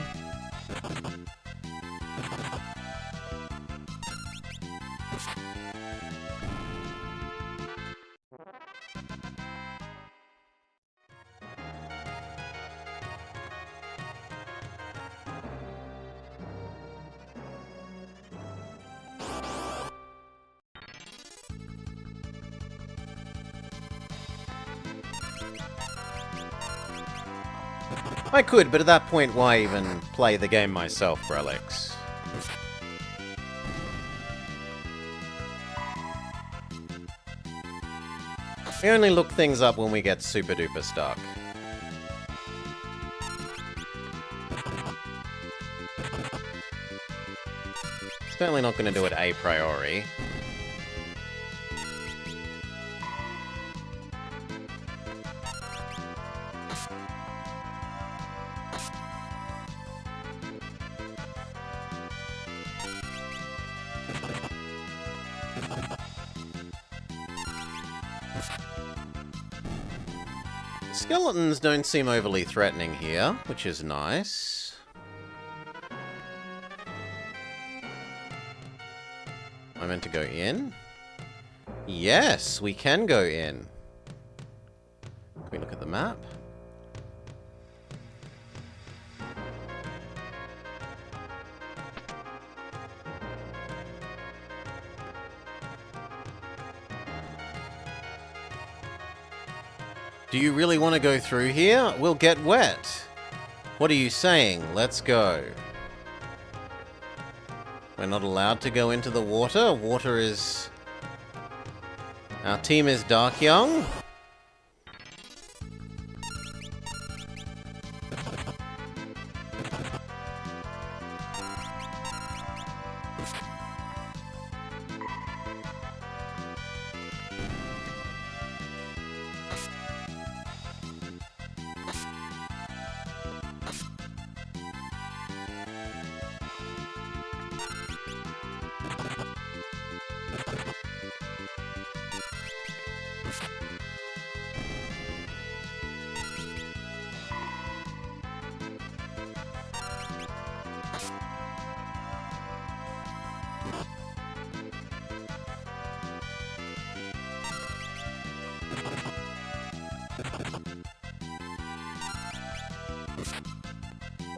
I could, but at that point, why even play the game myself, Brelix? We only look things up when we get super duper stuck. Certainly not going to do it a priori. Skeletons don't seem overly threatening here, which is nice. Am I meant to go in? Yes, we can go in. Can we look at the map? Do you really want to go through here? We'll get wet. What are you saying? Let's go. We're not allowed to go into the water. Water is... Our team is Dark Young.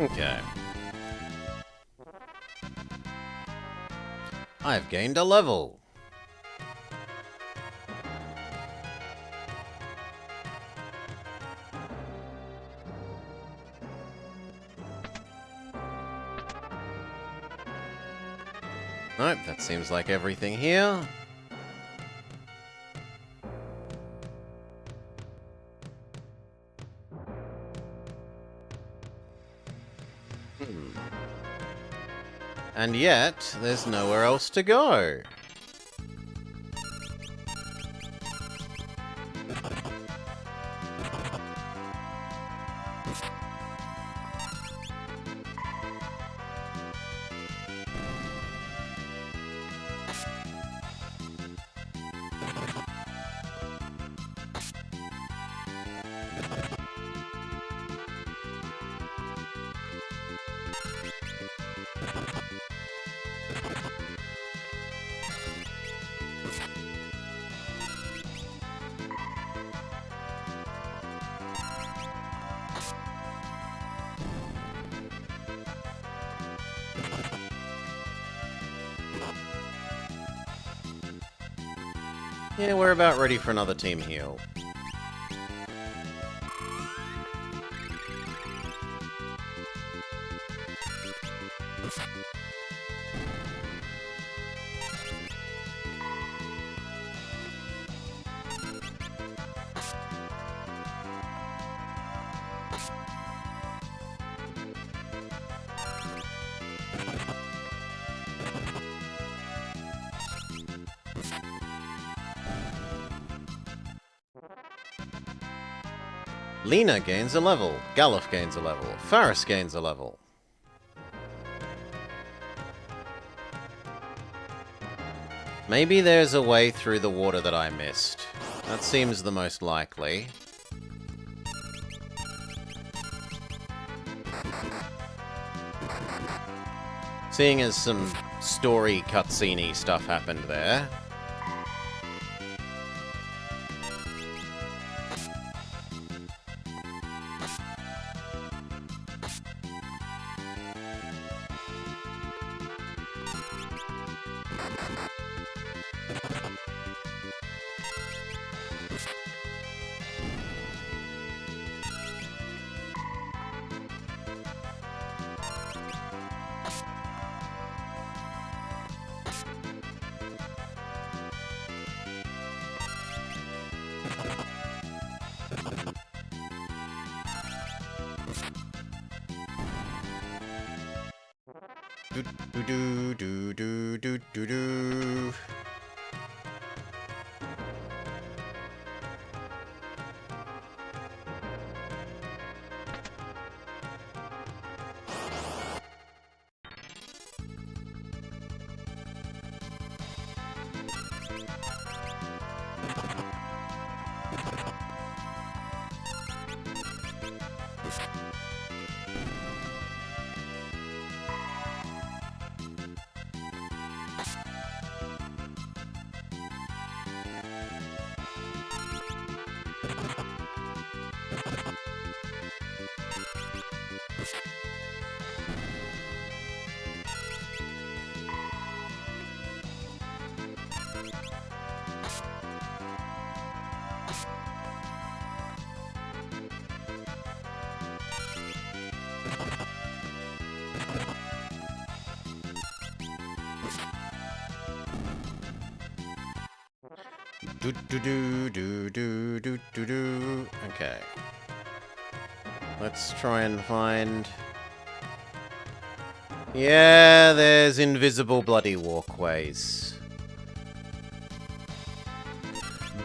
Okay. I've gained a level. Nope, that seems like everything here. And yet, there's nowhere else to go. Yeah, we're about ready for another team heal. Lena gains a level, Galuf gains a level, Faris gains a level. Maybe there's a way through the water that I missed. That seems the most likely. Seeing as some story cutscene-y stuff happened there. Do do do do do do. Do do do do do do do do. Okay. Let's try and find... Yeah, there's invisible bloody walkways.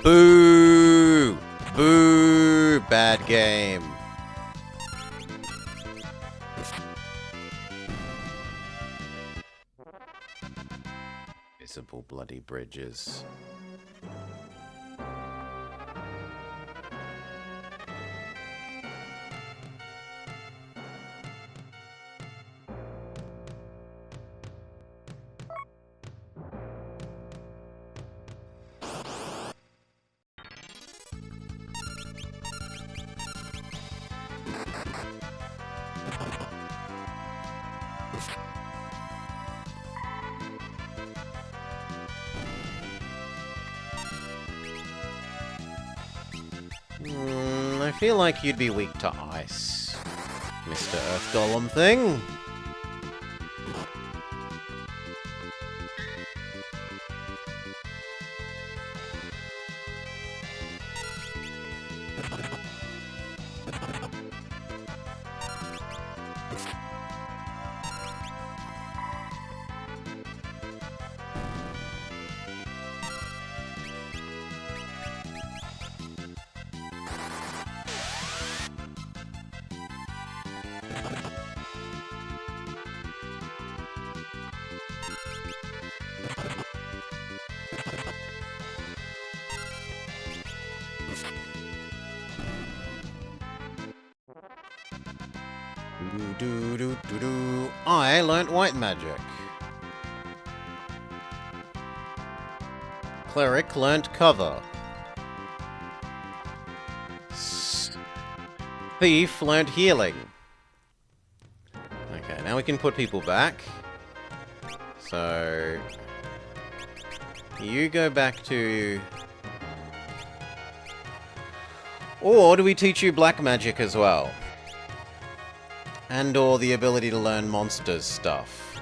Boo! Boo! Bad game. Invisible bloody bridges. I feel like you'd be weak to ice, Mr. Earth Golem thing. I learnt white magic. Cleric learnt cover. Thief learnt healing. Okay, now we can put people back. So... you go back to... Or do we teach you black magic as well? And or the ability to learn monsters stuff.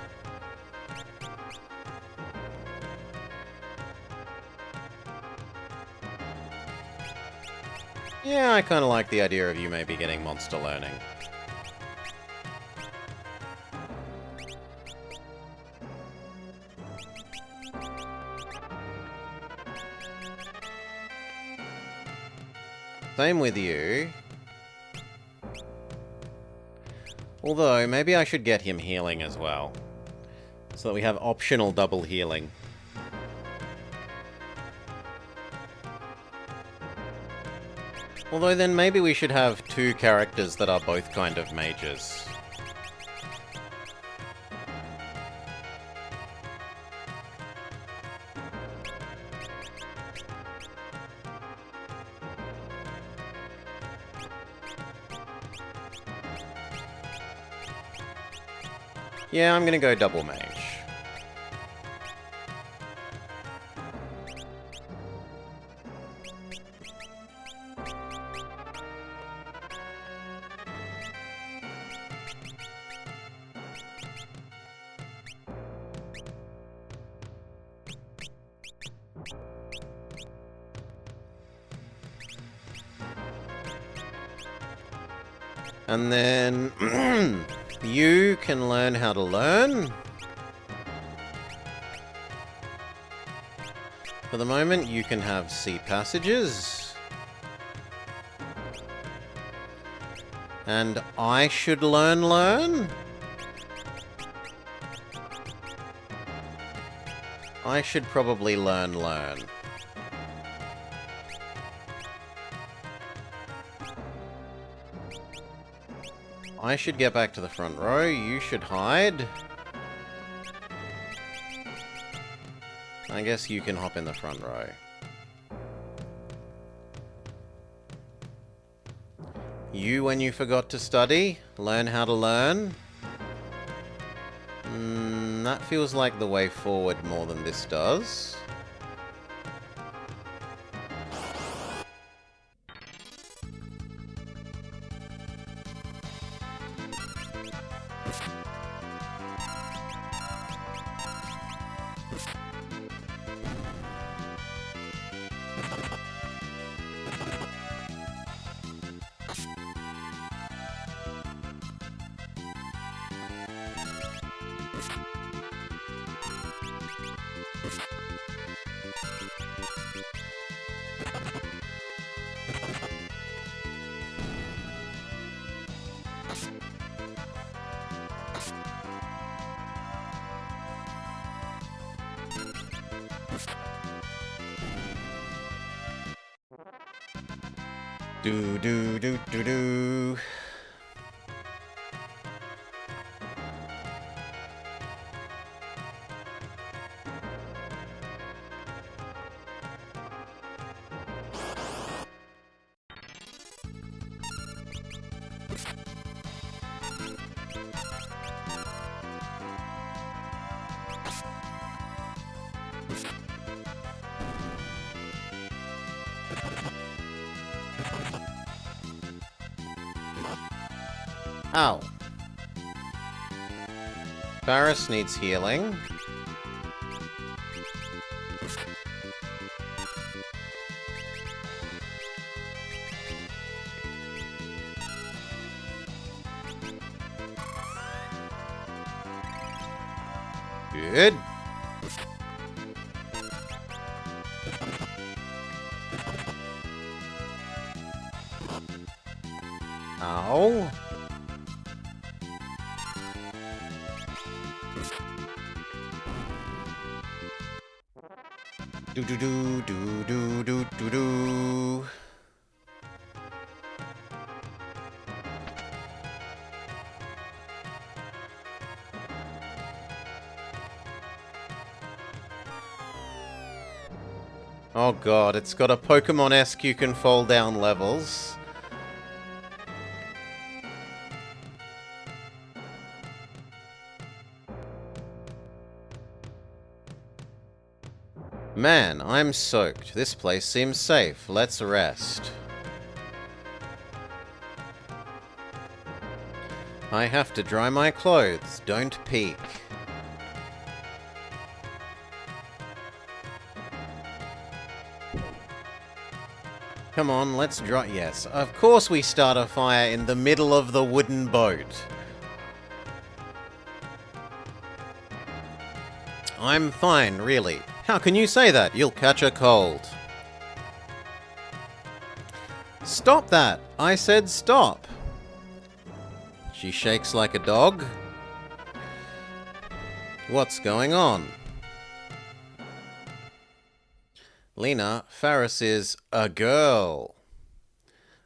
Yeah, I kind of like the idea of you maybe getting monster learning. Same with you. Although, maybe I should get him healing as well. So that we have optional double healing. Although then maybe we should have two characters that are both kind of mages. Yeah, I'm gonna go double mage. And then you can learn how to learn. For the moment, you can have sea passages. And I should learn? I should probably learn. I should get back to the front row. You should hide. I guess you can hop in the front row. You, when you forgot to study, learn how to learn. That feels like the way forward more than this does. Do. Ow. Barris needs healing. Good. Ow. Do. Oh god, it's got a Pokemon-esque you can fall down levels. Man, I'm soaked. This place seems safe. Let's rest. I have to dry my clothes. Don't peek. Come on, let's dry... Yes, of course we start a fire in the middle of the wooden boat. I'm fine, really. How can you say that? You'll catch a cold. Stop that! I said stop! She shakes like a dog. What's going on? Lena, Faris is a girl.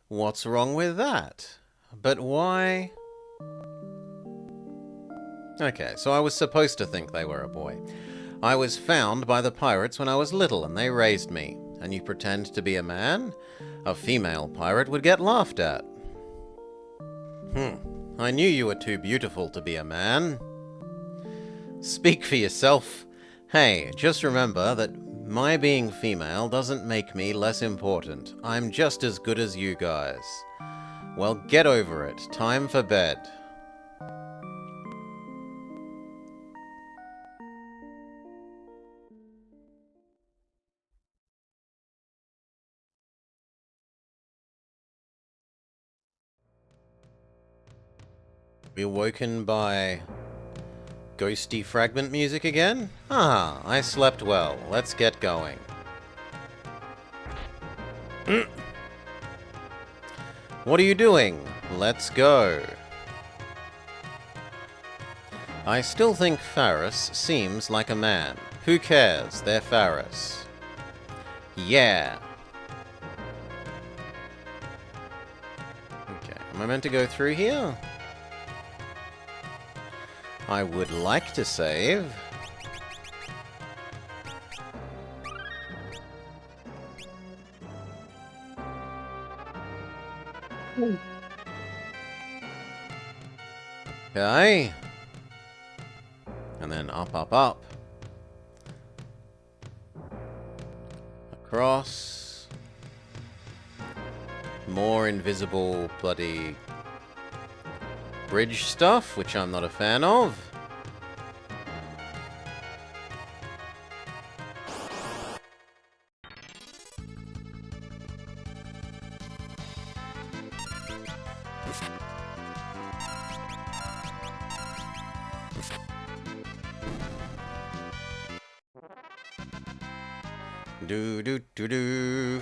What's wrong with that? But why? Okay, so I was supposed to think they were a boy. I was found by the pirates when I was little and they raised me. And you pretend to be a man? A female pirate would get laughed at. I knew you were too beautiful to be a man. Speak for yourself. Hey, just remember that my being female doesn't make me less important. I'm just as good as you guys. Well, get over it. Time for bed. Be woken by ghosty fragment music again? Ah, I slept well. Let's get going. What are you doing? Let's go. I still think Faris seems like a man. Who cares? They're Faris. Yeah. Okay, am I meant to go through here? I would like to save. Okay. And then up, up, up. Across. More invisible bloody bridge stuff, which I'm not a fan of. Do do do do.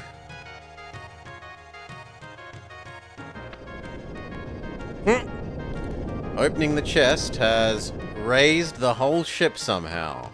Opening the chest has raised the whole ship somehow.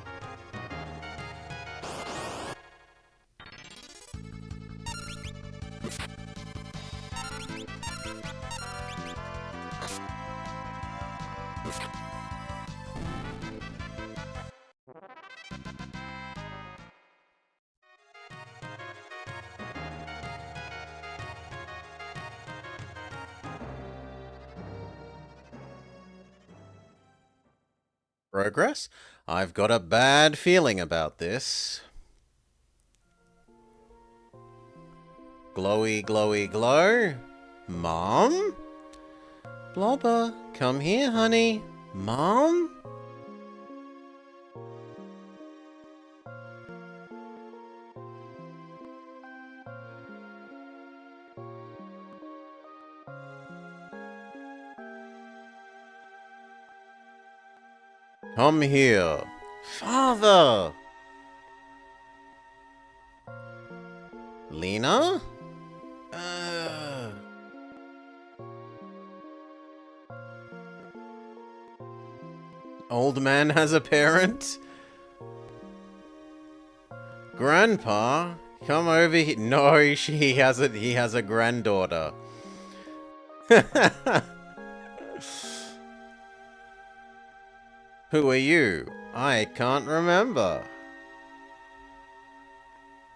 Progress? I've got a bad feeling about this. Glowy, glowy, glow. Mom? Blobber, come here, honey. Mom? Come here. Father! Lena? Old man has a parent? Grandpa? Come over here. No, he has a granddaughter. Who are you? I can't remember.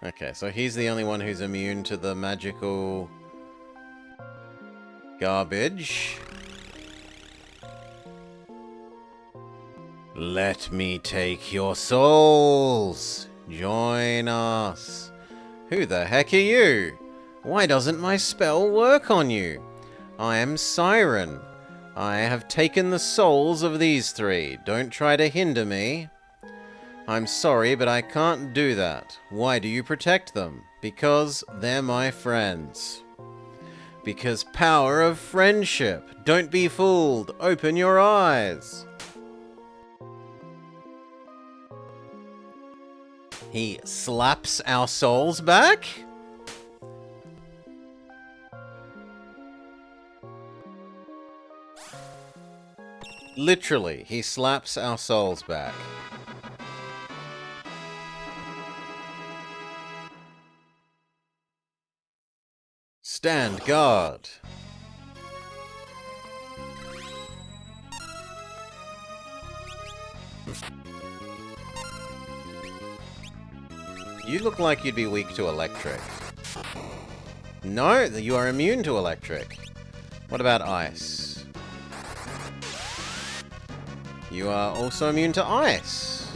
Okay, so he's the only one who's immune to the magical garbage. Let me take your souls. Join us. Who the heck are you? Why doesn't my spell work on you? I am Siren. I have taken the souls of these three. Don't try to hinder me. I'm sorry, but I can't do that. Why do you protect them? Because they're my friends. Because power of friendship. Don't be fooled. Open your eyes. He slaps our souls back? Literally, he slaps our souls back. Stand guard. You look like you'd be weak to electric. No, you are immune to electric. What about ice? You are also immune to ice.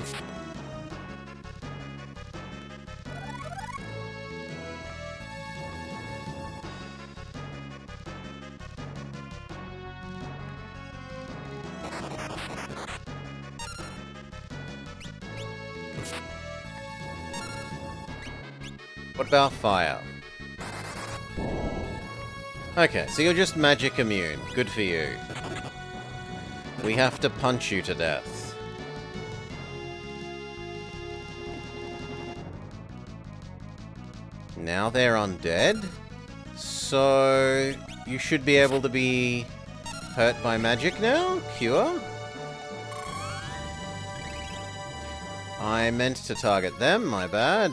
What about fire? Okay, so you're just magic immune. Good for you. We have to punch you to death. Now they're undead. So you should be able to be hurt by magic now? Cure? I meant to target them, my bad.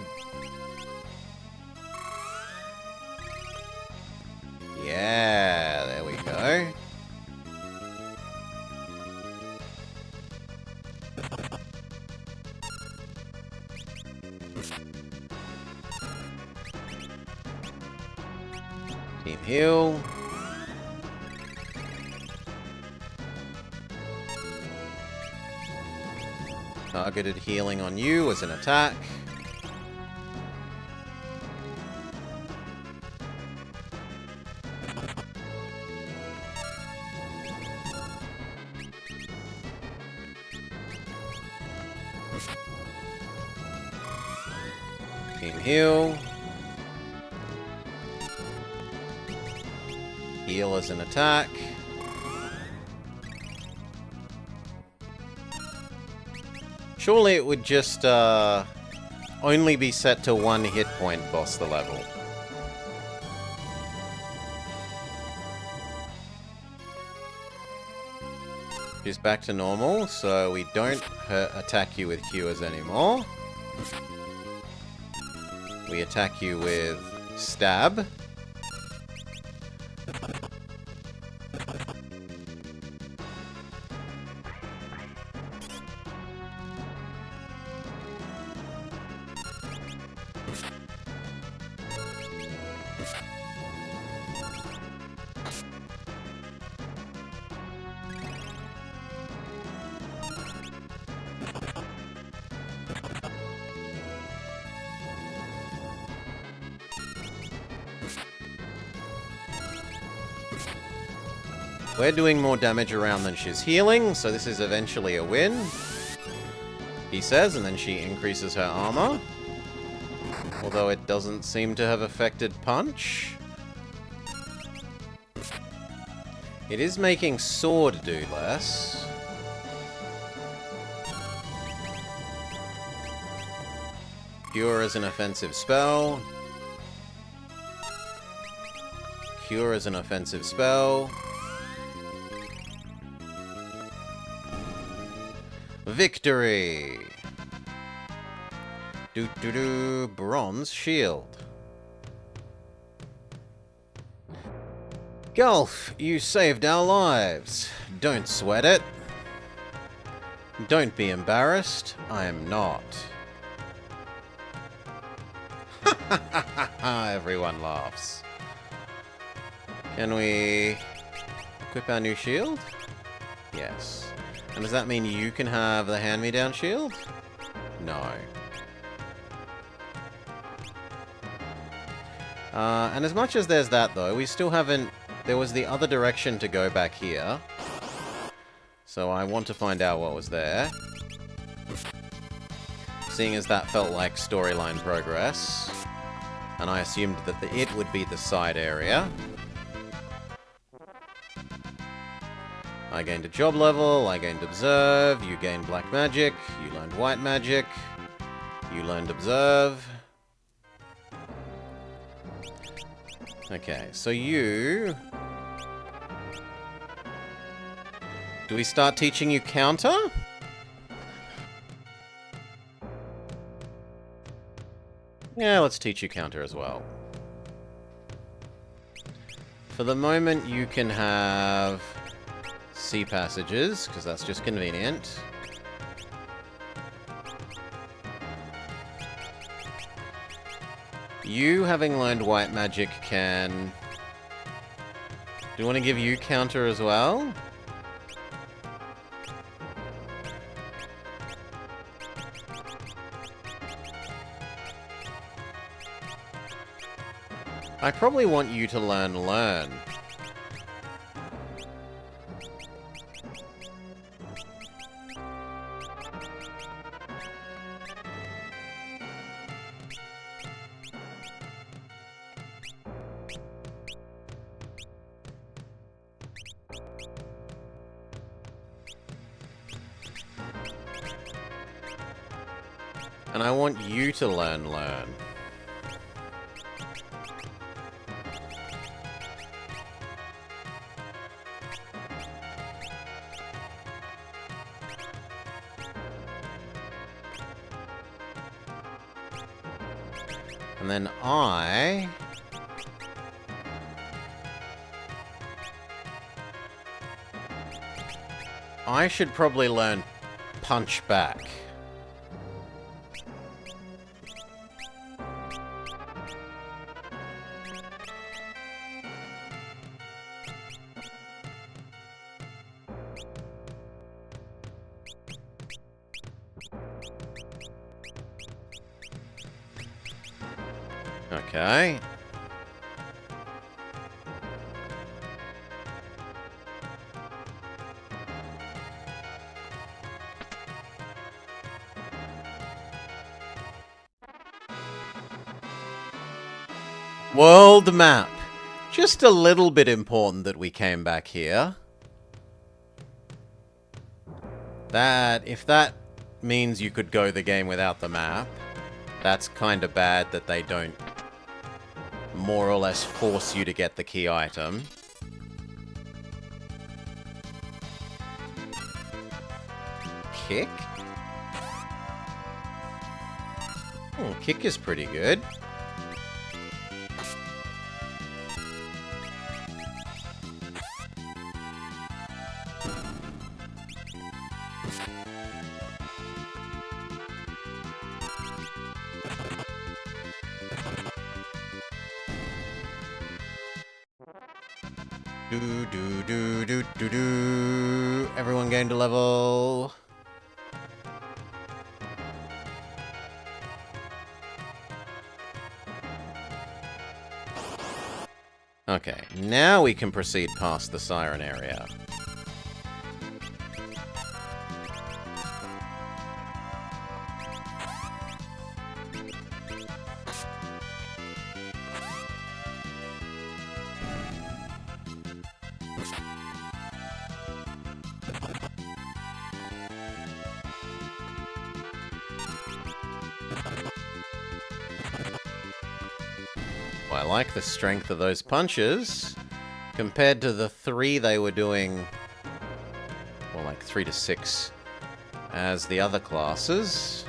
Yeah, there we go. Team heal. Targeted healing on you as an attack. Team heal. Heal as an attack. Surely it would just only be set to 1 hit point boss the level. She's back to normal, so we don't attack you with cures anymore. We attack you with stab. We're doing more damage around than she's healing, so this is eventually a win. He says, and then she increases her armor. Although it doesn't seem to have affected punch. It is making sword do less. Cure is an offensive spell. Cure is an offensive spell. Victory! Do-do-do, bronze shield. Gulf, you saved our lives. Don't sweat it. Don't be embarrassed. I am not. Ha ha ha ha ha, everyone laughs. Can we equip our new shield? Yes. And does that mean you can have the hand-me-down shield? No. And as much as there's that, though, we still haven't... There was the other direction to go back here. So I want to find out what was there. Seeing as that felt like storyline progress. And I assumed that it would be the side area. I gained a job level, I gained observe, you gained black magic, you learned white magic, you learned observe. Okay, so you... Do we start teaching you counter? Yeah, let's teach you counter as well. For the moment, you can have... sea passages, because that's just convenient. You, having learned white magic, can... Do you want to give you counter as well? I probably want you to learn. And I want you to learn. And then I should probably learn punch back. Okay. World map. Just a little bit important that we came back here. If that means you could go the game without the map, that's kind of bad that they don't more or less force you to get the key item. Kick? Oh, kick is pretty good. Everyone gained a level. Okay, now we can proceed past the siren area. I like the strength of those punches compared to the 3 they were doing, well, like 3 to 6 as the other classes.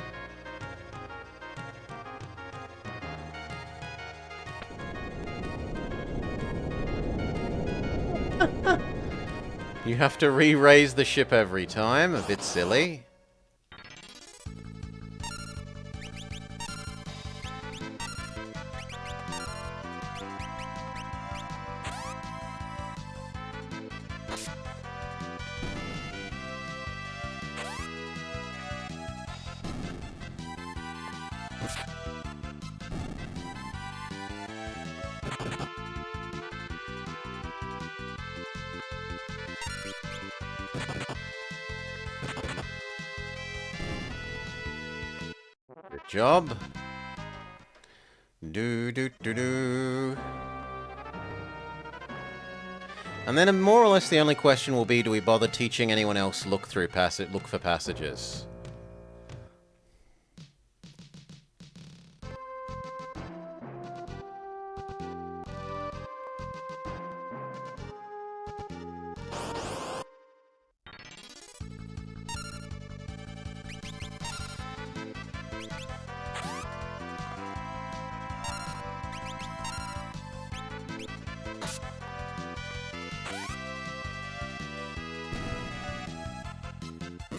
You have to re-raise the ship every time, a bit silly. Good job. Do. And then more or less the only question will be, do we bother teaching anyone else look for passages?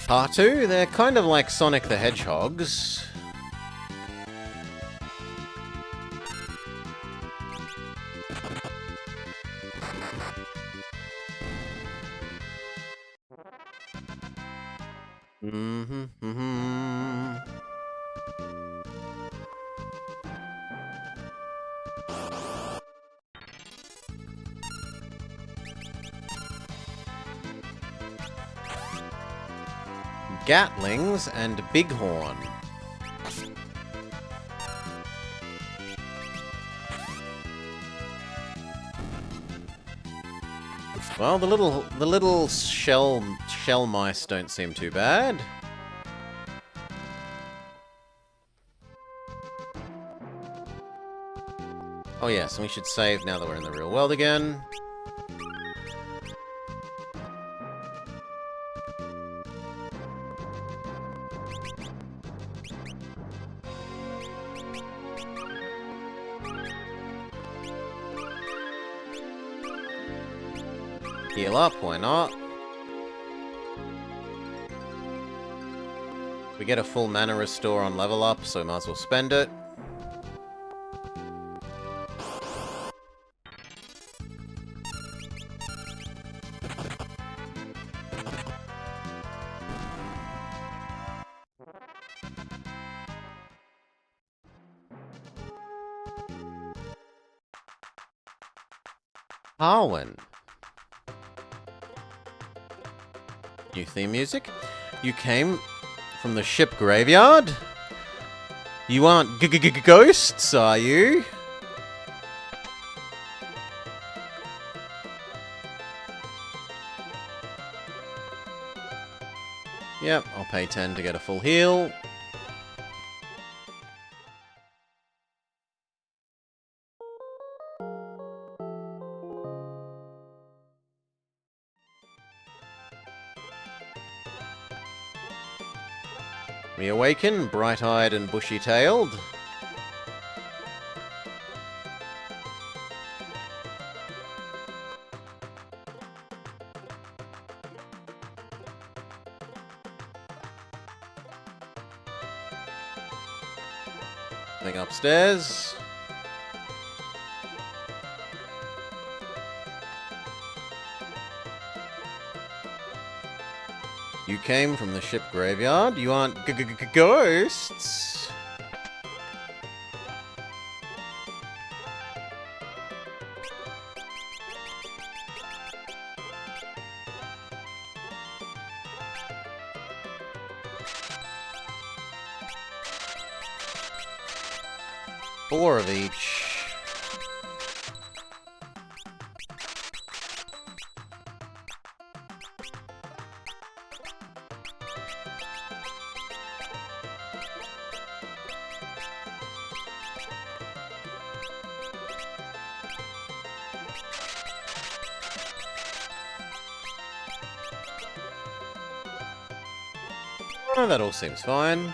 R2, they're kind of like Sonic the Hedgehogs. Gatlings and Bighorn. Well, the little shell mice don't seem too bad. Oh yes, and we should save now that we're in the real world again. Heal up, why not? We get a full mana restore on level up, so might as well spend it. Harwin. New theme music. You came from the ship graveyard? You aren't ghosts, are you? Yep, I'll pay 10 to get a full heal. We awaken, bright-eyed and bushy-tailed. Thing upstairs. You came from the ship graveyard. You aren't ghosts. Four of each. Oh, that all seems fine.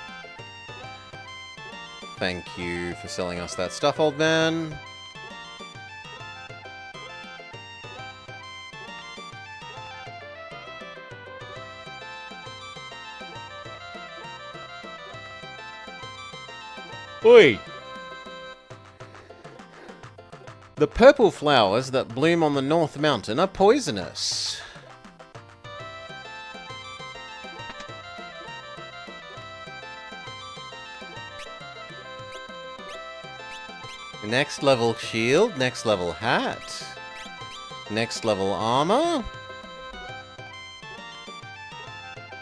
Thank you for selling us that stuff, old man. Oi! The purple flowers that bloom on the North Mountain are poisonous. Next level shield, next level hat, next level armor,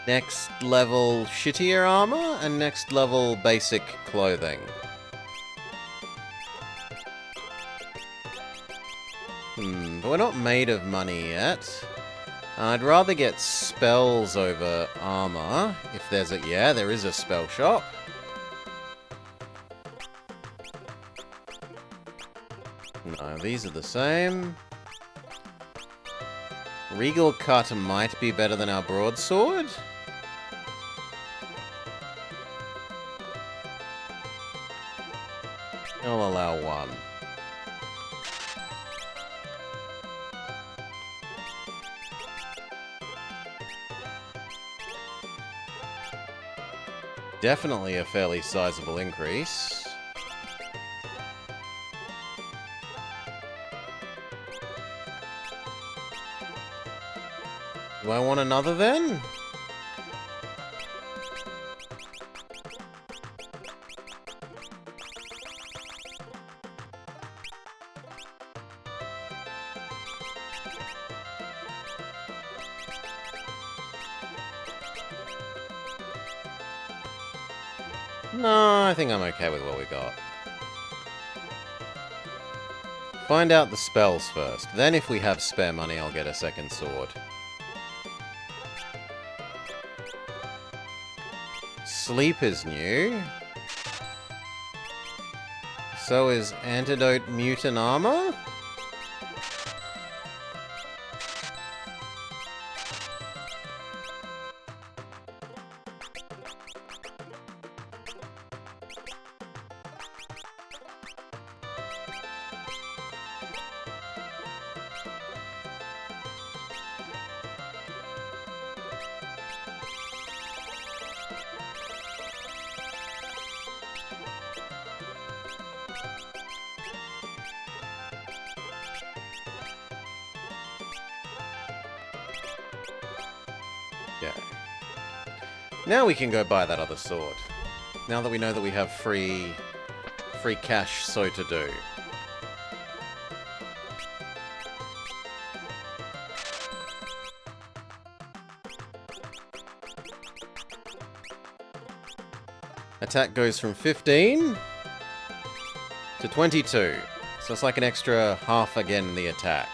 next level shittier armor, and next level basic clothing. But we're not made of money yet. I'd rather get spells over armor, if there's a... yeah, there is a spell shop. No, these are the same. Regal Cut might be better than our broadsword. I'll allow one. Definitely a fairly sizable increase. Do I want another then? No, I think I'm okay with what we got. Find out the spells first. Then if we have spare money, I'll get a second sword. Sleep is new. So is Antidote Mutant Armor? Now we can go buy that other sword. Now that we know that we have free cash so to do. Attack goes from 15 to 22. So it's like an extra half again in the attack.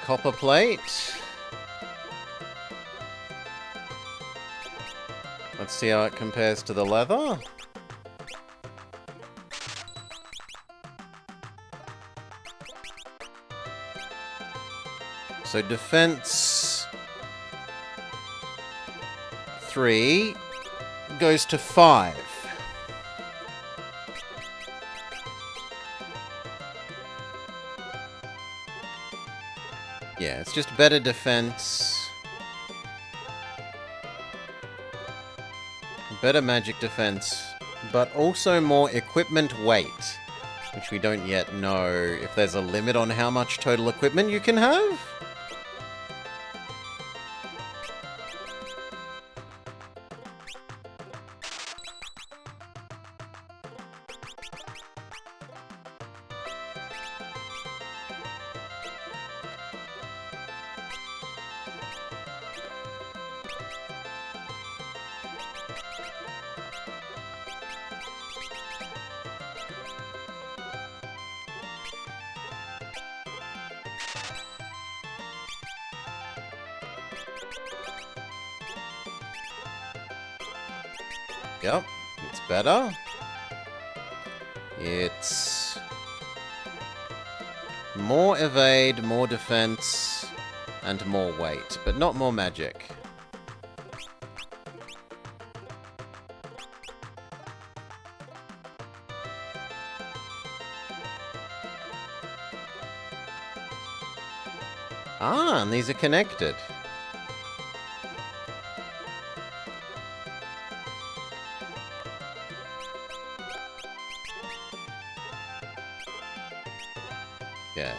Copper plate. Let's see how it compares to the leather. So defense 3 goes to 5. Yeah, it's just better defense. Better magic defense, but also more equipment weight, which we don't yet know if there's a limit on how much total equipment you can have. Yep, it's better. It's more evade, more defense, and more weight, but not more magic. Ah, and these are connected. Yeah.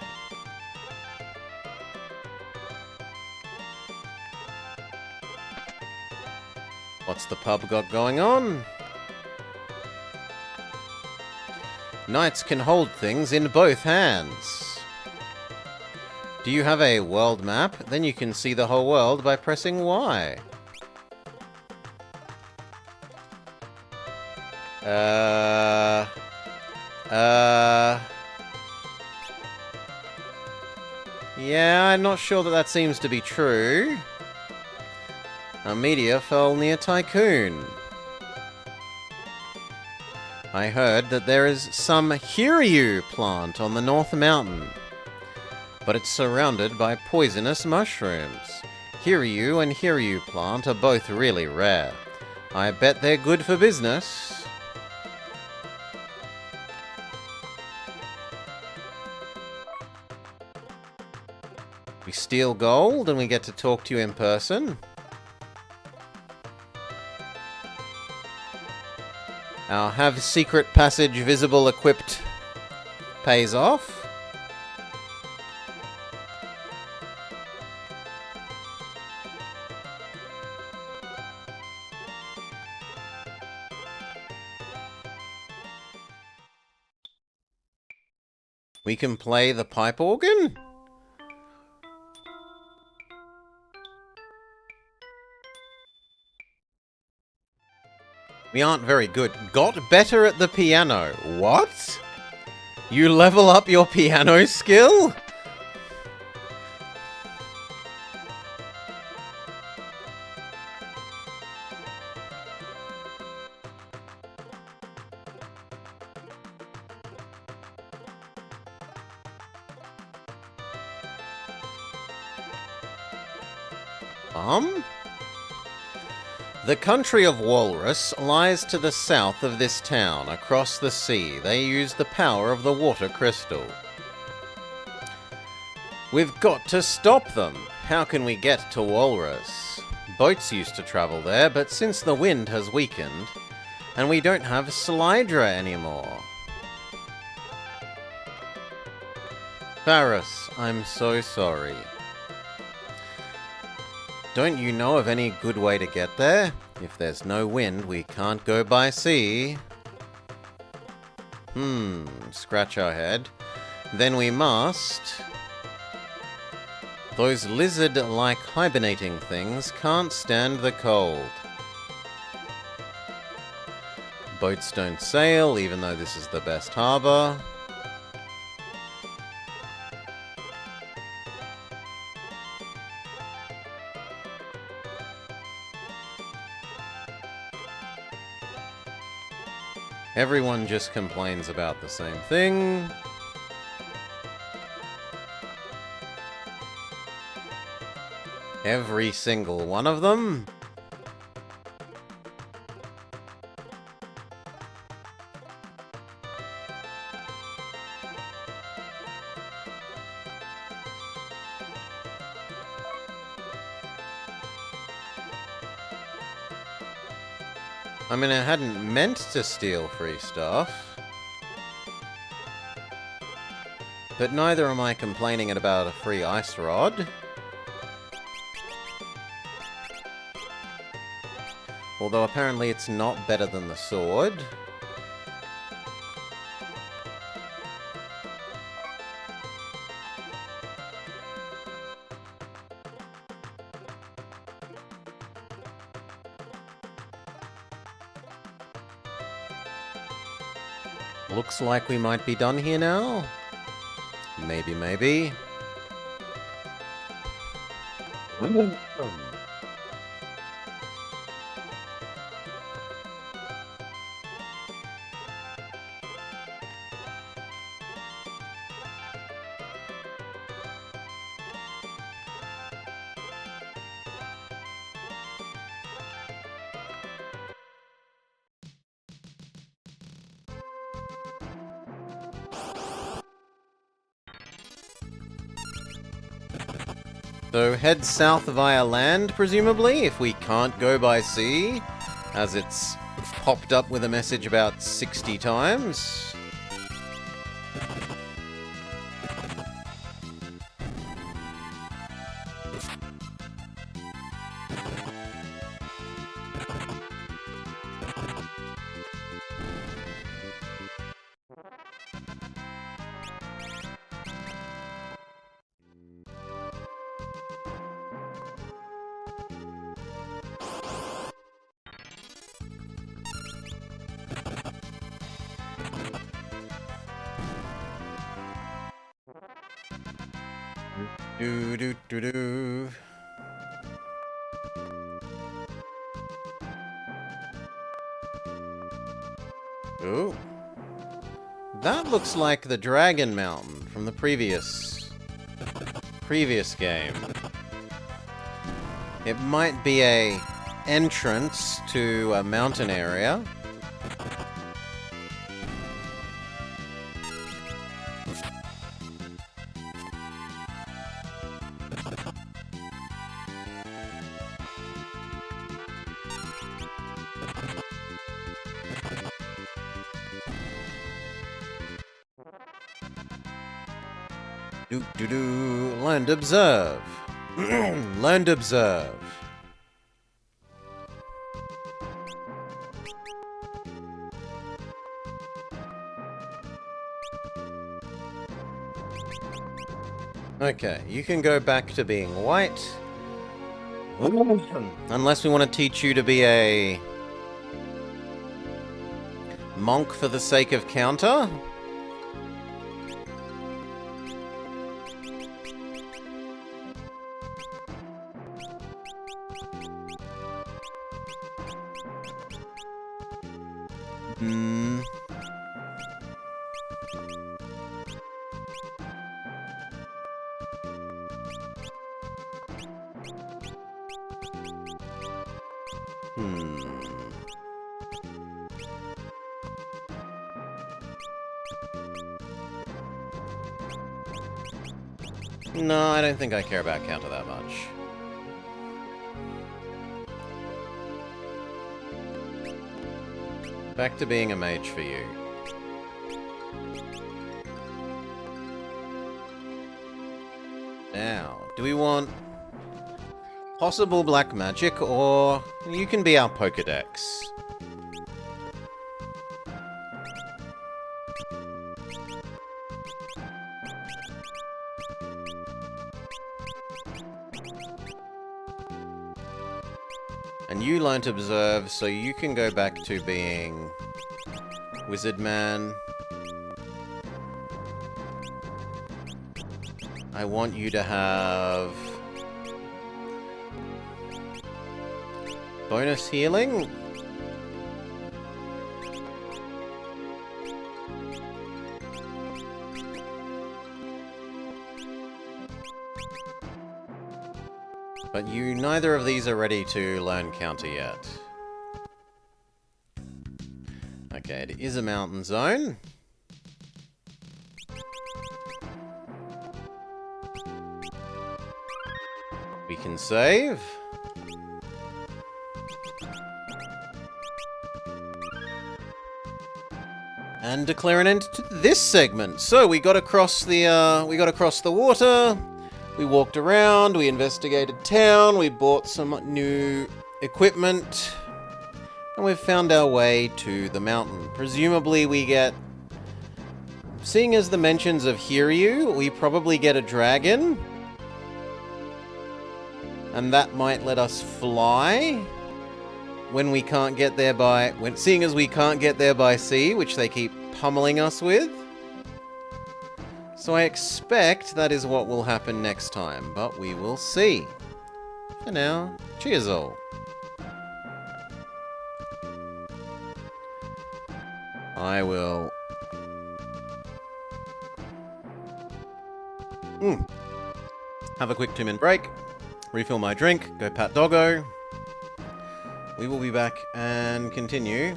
What's the pub got going on? Knights can hold things in both hands. Do you have a world map? Then you can see the whole world by pressing Y. Yeah, I'm not sure that seems to be true. A meteor fell near Tycoon. I heard that there is some Hiryu plant on the North Mountain, but it's surrounded by poisonous mushrooms. Hiryu and Hiryu plant are both really rare. I bet they're good for business. We steal gold and we get to talk to you in person. Our have secret passage visible equipped pays off. We can play the pipe organ? We aren't very good. Got better at the piano. What? You level up your piano skill? The country of Walrus lies to the south of this town, across the sea. They use the power of the water crystal. We've got to stop them. How can we get to Walrus? Boats used to travel there, but since the wind has weakened, and we don't have Slydra anymore. Varus, I'm so sorry. Don't you know of any good way to get there? If there's no wind, we can't go by sea. Scratch our head. Then we must... Those lizard-like hibernating things can't stand the cold. Boats don't sail, even though this is the best harbor. Everyone just complains about the same thing. Every single one of them. I mean, I hadn't meant to steal free stuff. But neither am I complaining about a free ice rod. Although apparently it's not better than the sword. Looks like we might be done here now. Maybe, maybe. So head south via land, presumably, if we can't go by sea, as it's popped up with a message about 60 times. Do do do do. Ooh. That looks like the Dragon Mountain from the previous game. It might be a entrance to a mountain area. Do-do-do. Learn to observe. Learn to observe. Okay, you can go back to being white. Unless we want to teach you to be a monk for the sake of counter. No, I don't think I care about counter that much. Back to being a mage for you. Now, do we want possible black magic, or you can be our Pokedex? And you learnt Observe, so you can go back to being Wizard Man. I want you to have bonus healing. But neither of these are ready to learn counter yet. Okay, it is a mountain zone. We can save. And declare an end to this segment. So we got across the water. We walked around, we investigated town, we bought some new equipment, and we've found our way to the mountain. Presumably we get... Seeing as the mentions of Hiryu, we probably get a dragon. And that might let us fly when we can't get there by... Seeing as we can't get there by sea, which they keep pummeling us with. So I expect that is what will happen next time, but we will see. For now, cheers all. I will... Have a quick 2-minute break, refill my drink, go pat doggo. We will be back and continue.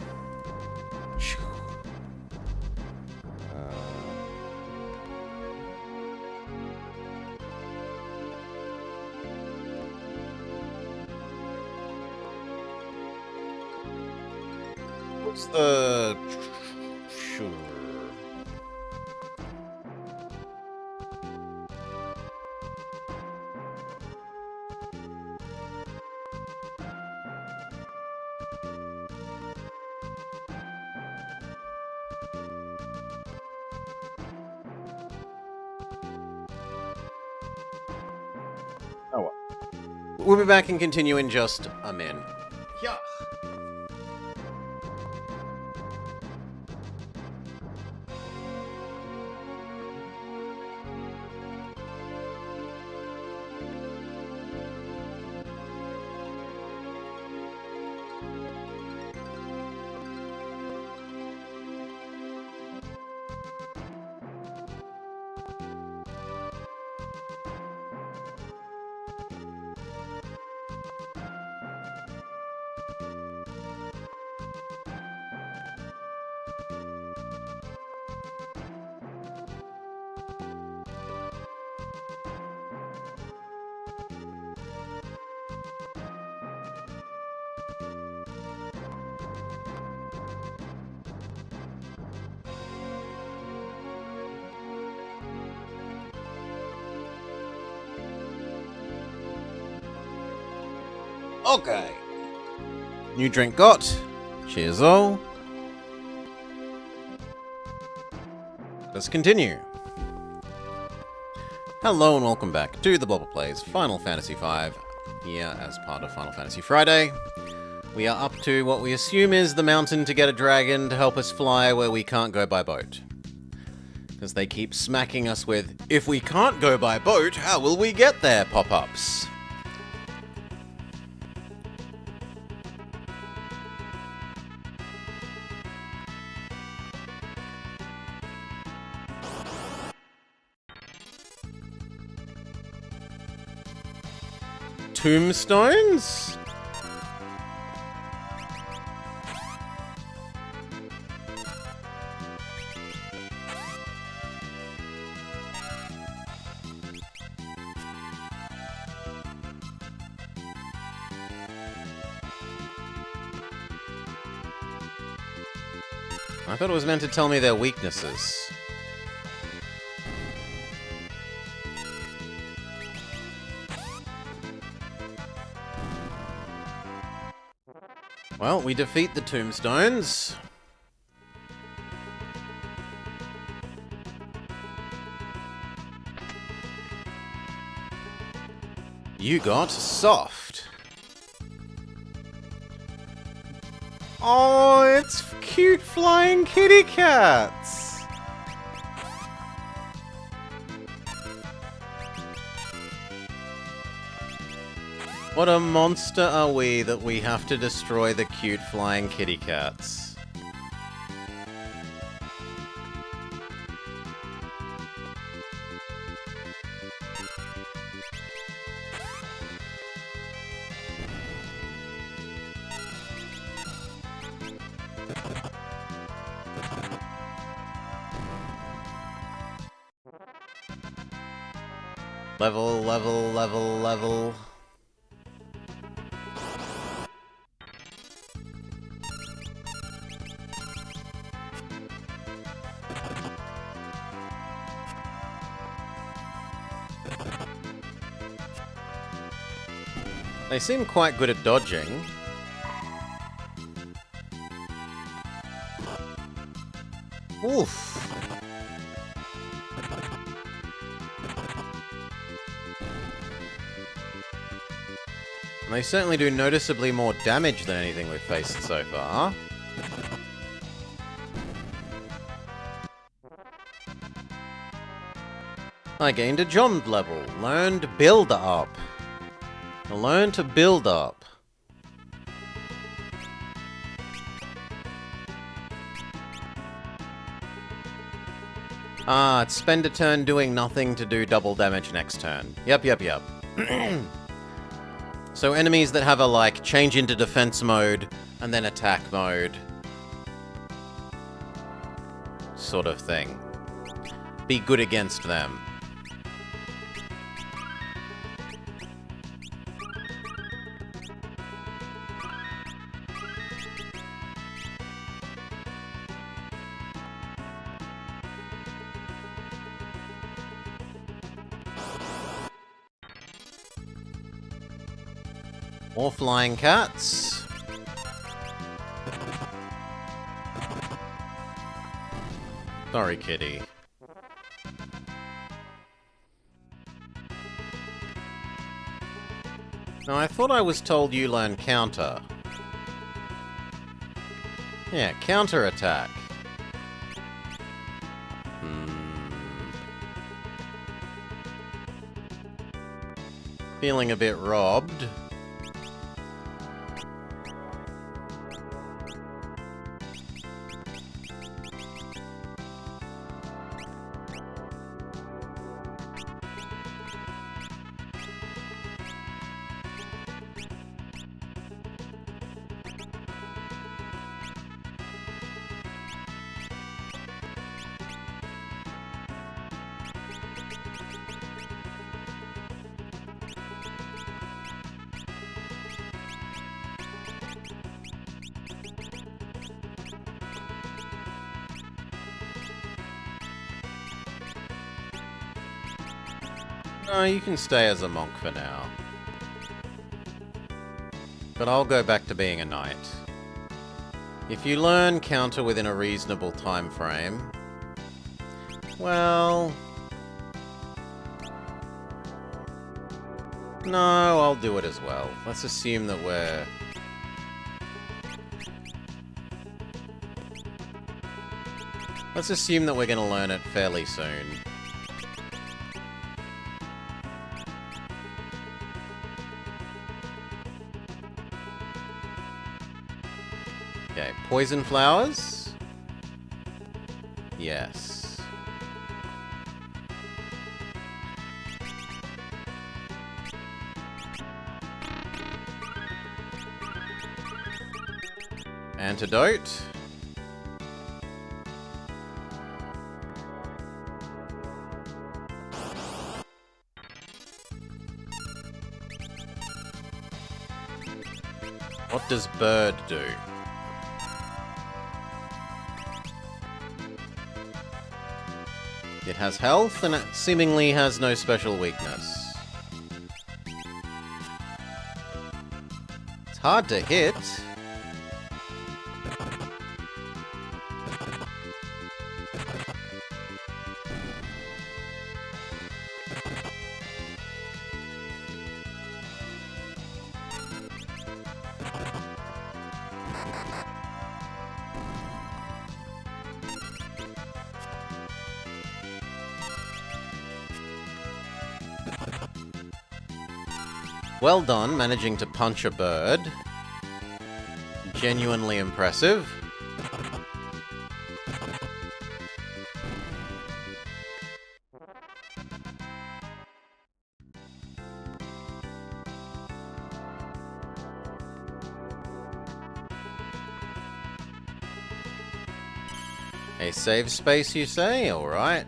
What's the... Sure. Oh well. We'll be back and continue in just a minute. Yeah. Okay. New drink got. Cheers all. Let's continue. Hello and welcome back to the Blobber Plays Final Fantasy V, here as part of Final Fantasy Friday. We are up to what we assume is the mountain to get a dragon to help us fly where we can't go by boat. Because they keep smacking us with, if we can't go by boat, how will we get there, pop-ups? Tombstones? I thought it was meant to tell me their weaknesses. Well, we defeat the tombstones. You got soft. Oh, it's cute flying kitty cats. What a monster are we that we have to destroy the cute flying kitty cats. Level, level, level, level. They seem quite good at dodging. Oof. And they certainly do noticeably more damage than anything we've faced so far. I gained a Jond level. Learned build up. Learn to build up. Ah, it's spend a turn doing nothing to do double damage next turn. Yep. So enemies that have a, like, change into defense mode and then attack mode sort of thing. Be good against them. More flying cats. Sorry, kitty. Now, I thought I was told you learn counter. Yeah, counter attack. Feeling a bit robbed. No, you can stay as a monk for now. But I'll go back to being a knight. If you learn counter within a reasonable time frame, well... No, I'll do it as well. Let's assume that we're... Let's assume that we're going to learn it fairly soon. Okay, poison flowers? Yes. Antidote? What does bird do? It has health, and it seemingly has no special weakness. It's hard to hit. Well done, managing to punch a bird. Genuinely impressive. A save space, you say? Alright.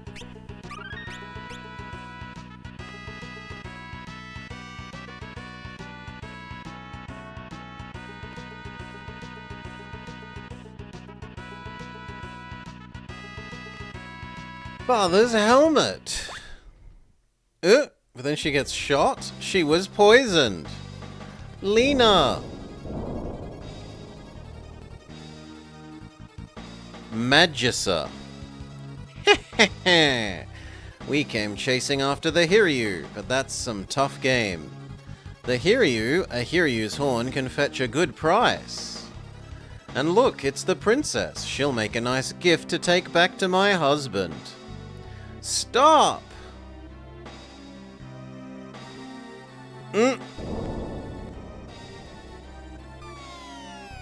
Father's helmet! But then she gets shot? She was poisoned! Lena! Magissa. We came chasing after the Hiryu, but that's some tough game. The Hiryu, a Hiryu's horn can fetch a good price. And look, it's the princess. She'll make a nice gift to take back to my husband. Stop!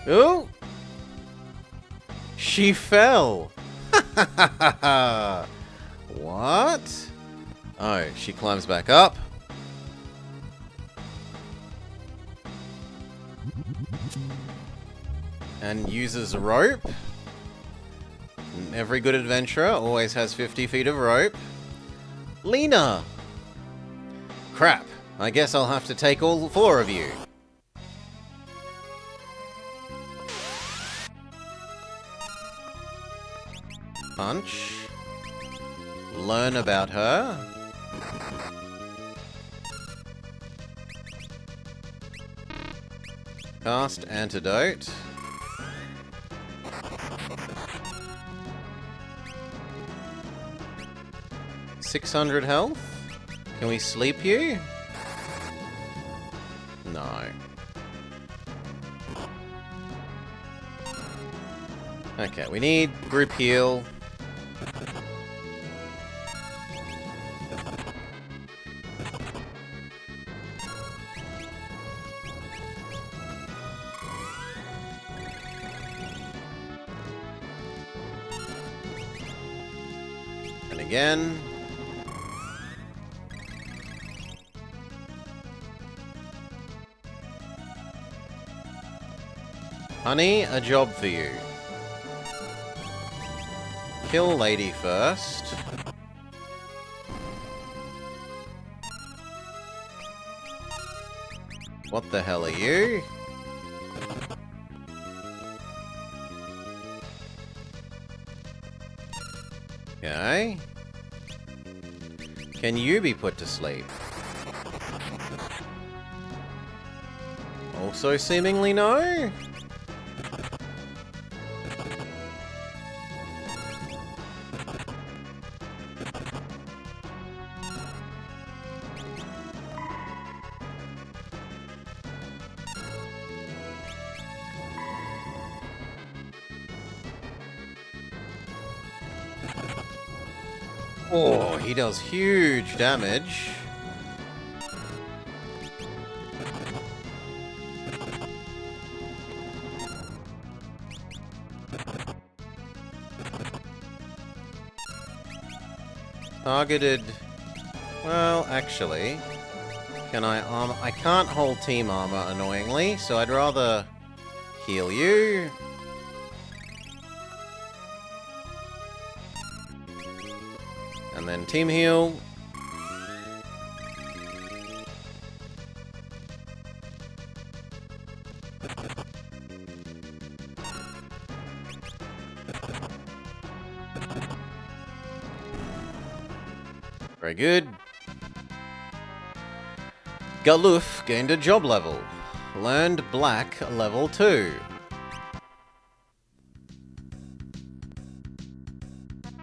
Oh! She fell! What? Oh, she climbs back up. And uses rope. Every good adventurer always has 50 feet of rope. Lena! Crap. I guess I'll have to take all 4 of you. Punch. Learn about her. Cast Antidote. $600 health? Can we sleep you? No. Okay, we need group heal. And again. Honey, a job for you. Kill lady first. What the hell are you? Okay. Can you be put to sleep? Also seemingly no? Oh, he does huge damage. Targeted... Well, actually... Can I armor... I can't hold team armor, annoyingly, so I'd rather heal you. And then team heal. Very good. Galuf gained a job level. Learned black level 2.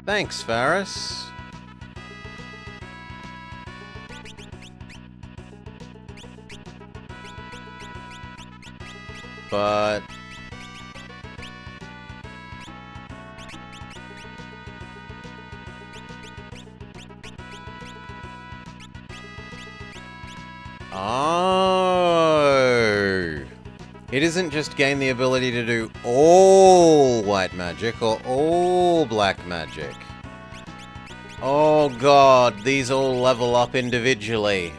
Thanks, Faris. But... oh! It isn't just gain the ability to do all white magic or all black magic. Oh god, these all level up individually.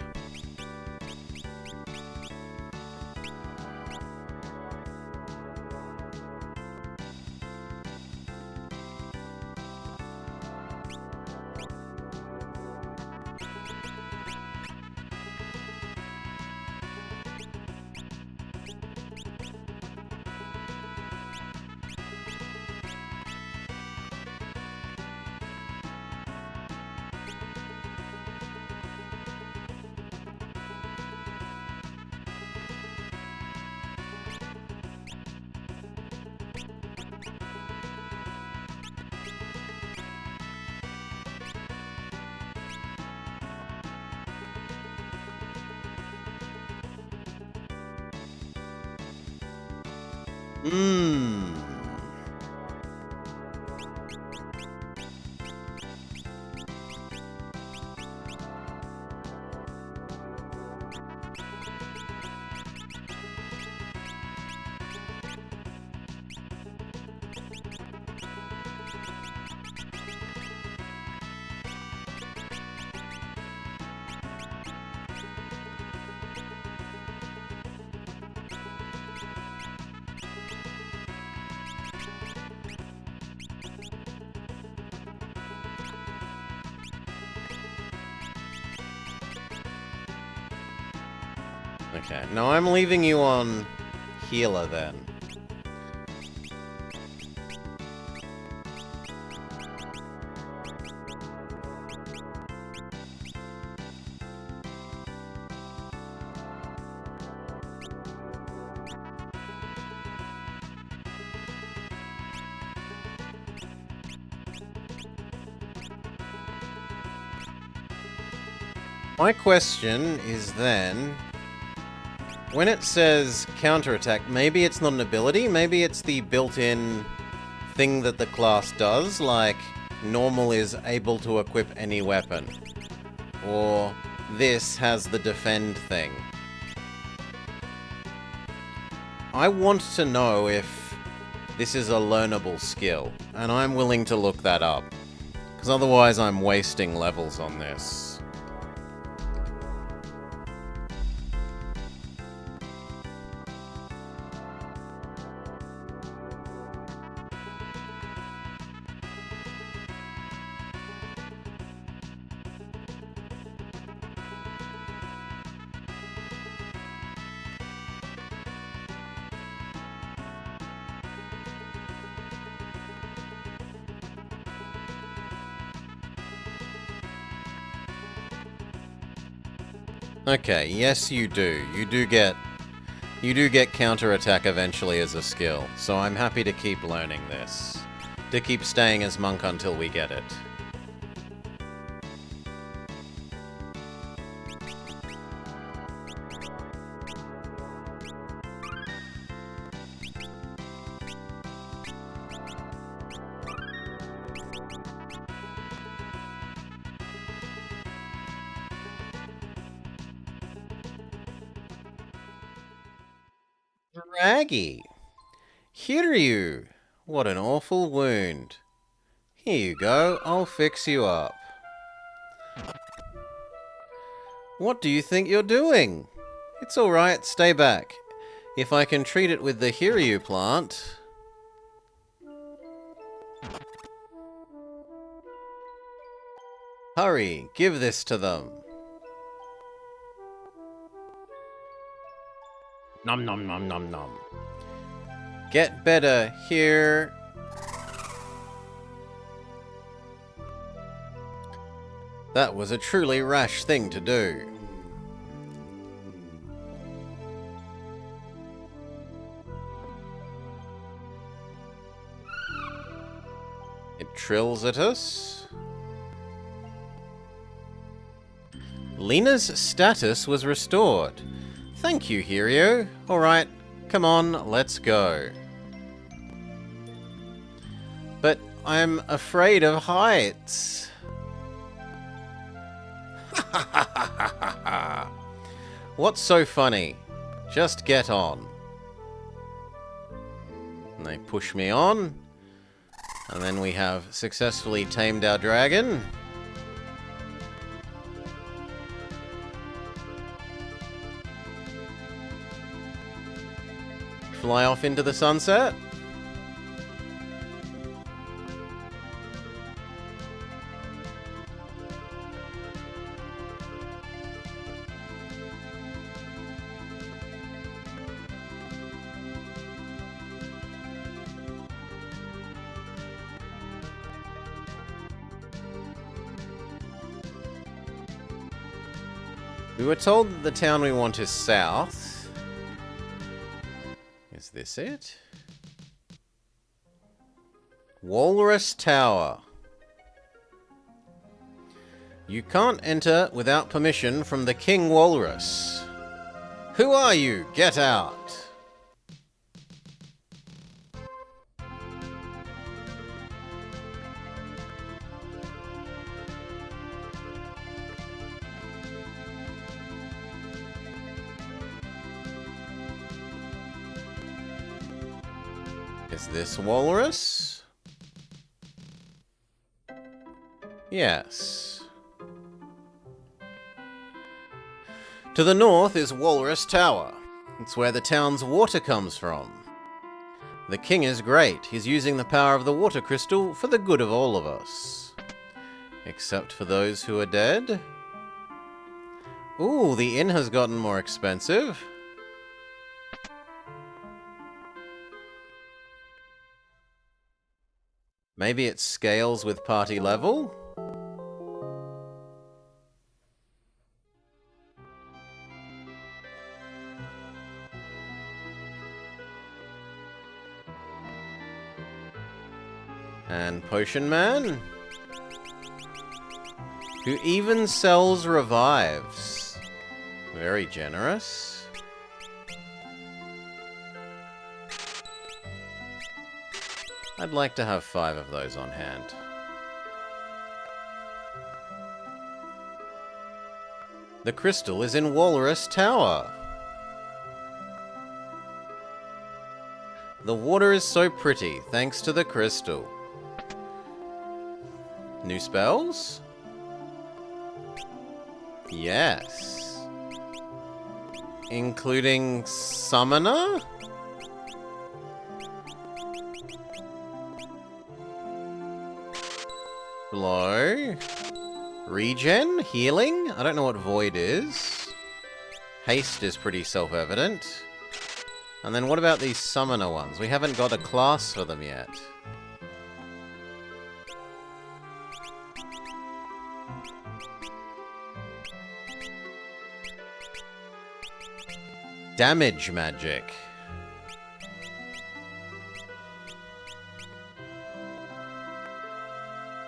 Okay, now I'm leaving you on healer then. My question is then, when it says counterattack, maybe it's not an ability, maybe it's the built-in thing that the class does, like normal is able to equip any weapon. Or this has the defend thing. I want to know if this is a learnable skill, and I'm willing to look that up, because otherwise I'm wasting levels on this. Okay, yes you do. You do get counterattack eventually as a skill, so I'm happy to keep learning this. To keep staying as monk until we get it. Draggy! Hiryu! What an awful wound. Here you go, I'll fix you up. What do you think you're doing? It's alright, stay back. If I can treat it with the Hiryu plant... Hurry, give this to them. Nom nom nom nom nom. Get better here. That was a truly rash thing to do. It trills at us. Lena's status was restored. Thank you, Hirio. Alright, come on, let's go. But I'm afraid of heights. What's so funny? Just get on. And they push me on. And then we have successfully tamed our dragon. Fly off into the sunset. We were told that the town we want is south. Is this it? Walrus Tower. You can't enter without permission from the King Walrus. Who are you? Get out! Is this Walrus? Yes. To the north is Walrus Tower. It's where the town's water comes from. The king is great. He's using the power of the water crystal for the good of all of us. Except for those who are dead. Ooh, the inn has gotten more expensive. Maybe it scales with party level? And Potion Man, who even sells revives. Very generous. I'd like to have 5 of those on hand. The crystal is in Walrus Tower. The water is so pretty, thanks to the crystal. New spells? Yes. Including Summoner? Blow. Regen? Healing? I don't know what Void is. Haste is pretty self-evident. And then what about these Summoner ones? We haven't got a class for them yet. Damage magic.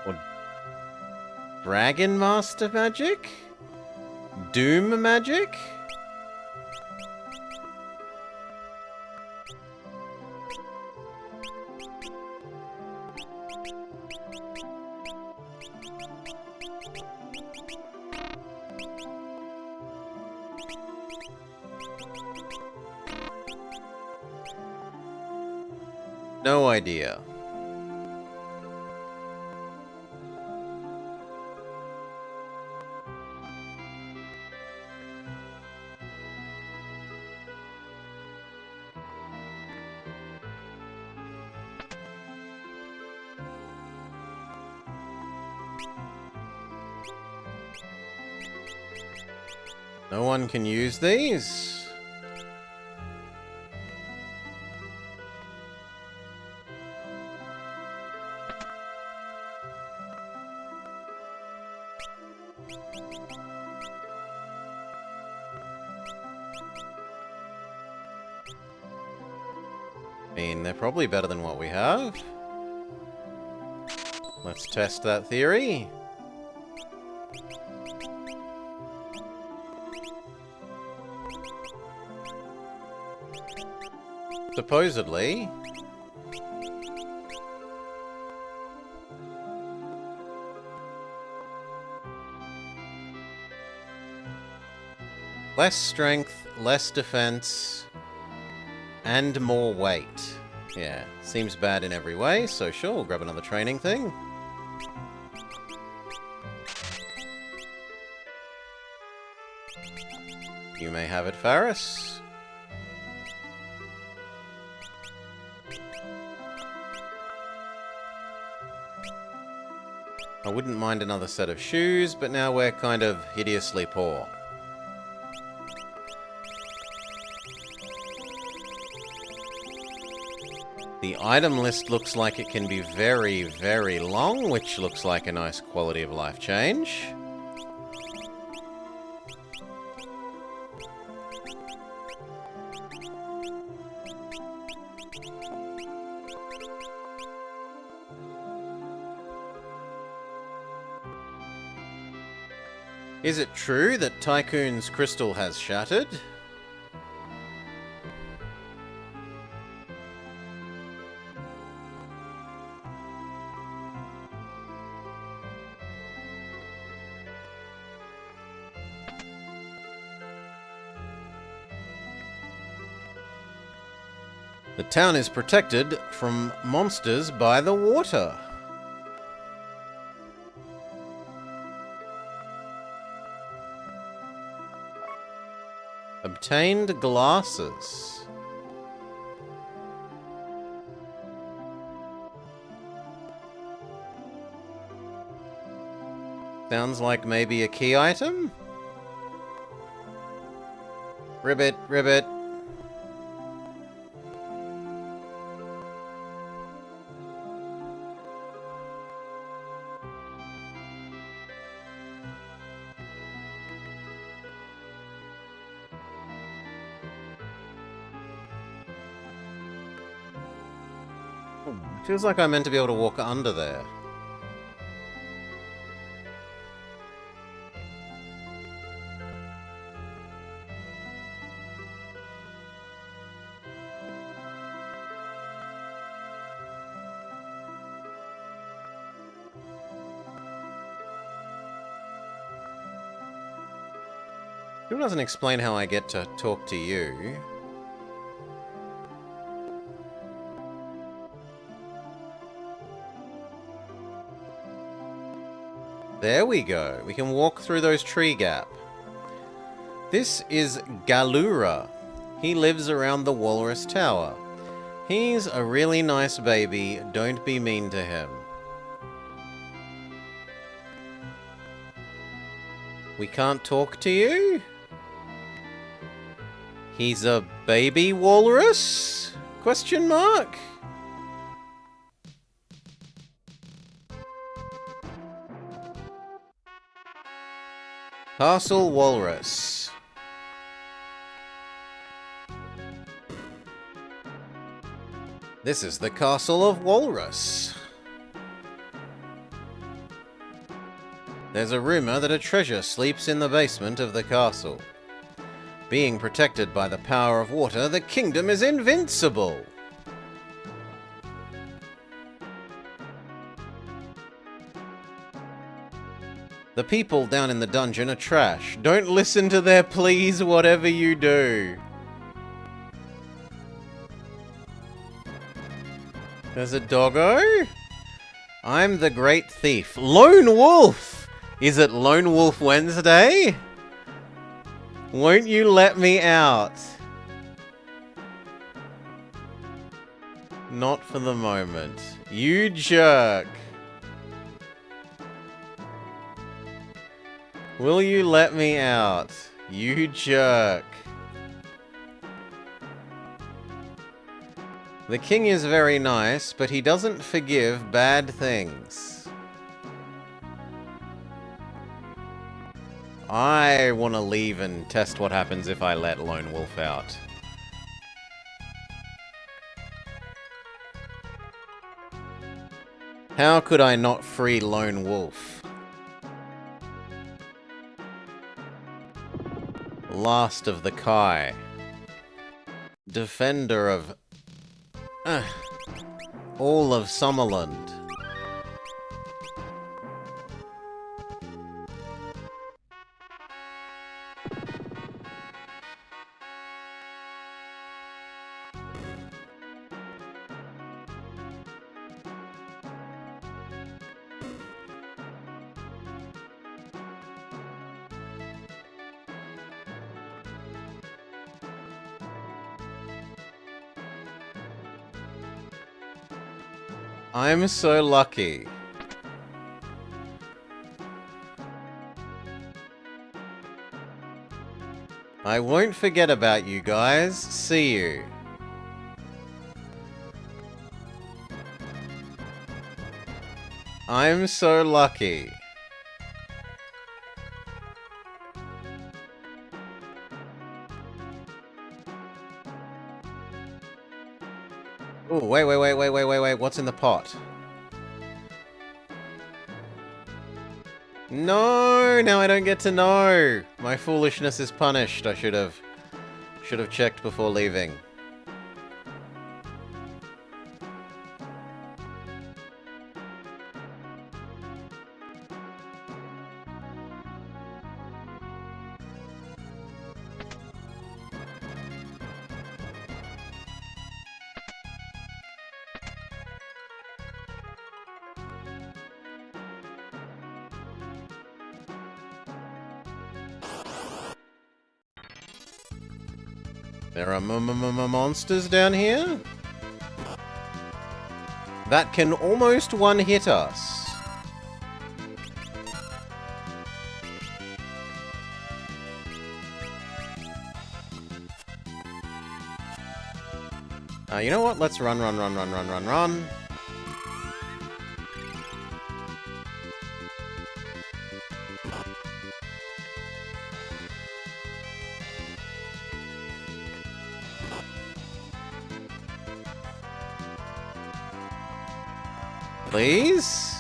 Or Dragon Master magic? Doom magic? No idea. No one can use these? I mean, they're probably better than what we have. Let's test that theory. Supposedly. Less strength, less defense, and more weight. Yeah, seems bad in every way, so sure, we'll grab another training thing. You may have it, Faris. I wouldn't mind another set of shoes, but now we're kind of hideously poor. The item list looks like it can be very, very long, which looks like a nice quality of life change. Is it true that Tycoon's crystal has shattered? The town is protected from monsters by the water. Obtained glasses. Sounds like maybe a key item? Ribbit, ribbit. Feels like I'm meant to be able to walk under there. Still doesn't explain how I get to talk to you. There we go. We can walk through those tree gap. This is Galura. He lives around the Walrus Tower. He's a really nice baby. Don't be mean to him. We can't talk to you? He's a baby walrus? Question mark? Castle Walrus. This is the Castle of Walrus. There's a rumor that a treasure sleeps in the basement of the castle. Being protected by the power of water, the kingdom is invincible. The people down in the dungeon are trash. Don't listen to their pleas, whatever you do. There's a doggo. I'm the great thief. Lone Wolf! Is it Lone Wolf Wednesday? Won't you let me out? Not for the moment. You jerk. Will you let me out? You jerk. The king is very nice, but he doesn't forgive bad things. I want to leave and test what happens if I let Lone Wolf out. How could I not free Lone Wolf? Last of the Kai. Defender of... all of Summerland. I'm so lucky. I won't forget about you guys. See you. I'm so lucky. Oh, wait. What's in the pot? No, now I don't get to know. My foolishness is punished. I should have checked before leaving. There are monsters down here that can almost one-hit us. You know what? Let's run. Please?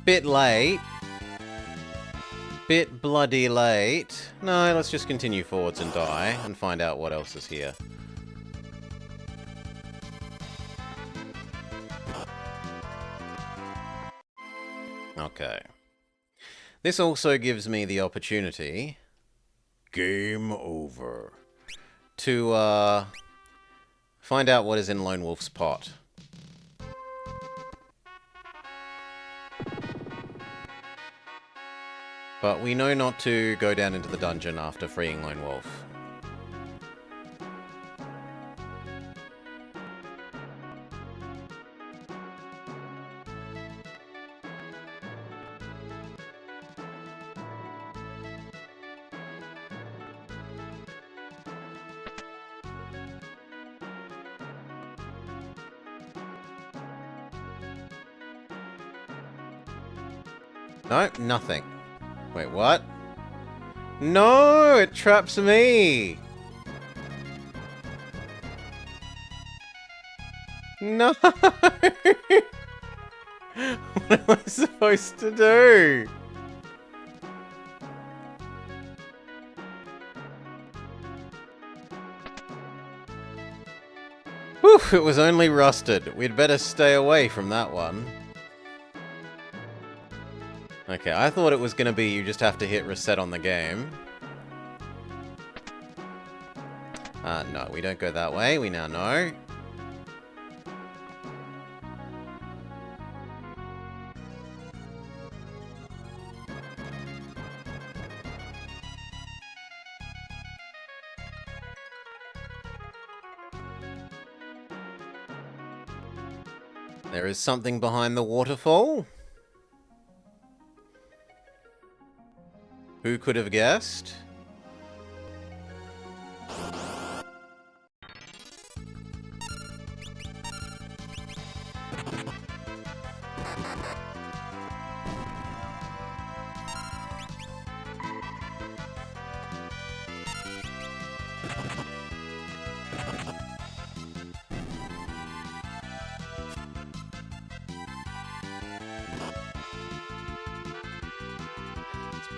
Bit late. Bit bloody late. No, let's just continue forwards and die and find out what else is here. Okay. This also gives me the opportunity, game over, to find out what is in Lone Wolf's pot. But we know not to go down into the dungeon after freeing Lone Wolf. No, nothing. Wait, what? No, it traps me! No! What am I supposed to do? Whew, it was only rusted. We'd better stay away from that one. Okay, I thought it was going to be you just have to hit reset on the game. No, we don't go that way. We now know. There is something behind the waterfall. Who could have guessed?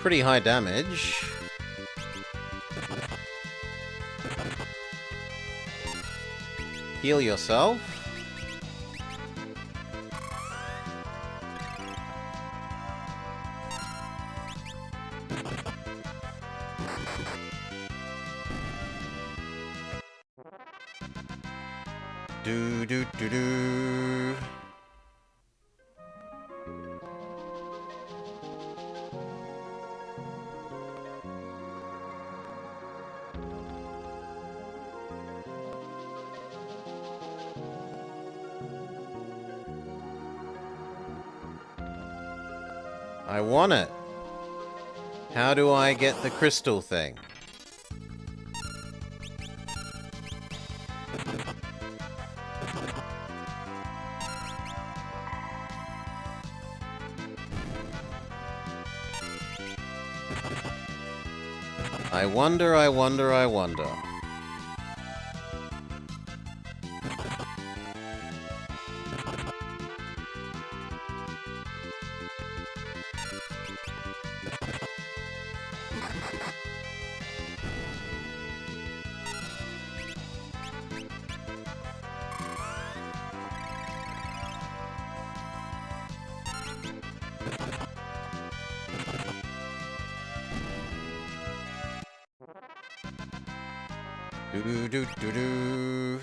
pretty high damage. Heal yourself. Do do do do. I want it. How do I get the crystal thing? I wonder, I wonder, I wonder. Do do do do.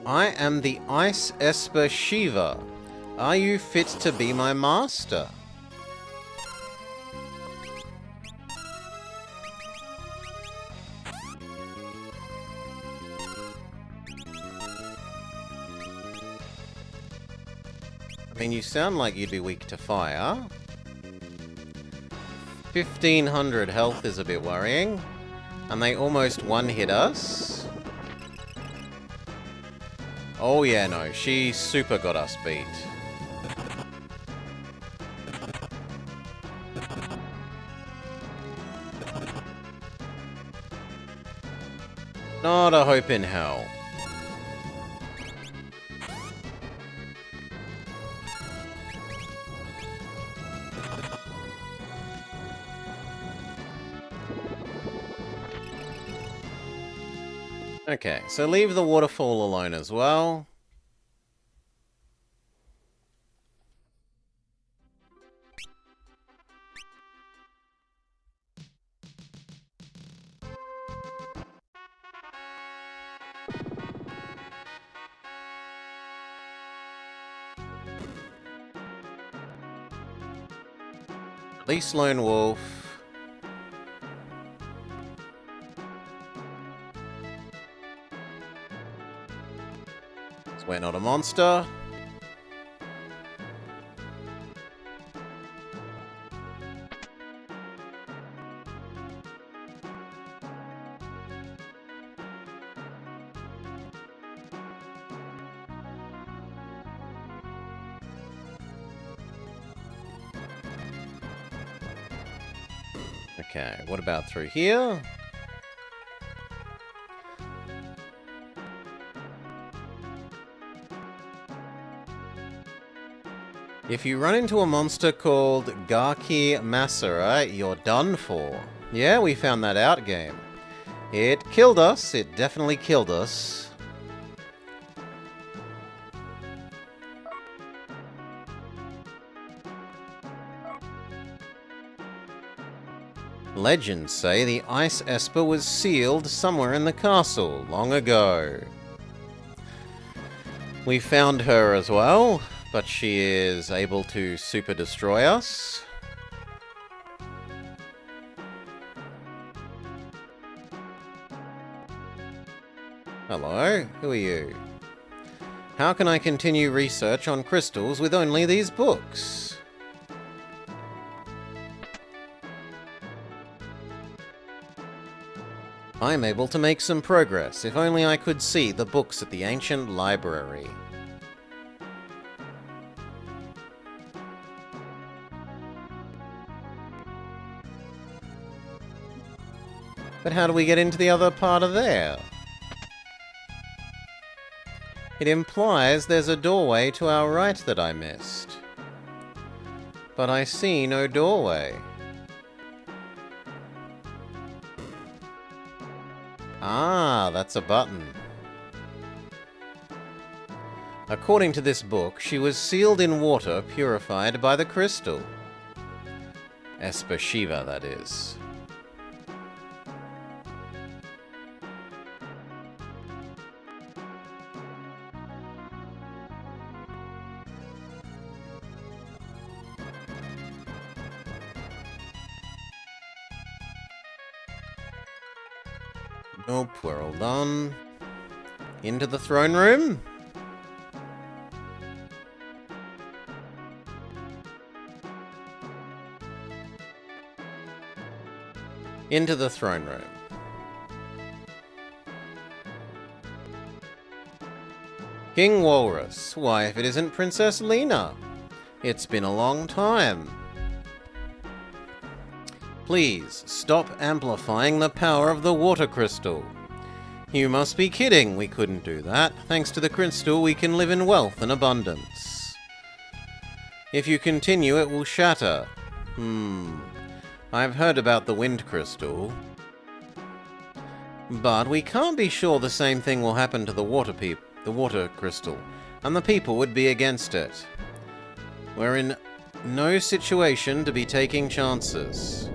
I am the Ice Esper Shiva. Are you fit to be my master? I mean, you sound like you'd be weak to fire. 1500 health is a bit worrying. And they almost one-hit us. Oh yeah, no, she super got us beat. Not a hope in hell. Okay, so leave the waterfall alone as well. Release Lone Wolf. We're not a monster. Okay, what about through here? If you run into a monster called Garki Masara, you're done for. Yeah, we found that out, game. It killed us. It definitely killed us. Legends say the Ice Esper was sealed somewhere in the castle long ago. We found her as well, but she is able to super destroy us. Hello, who are you? How can I continue research on crystals with only these books? I'm able to make some progress. If only I could see the books at the ancient library. But how do we get into the other part of there? It implies there's a doorway to our right that I missed. But I see no doorway. Ah, that's a button. According to this book, she was sealed in water purified by the crystal. Esper Shiva, that is. Nope, we're all done. Into the throne room. Into the throne room. King Walrus. Why, if it isn't Princess Lena? It's been a long time. Please, stop amplifying the power of the water crystal. You must be kidding, we couldn't do that. Thanks to the crystal, we can live in wealth and abundance. If you continue, it will shatter. I've heard about the wind crystal. But we can't be sure the same thing will happen to the water crystal, and the people would be against it. We're in no situation to be taking chances.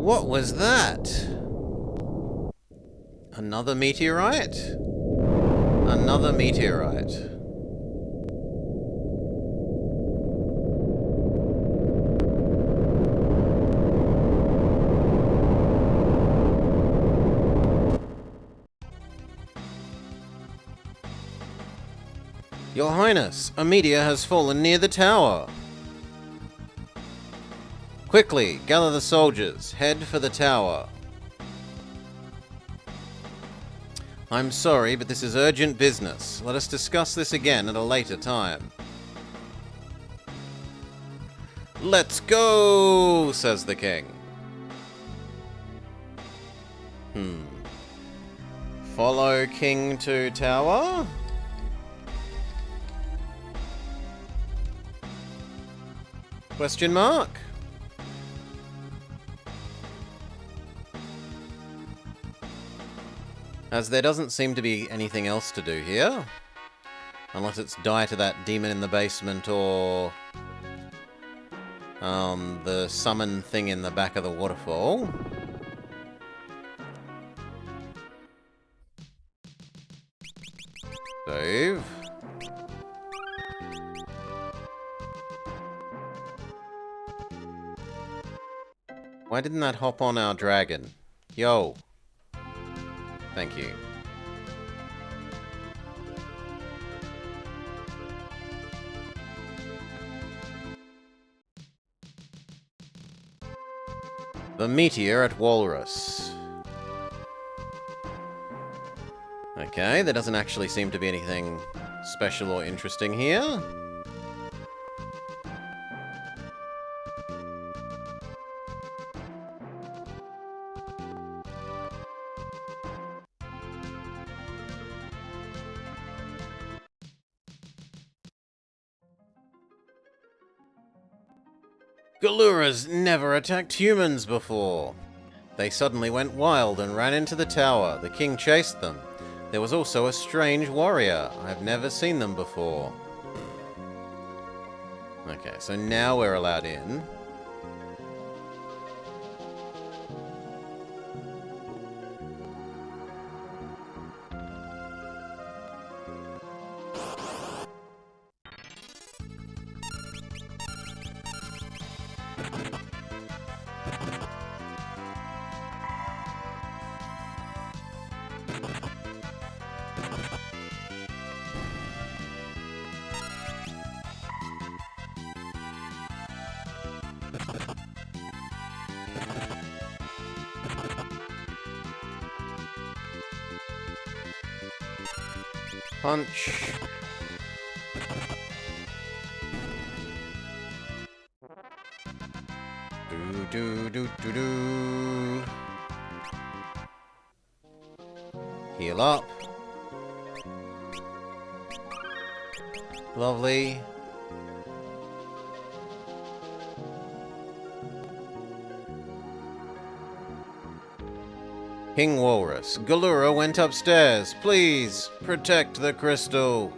What was that? Another meteorite? Another meteorite. Your Highness, a meteor has fallen near the tower. Quickly, gather the soldiers. Head for the tower. I'm sorry, but this is urgent business. Let us discuss this again at a later time. Let's go, says the king. Follow king to tower? Question mark? As there doesn't seem to be anything else to do here. Unless it's die to that demon in the basement or the summon thing in the back of the waterfall. Save. Why didn't that hop on our dragon? Yo. Thank you. The meteor at Walrus. Okay, there doesn't actually seem to be anything special or interesting here. Galuras never attacked humans before. They suddenly went wild and ran into the tower. The king chased them. There was also a strange warrior. I've never seen them before. Okay, so now we're allowed in. Punch. Do. Heal up. Lovely. King Walrus. Galura went upstairs. Please protect the crystal.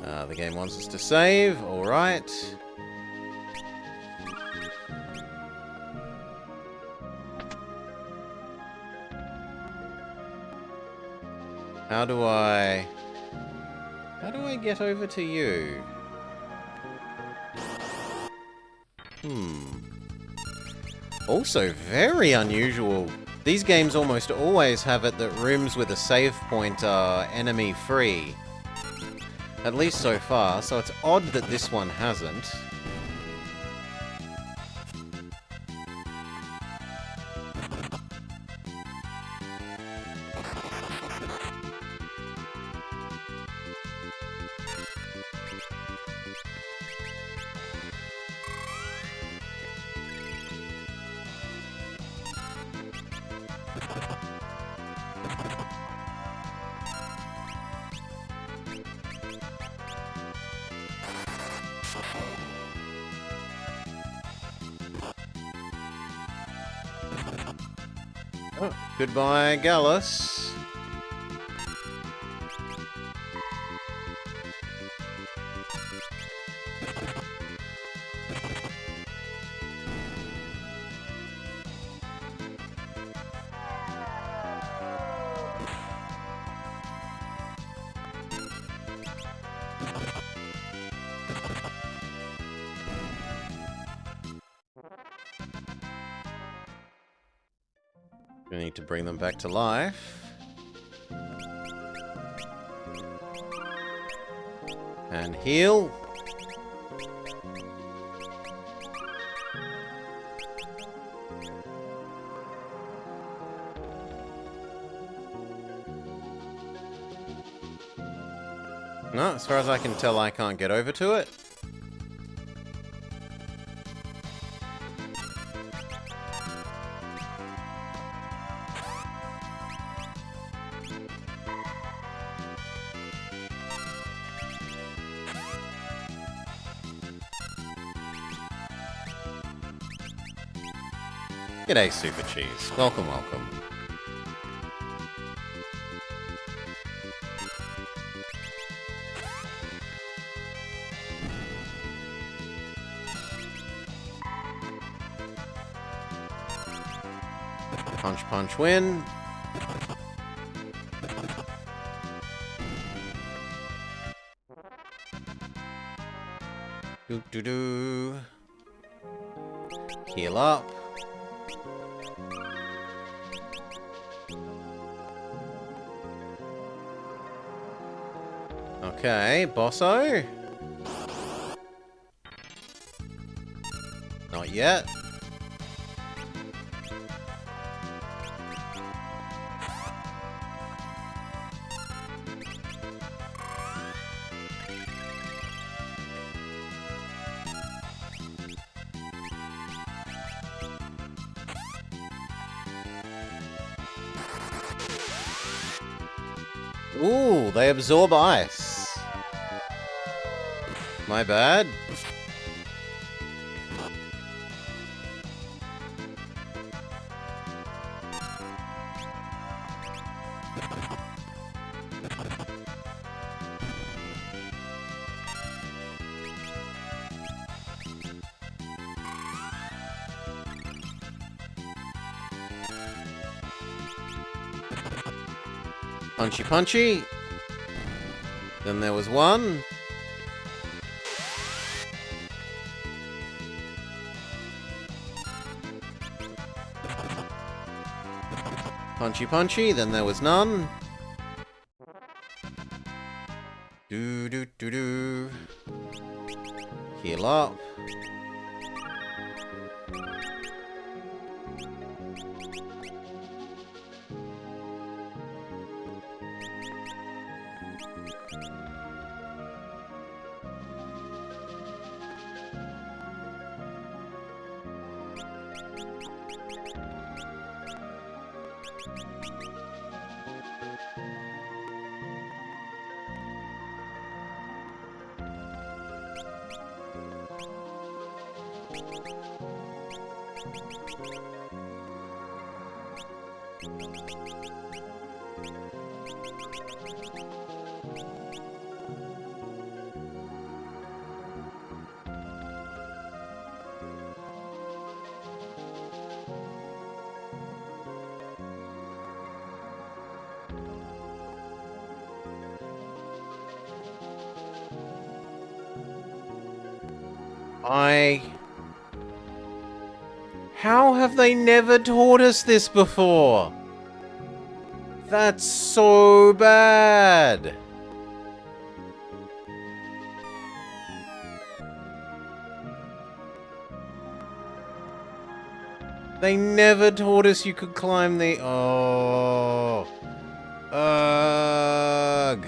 The game wants us to save. Alright. How do I get over to you? Also, very unusual. These games almost always have it that rooms with a save point are enemy free. At least so far, so it's odd that this one hasn't. Oh, goodbye, Gallus. We need to bring them back to life. And heal. No, as far as I can tell, I can't get over to it. G'day, Super Cheese. Welcome, welcome. Punch, punch, win. Do. Heal up. Okay, bosso. Not yet. Ooh, they absorb ice. My bad. Punchy punchy. Then there was one. Punchy punchy, then there was none. Do do do do. Heal up. How have they never taught us this before? That's so bad. They never taught us you could climb the... Oh. Ugh.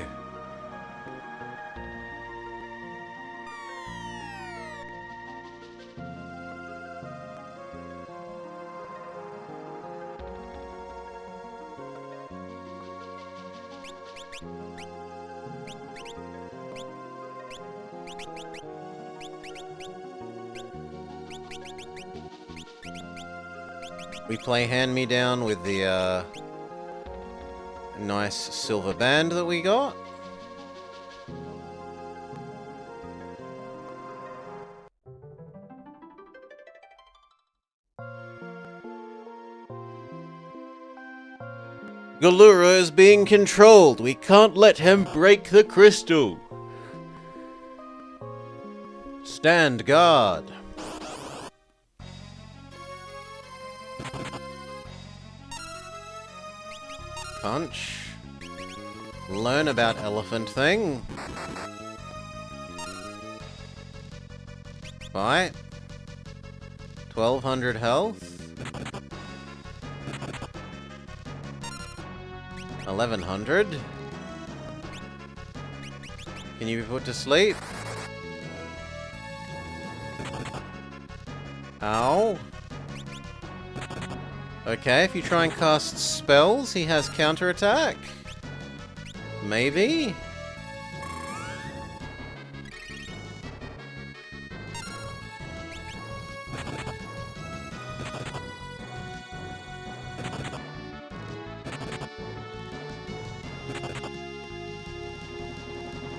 We play hand-me-down with the, nice silver band that we got. Galura is being controlled. We can't let him break the crystal. Stand guard. Punch. Learn about elephant thing. Fight. 1200 health. 1100. Can you be put to sleep? Ow. Okay, if you try and cast spells, he has counterattack. Maybe?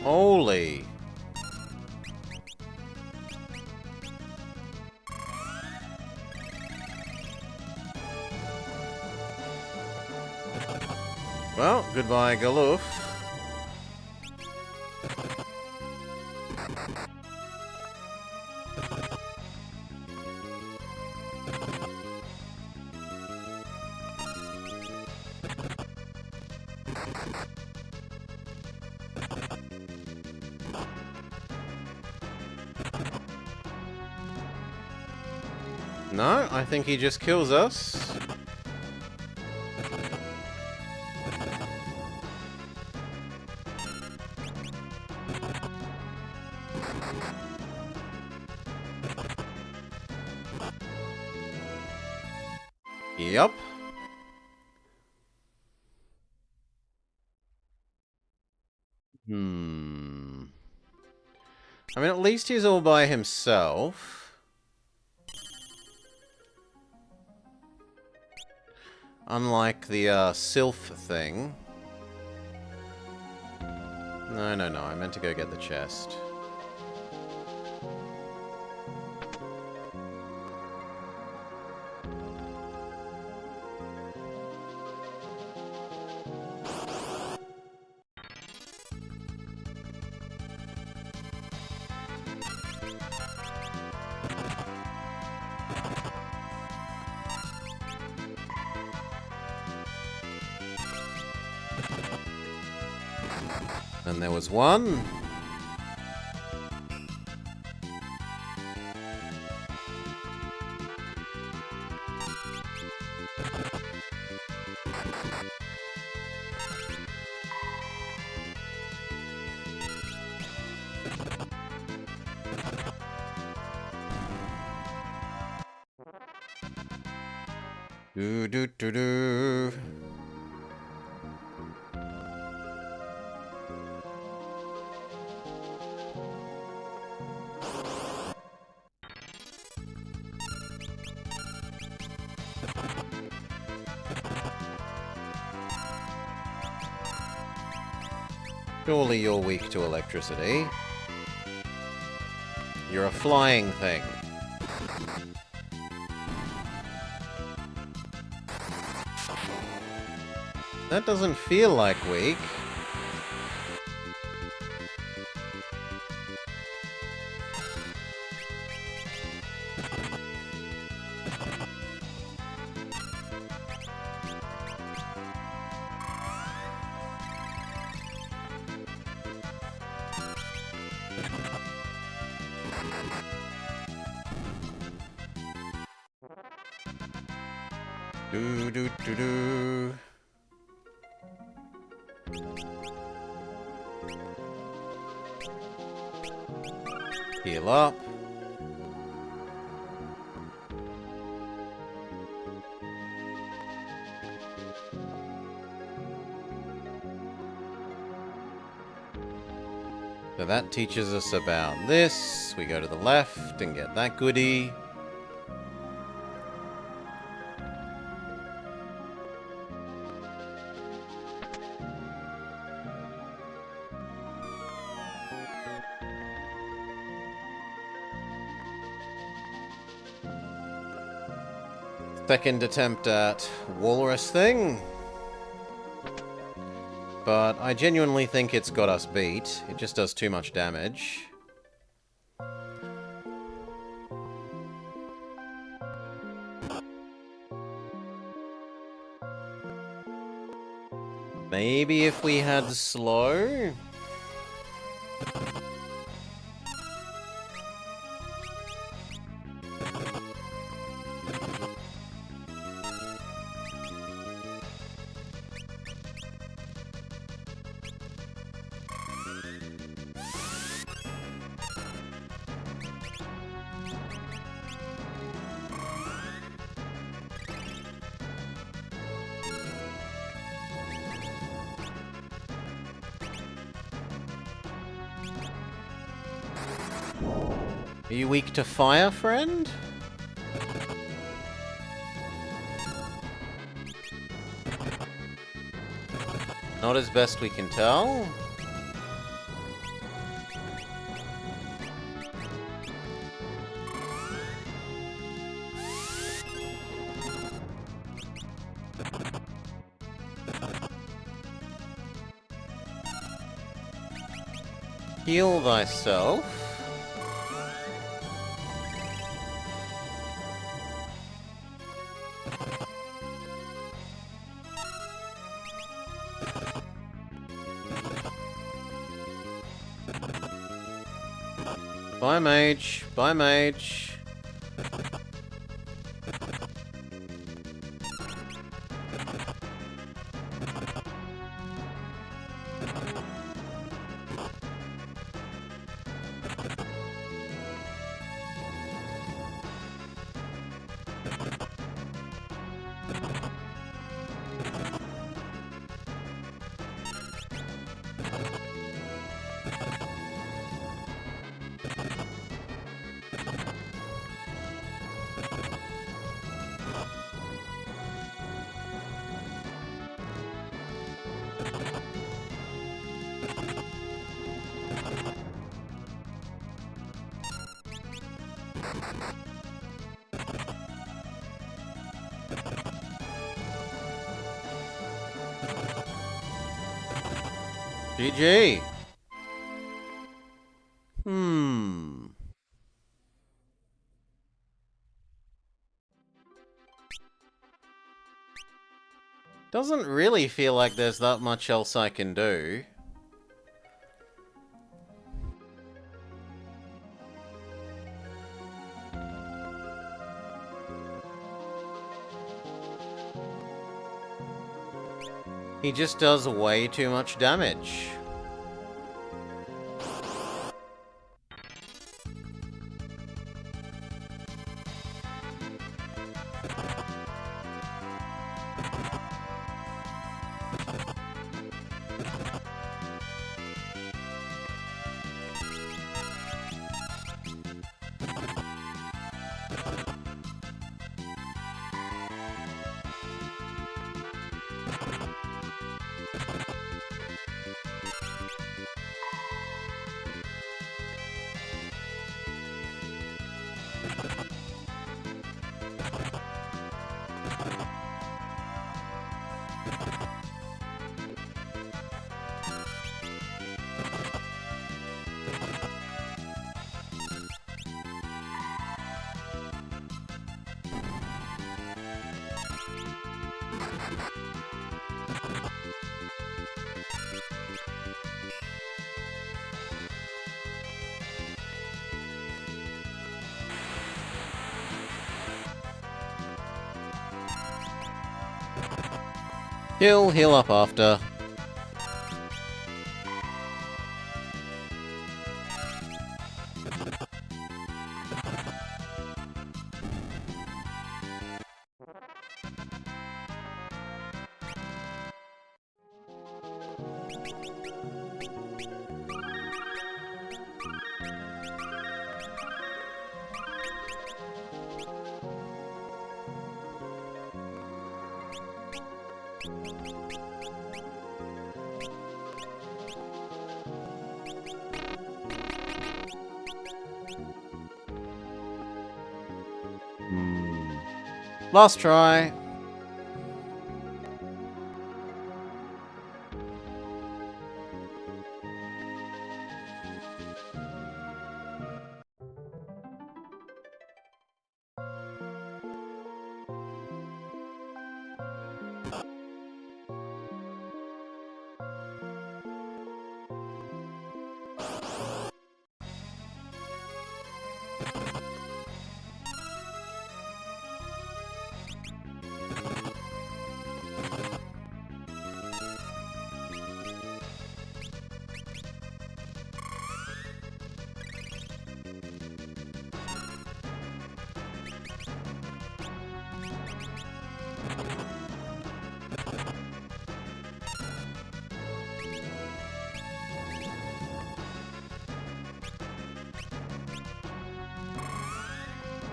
Holy. Well, goodbye, Galoof. No, I think he just kills us. Yup. I mean, at least he's all by himself. Unlike the, Sylph thing. No, I meant to go get the chest. And there was one. Do do do do. Surely you're weak to electricity. You're a flying thing. That doesn't feel like weak. Do do do do. Heal up. So that teaches us about this. We go to the left and get that goodie. Second attempt at walrus thing. But I genuinely think it's got us beat. It just does too much damage. Maybe if we had slow? Are you weak to fire, friend? Not as best we can tell. Heal thyself. Bye, mage. Bye, mage. GG. Doesn't really feel like there's that much else I can do. He just does way too much damage. He'll heal up after. Last try.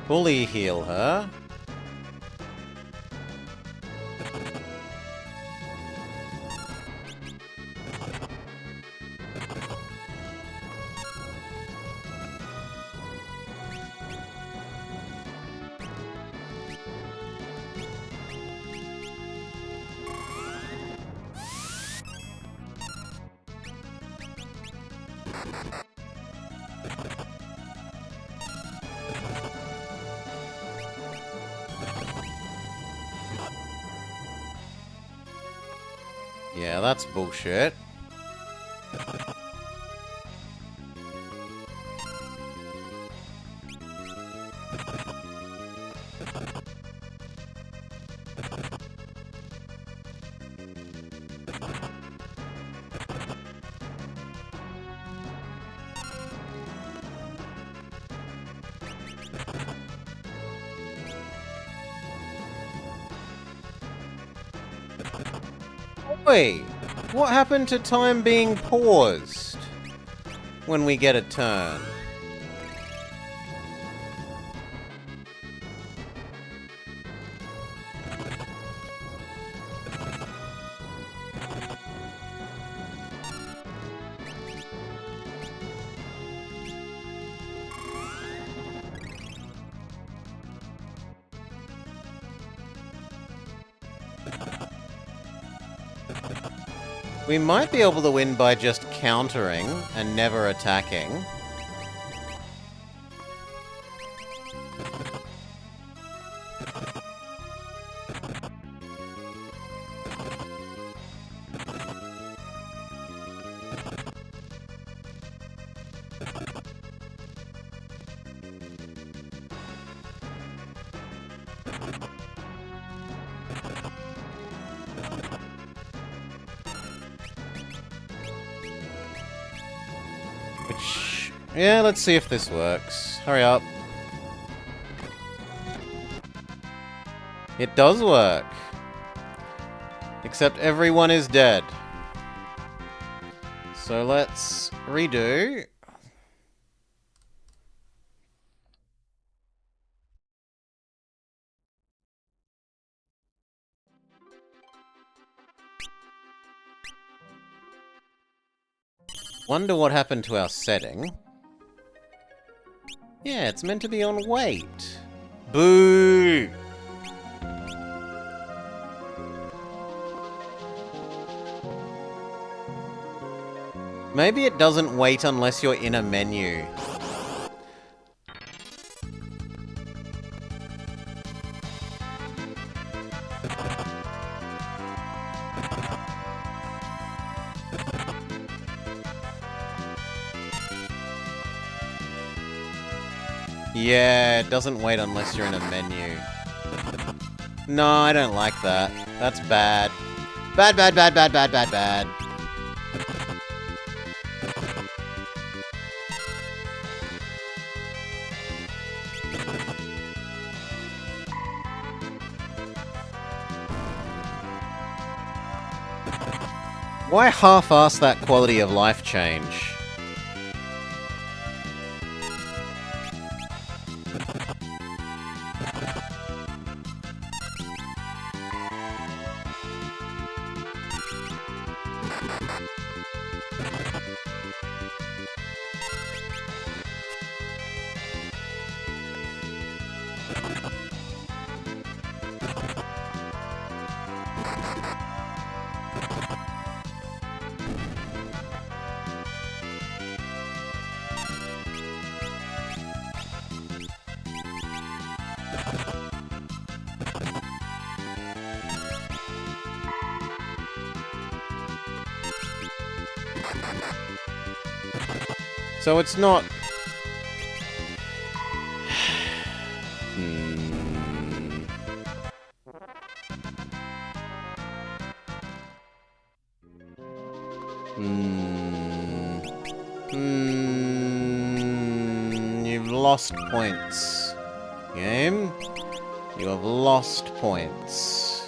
Fully heal her. Yeah, that's bullshit. Wait, what happened to time being paused when we get a turn? We might be able to win by just countering and never attacking. Which... yeah, let's see if this works. Hurry up. It does work. Except everyone is dead. So let's redo. Wonder what happened to our setting. Yeah, it's meant to be on wait. Boo! Maybe it doesn't wait unless you're in a menu. Yeah, it doesn't wait unless you're in a menu. No, I don't like that. That's bad. Bad, bad, bad, bad, bad, bad, bad. Why half-ass that quality of life change? So it's not... You've lost points. Game? You have lost points.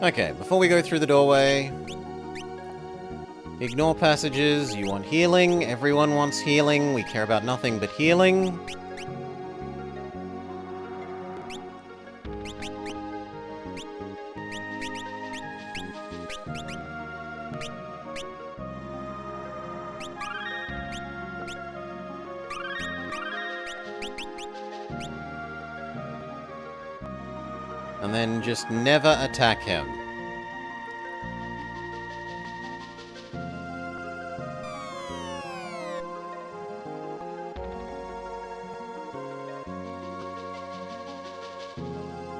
Okay, before we go through the doorway... Ignore passages, you want healing, everyone wants healing, we care about nothing but healing. And then just never attack him.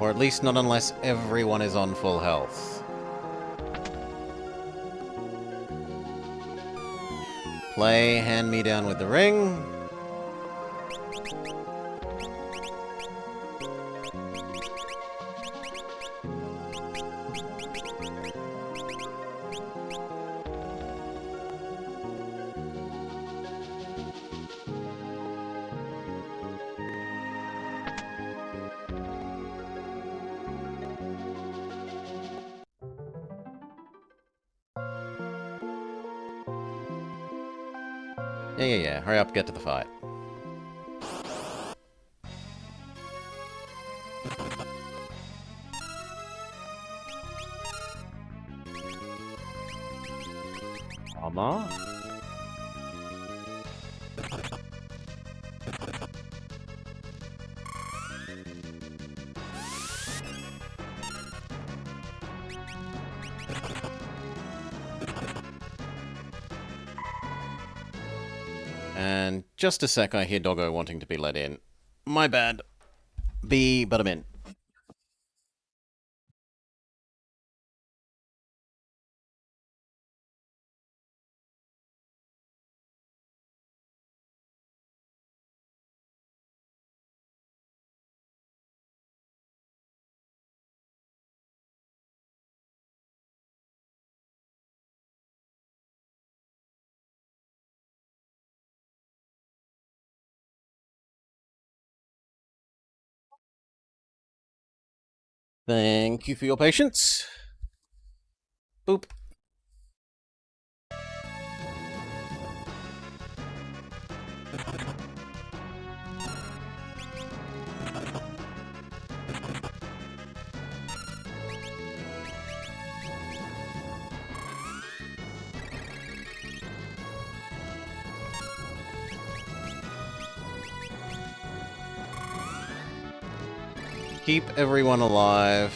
Or at least not unless everyone is on full health. Play Hand Me Down with the Ring. Yeah. Hurry up, get to the fight. Armor. And just a sec, I hear Doggo wanting to be let in. My bad. But I'm in. Thank you for your patience. Boop. Keep everyone alive.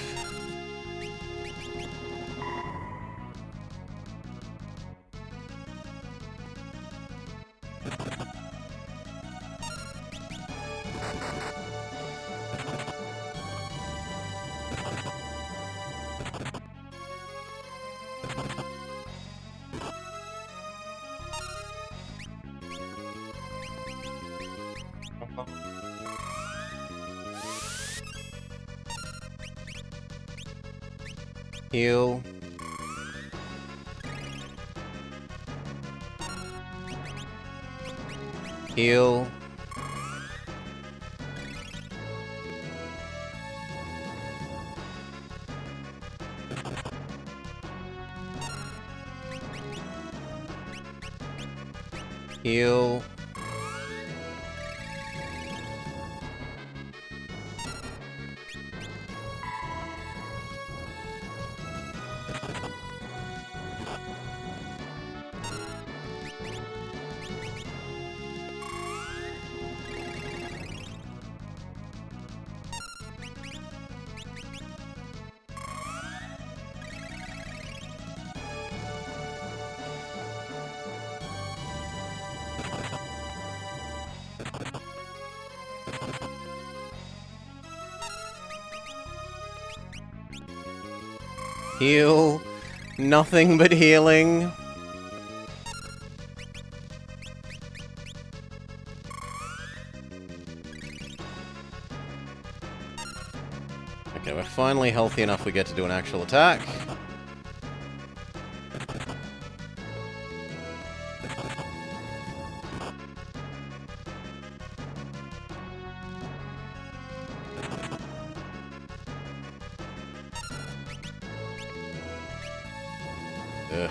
Heal. Heal. Heal. Heal. Nothing but healing. Okay, we're finally healthy enough we get to do an actual attack. Ugh.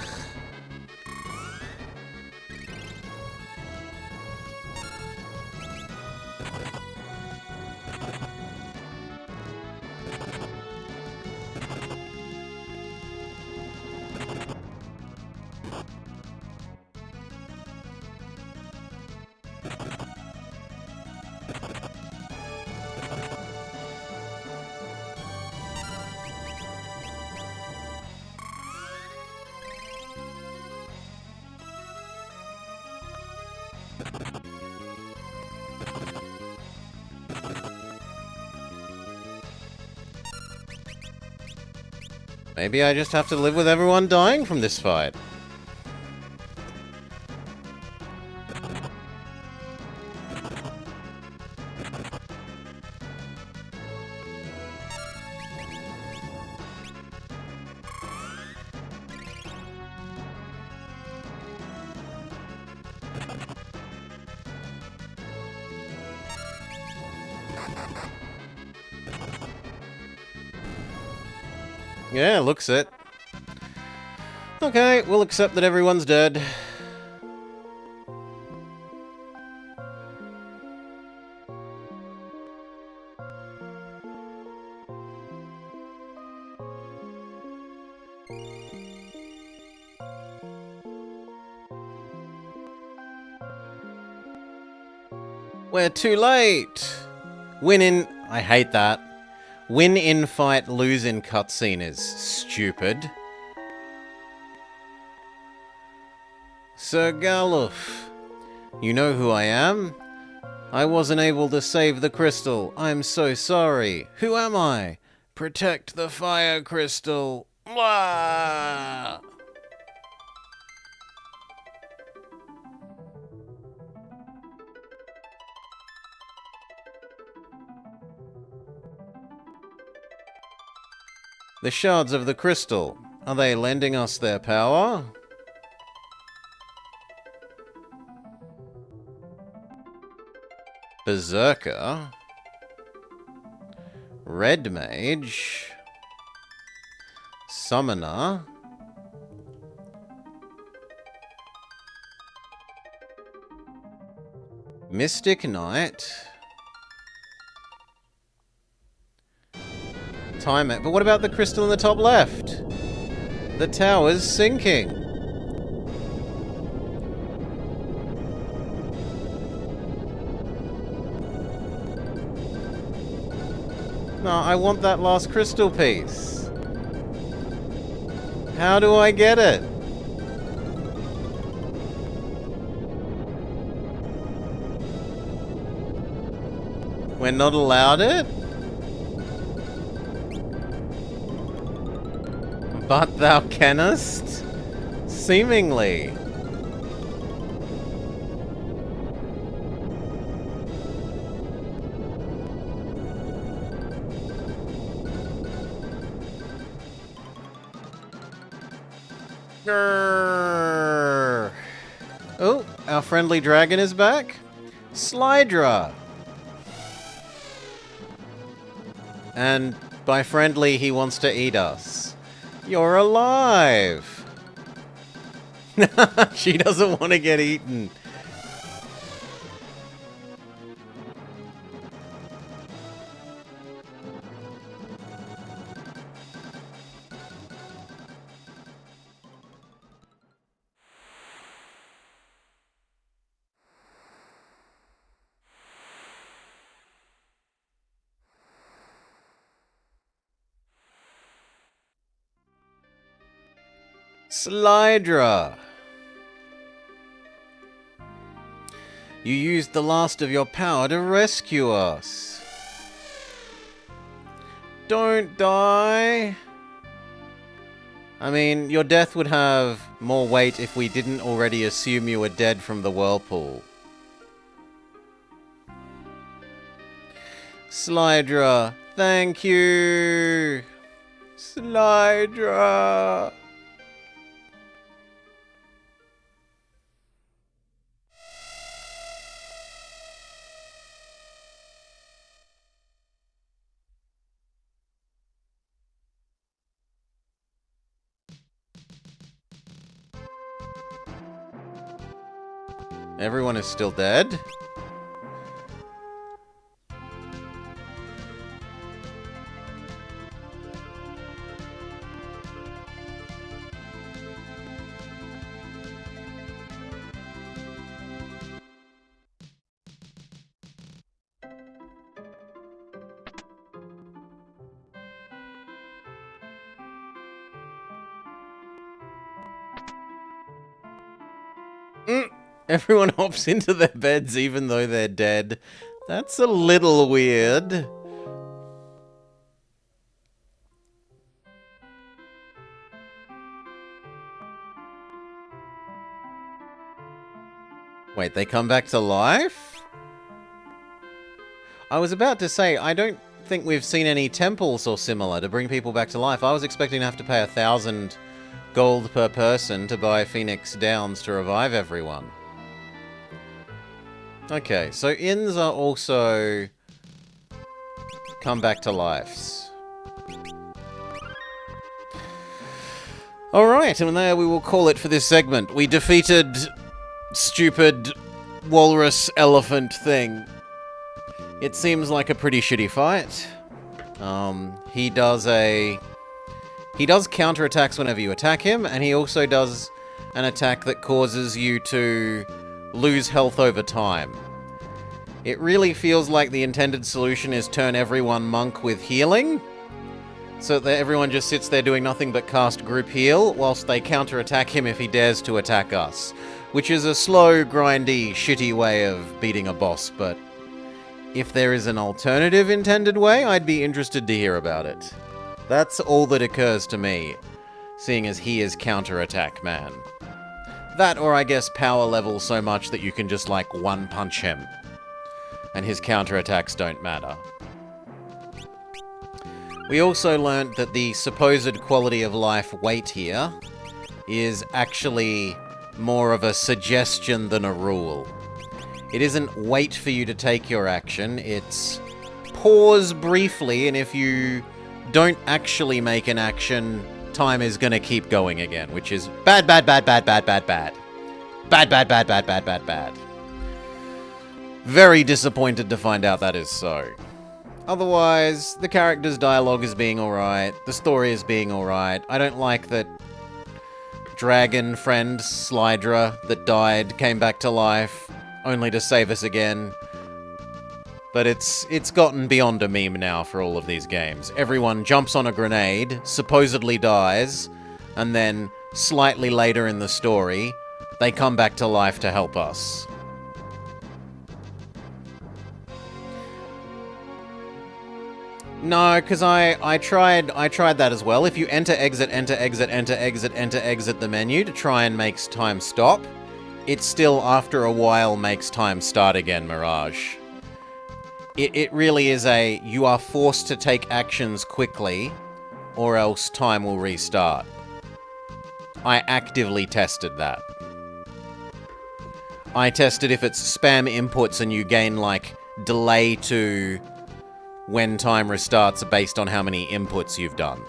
Maybe I just have to live with everyone dying from this fight. Yeah, looks it. Okay, we'll accept that everyone's dead. We're too late! Win in... I hate that. Win in fight, lose in cutscene is stupid. Sir Galuf, you know who I am? I wasn't able to save the crystal. I'm so sorry. Who am I? Protect the fire crystal. Blah! The shards of the crystal. Are they lending us their power? Berserker. Red Mage. Summoner. Mystic Knight. Time it. But what about the crystal in the top left? The tower's sinking. No, I want that last crystal piece. How do I get it? We're not allowed it? But thou canst? Seemingly. Grrr. Oh, our friendly dragon is back. Slydra. And by friendly, he wants to eat us. You're alive! She doesn't want to get eaten. Slydra! You used the last of your power to rescue us. Don't die! I mean, your death would have more weight if we didn't already assume you were dead from the whirlpool. Slydra, thank you! Slydra! Everyone is still dead? Everyone hops into their beds even though they're dead. That's a little weird. Wait, they come back to life? I was about to say, I don't think we've seen any temples or similar to bring people back to life. I was expecting to have to pay 1,000 gold per person to buy Phoenix Downs to revive everyone. Okay, so inns are also come back to lives. Alright, and there we will call it for this segment. We defeated stupid walrus elephant thing. It seems like a pretty shitty fight. He does counterattacks whenever you attack him, and he also does an attack that causes you to lose health over time. It really feels like the intended solution is turn everyone monk with healing, so that everyone just sits there doing nothing but cast group heal, whilst they counterattack him if he dares to attack us. Which is a slow, grindy, shitty way of beating a boss, but if there is an alternative intended way, I'd be interested to hear about it. That's all that occurs to me, seeing as he is counterattack man. That, or I guess power level so much that you can just, like, one-punch him, and his counterattacks don't matter. We also learnt that the supposed quality of life weight here is actually more of a suggestion than a rule. It isn't wait for you to take your action, it's pause briefly, and if you don't actually make an action, time is gonna keep going again, which is bad, bad, bad, bad, bad, bad, bad. Bad, bad, bad, bad, bad, bad, bad. Very disappointed to find out that is so. Otherwise, the character's dialogue is being alright, the story is being alright. I don't like that dragon friend Slydra that died came back to life, only to save us again. But it's gotten beyond a meme now for all of these games. Everyone jumps on a grenade, supposedly dies, and then slightly later in the story, they come back to life to help us. No, because I tried that as well. If you enter, exit the menu to try and make time stop, it still, after a while, makes time start again, Mirage. It really is you are forced to take actions quickly, or else time will restart. I actively tested that. I tested if it's spam inputs and you gain, like, delay to when time restarts based on how many inputs you've done.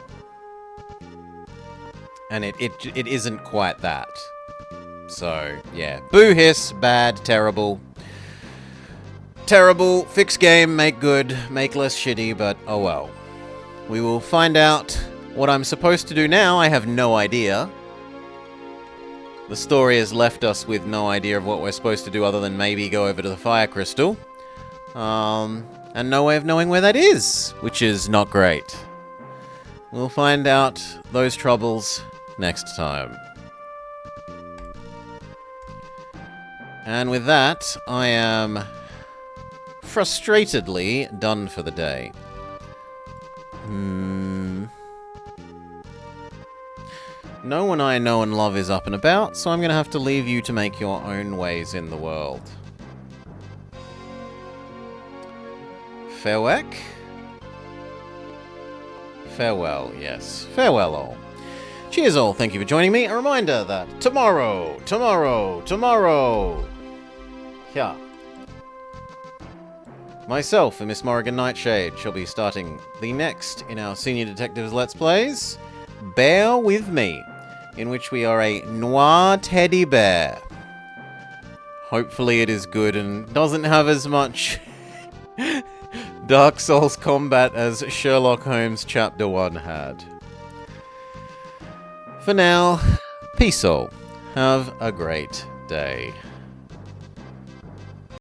And it isn't quite that. So, yeah. Boo hiss, bad, terrible. Terrible, fix game, make good, make less shitty, but oh well. We will find out what I'm supposed to do now. I have no idea. The story has left us with no idea of what we're supposed to do other than maybe go over to the fire crystal. And no way of knowing where that is, which is not great. We'll find out those troubles next time. And with that, I am frustratedly done for the day. No one I know and love is up and about, so I'm going to have to leave you to make your own ways in the world. Farewell? Farewell, yes. Farewell all. Cheers all, thank you for joining me. A reminder that tomorrow, yeah, myself and Miss Morrigan Nightshade shall be starting the next in our Senior Detectives Let's Plays, Bear With Me, in which we are a noir teddy bear. Hopefully it is good and doesn't have as much Dark Souls combat as Sherlock Holmes Chapter 1 had. For now, peace all. Have a great day.